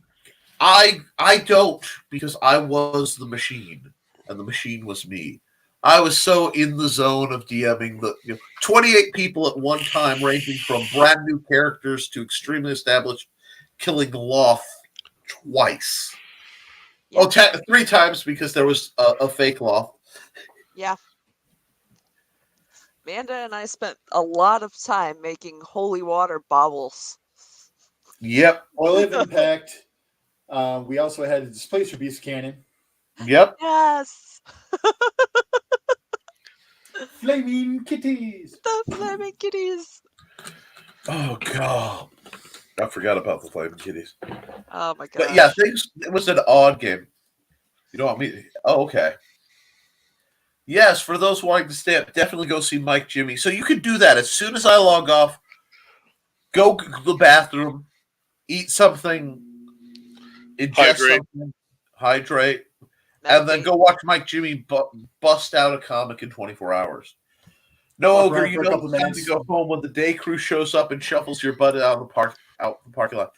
I don't, because I was the machine, and the machine was me. I was so in the zone of DMing the 28 people at one time, ranging from brand new characters to extremely established, killing Loth twice. Yeah. 3 times because there was a fake Loth. Yeah. Amanda and I spent a lot of time making holy water baubles. Yep. Oil of Impact. We also had a Displacer Beast cannon. Yep. Yes. Flaming kitties. The flaming kitties. Oh God, I forgot about the flaming kitties. Oh my God. But yeah, it was an odd game. You don't want me? Oh, okay. Yes, for those wanting to stay up, definitely go see Mike Jimmy. So you can do that as soon as I log off. Go to the bathroom, eat something, ingest something, hydrate. And then go watch Mike Jimmy bust out a comic in 24 hours. No, Ogre, you know it's time to go home when the day crew shows up and shuffles your butt out the parking lot.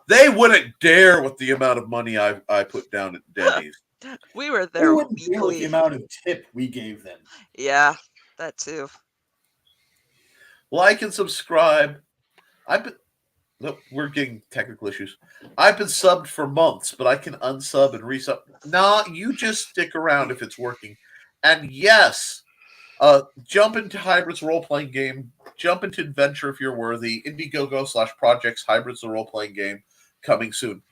They wouldn't dare with the amount of money I put down at Denny's. We were there with the amount of tip we gave them. Yeah, that too. Like and subscribe. Look, we're getting technical issues. I've been subbed for months, but I can unsub and resub. Nah, you just stick around if it's working. And yes, jump into Hybrids role-playing game. Jump into Adventure if you're worthy. Indiegogo/projects Hybrids the role-playing game coming soon.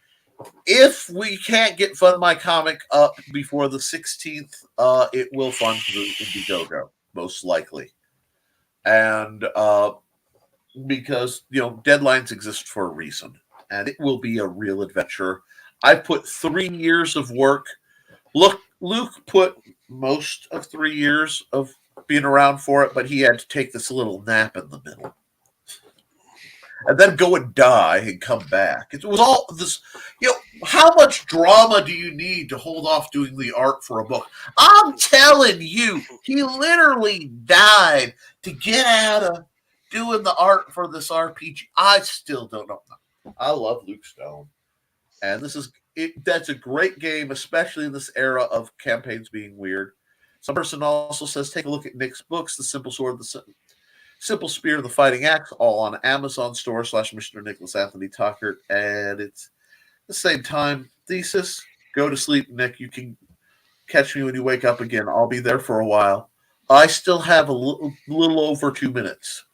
If we can't get Fund My Comic up before the 16th, it will fund through Indiegogo, most likely. And because deadlines exist for a reason, and it will be a real adventure. I put 3 years of work. Luke put most of 3 years of being around for it, but he had to take this little nap in the middle and then go and die and come back. It was all this. How much drama do you need to hold off doing the art for a book? I'm telling you, he literally died to get out of doing the art for this RPG. I still don't know. I love Luke Stone, and that's a great game, especially in this era of campaigns being weird. Some person also says, take a look at Nick's books, The Simple Sword, The Simple Spear, The Fighting Axe, all on Amazon store /Mr. Nicholas Anthony Tucker, and it's the same time. Thesis, go to sleep, Nick. You can catch me when you wake up again. I'll be there for a while. I still have a little over 2 minutes.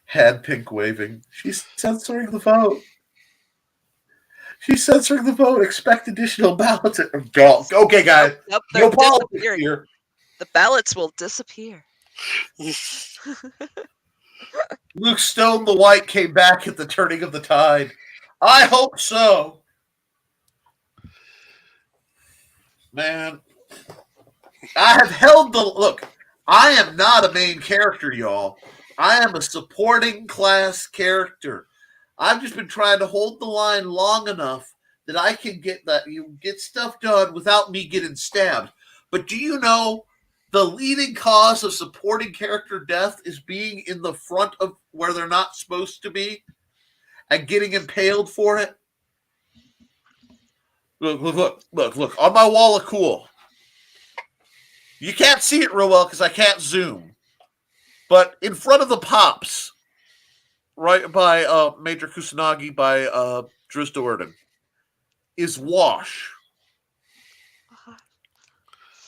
Hand pink waving. She's censoring the vote. She's censoring the vote. Expect additional ballots. Okay, guys. Nope, no politics here. The ballots will disappear. Luke Stone the White came back at the turning of the tide. I hope so. Man, I have held the look. I am not a main character, y'all. I am a supporting class character. I've just been trying to hold the line long enough that I can get stuff done without me getting stabbed. But do you know the leading cause of supporting character death is being in the front of where they're not supposed to be and getting impaled for it? Look. On my wall of cool. You can't see it real well because I can't zoom. But in front of the pops, right by Major Kusanagi by Driz Doerden, is Wash.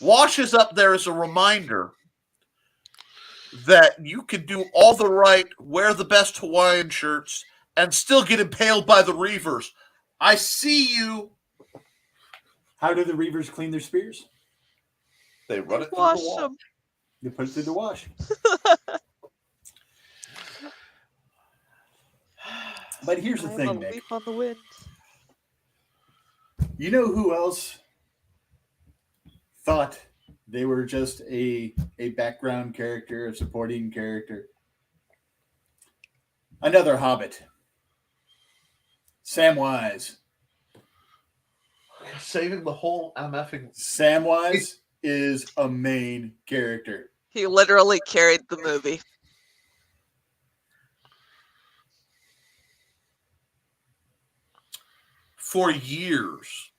Wash is up there as a reminder that you can do all the right, wear the best Hawaiian shirts, and still get impaled by the Reavers. I see you. How do the Reavers clean their spears? They run it through Wash the wall. them. They put it through the wash. But here's the thing, Nick. Leap on the wind. You know who else thought they were just a background character, a supporting character? Another Hobbit. Samwise. Saving the whole MFing. Samwise is a main character. He literally carried the movie. For years,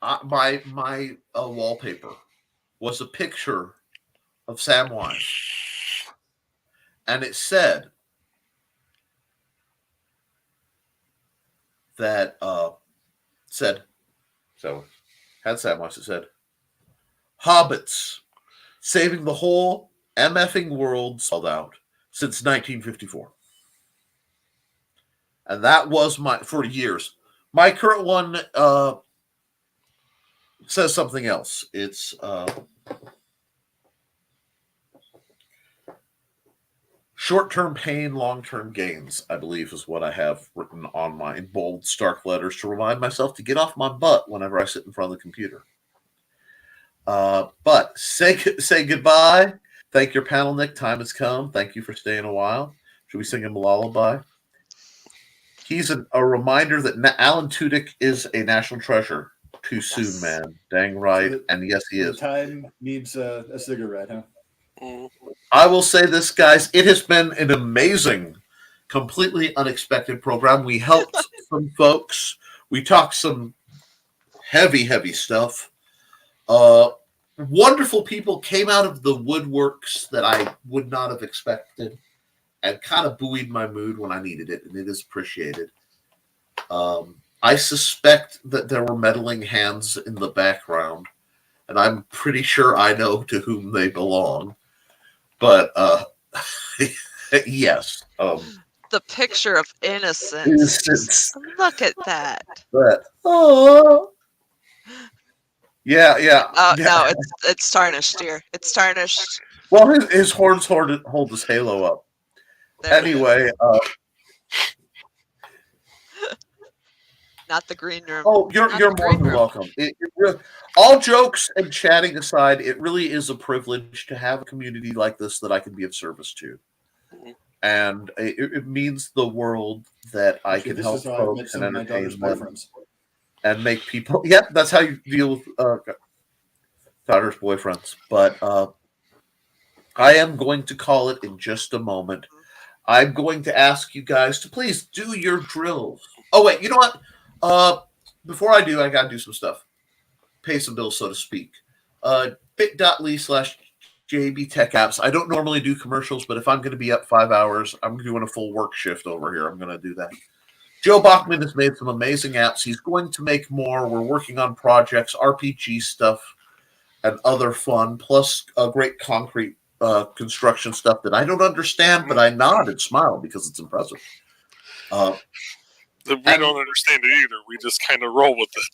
my wallpaper was a picture of Samwise, and it said that had Samwise. It said, "Hobbits saving the whole MFing world sold out since 1954," and that was for years. My current one says something else. It's short-term pain, long-term gains, I believe is what I have written on my bold, stark letters to remind myself to get off my butt whenever I sit in front of the computer. But say goodbye. Thank your panel, Nick. Time has come. Thank you for staying a while. Should we sing him a lullaby? He's a reminder that Alan Tudyk is a national treasure. Too soon, man. Dang right. So and yes, he is. Time needs a cigarette, huh? I will say this, guys. It has been an amazing, completely unexpected program. We helped some folks. We talked some heavy stuff. Wonderful people came out of the woodworks that I would not have expected and kind of buoyed my mood when I needed it, and it is appreciated. I suspect that there were meddling hands in the background, and I'm pretty sure I know to whom they belong. But yes. The picture of innocence. Look at that. But, oh. Yeah. Oh, no, it's tarnished here. It's tarnished. Well, his horns hold his halo up. There anyway. Not the green room. Oh, you're more than welcome. All jokes and chatting aside, it really is a privilege to have a community like this that I can be of service to. And it means the world that I can help folks and entertain them and make people. Yep, that's how you deal with daughter's boyfriends. But I am going to call it in just a moment. I'm going to ask you guys to please do your drills. Oh, wait, you know what? Before I do, I got to do some stuff. Pay some bills, so to speak. bit.ly/JB Tech Apps. I don't normally do commercials, but if I'm going to be up 5 hours, I'm doing a full work shift over here. I'm going to do that. Joe Bachman has made some amazing apps. He's going to make more. We're working on projects, RPG stuff, and other fun, plus a great concrete construction stuff that I don't understand, but I nod and smile because it's impressive. We don't understand it either. We just kind of roll with it.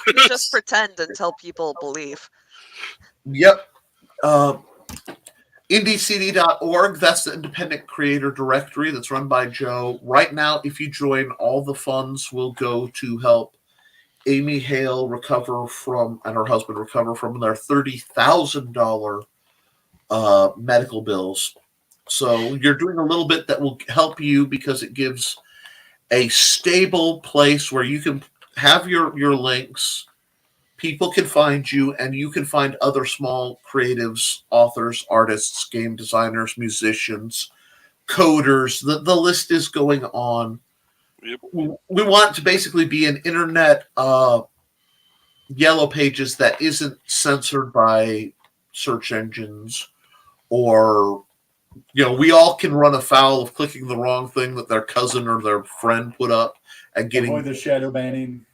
We just pretend until people believe. Yep. IndieCD.org, that's the independent creator directory that's run by Joe. Right now, if you join, all the funds will go to help Amy Hale recover from, and her husband recover from their $30,000 medical bills. So you're doing a little bit that will help you because it gives a stable place where you can have your links. People can find you, and you can find other small creatives, authors, artists, game designers, musicians, coders. The list is going on. Yep. We want to basically be an internet yellow pages that isn't censored by search engines, or we all can run afoul of clicking the wrong thing that their cousin or their friend put up and getting avoid the shadow banning.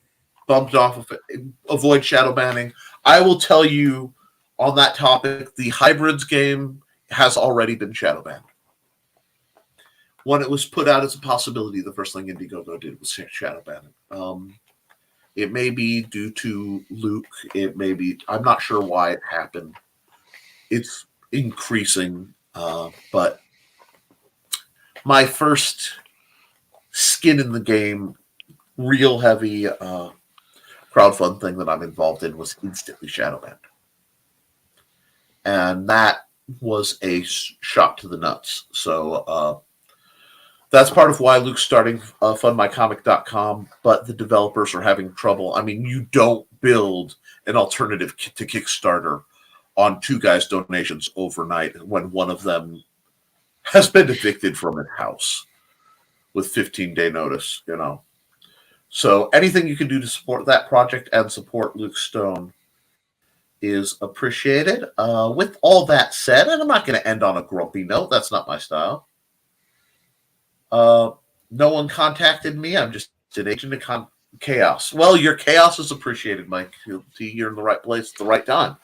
Bumped off of it. Avoid shadow banning. I will tell you on that topic, the Hybrids game has already been shadow banned. When it was put out as a possibility, the first thing Indiegogo did was shadow ban it. It may be due to Luke. It may be, I'm not sure why it happened. It's increasing, but my first skin in the game, real heavy crowdfund thing that I'm involved in was instantly shadow banned. And that was a shock to the nuts. So that's part of why Luke's starting fundmycomic.com, but the developers are having trouble. I mean, you don't build an alternative to Kickstarter on two guys' donations overnight when one of them has been evicted from his house with 15-day notice, So anything you can do to support that project and support Luke Stone is appreciated. With all that said, and I'm not going to end on a grumpy note. That's not my style. No one contacted me. I'm just an agent of chaos. Well, your chaos is appreciated, Mike. You're in the right place at the right time.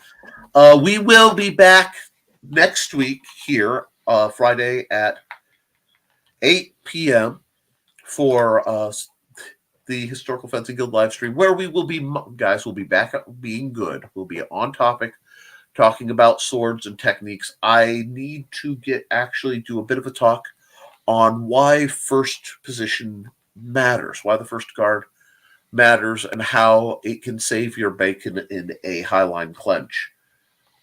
We will be back next week here, Friday at 8 p.m. for the Historical Fencing Guild live stream, where we will be, guys, we'll be back being good. We'll be on topic, talking about swords and techniques. I need to actually do a bit of a talk on why first position matters, why the first guard matters, and how it can save your bacon in a highline clench.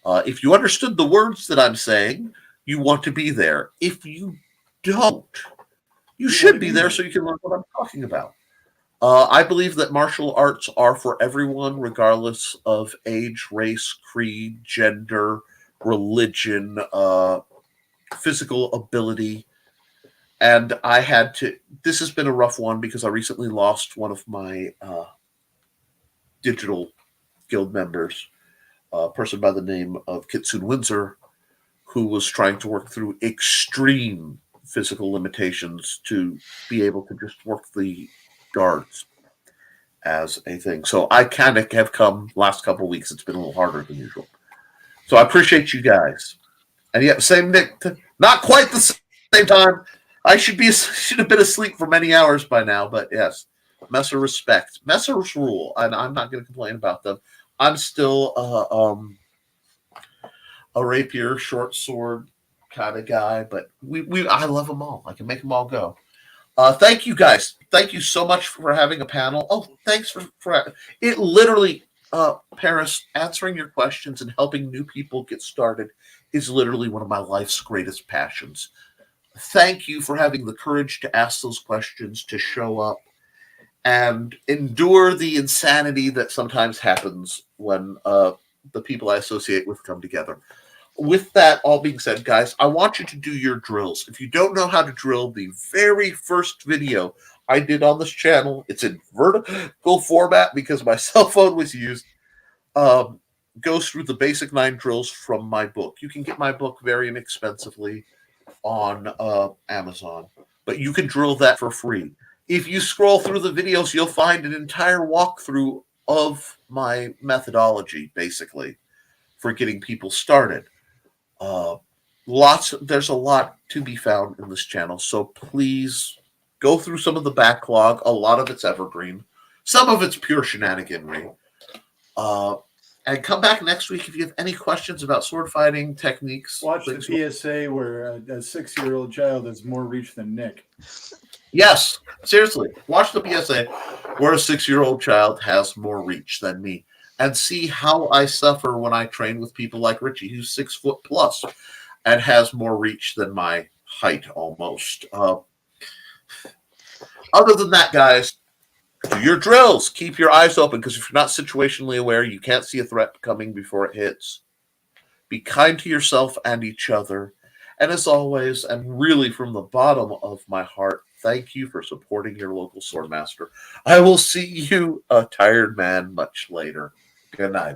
If you understood the words that I'm saying, you want to be there. If you don't, you should be there so you can learn what I'm talking about. I believe that martial arts are for everyone, regardless of age, race, creed, gender, religion, physical ability. And I had to, this has been a rough one because I recently lost one of my digital guild members, a person by the name of Kitsune Windsor, who was trying to work through extreme physical limitations to be able to just work the guards as a thing. So I kind of have come last couple of weeks. It's been a little harder than usual. So I appreciate you guys. And yet, same Nick, not quite the same time. I should have been asleep for many hours by now, but yes, Messer respect. Messer's rule, and I'm not going to complain about them. I'm still a rapier, short sword kind of guy, but I love them all. I can make them all go. Thank you guys. Thank you so much for having a panel. Oh, thanks for it. Literally, Paris, answering your questions and helping new people get started is literally one of my life's greatest passions. Thank you for having the courage to ask those questions, to show up, and endure the insanity that sometimes happens when the people I associate with come together. With that all being said, guys, I want you to do your drills. If you don't know how to drill, the very first video I did on this channel, it's in vertical format because my cell phone was used, goes through the basic 9 drills from my book. You can get my book very inexpensively on Amazon, but you can drill that for free. If you scroll through the videos, you'll find an entire walkthrough of my methodology, basically, for getting people started. There's a lot to be found in this channel, so please go through some of the backlog. A lot of it's evergreen, some of it's pure shenaniganry. And come back next week if you have any questions about sword fighting techniques. Watch the PSA where a 6-year-old child has more reach than Nick. Yes, seriously. Watch the PSA where a 6-year-old child has more reach than me. And see how I suffer when I train with people like Richie, who's 6 foot plus and has more reach than my height almost. Other than that, guys, do your drills. Keep your eyes open, because if you're not situationally aware, you can't see a threat coming before it hits. Be kind to yourself and each other. And as always, and really from the bottom of my heart, thank you for supporting your local swordmaster. I will see you, a tired man, much later. Good night.